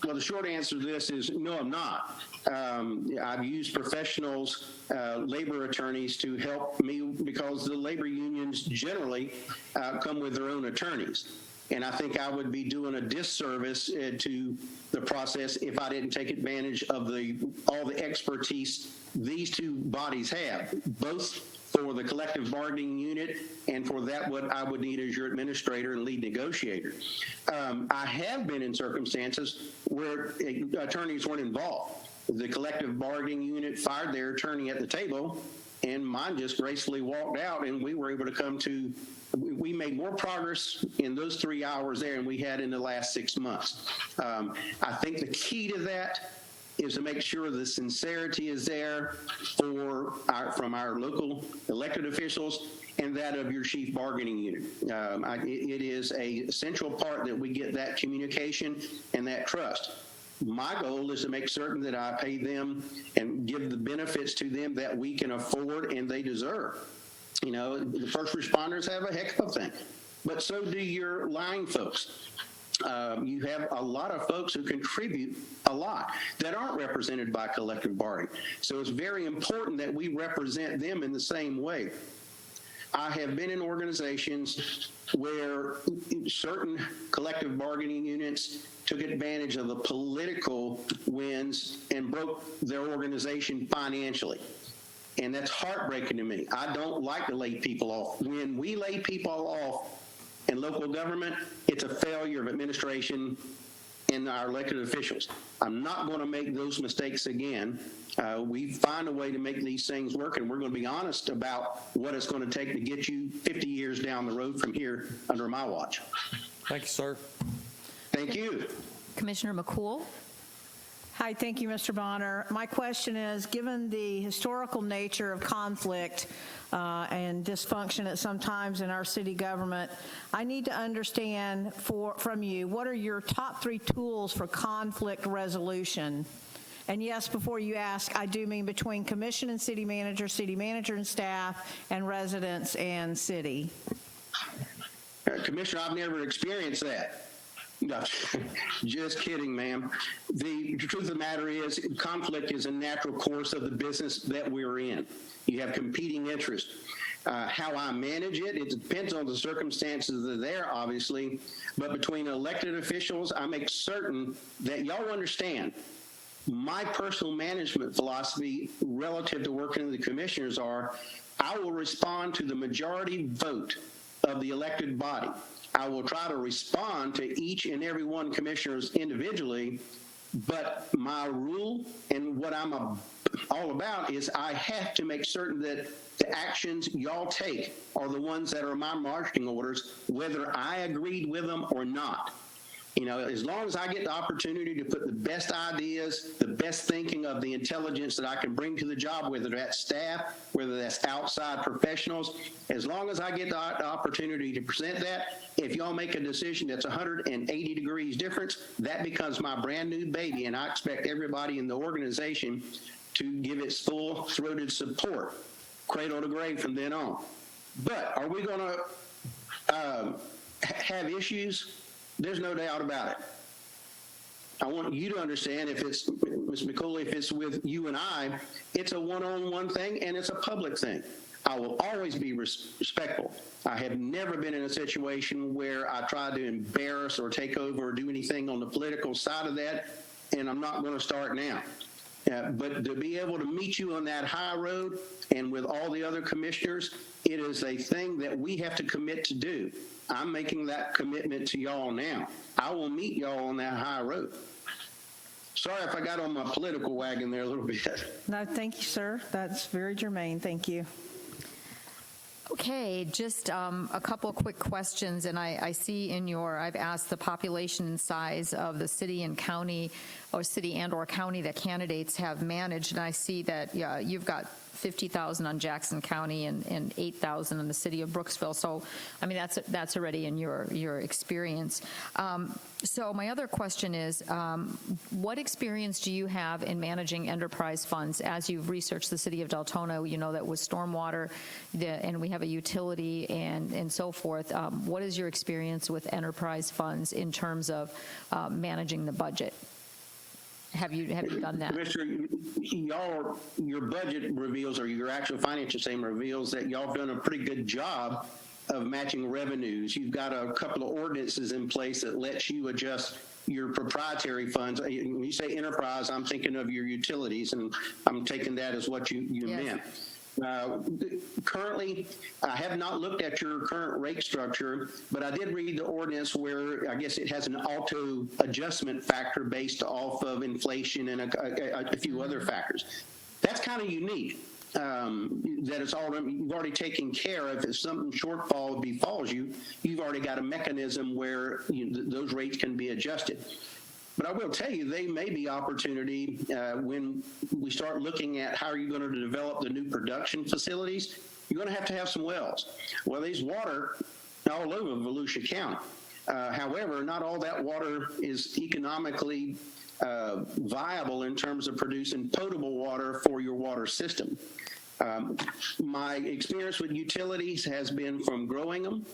S: Well, the short answer to this is no, I'm not. I've used professionals, labor attorneys to help me because the labor unions generally come with their own attorneys. And I think I would be doing a disservice to the process if I didn't take advantage of all the expertise these two bodies have, both for the collective bargaining unit and for that what I would need as your administrator and lead negotiator. I have been in circumstances where attorneys weren't involved. The collective bargaining unit fired their attorney at the table, and mine just gracefully walked out, and we were able to come to, we made more progress in those 3 hours there than we had in the last 6 months. I think the key to that is to make sure the sincerity is there from our local elected officials and that of your chief bargaining unit. It is a central part that we get that communication and that trust. My goal is to make certain that I pay them and give the benefits to them that we can afford and they deserve. You know, the first responders have a heck of a thing. but so do your line folks. You have a lot of folks who contribute a lot that aren't represented by collective bargaining. So it's very important that we represent them in the same way. I have been in organizations where certain collective bargaining units took advantage of the political wins and broke their organization financially. And that's heartbreaking to me. I don't like to lay people off. When we lay people off in local government, it's a failure of administration and our elected officials. I'm not going to make those mistakes again. We find a way to make these things work, and we're going to be honest about what it's going to take to get you 50 years down the road from here under my watch.
I: Thank you, sir.
S: Thank you.
A: Commissioner McCool.
C: Hi, thank you, Mr. Bonner. My question is, given the historical nature of conflict and dysfunction at some times in our city government, I need to understand from you, what are your top 3 tools for conflict resolution? And yes, before you ask, I do mean between commission and city manager and staff, and residents and city.
S: Commissioner, I've never experienced that. No, just kidding, ma'am. The truth of the matter is conflict is a natural course of the business that we're in. You have competing interests. How I manage it, it depends on the circumstances that are there, obviously. But between elected officials, I make certain that y'all understand my personal management philosophy relative to working with the commissioners are, I will respond to the majority vote of the elected body. I will try to respond to each and every one commissioners individually, but my rule and what I'm all about is I have to make certain that the actions y'all take are the ones that are my marching orders, whether I agreed with them or not. You know, as long as I get the opportunity to put the best ideas, the best thinking of the intelligence that I can bring to the job, whether that's staff, whether that's outside professionals, as long as I get the opportunity to present that, if y'all make a decision that's 180 degrees difference, that becomes my brand new baby, and I expect everybody in the organization to give its full-throated support, cradle to grave from then on. But are we going to have issues? There's no doubt about it. I want you to understand, if it's, Ms. McCauley, if it's with you and I, it's a one-on-one thing and it's a public thing. I will always be respectful. I have never been in a situation where I tried to embarrass or take over or do anything on the political side of that, and I'm not going to start now. But to be able to meet you on that high road and with all the other commissioners, it is a thing that we have to commit to do. I'm making that commitment to y'all now. I will meet y'all on that high road. Sorry if I got on my political wagon there a little bit.
C: No, thank you, sir. That's very germane. Thank you.
A: Okay, just a couple of quick questions, and I see in your, I've asked the population size of the city and county, or city and or county that candidates have managed, and I see that you've got 50,000 on Jackson County and 8,000 in the city of Brooksville. So, I mean, that's already in your experience. So my other question is, what experience do you have in managing enterprise funds as you've researched the city of Deltona? You know that with stormwater, and we have a utility and so forth. What is your experience with enterprise funds in terms of managing the budget? Have you done that?
S: Commissioner, your budget reveals, or your actual financial statement reveals, that y'all have done a pretty good job of matching revenues. You've got a couple of ordinances in place that lets you adjust your proprietary funds. When you say enterprise, I'm thinking of your utilities, and I'm taking that as what you yes. meant. Currently, I have not looked at your current rate structure, but I did read the ordinance where I guess it has an auto adjustment factor based off of inflation and a few other factors. That's kind of unique. That it's you've already taken care of. If something shortfall befalls you, you've already got a mechanism where those rates can be adjusted. But I will tell you, they may be opportunity when we start looking at how are you going to develop the new production facilities. You're going to have some wells. Well, there's water all over Volusia County. However, not all that water is economically viable in terms of producing potable water for your water system. My experience with utilities has been from growing them.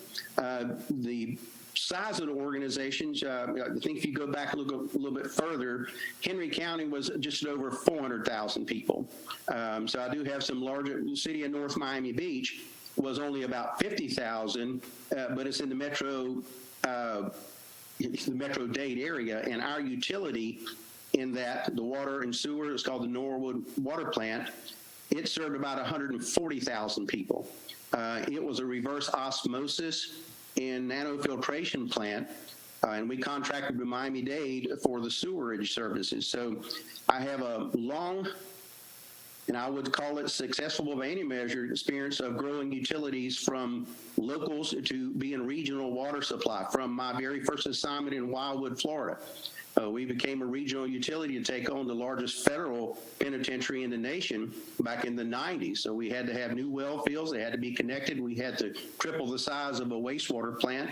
S: The size of the organizations, I think if you go back a little bit further, Henry County was just over 400,000 people. So I do have some larger. The city of North Miami Beach was only about 50,000, but it's in the Metro-Dade area, and our utility in that, the water and sewer, it's called the Norwood Water Plant, it served about 140,000 people. It was a reverse osmosis and nanofiltration plant, and we contracted with Miami-Dade for the sewerage services. So I have a long, and I would call it successful by any measure, experience of growing utilities from locals to being regional water supply. From my very first assignment in Wildwood, Florida, we became a regional utility to take on the largest federal penitentiary in the nation back in the 90s. So we had to have new well fields. They had to be connected. We had to triple the size of a wastewater plant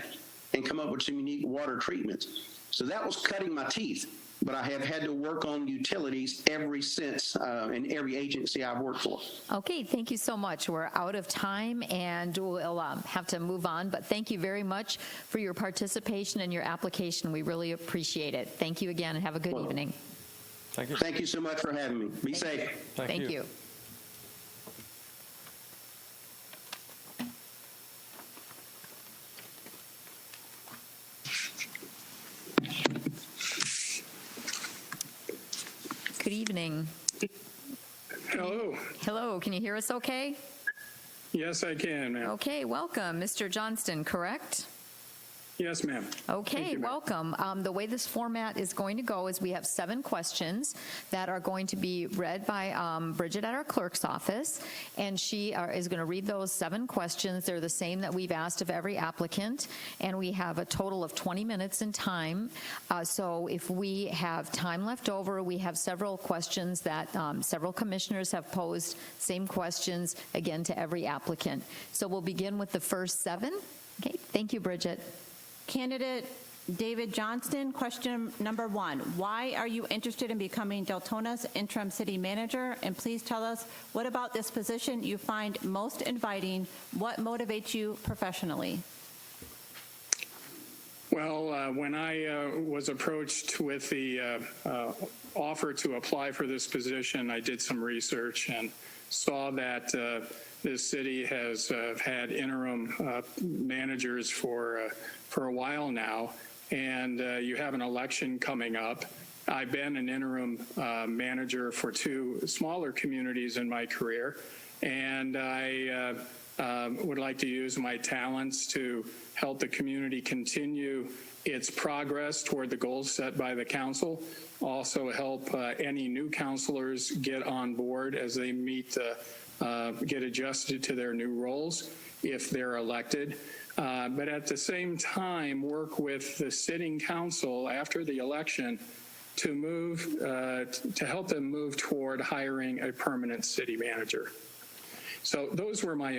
S: and come up with some unique water treatments. So that was cutting my teeth. But I have had to work on utilities ever since in every agency I've worked for.
A: Okay, thank you so much. We're out of time, and we'll have to move on. But thank you very much for your participation and your application. We really appreciate it. Thank you again, and have a good evening.
S: Thank you. Thank you so much for having me. Be safe.
A: Thank you. Good evening.
U: Hello.
A: Hello, can you hear us okay?
U: Yes, I can, ma'am.
A: Okay, welcome. Mr. Johnston, correct?
U: Yes, ma'am.
A: Okay, welcome. The way this format is going to go is we have 7 questions that are going to be read by Bridget at our clerk's office, and she is going to read those 7 questions. They're the same that we've asked of every applicant, and we have a total of 20 minutes in time. So if we have time left over, we have several questions that several commissioners have posed, same questions, again, to every applicant. So we'll begin with the first 7. Okay, thank you, Bridget.
B: Candidate David Johnston, question number 1. Why are you interested in becoming Deltona's interim city manager? And please tell us what about this position you find most inviting. What motivates you professionally?
U: Well, when I was approached with the offer to apply for this position, I did some research and saw that this city has had interim managers for a while now, and you have an election coming up. I've been an interim manager for 2 smaller communities in my career, and I would like to use my talents to help the community continue its progress toward the goals set by the council, also help any new councilors get on board as they get adjusted to their new roles if they're elected. But at the same time, work with the sitting council after the election to move, to help them move toward hiring a permanent city manager. So those were my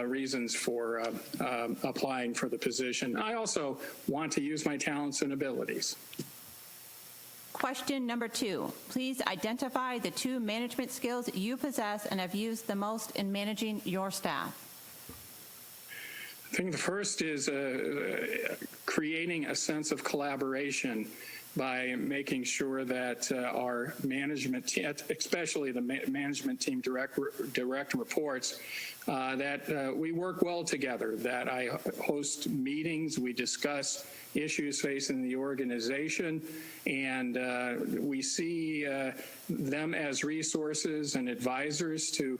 U: reasons for applying for the position. I also want to use my talents and abilities.
B: Question number 2. Please identify the 2 management skills you possess and have used the most in managing your staff.
U: I think the first is creating a sense of collaboration by making sure that our management team, especially the management team direct reports, that we work well together, that I host meetings, we discuss issues facing the organization, and we see them as resources and advisors to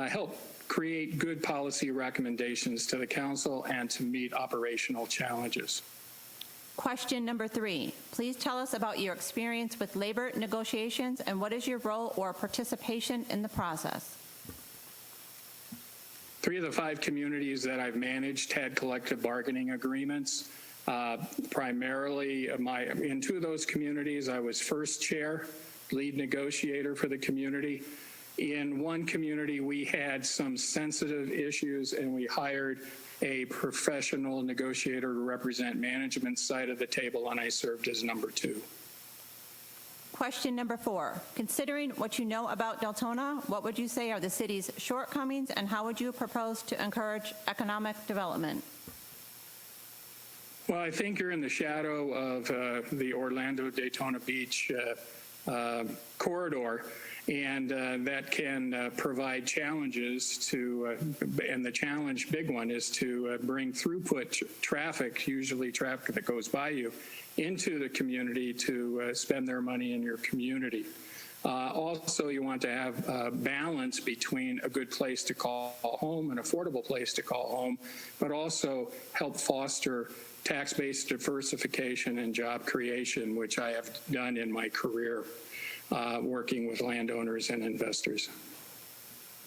U: help create good policy recommendations to the council and to meet operational challenges.
B: Question number 3. Please tell us about your experience with labor negotiations and what is your role or participation in the process?
U: 3 of the 5 communities that I've managed had collective bargaining agreements. Primarily, in 2 of those communities, I was first chair, lead negotiator for the community. In 1 community, we had some sensitive issues, and we hired a professional negotiator to represent management side of the table, and I served as number 2.
B: Question number 4. Considering what you know about Deltona, what would you say are the city's shortcomings, and how would you propose to encourage economic development?
U: Well, I think you're in the shadow of the Orlando-Daytona Beach corridor, and that can provide challenges to, and the big one is to bring throughput traffic, usually traffic that goes by you, into the community to spend their money in your community. Also, you want to have balance between a good place to call home, an affordable place to call home, but also help foster tax-based diversification and job creation, which I have done in my career working with landowners and investors.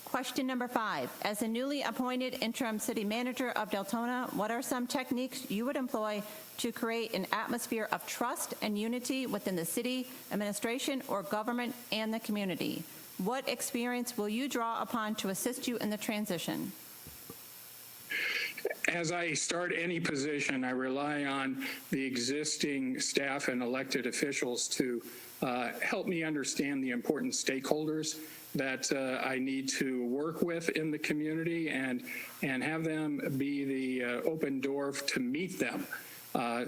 B: Question number 5. As a newly appointed interim city manager of Deltona, what are some techniques you would employ to create an atmosphere of trust and unity within the city, administration, or government and the community? What experience will you draw upon to assist you in the transition?
U: As I start any position, I rely on the existing staff and elected officials to help me understand the important stakeholders that I need to work with in the community and have them be the open door to meet them.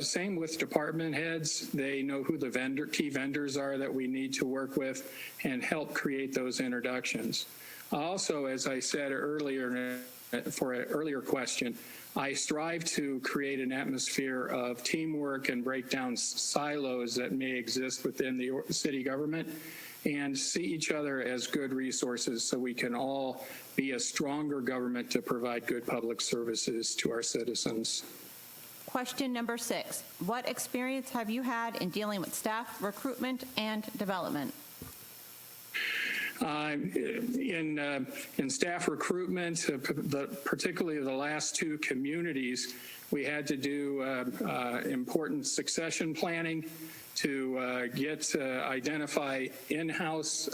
U: Same with department heads. They know who the key vendors are that we need to work with and help create those introductions. Also, as I said earlier, for an earlier question, I strive to create an atmosphere of teamwork and break down silos that may exist within the city government and see each other as good resources so we can all be a stronger government to provide good public services to our citizens.
B: Question number 6. What experience have you had in dealing with staff recruitment and development? In staff recruitment, particularly the last 2 communities, we had to do important succession planning to identify in-house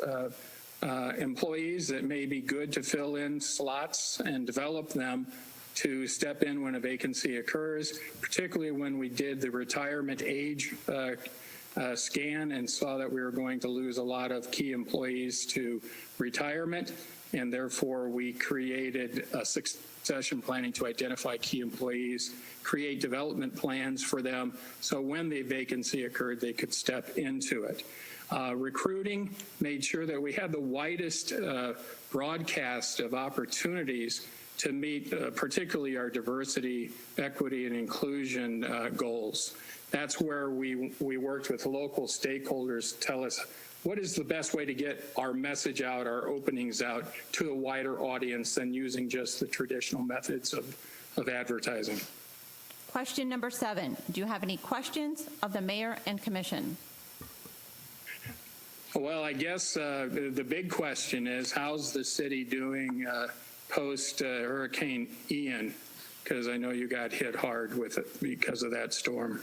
B: employees that may be good to fill in slots and develop them to step in when a vacancy occurs, particularly when we did the retirement age scan and saw that we were going to lose a lot of key employees to retirement, and therefore we created a succession planning to identify key employees, create development plans for them, so when the vacancy occurred, they could step into it. Recruiting made sure that we had the widest broadcast of opportunities to meet particularly our diversity, equity, and inclusion goals. That's where we worked with local stakeholders to tell us what is the best way to get our message out, our openings out to a wider audience than using just the traditional methods of advertising. Question number 7. Do you have any questions of the mayor and commission?
U: Well, I guess the big question is, how's the city doing post Hurricane Ian? Because I know you got hit hard with it because of that storm.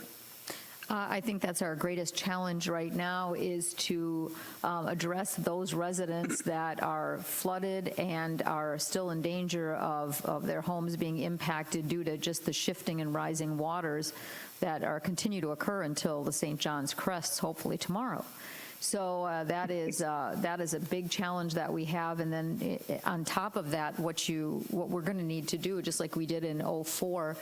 A: I think that's our greatest challenge right now, is to address those residents that are flooded and are still in danger of their homes being impacted due to just the shifting and rising waters that continue to occur until the St. John's crests, hopefully tomorrow. So that is a big challenge that we have. And then on top of that, what we're going to need to do, just like we did in 2004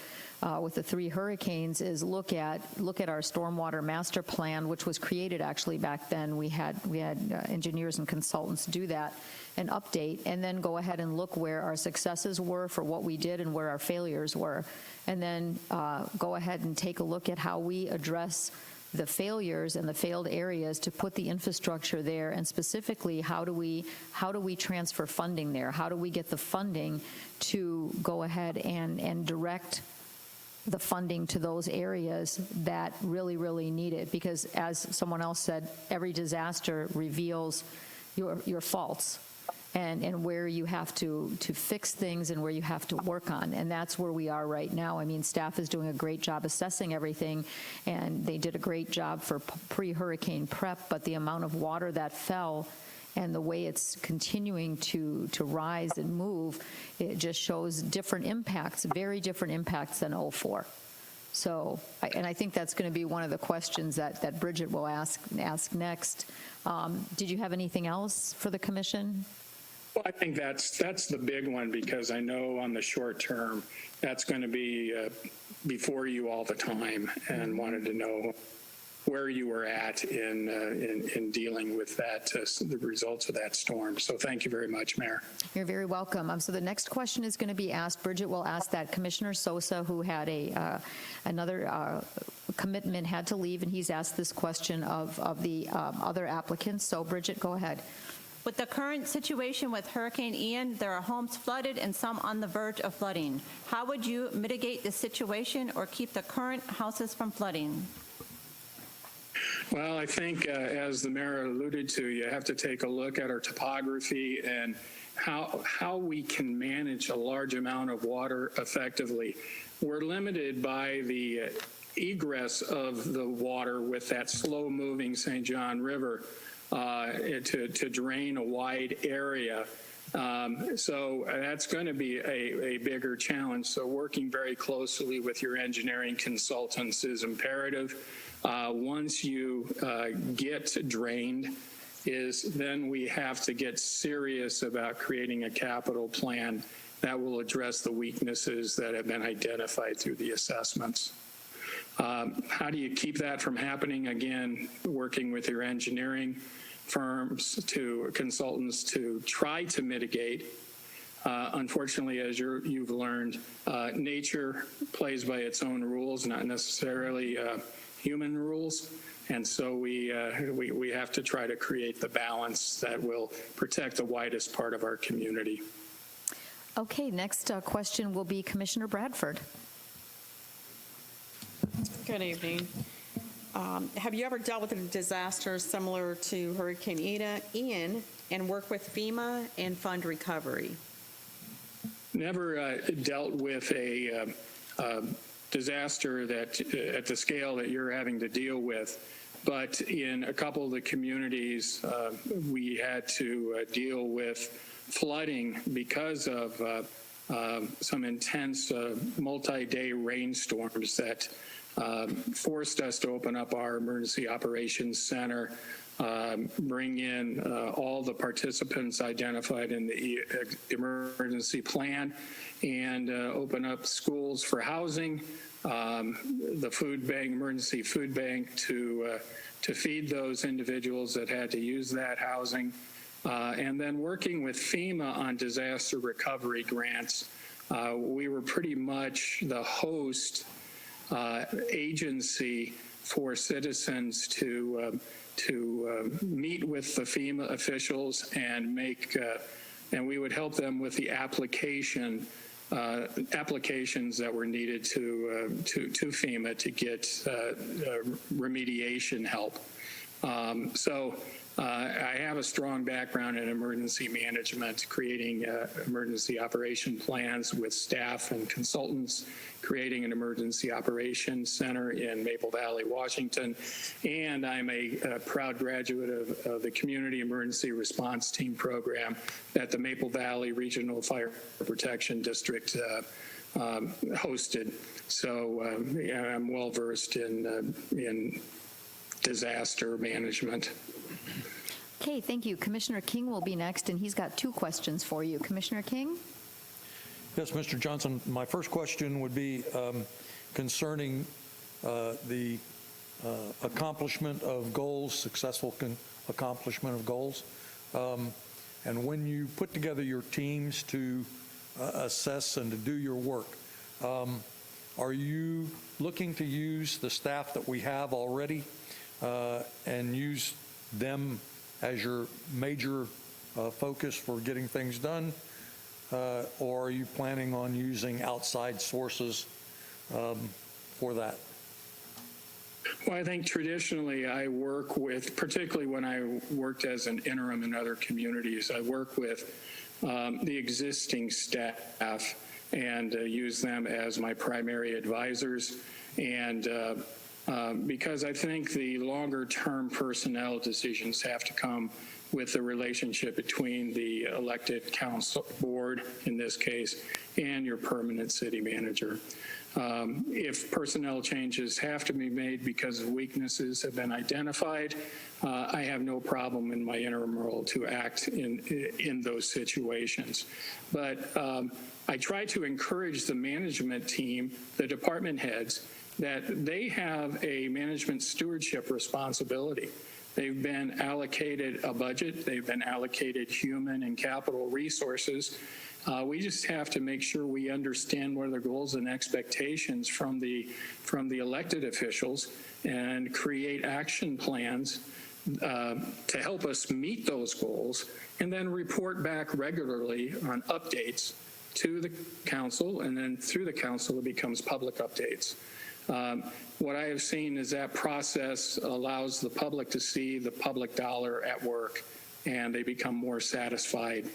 A: with the 3 hurricanes, is look at our stormwater master plan, which was created actually back then. We had engineers and consultants do that and update, and then go ahead and look where our successes were for what we did and where our failures were, and then go ahead and take a look at how we address the failures and the failed areas to put the infrastructure there, and specifically how do we transfer funding there? How do we get the funding to go ahead and direct the funding to those areas that really, really need it? Because as someone else said, every disaster reveals your faults and where you have to fix things and where you have to work on. And that's where we are right now. I mean, staff is doing a great job assessing everything, and they did a great job for pre-hurricane prep, but the amount of water that fell and the way it's continuing to rise and move, it just shows different impacts, very different impacts than 2004. So, and I think that's going to be one of the questions that Bridget will ask next. Did you have anything else for the commission?
U: Well, I think that's the big one, because I know on the short term that's going to be before you all the time, and wanted to know where you were at in dealing with that, the results of that storm. So thank you very much, Mayor.
A: You're very welcome. So the next question is going to be asked. Bridget will ask that. Commissioner Sosa, who had another commitment, had to leave, and he's asked this question of the other applicants. So Bridget, go ahead.
B: With the current situation with Hurricane Ian, there are homes flooded and some on the verge of flooding. How would you mitigate the situation or keep the current houses from flooding?
U: Well, I think, as the mayor alluded to, you have to take a look at our topography and how we can manage a large amount of water effectively. We're limited by the egress of the water with that slow-moving St. John River to drain a wide area. So that's going to be a bigger challenge. So working very closely with your engineering consultants is imperative. Once you get drained, then we have to get serious about creating a capital plan that will address the weaknesses that have been identified through the assessments. How do you keep that from happening? Again, working with your engineering firms, consultants to try to mitigate. Unfortunately, as you've learned, nature plays by its own rules, not necessarily human rules. And so we have to try to create the balance that will protect the widest part of our community.
A: Okay, next question will be Commissioner Bradford.
H: Good evening. Have you ever dealt with a disaster similar to Hurricane Ian and worked with FEMA and fund recovery?
U: Never dealt with a disaster that at the scale that you're having to deal with, but in a couple of the communities, we had to deal with flooding because of some intense multi-day rainstorms that forced us to open up our emergency operations center, bring in all the participants identified in the emergency plan, and open up schools for housing, the food bank, emergency food bank to feed those individuals that had to use that housing, and then working with FEMA on disaster recovery grants. We were pretty much the host agency for citizens to meet with the FEMA officials and and we would help them with the applications that were needed to FEMA to get remediation help. So I have a strong background in emergency management, creating emergency operation plans with staff and consultants, creating an emergency operations center in Maple Valley, Washington, and I'm a proud graduate of the Community Emergency Response Team program that the Maple Valley Regional Fire Protection District hosted. So I'm well versed in disaster management.
A: Okay, thank you. Commissioner King will be next, and he's got two questions for you. Commissioner King?
I: Yes, Mr. Johnson, my first question would be concerning the accomplishment of goals, successful accomplishment of goals. And when you put together your teams to assess and to do your work, are you looking to use the staff that we have already and use them as your major focus for getting things done? Or are you planning on using outside sources for that?
U: Well, I think traditionally I work with, particularly when I worked as an interim in other communities, I work with the existing staff and use them as my primary advisors. And because I think the longer-term personnel decisions have to come with the relationship between the elected council board, in this case, and your permanent city manager. If personnel changes have to be made because weaknesses have been identified, I have no problem in my interim role to act in those situations. But I try to encourage the management team, the department heads, that they have a management stewardship responsibility. They've been allocated a budget. They've been allocated human and capital resources. We just have to make sure we understand what are the goals and expectations from the elected officials and create action plans to help us meet those goals, and then report back regularly on updates to the council, and then through the council it becomes public updates. What I have seen is that process allows the public to see the public dollar at work, and they become more satisfied,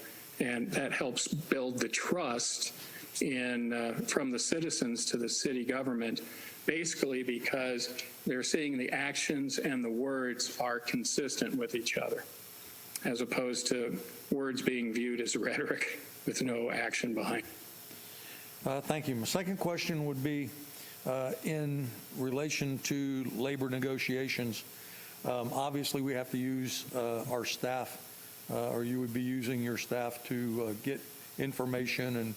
U: and that helps build the trust from the citizens to the city government, basically because they're seeing the actions and the words are consistent with each other, as opposed to words being viewed as rhetoric with no action behind.
I: Thank you. My second question would be in relation to labor negotiations. Obviously, we have to use our staff, or you would be using your staff to get information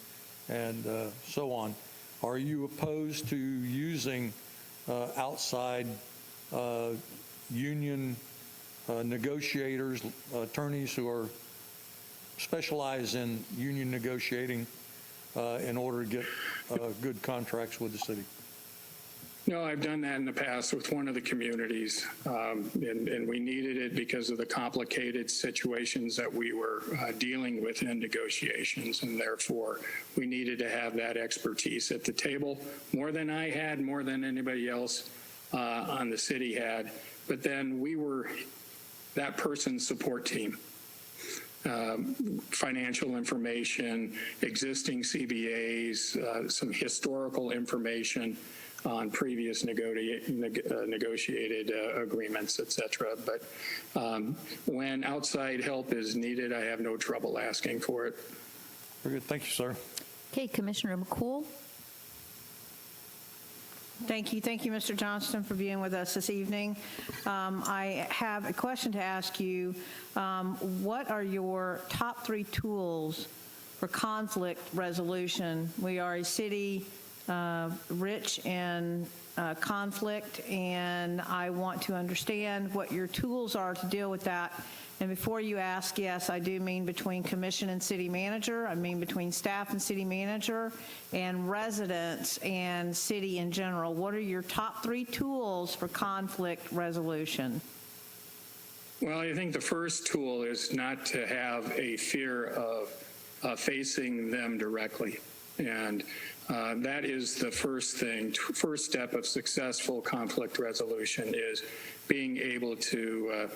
I: and so on. Are you opposed to using outside union negotiators, attorneys who are specialized in union negotiating in order to get good contracts with the city?
U: No, I've done that in the past with one of the communities, and we needed it because of the complicated situations that we were dealing with in negotiations, and therefore we needed to have that expertise at the table, more than I had, more than anybody else on the city had. But then we were that person's support team. Financial information, existing CBAs, some historical information on previous negotiated agreements, et cetera. But when outside help is needed, I have no trouble asking for it.
I: Very good. Thank you, sir.
A: Okay, Commissioner McCool.
C: Thank you. Thank you, Mr. Johnston, for being with us this evening. I have a question to ask you. What are your top 3 tools for conflict resolution? We are a city rich in conflict, and I want to understand what your tools are to deal with that. And before you ask, yes, I do mean between commission and city manager. I mean between staff and city manager and residents and city in general. What are your top 3 tools for conflict resolution?
U: Well, I think the first tool is not to have a fear of facing them directly. And that is the first thing. First step of successful conflict resolution is being able to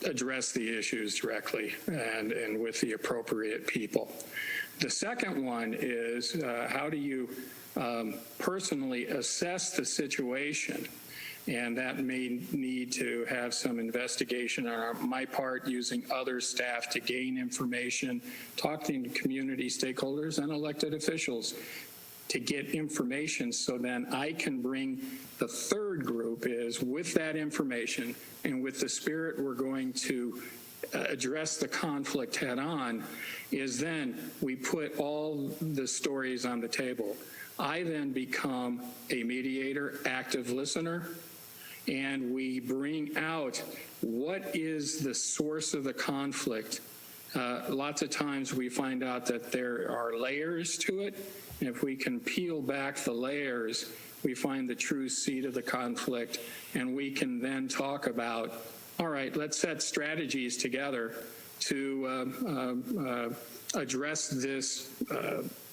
U: address the issues directly and with the appropriate people. The second one is how do you personally assess the situation? And that may need to have some investigation on my part, using other staff to gain information, talking to community stakeholders and elected officials to get information, so then I can bring the third group is with that information and with the spirit we're going to address the conflict head on, is then we put all the stories on the table. I then become a mediator, active listener, and we bring out what is the source of the conflict. Lots of times we find out that there are layers to it, and if we can peel back the layers, we find the true seed of the conflict, and we can then talk about, all right, let's set strategies together to address this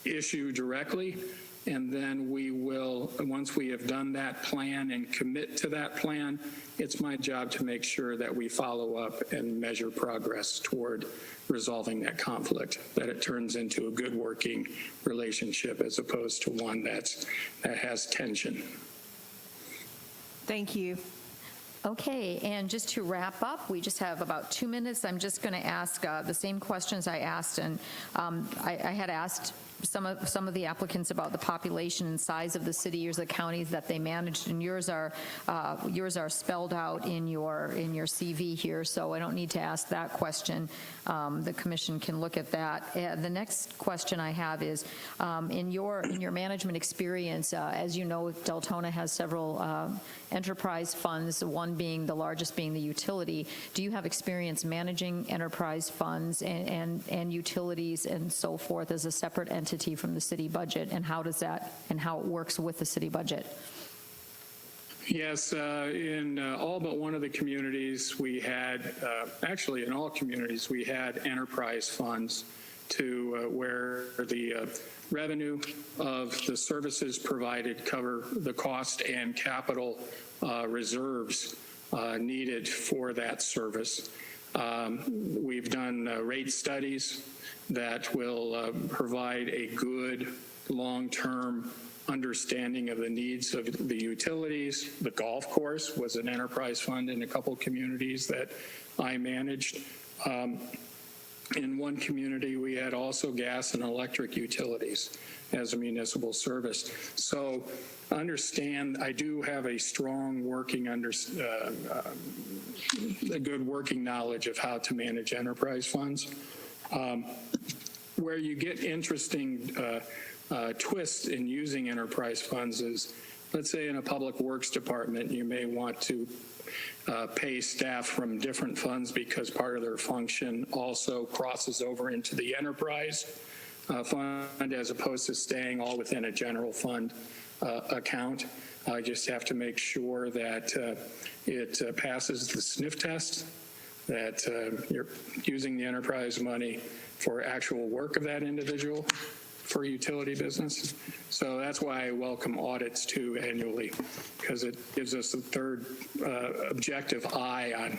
U: issue directly. And then we will, once we have done that plan and commit to that plan, it's my job to make sure that we follow up and measure progress toward resolving that conflict, that it turns into a good working relationship as opposed to one that has tension.
C: Thank you.
A: Okay, and just to wrap up, we just have about 2 minutes. I'm just going to ask the same questions I asked, and I had asked some of the applicants about the population and size of the city or the counties that they managed, and yours are spelled out in your CV here, so I don't need to ask that question. The commission can look at that. The next question I have is in your management experience, as you know, Deltona has several enterprise funds, one being the largest being the utility. Do you have experience managing enterprise funds and utilities and so forth as a separate entity from the city budget, and how does that and how it works with the city budget?
U: Yes, in all but one of the communities we had, actually in all communities, we had enterprise funds to where the revenue of the services provided cover the cost and capital reserves needed for that service. We've done rate studies that will provide a good long-term understanding of the needs of the utilities. The golf course was an enterprise fund in a couple communities that I managed. In one community, we had also gas and electric utilities as a municipal service. So understand, I do have a strong working a good working knowledge of how to manage enterprise funds. Where you get interesting twists in using enterprise funds is, let's say in a public works department, you may want to pay staff from different funds because part of their function also crosses over into the enterprise fund as opposed to staying all within a general fund account. I just have to make sure that it passes the sniff test, that you're using the enterprise money for actual work of that individual for utility business. So that's why I welcome audits too annually, because it gives us a third objective eye on,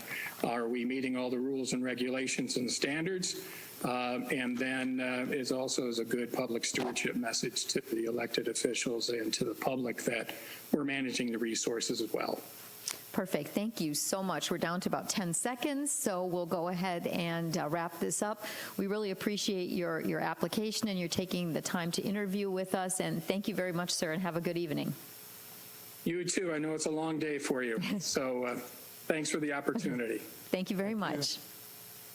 U: are we meeting all the rules and regulations and standards? And then it also is a good public stewardship message to the elected officials and to the public that we're managing the resources as well.
A: Perfect. Thank you so much. We're down to about 10 seconds, so we'll go ahead and wrap this up. We really appreciate your application and your taking the time to interview with us, and thank you very much, sir, and have a good evening.
U: You too. I know it's a long day for you, so thanks for the opportunity.
A: Thank you very much.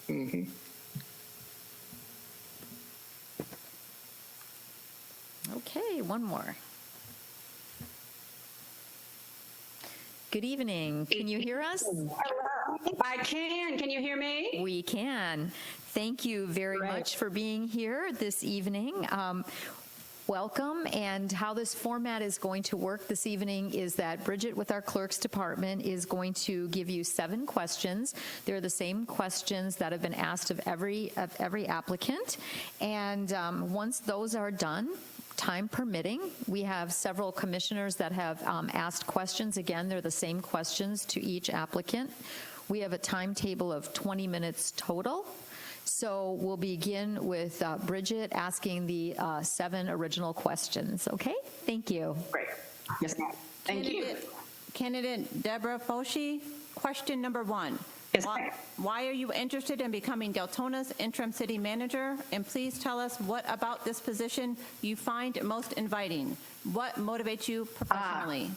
U: Mm-hmm.
A: Okay, one more. Good evening. Can you hear us?
F: Hello. I can. Can you hear me?
A: We can. Thank you very much for being here this evening. Welcome. And how this format is going to work this evening is that Bridget with our clerks department is going to give you 7 questions. They're the same questions that have been asked of every applicant. And once those are done, time permitting, we have several commissioners that have asked questions. Again, they're the same questions to each applicant. We have a timetable of 20 minutes total. So we'll begin with Bridget asking the 7 original questions. Okay? Thank you.
F: Great. Yes, ma'am. Thank you.
B: Candidate Deborah Foshi, question number 1.
F: Yes, ma'am.
B: Why are you interested in becoming Deltona's interim city manager? And please tell us what about this position you find most inviting. What motivates you professionally?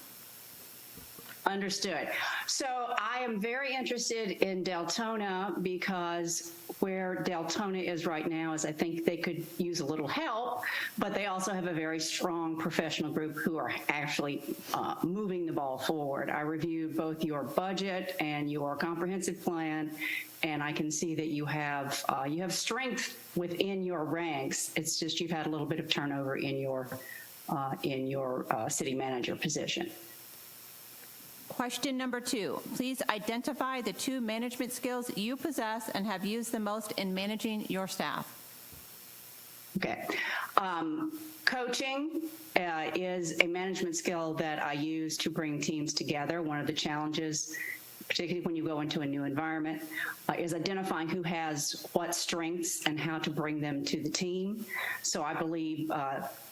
F: Understood. So I am very interested in Deltona because where Deltona is right now is I think they could use a little help, but they also have a very strong professional group who are actually moving the ball forward. I reviewed both your budget and your comprehensive plan, and I can see that you have strength within your ranks. It's just you've had a little bit of turnover in your city manager position.
B: Question number 2, please identify the 2 management skills you possess and have used the most in managing your staff.
F: Okay. Coaching is a management skill that I use to bring teams together. One of the challenges particularly when you go into a new environment, is identifying who has what strengths and how to bring them to the team. So I believe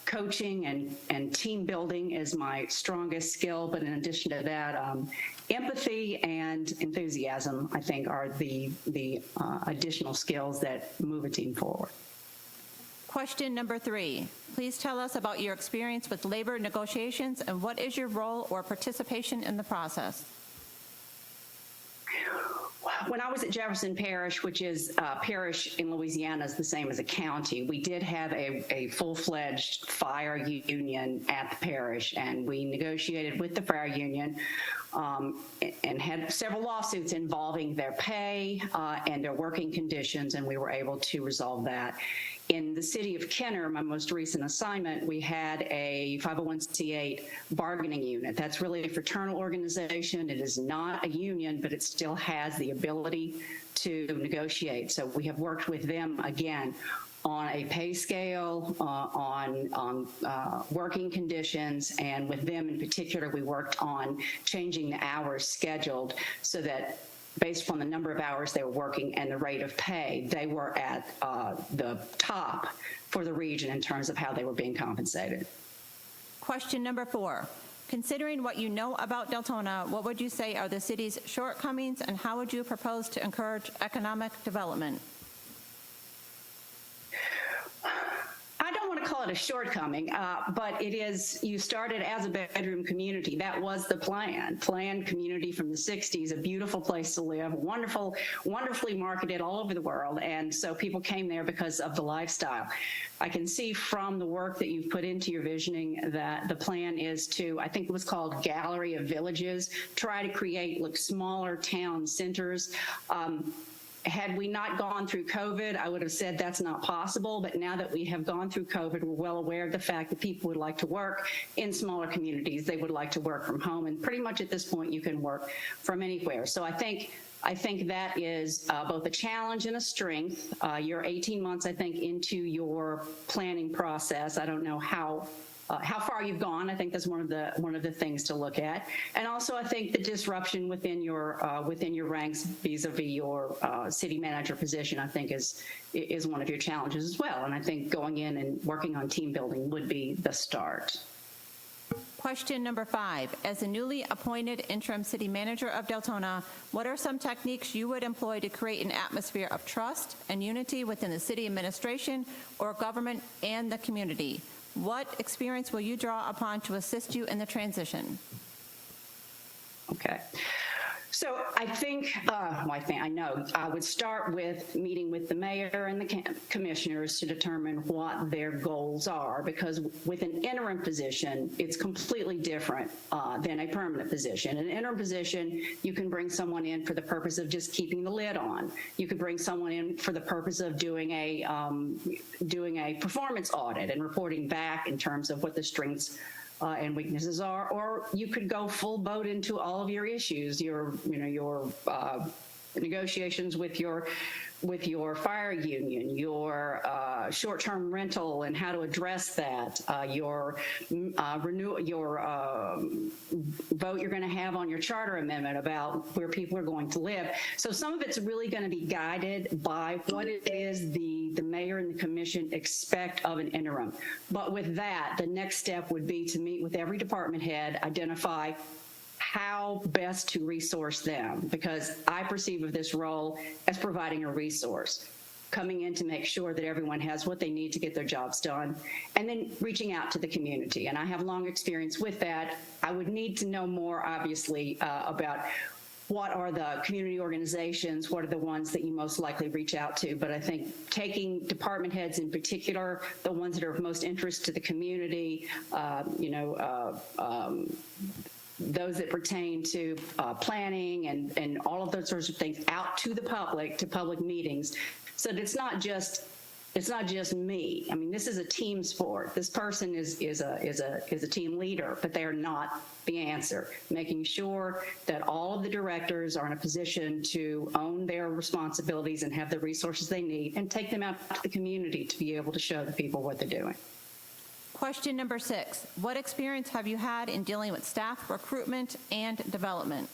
F: coaching and team building is my strongest skill, but in addition to that, empathy and enthusiasm, I think, are the additional skills that move a team forward.
B: Question number 3. Please tell us about your experience with labor negotiations and what is your role or participation in the process?
F: When I was at Jefferson Parish, which is a parish in Louisiana, is the same as a county, we did have a full-fledged fire union at the parish, and we negotiated with the fire union and had several lawsuits involving their pay and their working conditions, and we were able to resolve that. In the city of Kenner, my most recent assignment, we had a 501c8 bargaining unit. That's really a fraternal organization. It is not a union, but it still has the ability to negotiate. So we have worked with them again on a pay scale, on working conditions, and with them in particular, we worked on changing the hours scheduled so that based upon the number of hours they were working and the rate of pay, they were at the top for the region in terms of how they were being compensated.
B: Question number 4. Considering what you know about Deltona, what would you say are the city's shortcomings and how would you propose to encourage economic development?
F: I don't want to call it a shortcoming, but it is, you started as a bedroom community. That was the planned community from the 60s, a beautiful place to live, wonderfully marketed all over the world. And so people came there because of the lifestyle. I can see from the work that you've put into your visioning that the plan is to, I think it was called Gallery of Villages, try to create like smaller town centers. Had we not gone through COVID, I would have said that's not possible. But now that we have gone through COVID, we're well aware of the fact that people would like to work in smaller communities. They would like to work from home. And pretty much at this point, you can work from anywhere. So I think that is both a challenge and a strength. You're 18 months, I think, into your planning process. I don't know how far you've gone. I think that's one of the things to look at, and also I think the disruption within your ranks vis-a-vis your city manager position, I think is one of your challenges as well. And I think going in and working on team building would be the start.
B: Question number 5. As a newly appointed interim city manager of Deltona, what are some techniques you would employ to create an atmosphere of trust and unity within the city administration or government and the community? What experience will you draw upon to assist you in the transition?
F: Okay. So I know I would start with meeting with the mayor and the commissioners to determine what their goals are, because with an interim position, it's completely different than a permanent position. An interim position, you can bring someone in for the purpose of just keeping the lid on. You could bring someone in for the purpose of doing a performance audit and reporting back in terms of what the strengths and weaknesses are, or you could go full boat into all of your issues, your negotiations with your fire union, your short-term rental and how to address that, your vote you're going to have on your charter amendment about where people are going to live. So some of it's really going to be guided by what it is the mayor and the commission expect of an interim. But with that, the next step would be to meet with every department head, identify how best to resource them, because I perceive of this role as providing a resource, coming in to make sure that everyone has what they need to get their jobs done, and then reaching out to the community. And I have long experience with that. I would need to know more, obviously, about what are the community organizations, what are the ones that you most likely reach out to. But I think taking department heads in particular, the ones that are of most interest to the community, those that pertain to planning and all of those sorts of things out to the public, to public meetings, so that it's not just me. I mean, this is a team sport. This person is a team leader, but they are not the answer. Making sure that all of the directors are in a position to own their responsibilities and have the resources they need, and take them out to the community to be able to show the people what they're doing.
B: Question number 6. What experience have you had in dealing with staff recruitment and development?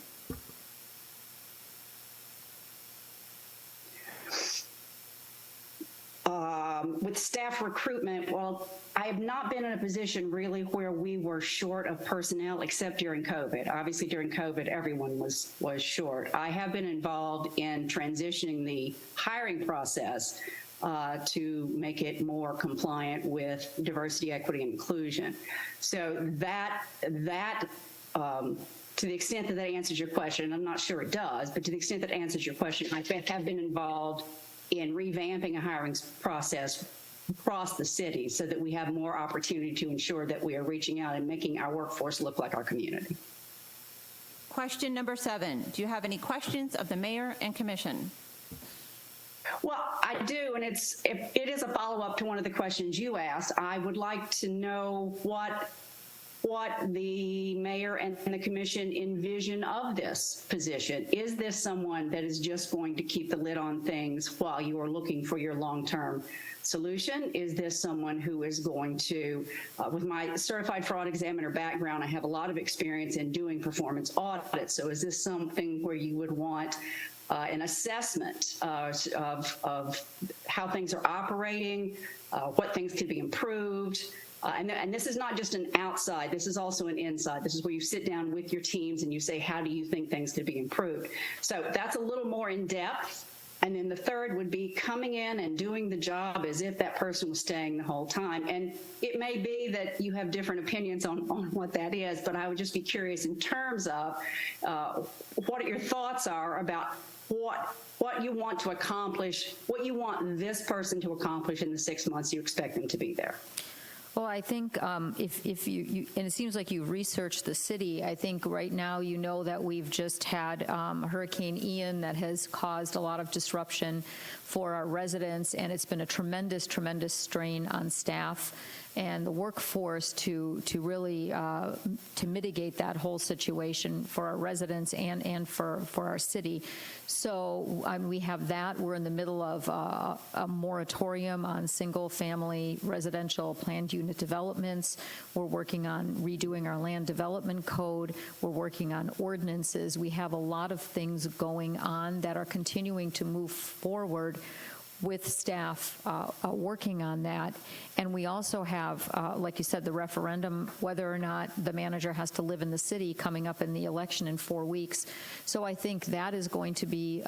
F: with staff recruitment, well, I have not been in a position really where we were short of personnel except during COVID. Obviously, during COVID, everyone was short. I have been involved in transitioning the hiring process to make it more compliant with diversity, equity, and inclusion. So that to the extent that that answers your question, and I'm not sure it does, but to the extent that answers your question, I have been involved in revamping a hiring process across the city so that we have more opportunity to ensure that we are reaching out and making our workforce look like our community.
B: Question number 7. Do you have any questions of the mayor and commission?
F: Well, I do, and it is a follow-up to one of the questions you asked. I would like to know what the mayor and the commission envision of this position. Is this someone that is just going to keep the lid on things while you are looking for your long-term solution? Is this someone who is going to, with my certified fraud examiner background, I have a lot of experience in doing performance audits. So is this something where you would want an assessment of how things are operating, what things could be improved? And this is not just an outside, this is also an inside. This is where you sit down with your teams and you say, how do you think things could be improved? So that's a little more in depth. And then the third would be coming in and doing the job as if that person was staying the whole time. And it may be that you have different opinions on what that is, but I would just be curious in terms of what your thoughts are about what you want to accomplish, what you want this person to accomplish in the 6 months you expect them to be there.
A: Well, I think if you and it seems like you've researched the city, I think right now you know that we've just had Hurricane Ian that has caused a lot of disruption for our residents, and it's been a tremendous, tremendous strain on staff and the workforce to really to mitigate that whole situation for our residents and for our city. So we have that. We're in the middle of a moratorium on single-family residential planned unit developments. We're working on redoing our land development code. We're working on ordinances. We have a lot of things going on that are continuing to move forward with staff working on that. And we also have, like you said, the referendum, whether or not the manager has to live in the city coming up in the election in 4 weeks. So I think that is going to be,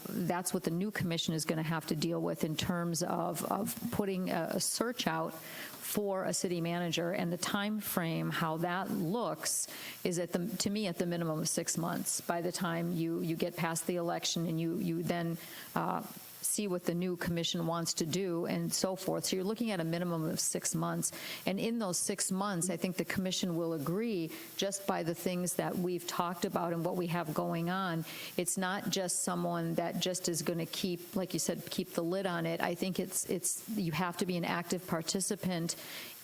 A: that's what the new commission is going to have to deal with in terms of putting a search out for a city manager, and the time frame, how that looks, is to me at the minimum of 6 months. By the time you get past the election and you then see what the new commission wants to do and so forth. So you're looking at a minimum of 6 months. And in those 6 months, I think the commission will agree, just by the things that we've talked about and what we have going on, it's not just someone that just is going to keep, like you said, keep the lid on it. I think you have to be an active participant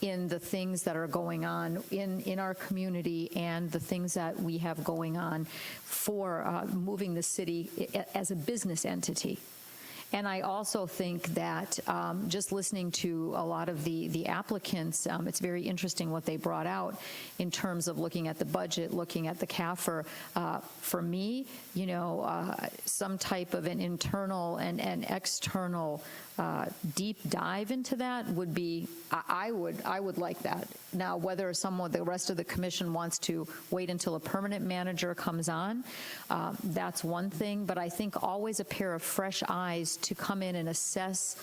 A: in the things that are going on in our community and the things that we have going on for moving the city as a business entity. And I also think that just listening to a lot of the applicants, it's very interesting what they brought out in terms of looking at the budget, looking at the CAFR. For me, some type of an internal and external deep dive into that would be, I would like that. Now, whether the rest of the commission wants to wait until a permanent manager comes on, that's one thing. But I think always a pair of fresh eyes to come in and assess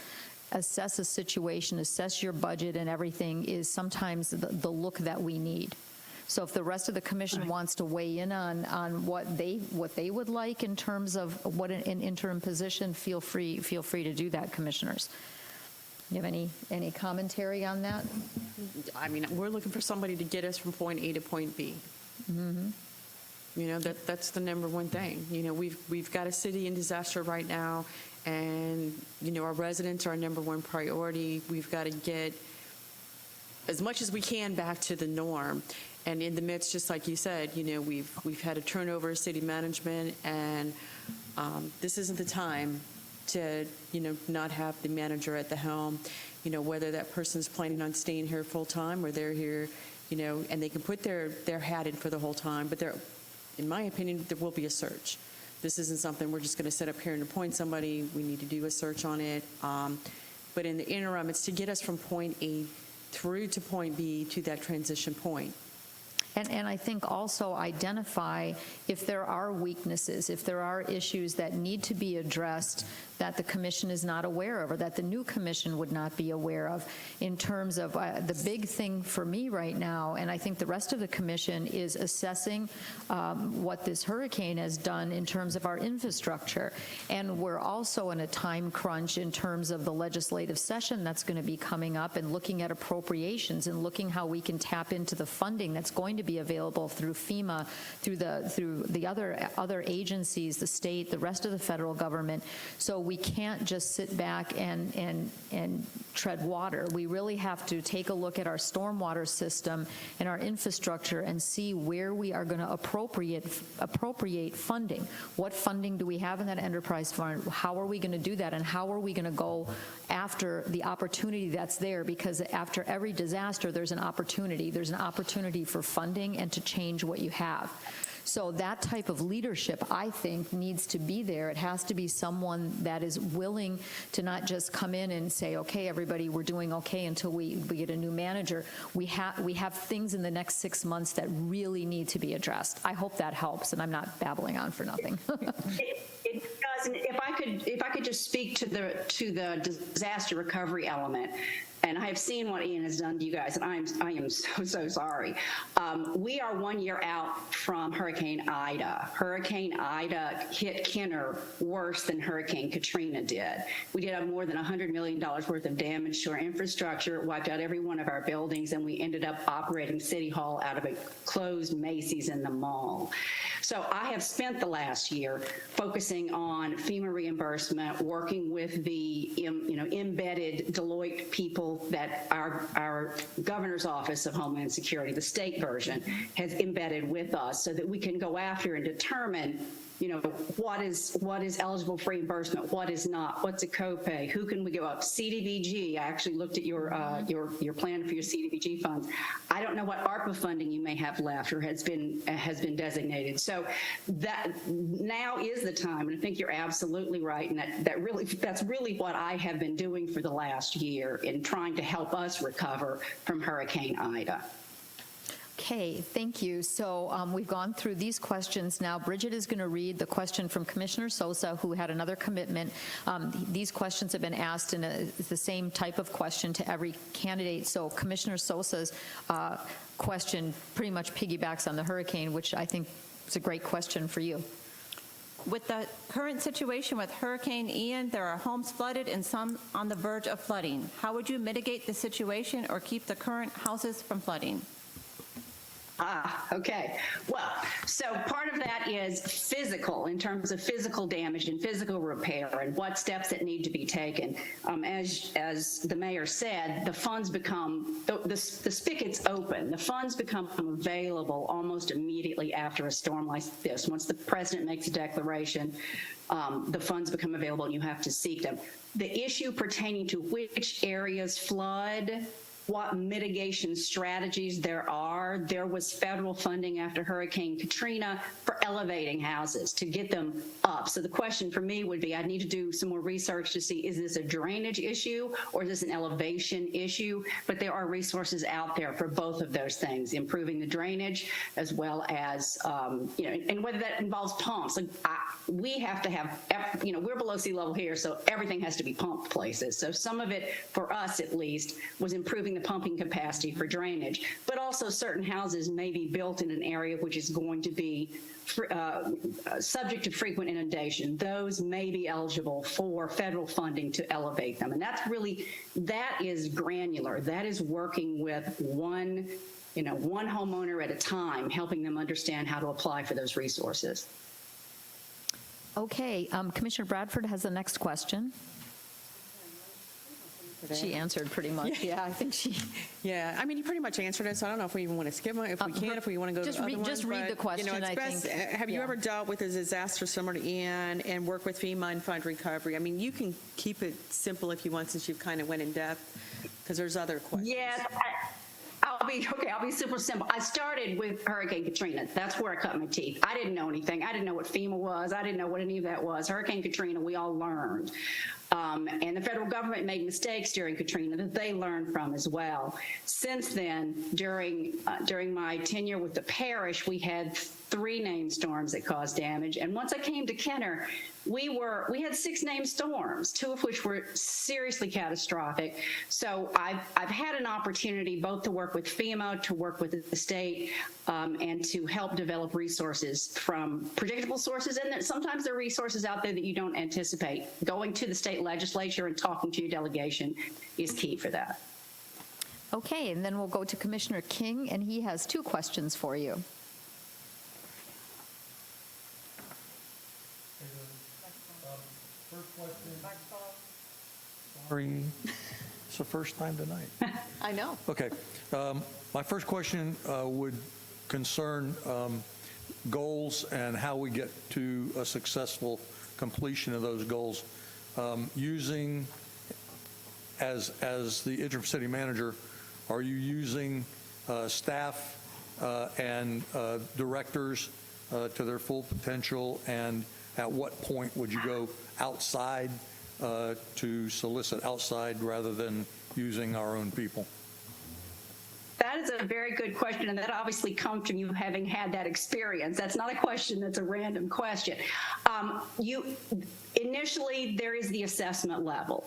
A: a situation, assess your budget and everything is sometimes the look that we need. So if the rest of the commission wants to weigh in on what they would like in terms of what an interim position, feel free to do that, commissioners. Do you have any commentary on that?
H: I mean, we're looking for somebody to get us from point A to point B.
A: Mm-hmm.
H: That's the number one thing. We've got a city in disaster right now, and our residents are our number one priority. We've got to get as much as we can back to the norm. And in the midst, just like you said, we've had a turnover of city management, and this isn't the time to, not have the manager at the helm, whether that person's planning on staying here full time or they're here, and they can put their hat in for the whole time. But in my opinion, there will be a search. This isn't something we're just going to sit up here and appoint somebody. We need to do a search on it.
G: But in the interim, it's to get us from point A through to point B to that transition point.
A: And I think also identify if there are weaknesses, if there are issues that need to be addressed that the commission is not aware of or that the new commission would not be aware of in terms of the big thing for me right now, and I think the rest of the commission, is assessing what this hurricane has done in terms of our infrastructure. And we're also in a time crunch in terms of the legislative session that's going to be coming up and looking at appropriations and looking how we can tap into the funding that's going to be available through Fema, through the other agencies, the state, the rest of the federal government. So we can't just sit back and tread water. We really have to take a look at our stormwater system and our infrastructure and see where we are going to appropriate funding. What funding do we have in that enterprise fund? How are we going to do that? And how are we going to go after the opportunity that's there? Because after every disaster, there's an opportunity. There's an opportunity for funding and to change what you have. So that type of leadership, I think, needs to be there. It has to be someone that is willing to not just come in and say, okay, everybody, we're doing okay until we get a new manager. We have things in the next 6 months that really need to be addressed. I hope that helps, and I'm not babbling on for nothing.
F: It does. And if I could just speak to the disaster recovery element. And I have seen what Ian has done to you guys, and I am so sorry. We are 1 year out from Hurricane Ida. Hurricane Ida hit Kenner worse than Hurricane Katrina did. We did have more than $100 million worth of damage to our infrastructure, wiped out every one of our buildings, and we ended up operating City Hall out of a closed Macy's in the mall. So I have spent the last year focusing on FEMA reimbursement, working with the embedded Deloitte people that our governor's office of Homeland Security, the state version, has embedded with us so that we can go after and determine what is eligible for reimbursement, what is not, what's a copay, who can we go up. CDBG, I actually looked at your plan for your CDBG funds. I don't know what ARPA funding you may have left or has been designated. So that now is the time, and I think you're absolutely right, and that's really what I have been doing for the last year in trying to help us recover from Hurricane Ida.
A: Okay, thank you. So we've gone through these questions now. Bridget is going to read the question from Commissioner Sosa, who had another commitment. These questions have been asked in the same type of question to every candidate. So Commissioner Sosa's question pretty much piggybacks on the hurricane, which I think is a great question for you.
B: With the current situation with Hurricane Ian, there are homes flooded and some on the verge of flooding. How would you mitigate the situation or keep the current houses from flooding?
F: Okay. Well, so part of that is physical, in terms of physical damage and physical repair and what steps that need to be taken. As the mayor said, the funds become, the spigots open. The funds become available almost immediately after a storm like this. Once the president makes a declaration, the funds become available and you have to seek them. The issue pertaining to which areas flood, what mitigation strategies there are. There was federal funding after Hurricane Katrina for elevating houses to get them up. So the question for me would be, I'd need to do some more research to see, is this a drainage issue or is this an elevation issue? But there are resources out there for both of those things, improving the drainage as well as, and whether that involves pumps. Like we have to have, we're below sea level here, so everything has to be pumped places. So some of it, for us at least, was improving the pumping capacity for drainage, but also certain houses may be built in an area which is going to be subject to frequent inundation. Those may be eligible for federal funding to elevate them. And that is granular. That is working with one homeowner at a time, helping them understand how to apply for those resources.
A: Okay, Commissioner Bradford has the next question. She answered pretty much. Yeah, I think she.
H: Yeah, I mean, you pretty much answered it, so I don't know if we even want to skip one, if we can, if we want to go to the other ones.
A: Just read the question,
H: it's best, have you ever dealt with a disaster similar to Ian and work with FEMA and fund recovery? I mean, you can keep it simple if you want, since you've kind of went in depth, because there's other questions.
F: Yes, I'll I'll be super simple. I started with Hurricane Katrina. That's where I cut my teeth. I didn't know anything. I didn't know what FEMA was. I didn't know what any of that was. Hurricane Katrina, we all learned. And the federal government made mistakes during Katrina that they learned from as well. Since then, during my tenure with the parish, we had 3 named storms that caused damage. And once I came to Kenner, we had 6 named storms, 2 of which were seriously catastrophic. So I've had an opportunity both to work with FEMA, to work with the state, and to help develop resources from predictable sources. And sometimes there are resources out there that you don't anticipate. Going to the state legislature and talking to your delegation is key for that.
A: Okay, and then we'll go to Commissioner King, and he has 2 questions for you.
I: First question. Sorry, it's the first time tonight.
A: I know.
I: Okay. My first question would concern goals and how we get to a successful completion of those goals. Using, as the interim city manager, are you using staff and directors to their full potential, and at what point would you go outside to solicit outside rather than using our own people?
F: That is a very good question, and that obviously comes from you having had that experience. That's not a question that's a random question. Initially, there is the assessment level.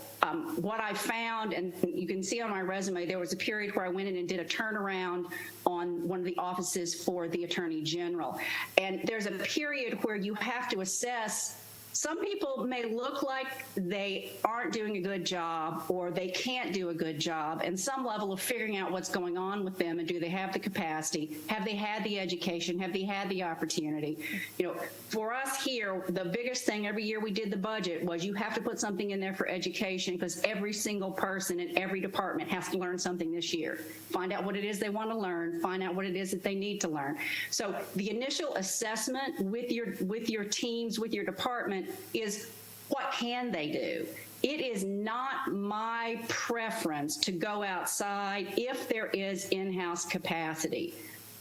F: What I found, and you can see on my resume, there was a period where I went in and did a turnaround on one of the offices for the Attorney General. And there's a period where you have to assess. Some people may look like they aren't doing a good job or they can't do a good job, and some level of figuring out what's going on with them, and do they have the capacity? Have they had the education? Have they had the opportunity? You know, for us here, the biggest thing every year we did the budget was you have to put something in there for education, because every single person in every department has to learn something this year. Find out what it is they want to learn, find out what it is that they need to learn. So the initial assessment with your teams, with your department, is what can they do? It is not my preference to go outside if there is in-house capacity.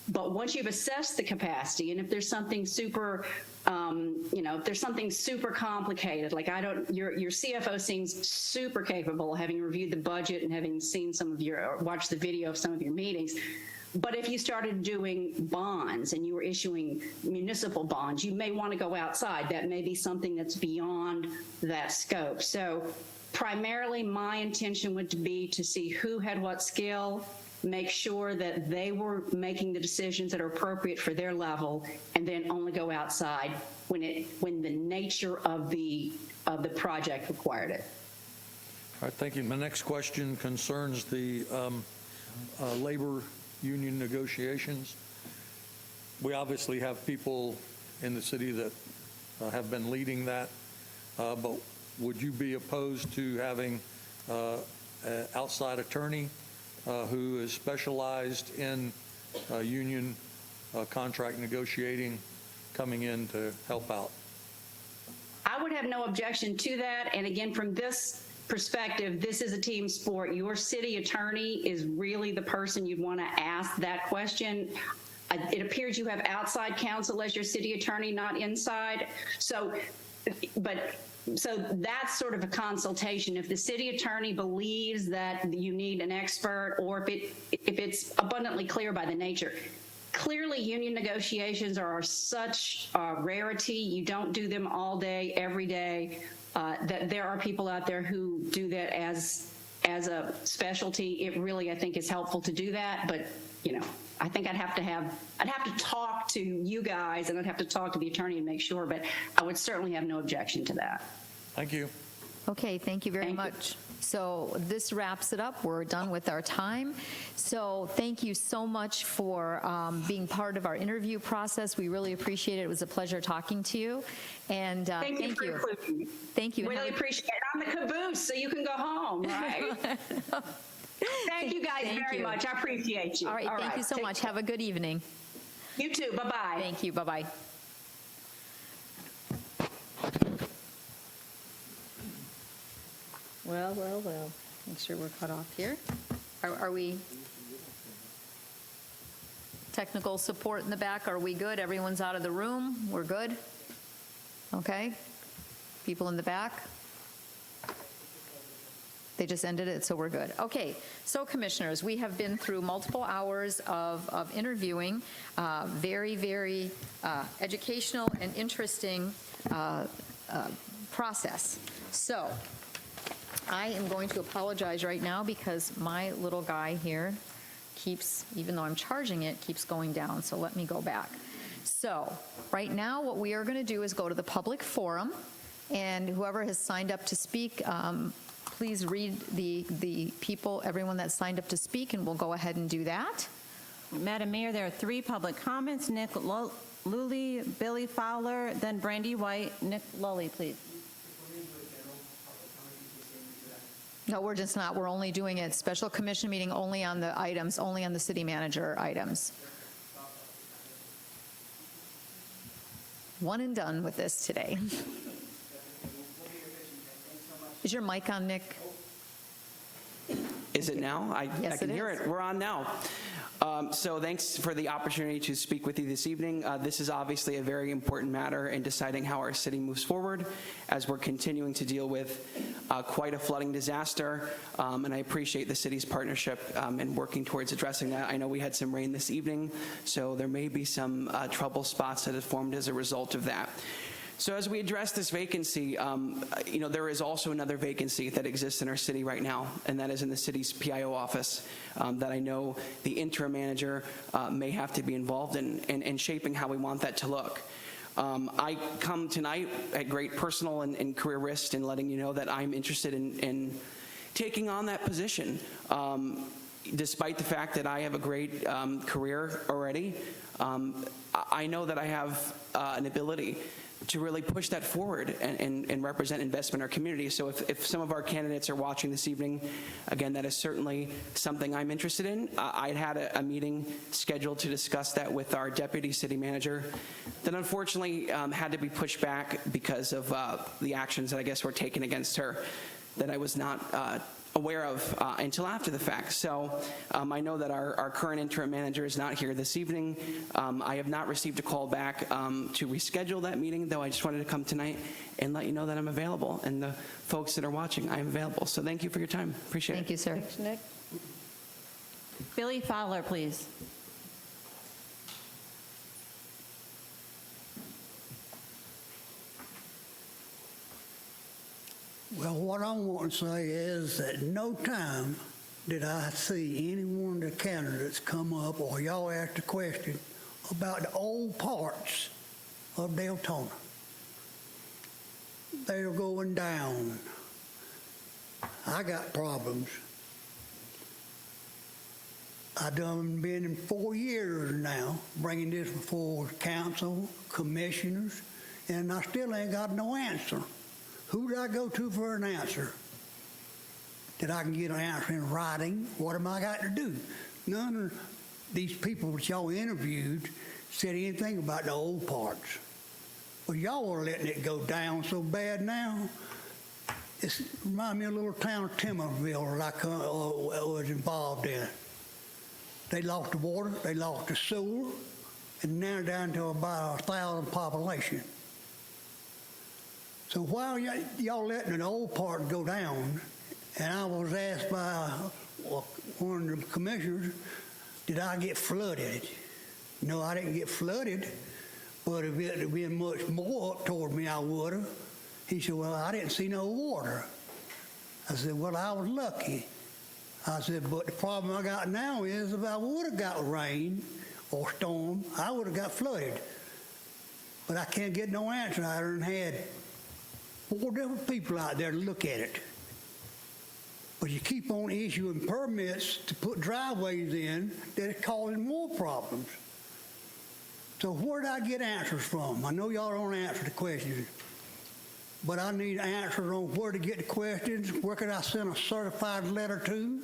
F: But once you've assessed the capacity, and if there's something super, if there's something super complicated, like your CFO seems super capable, having reviewed the budget and having seen watched the video of some of your meetings. But if you started doing bonds and you were issuing municipal bonds, you may want to go outside. That may be something that's beyond that scope. So primarily my intention would be to see who had what skill, make sure that they were making the decisions that are appropriate for their level, and then only go outside when the nature of the project required it.
I: All right, thank you. My next question concerns the labor union negotiations. We obviously have people in the city that have been leading that, but would you be opposed to having an outside attorney who is specialized in union contract negotiating coming in to help out?
F: I would have no objection to that. And again, from this perspective, this is a team sport. Your city attorney is really the person you'd want to ask that question. It appears you have outside counsel as your city attorney, not inside. So that's sort of a consultation. If the city attorney believes that you need an expert, or if it's abundantly clear by the nature. Clearly, union negotiations are such a rarity. You don't do them all day, every day. That there are people out there who do that as a specialty. It really, I think, is helpful to do that. But I think I'd have to talk to you guys, and I'd have to talk to the attorney and make sure. But I would certainly have no objection to that.
I: Thank you.
A: Okay, thank you very much. So this wraps it up. We're done with our time. So thank you so much for being part of our interview process. We really appreciate it. It was a pleasure talking to you. And
F: thank you for including me.
A: Thank you.
F: Really appreciate it. I'm the caboose, so you can go home, right? Thank you guys very much. I appreciate you.
A: All right, thank you so much. Have a good evening.
F: You too. Bye-bye.
A: Thank you. Bye-bye. Well. Make sure we're cut off here. Are we? technical support in the back, are we good? Everyone's out of the room? We're good? Okay. People in the back? They just ended it, so we're good. Okay, so commissioners, we have been through multiple hours of interviewing, very, very educational and interesting process. So I am going to apologize right now because my little guy here keeps, even though I'm charging it, keeps going down. So let me go back. So right now what we are going to do is go to the public forum, and whoever has signed up to speak, please read the people, everyone that signed up to speak, and we'll go ahead and do that.
B: Madam Mayor, there are 3 public comments. Nick Lully, Billy Fowler, then Brandy White. Nick Lully, please.
A: No, we're just not. We're only doing a special commission meeting only on the items, only on the city manager items. One and done with this today. Is your mic on, Nick?
E: Is it now? I can hear it. We're on now. So thanks for the opportunity to speak with you this evening. This is obviously a very important matter in deciding how our city moves forward as we're continuing to deal with quite a flooding disaster. And I appreciate the city's partnership in working towards addressing that. I know we had some rain this evening, so there may be some trouble spots that have formed as a result of that. So as we address this vacancy, there is also another vacancy that exists in our city right now, and that is in the city's PIO office that I know the interim manager may have to be involved in shaping how we want that to look. I come tonight at great personal and career risk in letting you know that I'm interested in taking on that position. Despite the fact that I have a great career already, I know that I have an ability to really push that forward and represent investment in our community. So if some of our candidates are watching this evening, again, that is certainly something I'm interested in. I had a meeting scheduled to discuss that with our deputy city manager that unfortunately had to be pushed back because of the actions that I guess were taken against her that I was not aware of until after the fact. So I know that our current interim manager is not here this evening. I have not received a call back to reschedule that meeting, though I just wanted to come tonight and let you know that I'm available, and the folks that are watching, I'm available. So thank you for your time. Appreciate it.
A: Thank you, sir.
B: Thanks, Nick. Billy Fowler, please.
V: Well, what I want to say is that no time did I see any one of the candidates come up or y'all ask a question about the old parts of Deltona. They're going down. I got problems. I done been in 4 years now, bringing this before council, commissioners, and I still ain't got no answer. Who did I go to for an answer? That I can get an answer in writing? What am I got to do? None of these people that y'all interviewed said anything about the old parts. Well, y'all are letting it go down so bad now. It reminds me of a little town of Timmerville that I was involved in. They lost the water, they lost the sewer, and now down to about 1,000 population. So while y'all letting an old part go down, and I was asked by one of the commissioners, did I get flooded? No, I didn't get flooded, but if it had been much more up toward me, I would have. He said, well, I didn't see no water. I said, well, I was lucky. I said, but the problem I got now is if I would have got rain or storm, I would have got flooded. But I can't get no answer. I done had 4 different people out there to look at it. But you keep on issuing permits to put driveways in that is causing more problems. So where did I get answers from? I know y'all don't answer the questions, but I need answers on where to get the questions, where could I send a certified letter to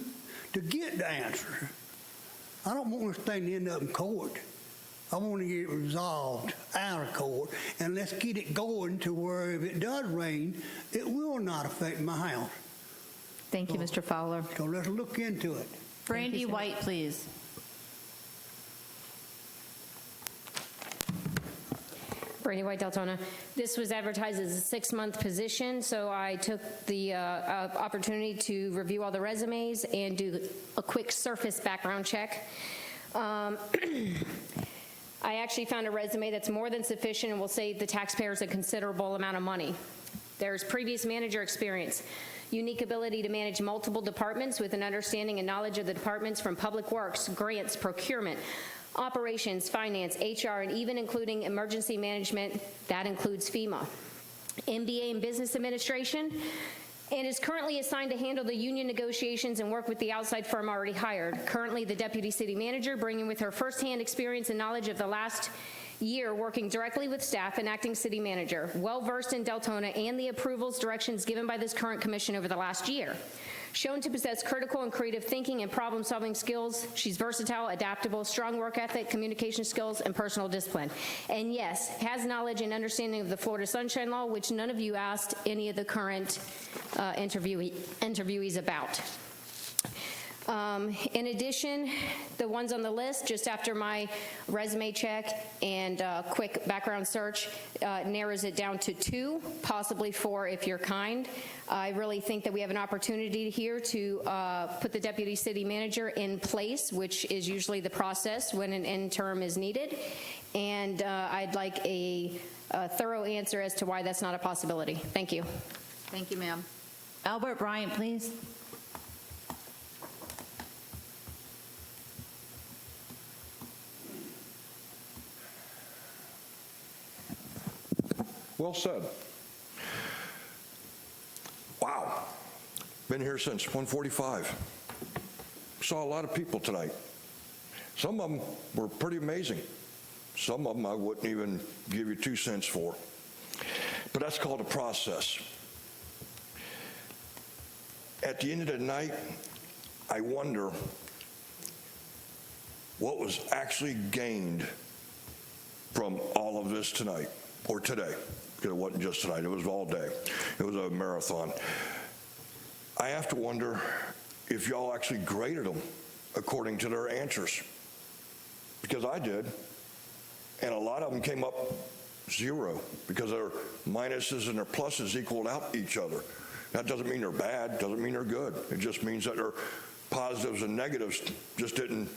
V: get the answer. I don't want this thing to end up in court. I want to get it resolved out of court, and let's get it going to where if it does rain, it will not affect my house.
A: Thank you, Mr. Fowler.
V: So let's look into it.
B: Brandy White, please.
J: Brady White, Deltona. This was advertised as a 6-month position, so I took the opportunity to review all the resumes and do a quick surface background check. I actually found a resume that's more than sufficient and will save the taxpayers a considerable amount of money. There's previous manager experience, unique ability to manage multiple departments with an understanding and knowledge of the departments from public works, grants, procurement, operations, finance, HR, and even including emergency management. That includes Fema. MBA in business administration, and is currently assigned to handle the union negotiations and work with the outside firm already hired. Currently the deputy city manager, bringing with her firsthand experience and knowledge of the last year working directly with staff and acting city manager, well-versed in Deltona and the approvals directions given by this current commission over the last year. Shown to possess critical and creative thinking and problem-solving skills. She's versatile, adaptable, strong work ethic, communication skills, and personal discipline. And yes, has knowledge and understanding of the Florida Sunshine Law, which none of you asked any of the current interviewees about. In addition, the ones on the list, just after my resume check and quick background search, narrows it down to 2, possibly 4 if you're kind. I really think that we have an opportunity here to put the deputy city manager in place, which is usually the process when an interim is needed. And I'd like a thorough answer as to why that's not a possibility. Thank you.
A: Thank you, ma'am.
B: Albert Bryant, please.
I: Well said. Wow. Been here since 1:45. Saw a lot of people tonight. Some of them were pretty amazing. Some of them I wouldn't even give you 2 cents for. But that's called a process. At the end of the night, I wonder what was actually gained from all of this tonight, or today. Because it wasn't just tonight, it was all day. It was a marathon. I have to wonder if y'all actually graded them according to their answers. Because I did. And a lot of them came up 0 because their minuses and their pluses equaled out each other. That doesn't mean they're bad, doesn't mean they're good. It just means that their positives and negatives just didn't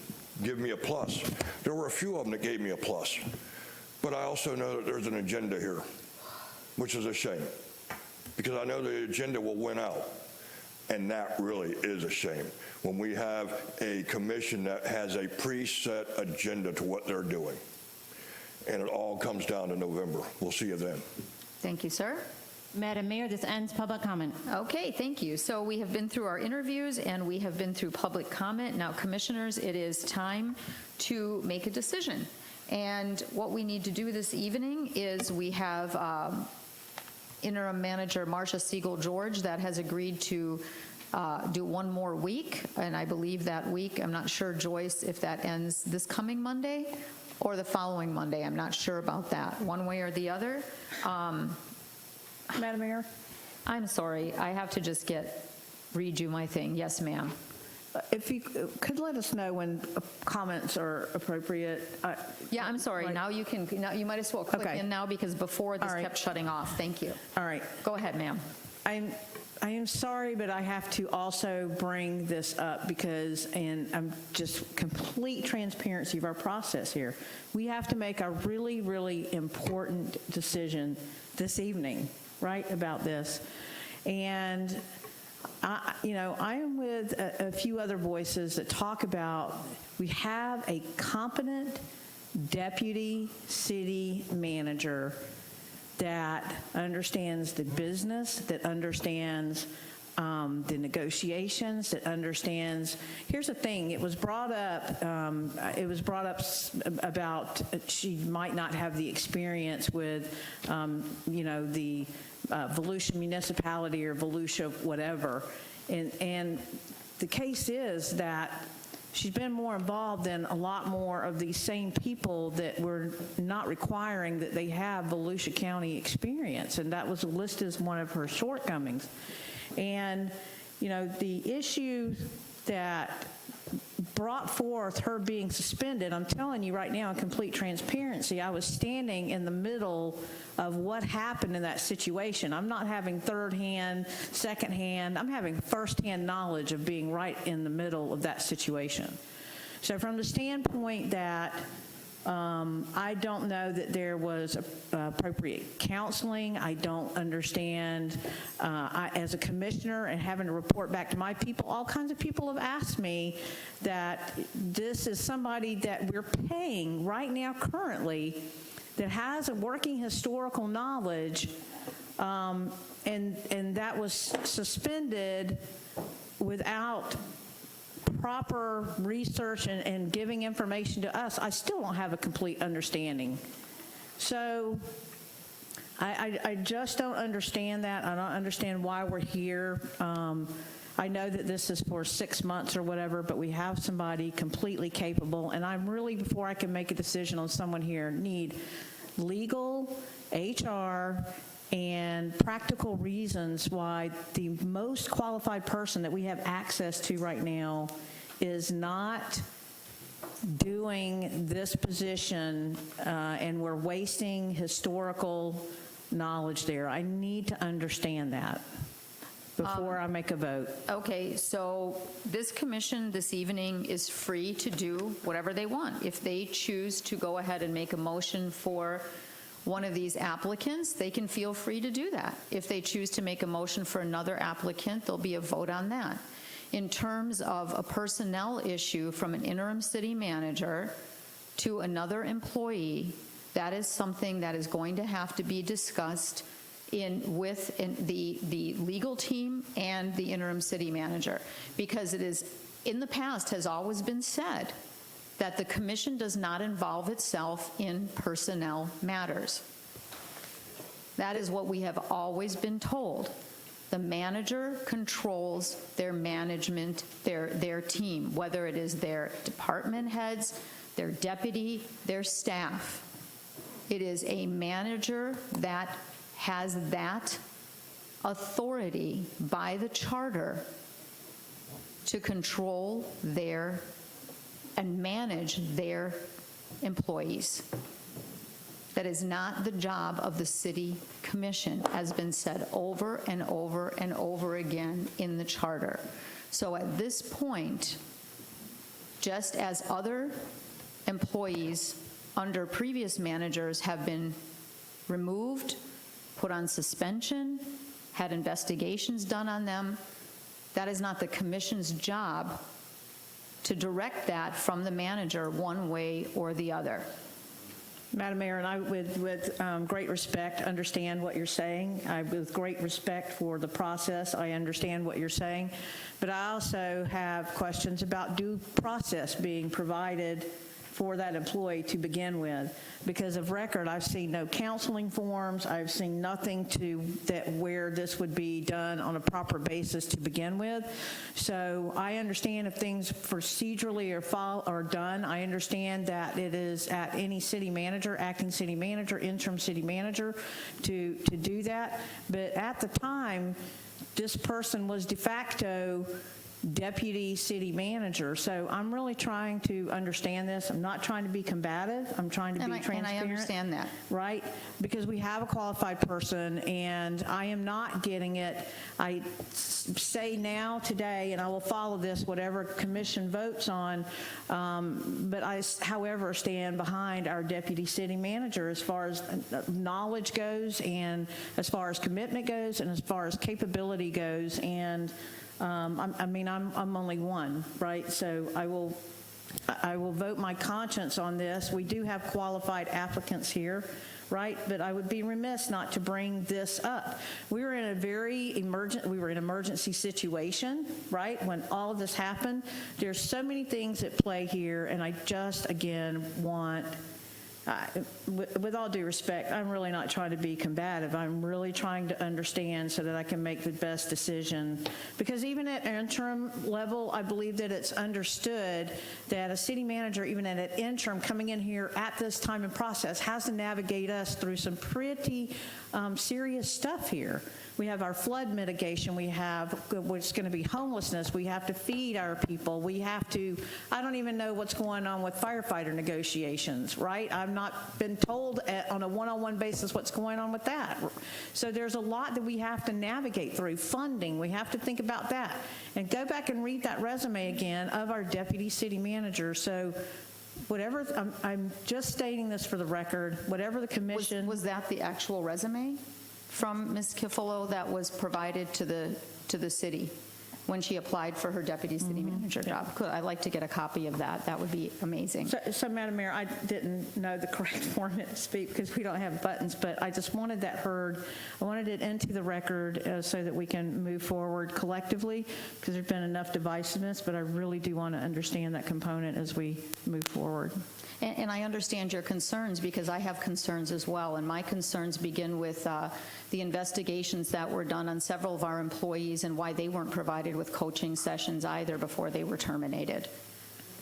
I: give me a plus. There were a few of them that gave me a plus. But I also know that there's an agenda here, which is a shame, because I know the agenda will win out, and that really is a shame when we have a commission that has a preset agenda to what they're doing, and it all comes down to November. We'll see you then.
A: Thank you, sir.
B: Madam Mayor, this ends public comment.
A: Okay, thank you. So we have been through our interviews and we have been through public comment. Now, commissioners, it is time to make a decision. And what we need to do this evening is we have interim manager Marcia Siegel-George that has agreed to do 1 more week. And I believe that week, I'm not sure, Joyce, if that ends this coming Monday or the following Monday. I'm not sure about that, one way or the other.
C: Madam Mayor?
A: I'm sorry. I have to just read you my thing. Yes, ma'am.
C: If you could let us know when comments are appropriate.
A: Yeah, I'm sorry.
C: Like,
A: now you can. Now you might as well click in now because before this kept shutting off. Thank you.
C: All right.
A: Go ahead, ma'am.
C: I am sorry, but I have to also bring this up because, and I'm just complete transparency of our process here. We have to make a really, really important decision this evening, right, about this. And I am with a few other voices that talk about we have a competent deputy city manager that understands the business, that understands the negotiations, that understands. Here's the thing: it was brought up. About she might not have the experience with, the Volusia municipality or Volusia whatever, and the case is that she's been more involved than a lot more of these same people that were not requiring that they have Volusia County experience, and that was listed as one of her shortcomings. And the issue that brought forth her being suspended, I'm telling you right now in complete transparency, I was standing in the middle of what happened in that situation. I'm not having third hand, second hand, I'm having first-hand knowledge of being right in the middle of that situation. So from the standpoint that I don't know that there was appropriate counseling. I don't understand, as a commissioner and having to report back to my people, all kinds of people have asked me that this is somebody that we're paying right now currently that has a working historical knowledge, and that was suspended without proper research and giving information to us. I still don't have a complete understanding. So I just don't understand that. I don't understand why we're here. I know that this is for 6 months or whatever, but we have somebody completely capable, and I'm really, before I can make a decision on someone here, need legal, HR, and practical reasons why the most qualified person that we have access to right now is not doing this position, and we're wasting historical knowledge there. I need to understand that before I make a vote.
A: Okay, so this commission this evening is free to do whatever they want. If they choose to go ahead and make a motion for one of these applicants, they can feel free to do that. If they choose to make a motion for another applicant, there'll be a vote on that. In terms of a personnel issue from an interim city manager to another employee, that is something that is going to have to be discussed with the legal team and the interim city manager, because it is, in the past, has always been said that the commission does not involve itself in personnel matters. That is what we have always been told. The manager controls their management, their team, whether it is their department heads, their deputy, their staff. It is a manager that has that authority by the charter to control their and manage their employees. That is not the job of the city commission, has been said over and over and over again in the charter. So at this point, just as other employees under previous managers have been removed, put on suspension, had investigations done on them, that is not the commission's job to direct that from the manager one way or the other.
C: Madam Mayor, and I, with great respect, understand what you're saying. With great respect for the process, I understand what you're saying. But I also have questions about due process being provided for that employee to begin with. Because of record, I've seen no counseling forms. I've seen nothing where this would be done on a proper basis to begin with. So I understand if things procedurally are done. I understand that it is at any city manager, acting city manager, interim city manager to do that. But at the time, this person was de facto deputy city manager. So I'm really trying to understand this. I'm not trying to be combative. I'm trying to be transparent.
A: And I understand that.
C: Right? Because we have a qualified person, and I am not getting it. I say now, today, and I will follow this, whatever commission votes on, but I, however, stand behind our deputy city manager as far as knowledge goes, and as far as commitment goes, and as far as capability goes. And I'm only one, right? So I will vote my conscience on this. We do have qualified applicants here, right? But I would be remiss not to bring this up. We were in an emergency situation, right? When all of this happened, there's so many things at play here, and I just, again, want, with all due respect, I'm really not trying to be combative. I'm really trying to understand so that I can make the best decision. Because even at interim level, I believe that it's understood that a city manager, even at an interim, coming in here at this time and process, has to navigate us through some pretty serious stuff here. we have our flood mitigation, we have what's going to be homelessness, we have to feed our people, we have to, I don't even know what's going on with firefighter negotiations, right? I've not been told on a one-on-one basis what's going on with that. So there's a lot that we have to navigate through. Funding, we have to think about that. And go back and read that resume again of our deputy city manager. So whatever, I'm just stating this for the record, whatever the commission.
A: Was that the actual resume from Ms. Kifolo that was provided to the city when she applied for her deputy city manager job? Good. I'd like to get a copy of that. That would be amazing.
C: So, Madam Mayor, I didn't know the correct format to speak because we don't have buttons, but I just wanted that heard. I wanted it into the record so that we can move forward collectively, because there's been enough divisiveness, but I really do want to understand that component as we move forward.
A: And I understand your concerns, because I have concerns as well. And my concerns begin with the investigations that were done on several of our employees and why they weren't provided with coaching sessions either before they were terminated.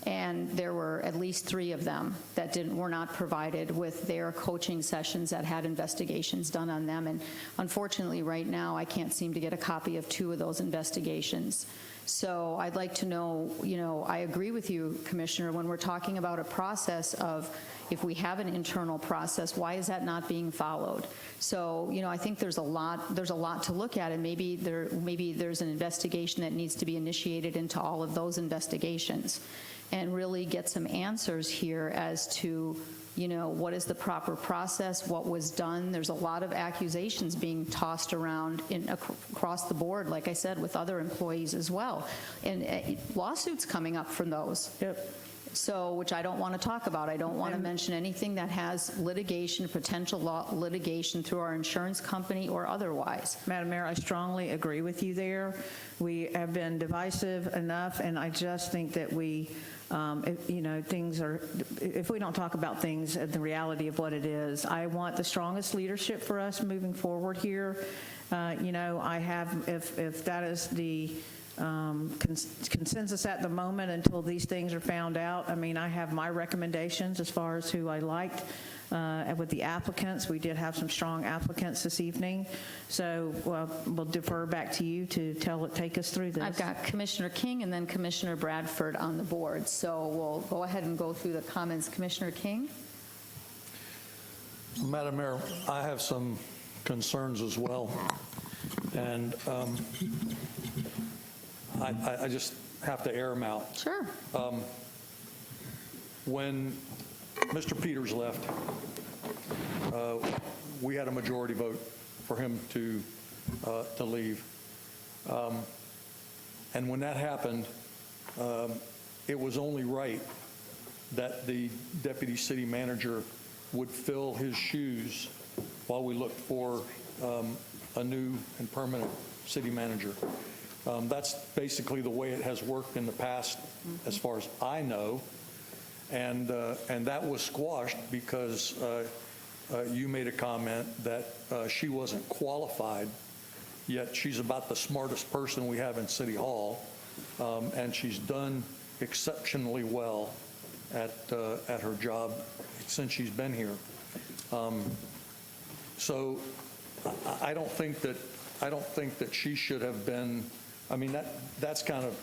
A: And there were at least 3 of them that were not provided with their coaching sessions that had investigations done on them. And unfortunately, right now, I can't seem to get a copy of 2 of those investigations. So I'd like to know, I agree with you, Commissioner, when we're talking about a process of, if we have an internal process, why is that not being followed? So, I think there's a lot to look at, and maybe there's an investigation that needs to be initiated into all of those investigations and really get some answers here as to, what is the proper process, what was done. There's a lot of accusations being tossed around across the board, like I said, with other employees as well. And lawsuits coming up from those.
C: Yep.
A: So, which I don't want to talk about. I don't want to mention anything that has litigation, potential litigation through our insurance company or otherwise.
C: Madam Mayor, I strongly agree with you there. We have been divisive enough, and I just think that we, if we don't talk about things, the reality of what it is, I want the strongest leadership for us moving forward here. I have, if that is the consensus at the moment until these things are found out. I have my recommendations as far as who I liked with the applicants. We did have some strong applicants this evening. So we'll defer back to you to take us through this.
A: I've got Commissioner King and then Commissioner Bradford on the board. So we'll go ahead and go through the comments. Commissioner King?
I: Madam Mayor, I have some concerns as well. And I just have to air them out.
A: Sure.
I: When Mr. Peters left, we had a majority vote for him to leave. And when that happened, it was only right that the deputy city manager would fill his shoes while we looked for a new and permanent city manager. That's basically the way it has worked in the past, as far as I know, and that was squashed because you made a comment that she wasn't qualified, yet she's about the smartest person we have in City Hall, and she's done exceptionally well at her job since she's been here. So I don't think that she should have been. That's kind of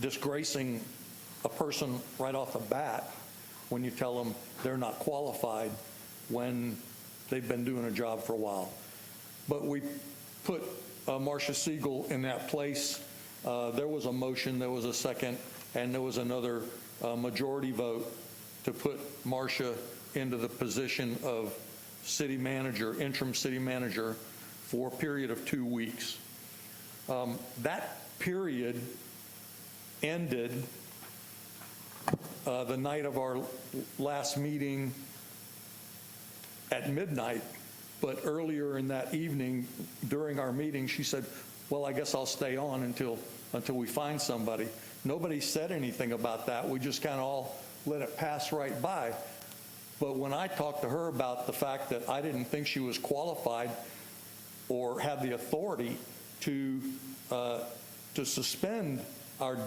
I: disgracing a person right off the bat when you tell them they're not qualified when they've been doing a job for a while. But we put Marcia Siegel in that place. There was a motion, there was a second, and there was another majority vote to put Marcia into the position of city manager, interim city manager, for a period of 2 weeks. That period ended the night of our last meeting at midnight, but earlier in that evening during our meeting, she said, well, I guess I'll stay on until we find somebody. Nobody said anything about that. We just kind of all let it pass right by. But when I talked to her about the fact that I didn't think she was qualified or had the authority to suspend our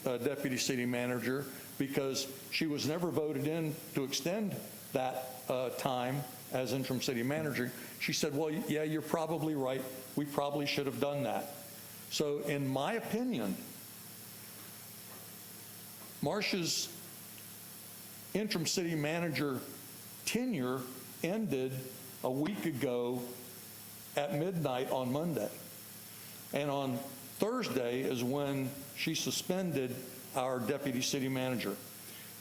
I: deputy city manager because she was never voted in to extend that time as interim city manager, she said, well, yeah, you're probably right. We probably should have done that. So in my opinion, Marcia's interim city manager tenure ended a week ago at midnight on Monday. And on Thursday is when she suspended our deputy city manager.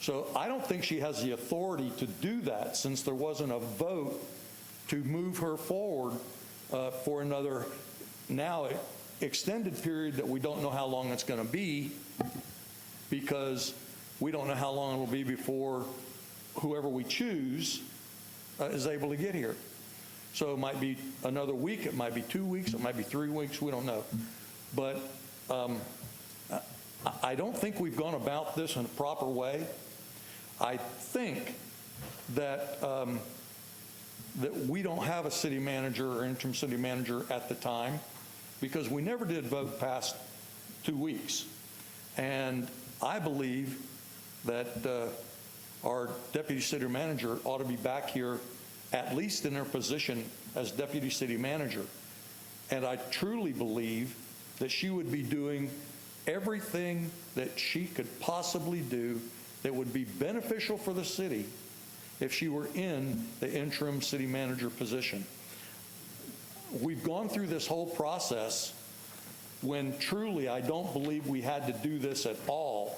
I: So I don't think she has the authority to do that, since there wasn't a vote to move her forward for another now extended period that we don't know how long it's going to be, because we don't know how long it will be before whoever we choose is able to get here. So it might be another week, it might be 2 weeks, it might be 3 weeks, we don't know. But I don't think we've gone about this in a proper way. I think that that we don't have a city manager or interim city manager at the time, because we never did vote past 2 weeks. And I believe that our deputy city manager ought to be back here at least in her position as deputy city manager. And I truly believe that she would be doing everything that she could possibly do that would be beneficial for the city if she were in the interim city manager position. We've gone through this whole process when truly I don't believe we had to do this at all,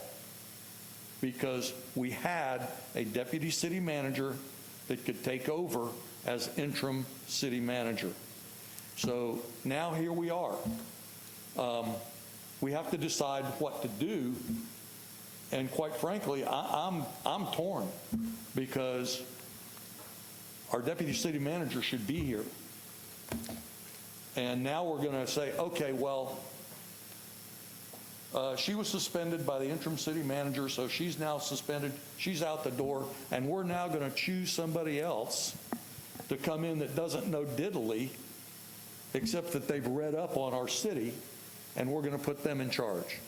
I: because we had a deputy city manager that could take over as interim city manager. So now here we are. We have to decide what to do, and quite frankly, I'm torn, because our deputy city manager should be here. And now we're going to say, okay, well, she was suspended by the interim city manager, so she's now suspended, she's out the door, and we're now going to choose somebody else to come in that doesn't know diddly, except that they've read up on our city, and we're going to put them in charge.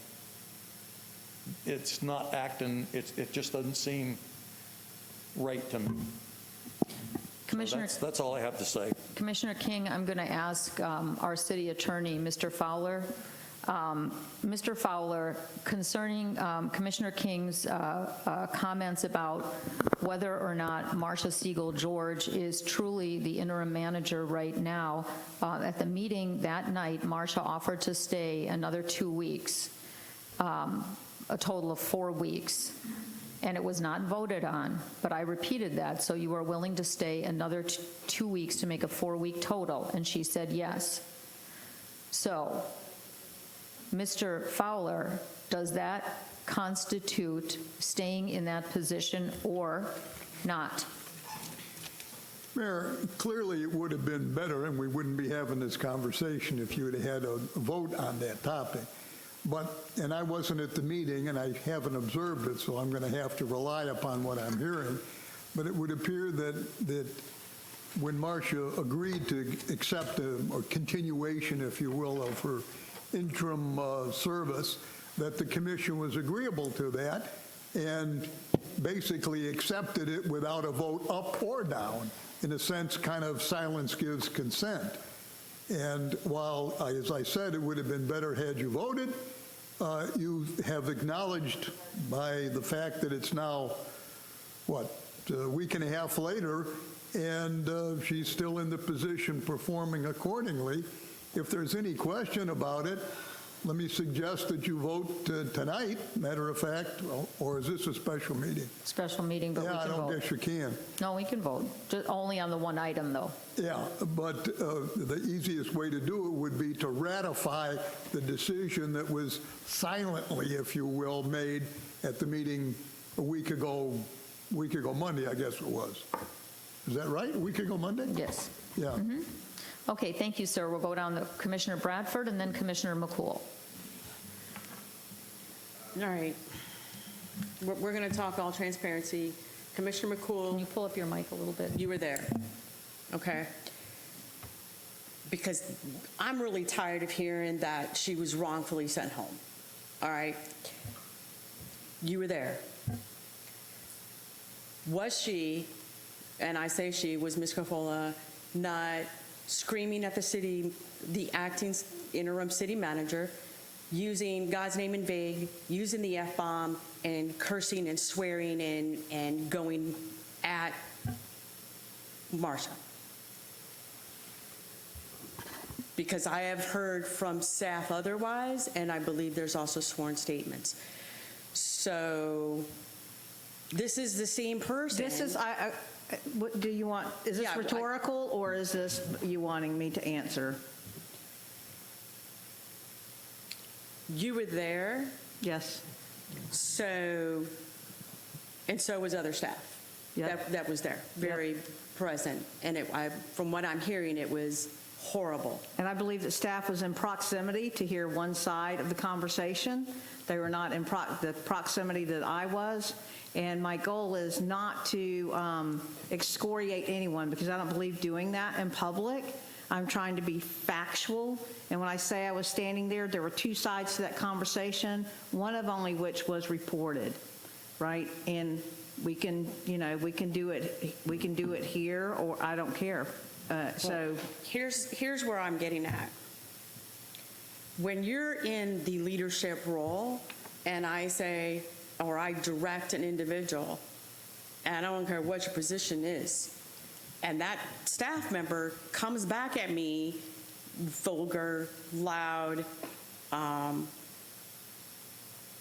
I: It's not acting, it just doesn't seem right to me.
A: Commissioner,
I: So that's all I have to say.
A: Commissioner King, I'm going to ask our city attorney, Mr. Fowler. Mr. Fowler, concerning Commissioner King's comments about whether or not Marcia Siegel George is truly the interim manager right now, at the meeting that night, Marcia offered to stay another 2 weeks, a total of 4 weeks, and it was not voted on, but I repeated that, so you are willing to stay another 2 weeks to make a 4-week total, and she said yes. So, Mr. Fowler, does that constitute staying in that position or not?
K: Mayor, clearly it would have been better, and we wouldn't be having this conversation if you had had a vote on that topic. And I wasn't at the meeting, and I haven't observed it, so I'm going to have to rely upon what I'm hearing. But it would appear that when Marcia agreed to accept a continuation, if you will, of her interim service, that the commission was agreeable to that and basically accepted it without a vote up or down. In a sense, kind of silence gives consent. And while, as I said, it would have been better had you voted, you have acknowledged by the fact that it's now, a week and a half later, and she's still in the position performing accordingly. If there's any question about it, let me suggest that you vote tonight, matter of fact, or is this a special meeting?
A: Special meeting, but we can vote.
K: Yeah, I don't guess you can.
A: No, we can vote, just only on the one item, though.
K: Yeah, but the easiest way to do it would be to ratify the decision that was silently, if you will, made at the meeting a week ago Monday, I guess it was. Is that right? A week ago Monday?
A: Yes.
K: Yeah.
A: Mm-hmm. Okay, thank you, sir. We'll go down to Commissioner Bradford and then Commissioner McCool.
H: All right. We're going to talk all transparency. Commissioner McCool.
A: Can you pull up your mic a little bit?
H: You were there. Okay. Because I'm really tired of hearing that she was wrongfully sent home. All right. You were there. Was she
G: and I say she, was Ms. Cafola not screaming at the acting interim city manager, using God's name in vain, using the F-bomb, and cursing and swearing and going at Marsha? Because I have heard from staff otherwise, and I believe there's also sworn statements. So this is the same person.
C: This is, what do you want, is this rhetorical, or is this you wanting me to answer?
G: You were there.
C: Yes.
G: So, and so was other staff.
C: Yep.
G: That was there, very present. And from what I'm hearing, it was horrible.
C: And I believe that staff was in proximity to hear one side of the conversation. They were not in the proximity that I was. And my goal is not to excoriate anyone, because I don't believe doing that in public. I'm trying to be factual. And when I say I was standing there, there were two sides to that conversation, one of only which was reported, right? And we can, we can do it here, or I don't care. So
G: here's where I'm getting at. When you're in the leadership role, and I say, or I direct an individual, and I don't care what your position is, and that staff member comes back at me vulgar, loud,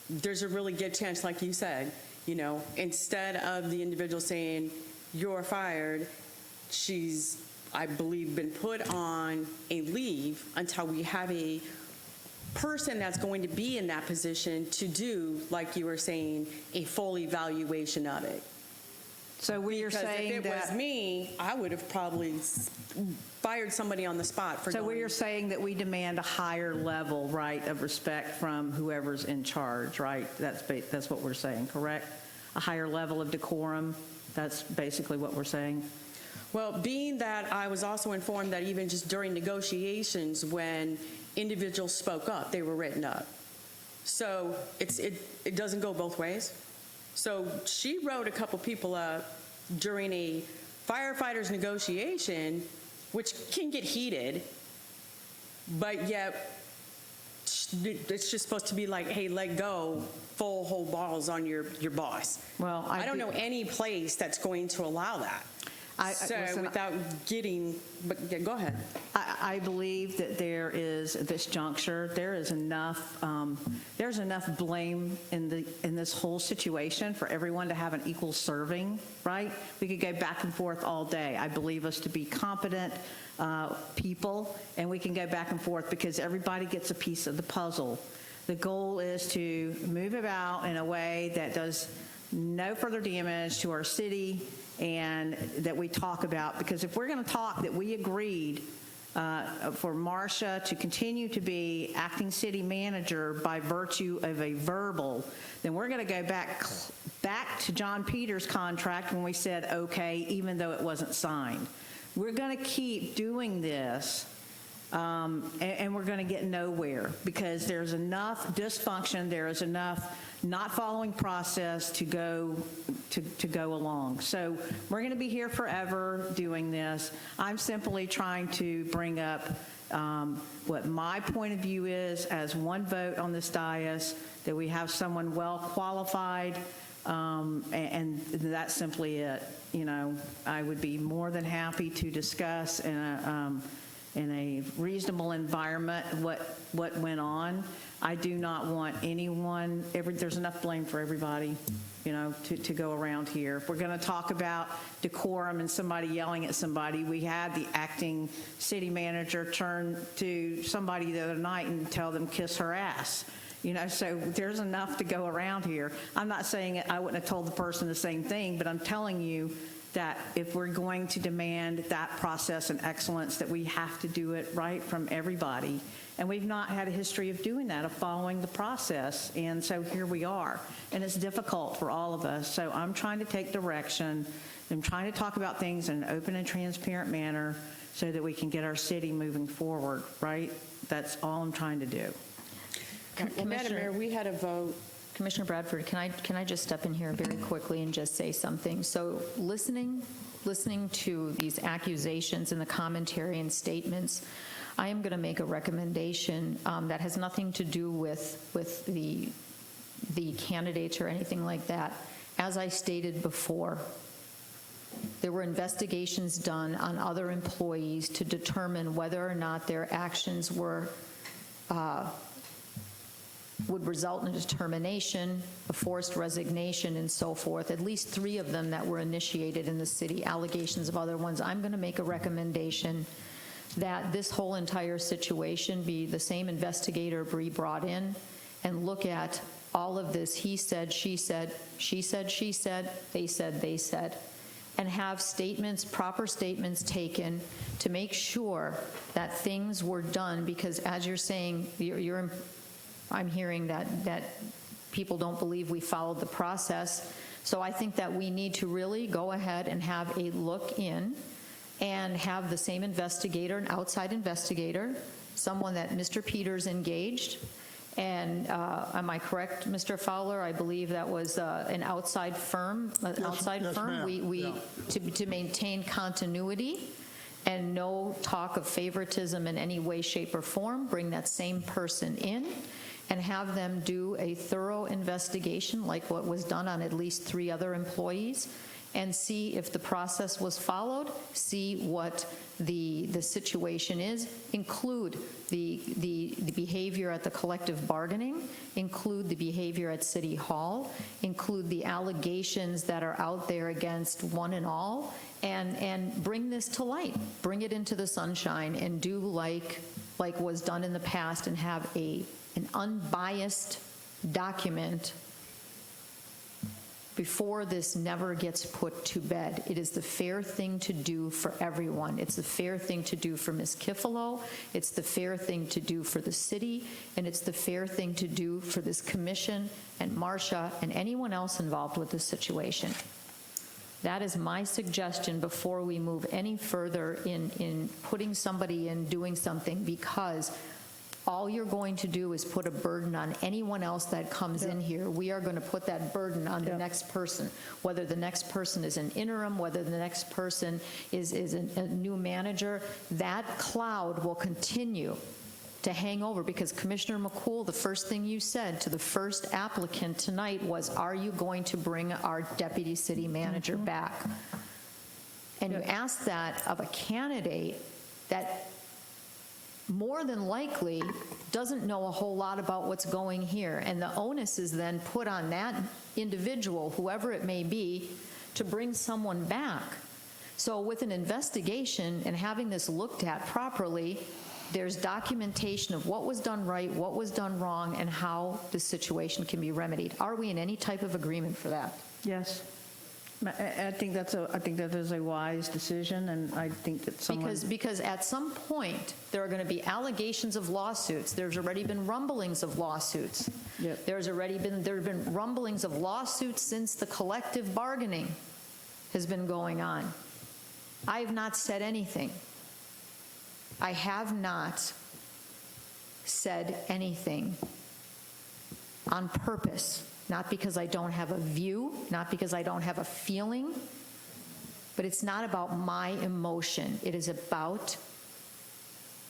G: there's a really good chance, like you said, instead of the individual saying, "You're fired," she's, I believe, been put on a leave until we have a person that's going to be in that position to do, like you were saying, a full evaluation of it.
C: So you're saying
G: if it was me, I would have probably fired somebody on the spot for.
C: So you're saying that we demand a higher level, right, of respect from whoever's in charge, right? That's what we're saying, correct? A higher level of decorum. That's basically what we're saying.
G: Well, being that I was also informed that even just during negotiations, when individuals spoke up, they were written up. So it doesn't go both ways. So she wrote a couple people up during a firefighters negotiation, which can get heated, but yet it's just supposed to be like, hey, let go, full hold balls on your boss.
C: Well,
G: I don't know any place that's going to allow that.
C: Listen,
G: without getting, but yeah, go ahead.
C: I believe that there is, at this juncture, there's enough blame in this whole situation for everyone to have an equal serving, right? We could go back and forth all day. I believe us to be competent people, and we can go back and forth because everybody gets a piece of the puzzle. The goal is to move about in a way that does no further damage to our city, and that we talk about, because if we're going to talk that we agreed for Marsha to continue to be acting city manager by virtue of a verbal, then we're going to go back to John Peters' contract when we said okay, even though it wasn't signed. We're going to keep doing this, and we're going to get nowhere because there's enough dysfunction, there is enough not following process to go along. So we're going to be here forever doing this. I'm simply trying to bring up what my point of view is as one vote on this dais, that we have someone well qualified, and that's simply it. I would be more than happy to discuss in a reasonable environment what went on. I do not want anyone, there's enough blame for everybody, to go around here. If we're going to talk about decorum and somebody yelling at somebody, we had the acting city manager turn to somebody the other night and tell them kiss her ass. So there's enough to go around here. I'm not saying I wouldn't have told the person the same thing, but I'm telling you that if we're going to demand that process and excellence, that we have to do it right from everybody. And we've not had a history of doing that, of following the process. And so here we are. And it's difficult for all of us. So I'm trying to take direction. I'm trying to talk about things in an open and transparent manner so that we can get our city moving forward, right? That's all I'm trying to do.
G: Well, Madam Mayor, we had a vote.
A: Commissioner Bradford, can I just step in here very quickly and just say something? So listening listening to these accusations and the commentary and statements, I am going to make a recommendation that has nothing to do with the candidates or anything like that. As I stated before, there were investigations done on other employees to determine whether or not their actions were would result in a termination, a forced resignation, and so forth. At least 3 of them that were initiated in the city, allegations of other ones. I'm going to make a recommendation that this whole entire situation be the same investigator be brought in and look at all of this he said, she said, she said, she said, they said, and have statements, proper statements taken to make sure that things were done, because as you're saying, I'm hearing that people don't believe we followed the process. So I think that we need to really go ahead and have a look in and have the same investigator, an outside investigator, someone that Mr. Peters engaged. And am I correct, Mr. Fowler? I believe that was an outside firm.
V: Yes, ma'am.
A: To maintain continuity and no talk of favoritism in any way, shape, or form, bring that same person in and have them do a thorough investigation like what was done on at least 3 other employees, and see if the process was followed, see what the situation is, include the behavior at the collective bargaining, include the behavior at City Hall, include the allegations that are out there against one and all, and bring this to light, bring it into the sunshine, and do like was done in the past, and have an unbiased document before this never gets put to bed. It is the fair thing to do for everyone. It's the fair thing to do for Ms. Kifalo. It's the fair thing to do for the city, and it's the fair thing to do for this commission and Marcia and anyone else involved with this situation. That is my suggestion before we move any further in putting somebody in doing something, because all you're going to do is put a burden on anyone else that comes in here. We are going to put that burden on the next person, whether the next person is an interim, whether the next person is a new manager. That cloud will continue to hang over, because Commissioner McCool, the first thing you said to the first applicant tonight was, are you going to bring our deputy city manager back? And you asked that of a candidate that more than likely doesn't know a whole lot about what's going here. And the onus is then put on that individual, whoever it may be, to bring someone back. So with an investigation and having this looked at properly, there's documentation of what was done right, what was done wrong, and how the situation can be remedied. Are we in any type of agreement for that?
C: Yes. I think that is a wise decision, and I think that someone...
A: Because at some point, there are going to be allegations of lawsuits. There's already been rumblings of lawsuits.
C: Yep.
A: There have been rumblings of lawsuits since the collective bargaining has been going on. I have not said anything. I have not said anything on purpose. Not because I don't have a view, not because I don't have a feeling, but it's not about my emotion. It is about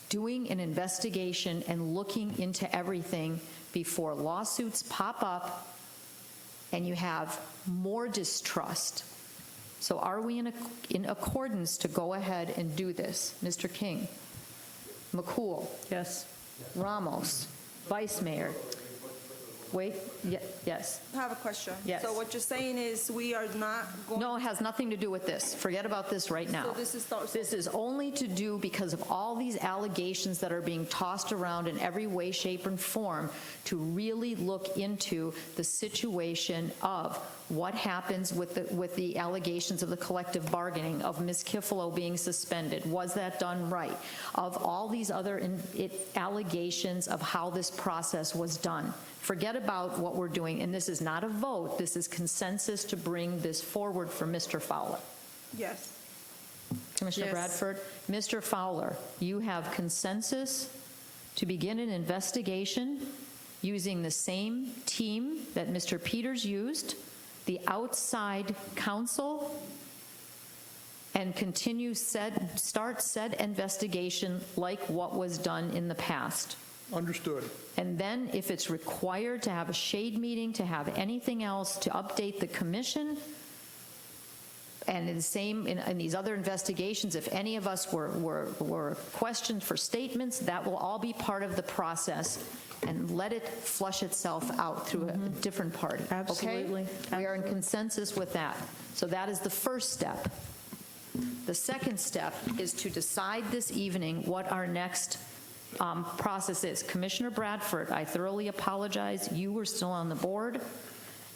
A: doing an investigation and looking into everything before lawsuits pop up and you have more distrust. So are we in accordance to go ahead and do this? Mr. King, McCool.
C: Yes.
A: Ramos, Vice Mayor. Wait, yes.
L: I have a question.
A: Yes.
L: So what you're saying is we are not going...
A: No, it has nothing to do with this. Forget about this right now.
L: So
A: this is only to do because of all these allegations that are being tossed around in every way, shape, and form, to really look into the situation of what happens with the allegations of the collective bargaining, of Ms. Kifalo being suspended. Was that done right? Of all these other allegations of how this process was done. Forget about what we're doing, and this is not a vote. This is consensus to bring this forward for Mr. Fowler.
L: Yes.
A: Commissioner
L: Yes.
A: Bradford, Mr. Fowler, you have consensus to begin an investigation using the same team that Mr. Peters used, the outside counsel, and start said investigation like what was done in the past.
K: Understood.
A: And then if it's required to have a shade meeting, to have anything else, to update the commission, and the same in these other investigations, if any of us were questioned for statements, that will all be part of the process, and let it flush itself out through a different party.
C: Absolutely.
A: Okay? We are in consensus with that. So that is the first step. The second step is to decide this evening what our next process is. Commissioner Bradford, I thoroughly apologize. You were still on the board.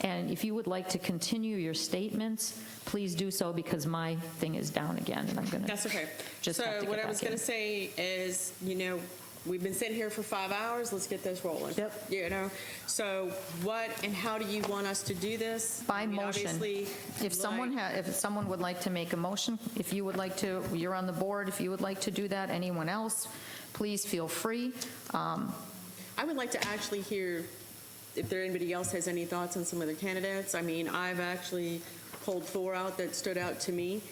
A: And if you would like to continue your statements, please do so, because my thing is down again, and I'm going to.
H: That's okay.
A: Just
H: so
A: have to get
H: what I was
A: back
H: going
A: in.
H: to say is, we've been sitting here for 5 hours. Let's get this rolling.
A: Yep.
H: So what and how do you want us to do this?
A: By motion.
H: Obviously,
A: If someone would like to make a motion, if you would like to, you're on the board. If you would like to do that, anyone else, please feel free.
H: I would like to actually hear if anybody else has any thoughts on some of the candidates. I mean, I've actually pulled 4 out that stood out to me.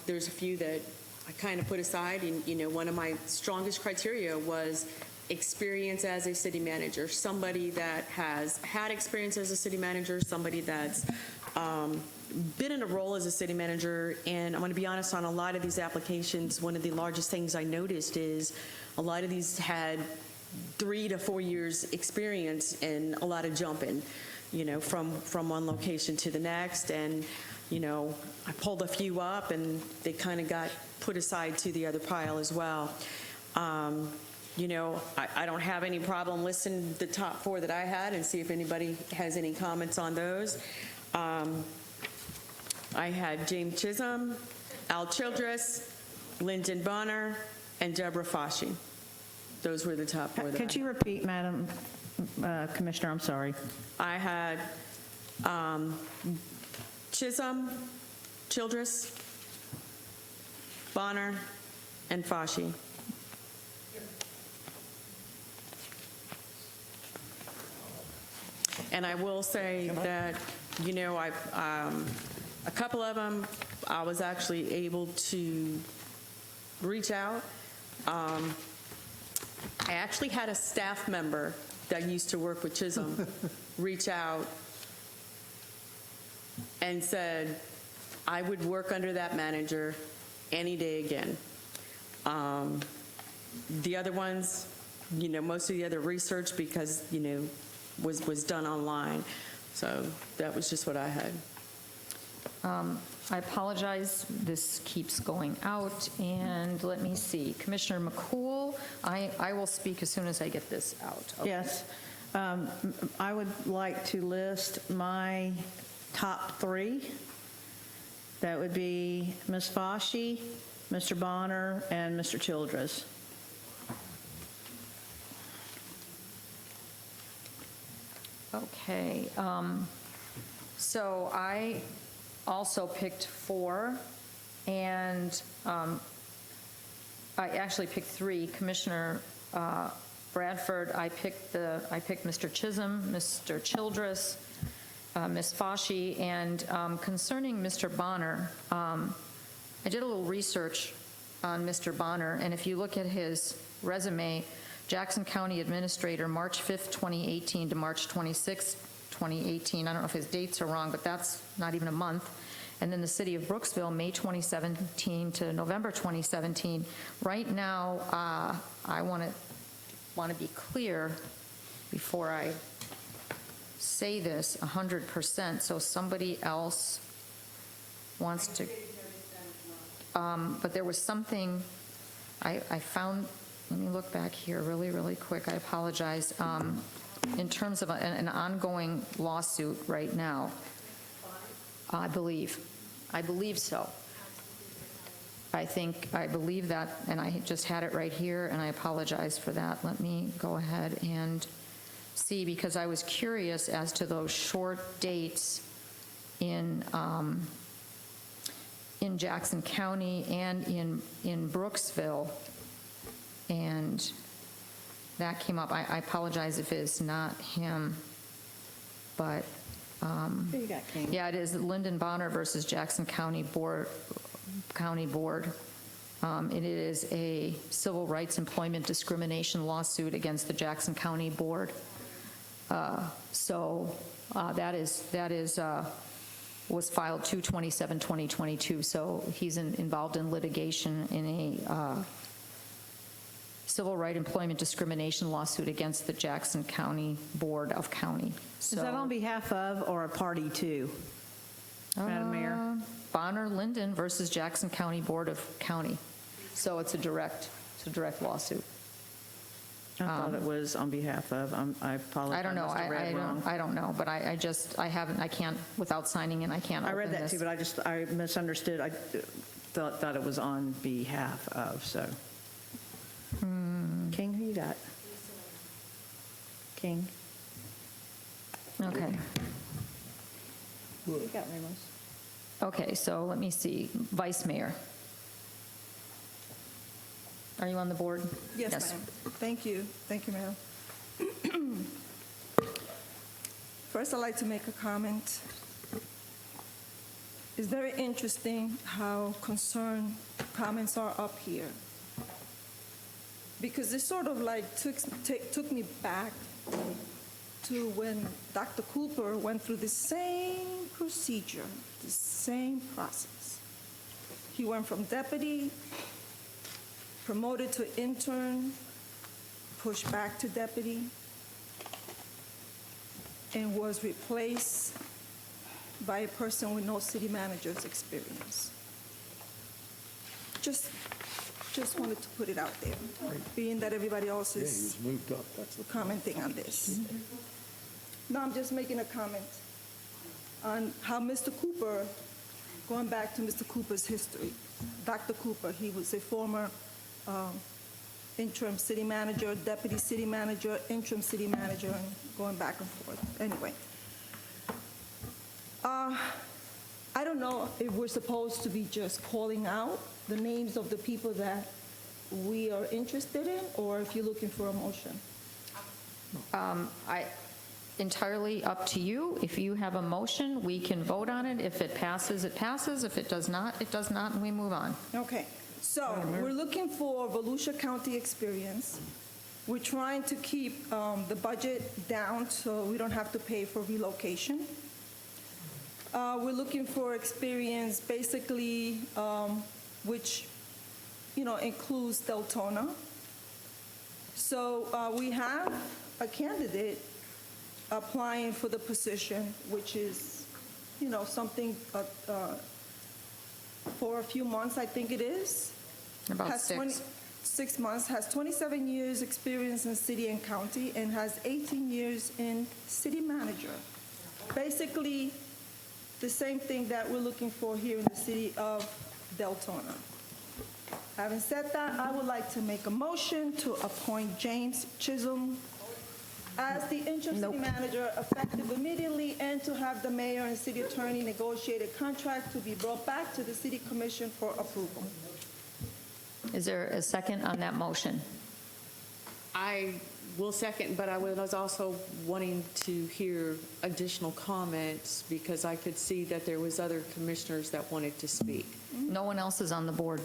H: There's a few that I kind of put aside, and one of my strongest criteria was experience as a city manager, somebody that has had experience as a city manager, somebody that's been in a role as a city manager. And I'm going to be honest, on a lot of these applications, one of the largest things I noticed is a lot of these had 3 to 4 years experience and a lot of jumping, from one location to the next. And, I pulled a few up and they kind of got put aside to the other pile as well. I don't have any problem listing the top 4 that I had and see if anybody has any comments on those. I had James Chislam, Al Childress, Lyndon Bonner, and Deborah Foschi. Those were the top 4 that
C: Could you repeat, Madam Commissioner? I'm sorry.
H: I had Chisholm, Childress, Bonner, and Foschi. And I will say that, a couple of them, I was actually able to reach out. I actually had a staff member that used to work with Chisholm reach out and said, I would work under that manager any day again. The other ones, most of the other research, because, was done online. So that was just what I had.
A: I apologize, this keeps going out, and let me see. Commissioner McCool, I will speak as soon as I get this out. Okay.
C: Yes. I would like to list my top 3. That would be Ms. Foschi, Mr. Bonner, and Mr. Childress.
A: Okay. So I also picked 4, and I actually picked 3. Commissioner Bradford, I picked Mr. Chisholm, Mr. Childress, Ms. Foschi, and concerning Mr. Bonner, I did a little research on Mr. Bonner, and if you look at his resume, Jackson County Administrator, March 5th, 2018 to March 26th, 2018. I don't know if his dates are wrong, but that's not even a month. And then the City of Brooksville, May 2017 to November 2017. Right now, I want to be clear before I say this 100%, so somebody else wants to. But there was something I found. Let me look back here really, really quick. I apologize. In terms of an ongoing lawsuit right now, I believe so. I believe that, and I just had it right here, and I apologize for that. Let me go ahead and see, because I was curious as to those short dates in Jackson County and in Brooksville, and that came up. I apologize if it's not him, but
C: Who you got, King?
A: yeah, it is Lyndon Bonner versus Jackson County Board County Board. It is a civil rights employment discrimination lawsuit against the Jackson County Board. That was filed 2/27/2022. So he's involved in litigation in a civil right employment discrimination lawsuit against the Jackson County Board of County.
C: Is that on behalf of or a party to, Madam Mayor?
A: Bonner Linden versus Jackson County Board of County. So it's a direct lawsuit.
C: I thought it was on behalf of. I apologize.
A: I don't know. I don't know, but I can't, without signing in, I can't
C: I
A: open
C: read that
A: this.
C: too, but I misunderstood. I thought it was on behalf of, so. King, who you got? King.
A: Okay.
C: You got Ramos.
A: Okay, so let me see. Vice Mayor. Are you on the board?
L: Yes, ma'am. Thank you. Thank you, ma'am. First, I'd like to make a comment. It's very interesting how concerned comments are up here, because it sort of like took me back to when Dr. Cooper went through the same procedure, the same process. He went from deputy, promoted to intern, pushed back to deputy, and was replaced by a person with no city manager's experience. Just wanted to put it out there, being that everybody else is
I: he was moved up. That's the
L: commenting on this. No, I'm just making a comment on how Mr. Cooper, going back to Mr. Cooper's history. Dr. Cooper, he was a former interim city manager, deputy city manager, interim city manager, and going back and forth. Anyway, I don't know if we're supposed to be just calling out the names of the people that we are interested in, or if you're looking for a motion.
A: Entirely up to you. If you have a motion, we can vote on it. If it passes, it passes. If it does not, it does not, and we move on.
L: Okay, so we're looking for Volusia County experience. We're trying to keep the budget down so we don't have to pay for relocation. We're looking for experience basically, which, includes Deltona. So we have a candidate applying for the position, which is, something for a few months, I think it is.
A: About 6.
L: 6 months, has 27 years experience in city and county, and has 18 years in city manager. Basically, the same thing that we're looking for here in the city of Deltona. Having said that, I would like to make a motion to appoint James Chislam as the interim city manager effective immediately, and to have the mayor and city attorney negotiate a contract to be brought back to the city commission for approval.
A: Is there a second on that motion?
G: I will second, but I was also wanting to hear additional comments because I could see that there was other commissioners that wanted to speak.
A: No one else is on the board.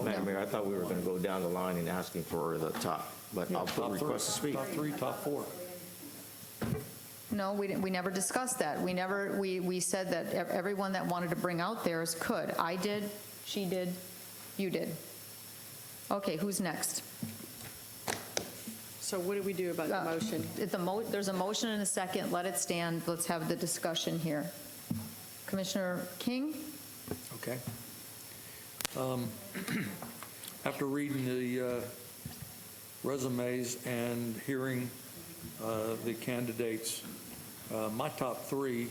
D: Madam Mayor, I thought we were going to go down the line and asking for the top, but I'll put a request to speak.
I: Top 3, top 4.
A: No, we never discussed that. We said that everyone that wanted to bring out theirs could. I did, she did, you did. Okay, who's next?
G: So what do we do about the motion?
A: There's a motion and a second. Let it stand. Let's have the discussion here. Commissioner King?
I: Okay. After reading the resumes and hearing the candidates, my top 3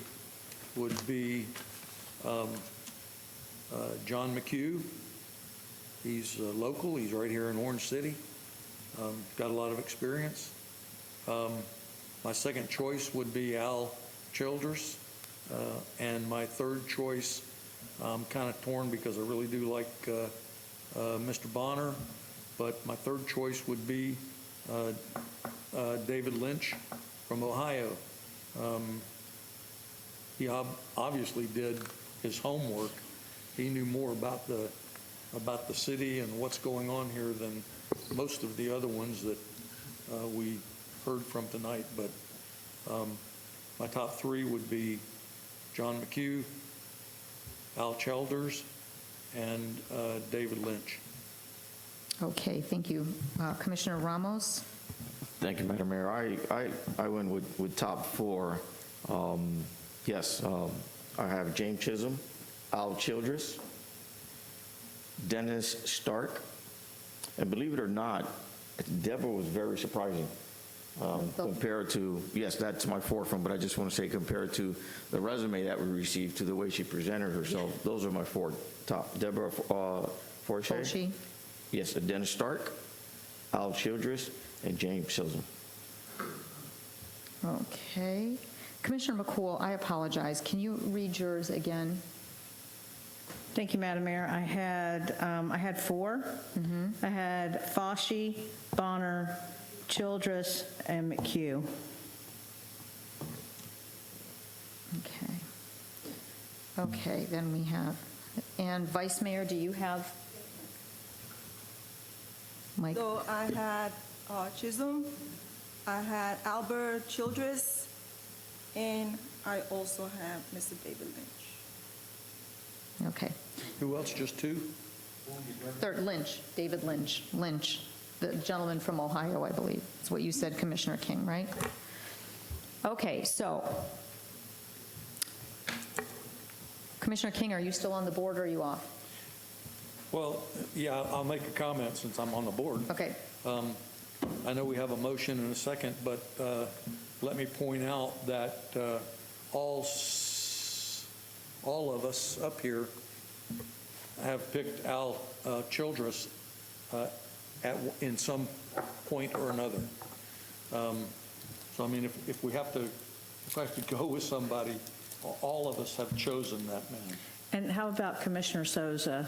I: would be John McHugh. He's local. He's right here in Orange City. Got a lot of experience. My second choice would be Al Childers. And my third choice, I'm kind of torn because I really do like Mr. Bonner, but my third choice would be David Lynch from Ohio. he obviously did his homework. He knew more about the city and what's going on here than most of the other ones that we heard from tonight. But my top three would be John McHugh, Al Chelders, and David Lynch.
A: Okay, thank you. Commissioner Ramos?
D: Thank you, Madam Mayor. I went with top four. Yes, I have James Chislam, Al Childress, Dennis Stark, and believe it or not, Deborah was very surprising compared to, yes, that's my fourth one, but I just want to say compared to the resume that we received, to the way she presented herself, those are my four top. Deborah Forche. Yes, Dennis Stark, Al Childress, and James Chislam.
A: Okay. Commissioner McCool, I apologize. Can you read yours again?
C: Thank you, Madam Mayor. I had four. I had Foshee, Bonner, Childress, and McHugh.
A: Okay. Okay, then we have, and Vice Mayor, do you have? Mike?
L: So I had Chislam, I had Albert Childress, and I also have Mr. David Lynch.
A: Okay.
I: Who else? Just two?
A: Third, Lynch, David Lynch. Lynch, the gentleman from Ohio, I believe. That's what you said, Commissioner King, right? Okay, so Commissioner King, are you still on the board or are you off?
I: Well, yeah, I'll make a comment since I'm on the board.
A: Okay.
I: I know we have a motion and a second, but let me point out that all of us up here have picked Al Childress in some point or another. So I mean, if we have to, if I have to go with somebody, all of us have chosen that man.
C: And how about Commissioner Souza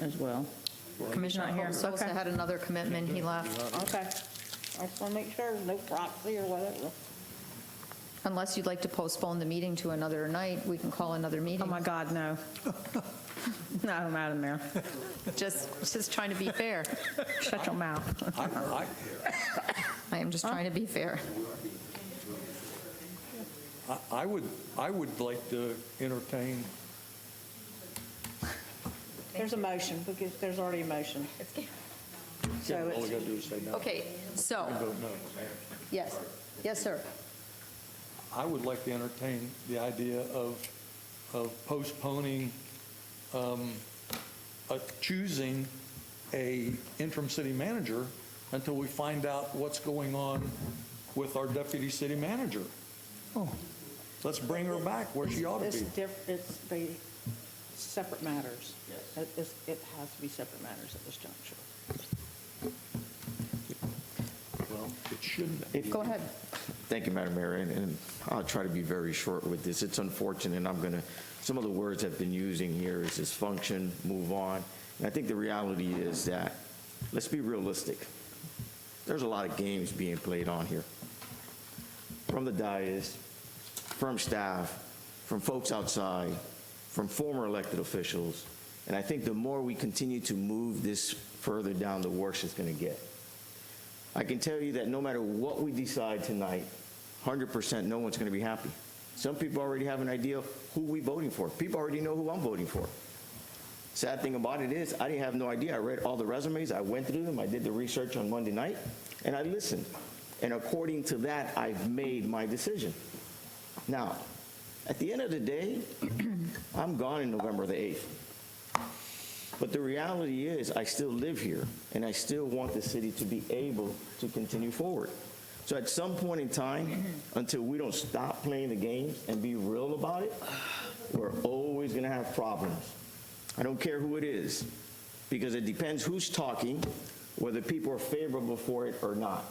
C: as well?
A: Commissioner Sosa had another commitment, he left.
C: Okay. I just want to make sure, no proxy or whatever.
A: Unless you'd like to postpone the meeting to another night, we can call another meeting.
C: Oh, my God, no. No, Madam Mayor.
A: Just trying to be fair.
C: Shut your mouth.
A: I am just trying to be fair.
I: I would like to entertain.
C: There's a motion, because there's already a motion.
I: So all we got to do is say no.
A: Okay, so.
I: And vote no.
A: Yes. Yes, sir.
I: I would like to entertain the idea of postponing choosing a interim city manager until we find out what's going on with our deputy city manager. Oh. Let's bring her back where she ought to be.
C: It's the separate matters. Yes. It has to be separate matters at this juncture.
I: Well, it shouldn't.
A: Go ahead.
D: Thank you, Madam Mayor, and I'll try to be very short with this. It's unfortunate, and some of the words I've been using here is dysfunction, move on. And I think the reality is that, let's be realistic. There's a lot of games being played on here. From the dais, from staff, from folks outside, from former elected officials. And I think the more we continue to move this further down, the worse it's going to get. I can tell you that no matter what we decide tonight, 100% no one's going to be happy. Some people already have an idea of who we're voting for. People already know who I'm voting for. Sad thing about it is I didn't have no idea. I read all the resumes. I went through them. I did the research on Monday night, and I listened. And according to that, I've made my decision. Now, at the end of the day, I'm gone in November the 8th. But the reality is I still live here, and I still want the city to be able to continue forward. So at some point in time, until we don't stop playing the games and be real about it, we're always going to have problems. I don't care who it is, because it depends who's talking, whether people are favorable for it or not.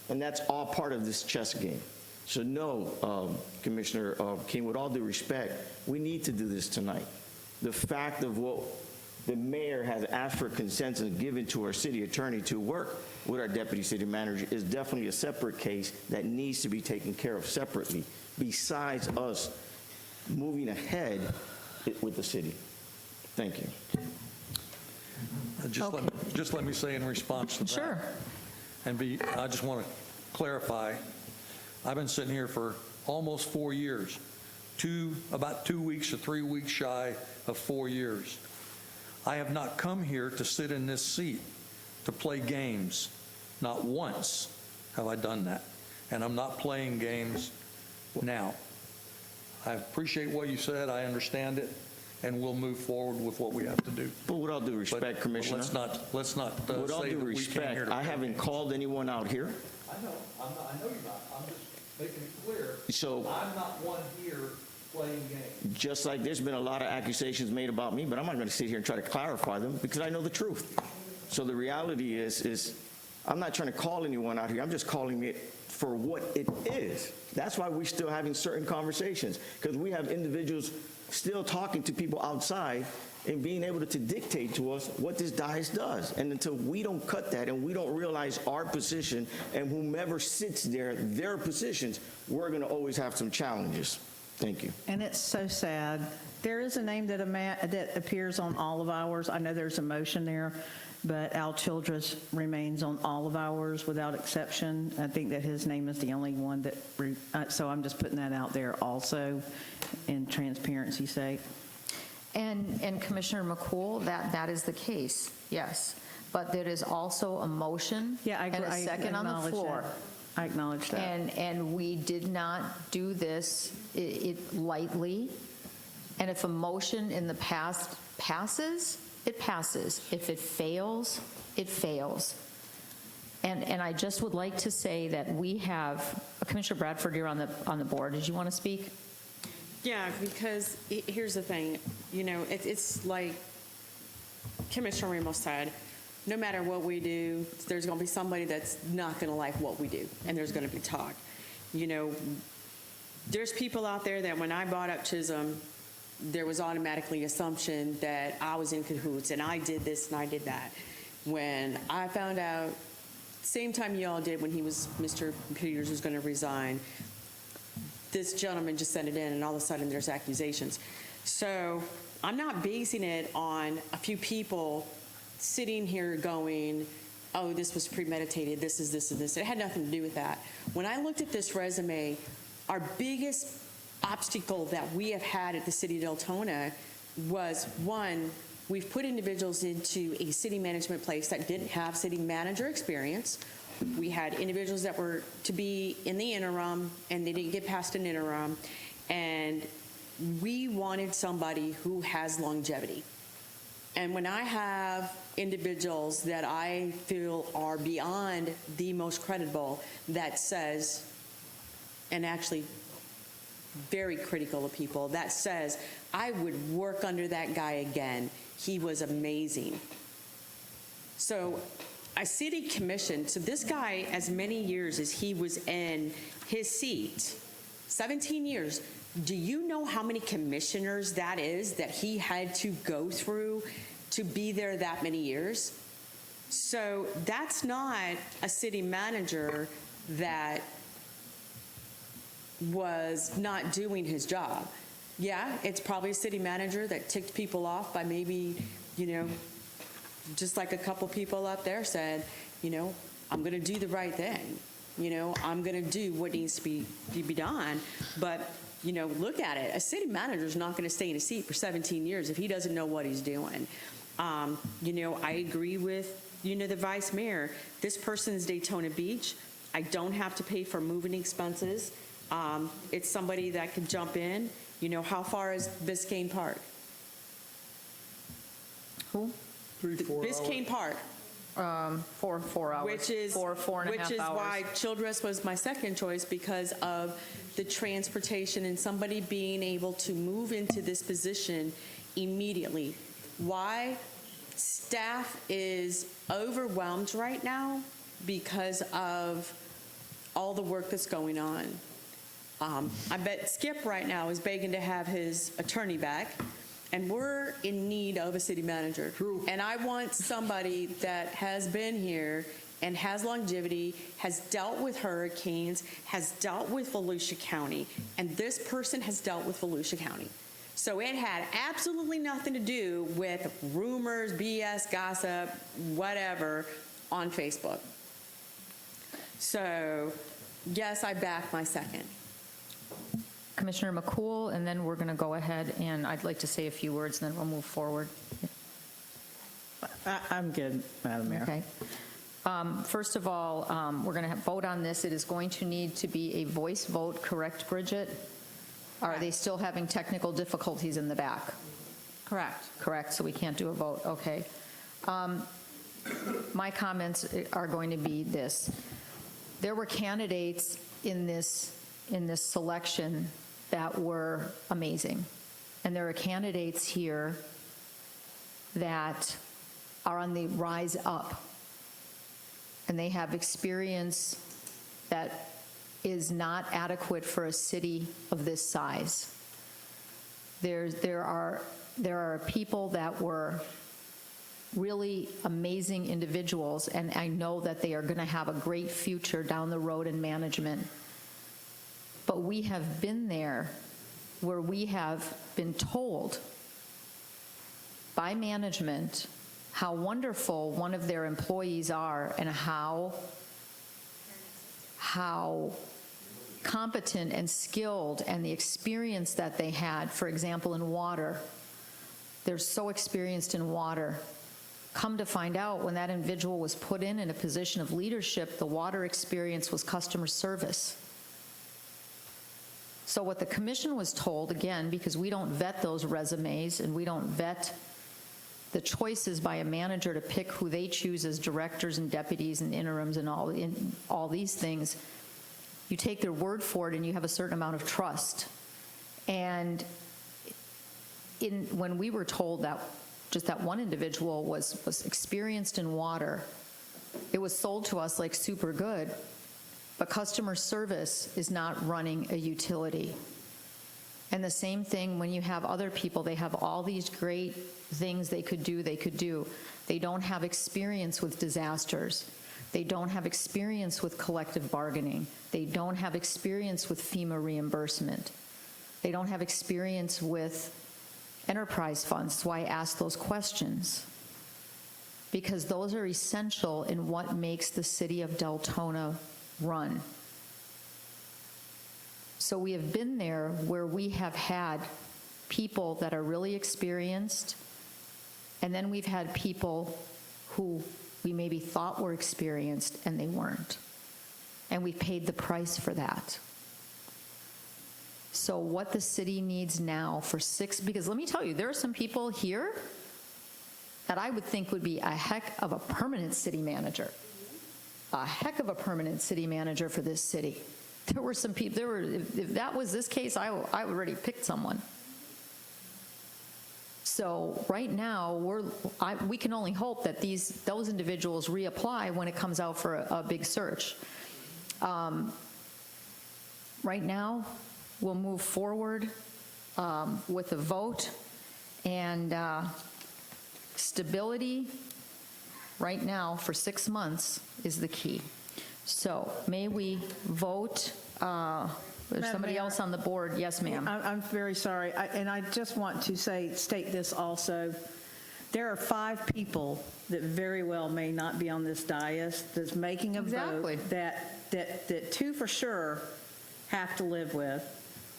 D: And that's all part of this chess game. So no, Commissioner King, with all due respect, we need to do this tonight. The fact of what the mayor has asked for consent and given to our city attorney to work with our deputy city manager is definitely a separate case that needs to be taken care of separately, besides us moving ahead with the city. Thank you.
I: Just let me say in response to that.
A: Sure.
I: I just want to clarify, I've been sitting here for almost 4 years, about 2 weeks or 3 weeks shy of 4 years. I have not come here to sit in this seat to play games. Not once have I done that. And I'm not playing games now. I appreciate what you said. I understand it. And we'll move forward with what we have to do.
D: But with all due respect, Commissioner.
I: Let's not
D: with all
I: say
D: due
I: that we
D: respect,
I: came here to
D: I haven't called anyone out here.
I: I know you're not. I'm just making it clear.
D: So
I: I'm not one here playing games.
D: Just like there's been a lot of accusations made about me, but I'm not going to sit here and try to clarify them because I know the truth. So the reality is I'm not trying to call anyone out here. I'm just calling it for what it is. That's why we're still having certain conversations, because we have individuals still talking to people outside and being able to dictate to us what this dais does. And until we don't cut that and we don't realize our position and whomever sits there, their positions, we're going to always have some challenges. Thank you.
C: And it's so sad. There is a name that appears on all of ours. I know there's a motion there, but Al Childress remains on all of ours without exception. I think that his name is the only one that, so I'm just putting that out there also in transparency's sake.
A: And Commissioner McCool, that is the case, yes. But there is also a motion and a second on the floor.
C: I acknowledge that.
A: And we did not do this it lightly. And if a motion in the past passes, it passes. If it fails, it fails. And I just would like to say that we have, Commissioner Bradford, you're on the board. Did you want to speak?
G: Yeah, because here's the thing, it's like Commissioner Ramos said, no matter what we do, there's going to be somebody that's not going to like what we do, and there's going to be talk. There's people out there that when I brought up Chislam, there was automatically assumption that I was in cahoots and I did this and I did that. When I found out, same time y'all did when Mr. Peters was going to resign, this gentleman just sent it in and all of a sudden there's accusations. So I'm not basing it on a few people sitting here going, oh, this was premeditated, this is this and this. It had nothing to do with that. When I looked at this resume, our biggest obstacle that we have had at the city of Deltona was, one, we've put individuals into a city management place that didn't have city manager experience. We had individuals that were to be in the interim, and they didn't get past an interim. And we wanted somebody who has longevity. And when I have individuals that I feel are beyond the most credible, that says, and actually very critical of people, that says, I would work under that guy again. He was amazing. So a city commission, so this guy, as many years as he was in his seat, 17 years, do you know how many commissioners that is that he had to go through to be there that many years? So that's not a city manager that was not doing his job. Yeah, it's probably a city manager that ticked people off by maybe, just like a couple people up there said, I'm going to do the right thing. I'm going to do what needs to be done. But, look at it. A city manager is not going to stay in a seat for 17 years if he doesn't know what he's doing. I agree with, the vice mayor. This person is Daytona Beach. I don't have to pay for moving expenses. It's somebody that can jump in. How far is Biscayne Park?
A: Who?
I: 3-4
G: Biscayne Park.
A: 4 hours.
G: Which is
A: 4.5 hours.
G: Which is why Childress was my second choice, because of the transportation and somebody being able to move into this position immediately. Why? Staff is overwhelmed right now because of all the work that's going on. I bet Skip right now is begging to have his attorney back, and we're in need of a city manager.
K: True.
G: And I want somebody that has been here and has longevity, has dealt with hurricanes, has dealt with Volusia County, and this person has dealt with Volusia County. So it had absolutely nothing to do with rumors, BS, gossip, whatever on Facebook. So yes, I back my second.
A: Commissioner McCool, and then we're going to go ahead, and I'd like to say a few words, and then we'll move forward.
C: I'm good, Madam Mayor.
A: Okay. First of all, we're going to vote on this. It is going to need to be a voice vote, correct, Bridget? Are they still having technical difficulties in the back?
B: Correct.
A: Correct, so we can't do a vote, okay. My comments are going to be this. There were candidates in this selection that were amazing. And there are candidates here that are on the rise up. And they have experience that is not adequate for a city of this size. There are people that were really amazing individuals, and I know that they are going to have a great future down the road in management. But we have been there where we have been told by management how wonderful one of their employees are and how competent and skilled and the experience that they had, for example, in water. They're so experienced in water. Come to find out, when that individual was put in a position of leadership, the water experience was customer service. So what the commission was told, again, because we don't vet those resumes and we don't vet the choices by a manager to pick who they choose as directors and deputies and interims and all these things, you take their word for it and you have a certain amount of trust. And when we were told that just that one individual was experienced in water, it was sold to us like super good, but customer service is not running a utility. And the same thing when you have other people, they have all these great things they could do. They don't have experience with disasters. They don't have experience with collective bargaining. They don't have experience with FEMA reimbursement. They don't have experience with enterprise funds. That's why I ask those questions. Because those are essential in what makes the city of Deltona run. So we have been there where we have had people that are really experienced, and then we've had people who we maybe thought were experienced and they weren't. And we paid the price for that. So what the city needs now for because let me tell you, there are some people here that I would think would be a heck of a permanent city manager. A heck of a permanent city manager for this city. There were some people, if that was this case, I already picked someone. So right now, we can only hope that those individuals reapply when it comes out for a big search. Right now, we'll move forward with a vote, and stability right now for 6 months is the key. So may we vote? There's somebody else on the board. Yes, ma'am.
C: I'm very sorry. And I just want to state this also. There are 5 people that very well may not be on this dais that's making a vote that 2 for sure have to live with.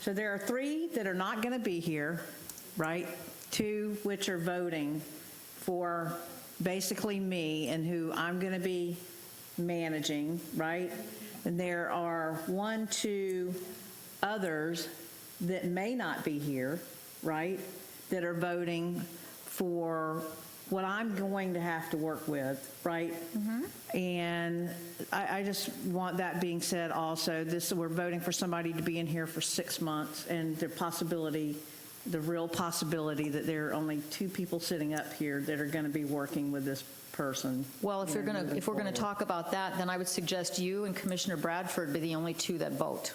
C: So there are 3 that are not going to be here, right? 2 which are voting for basically me and who I'm going to be managing, right? And there are 1, 2 others that may not be here, right, that are voting for what I'm going to have to work with, right? Mm-hmm. And I just want that being said also. We're voting for somebody to be in here for 6 months, and the real possibility that there are only 2 people sitting up here that are going to be working with this person.
A: Well, if we're going to talk about that, then I would suggest you and Commissioner Bradford be the only 2 that vote.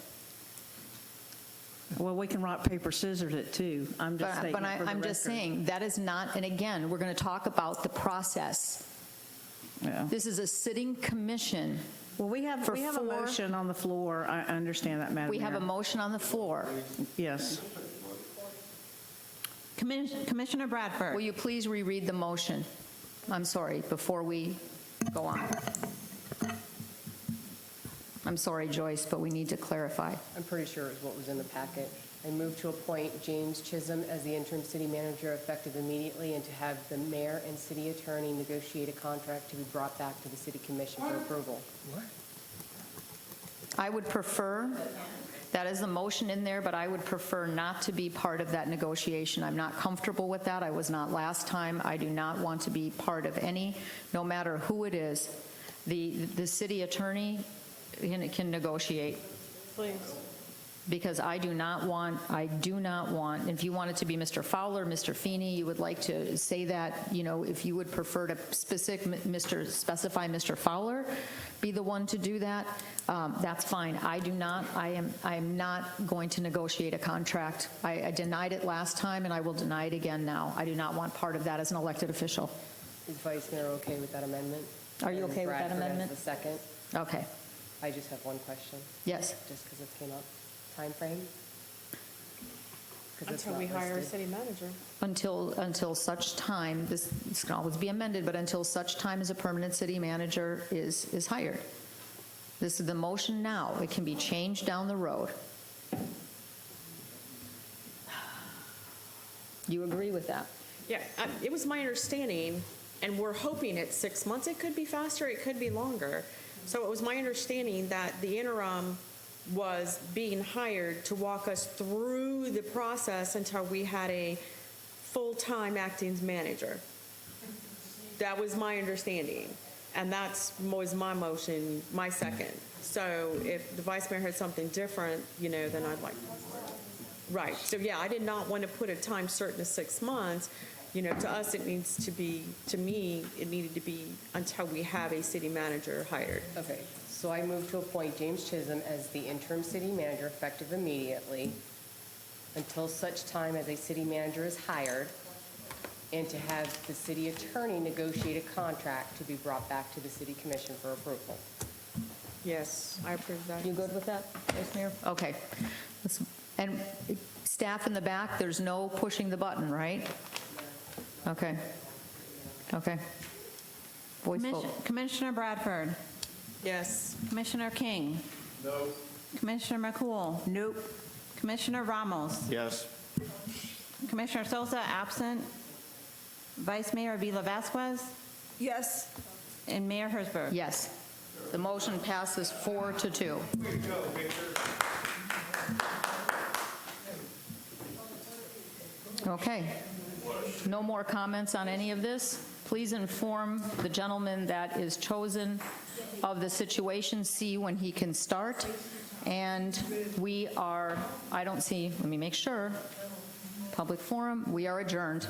C: Well, we can rock, paper, scissors it too. I'm just
A: saying that is not, and again, we're going to talk about the process.
C: Yeah.
A: This is a sitting commission.
C: Well, we have
A: For
C: a
A: four-
C: motion on the floor. I understand that, Madam
A: We have a
C: Mayor.
A: motion on the floor.
C: Yes.
B: Commissioner Bradford.
A: Will you please reread the motion? I'm sorry, before we go on. I'm sorry, Joyce, but we need to clarify.
R: I'm pretty sure it was what was in the packet. I move to appoint James Chislam as the interim city manager effective immediately and to have the mayor and city attorney negotiate a contract to be brought back to the city commission for approval.
A: I would prefer, that is the motion in there, but I would prefer not to be part of that negotiation. I'm not comfortable with that. I was not last time. I do not want to be part of any, no matter who it is. The city attorney can negotiate.
H: Please.
A: Because I do not want, if you want it to be Mr. Fowler, Mr. Feeney, you would like to say that, if you would prefer to specify Mr. Fowler be the one to do that, that's fine. I am not going to negotiate a contract. I denied it last time, and I will deny it again now. I do not want part of that as an elected official.
R: Is Vice Mayor okay with that amendment?
A: Are you
R: And
A: okay with that
R: Bradford as
A: amendment?
R: the second.
A: Okay.
R: I just have one question.
A: Yes.
R: Just because it came up. Time frame? 'Cause it's
H: Until
R: not
H: we hire a
R: listed.
H: city manager.
A: Until such time, this can always be amended, but until such time as a permanent city manager is hired. This is the motion now. It can be changed down the road. You agree with that?
H: Yeah, it was my understanding, and we're hoping it's 6 months. It could be faster, it could be longer. So it was my understanding that the interim was being hired to walk us through the process until we had a full-time acting manager. That was my understanding, and was my motion, my second. So if the vice mayor had something different, then I'd like. Right, so yeah, I did not want to put a time certain of 6 months. To us, it needs to be, to me, it needed to be until we have a city manager hired.
R: Okay, so I move to appoint James Chisholm as the interim city manager effective immediately until such time as a city manager is hired, and to have the city attorney negotiate a contract to be brought back to the city commission for approval.
H: Yes, I approve that.
A: You good with that, Vice Mayor? Okay. And staff in the back, there's no pushing the button, right? Okay. Okay. Voice vote.
B: Commissioner Bradford.
H: Yes.
B: Commissioner King.
K: No.
B: Commissioner McCool.
C: Nope.
B: Commissioner Ramos.
D: Yes.
B: Commissioner Sosa absent. Vice Mayor Avila Vasquez.
L: Yes.
B: And Mayor Hersberg.
A: Yes. The motion passes 4-2. Okay. No more comments on any of this? Please inform the gentleman that is chosen of the situation, see when he can start. And we are, I don't see, let me make sure, public forum, we are adjourned.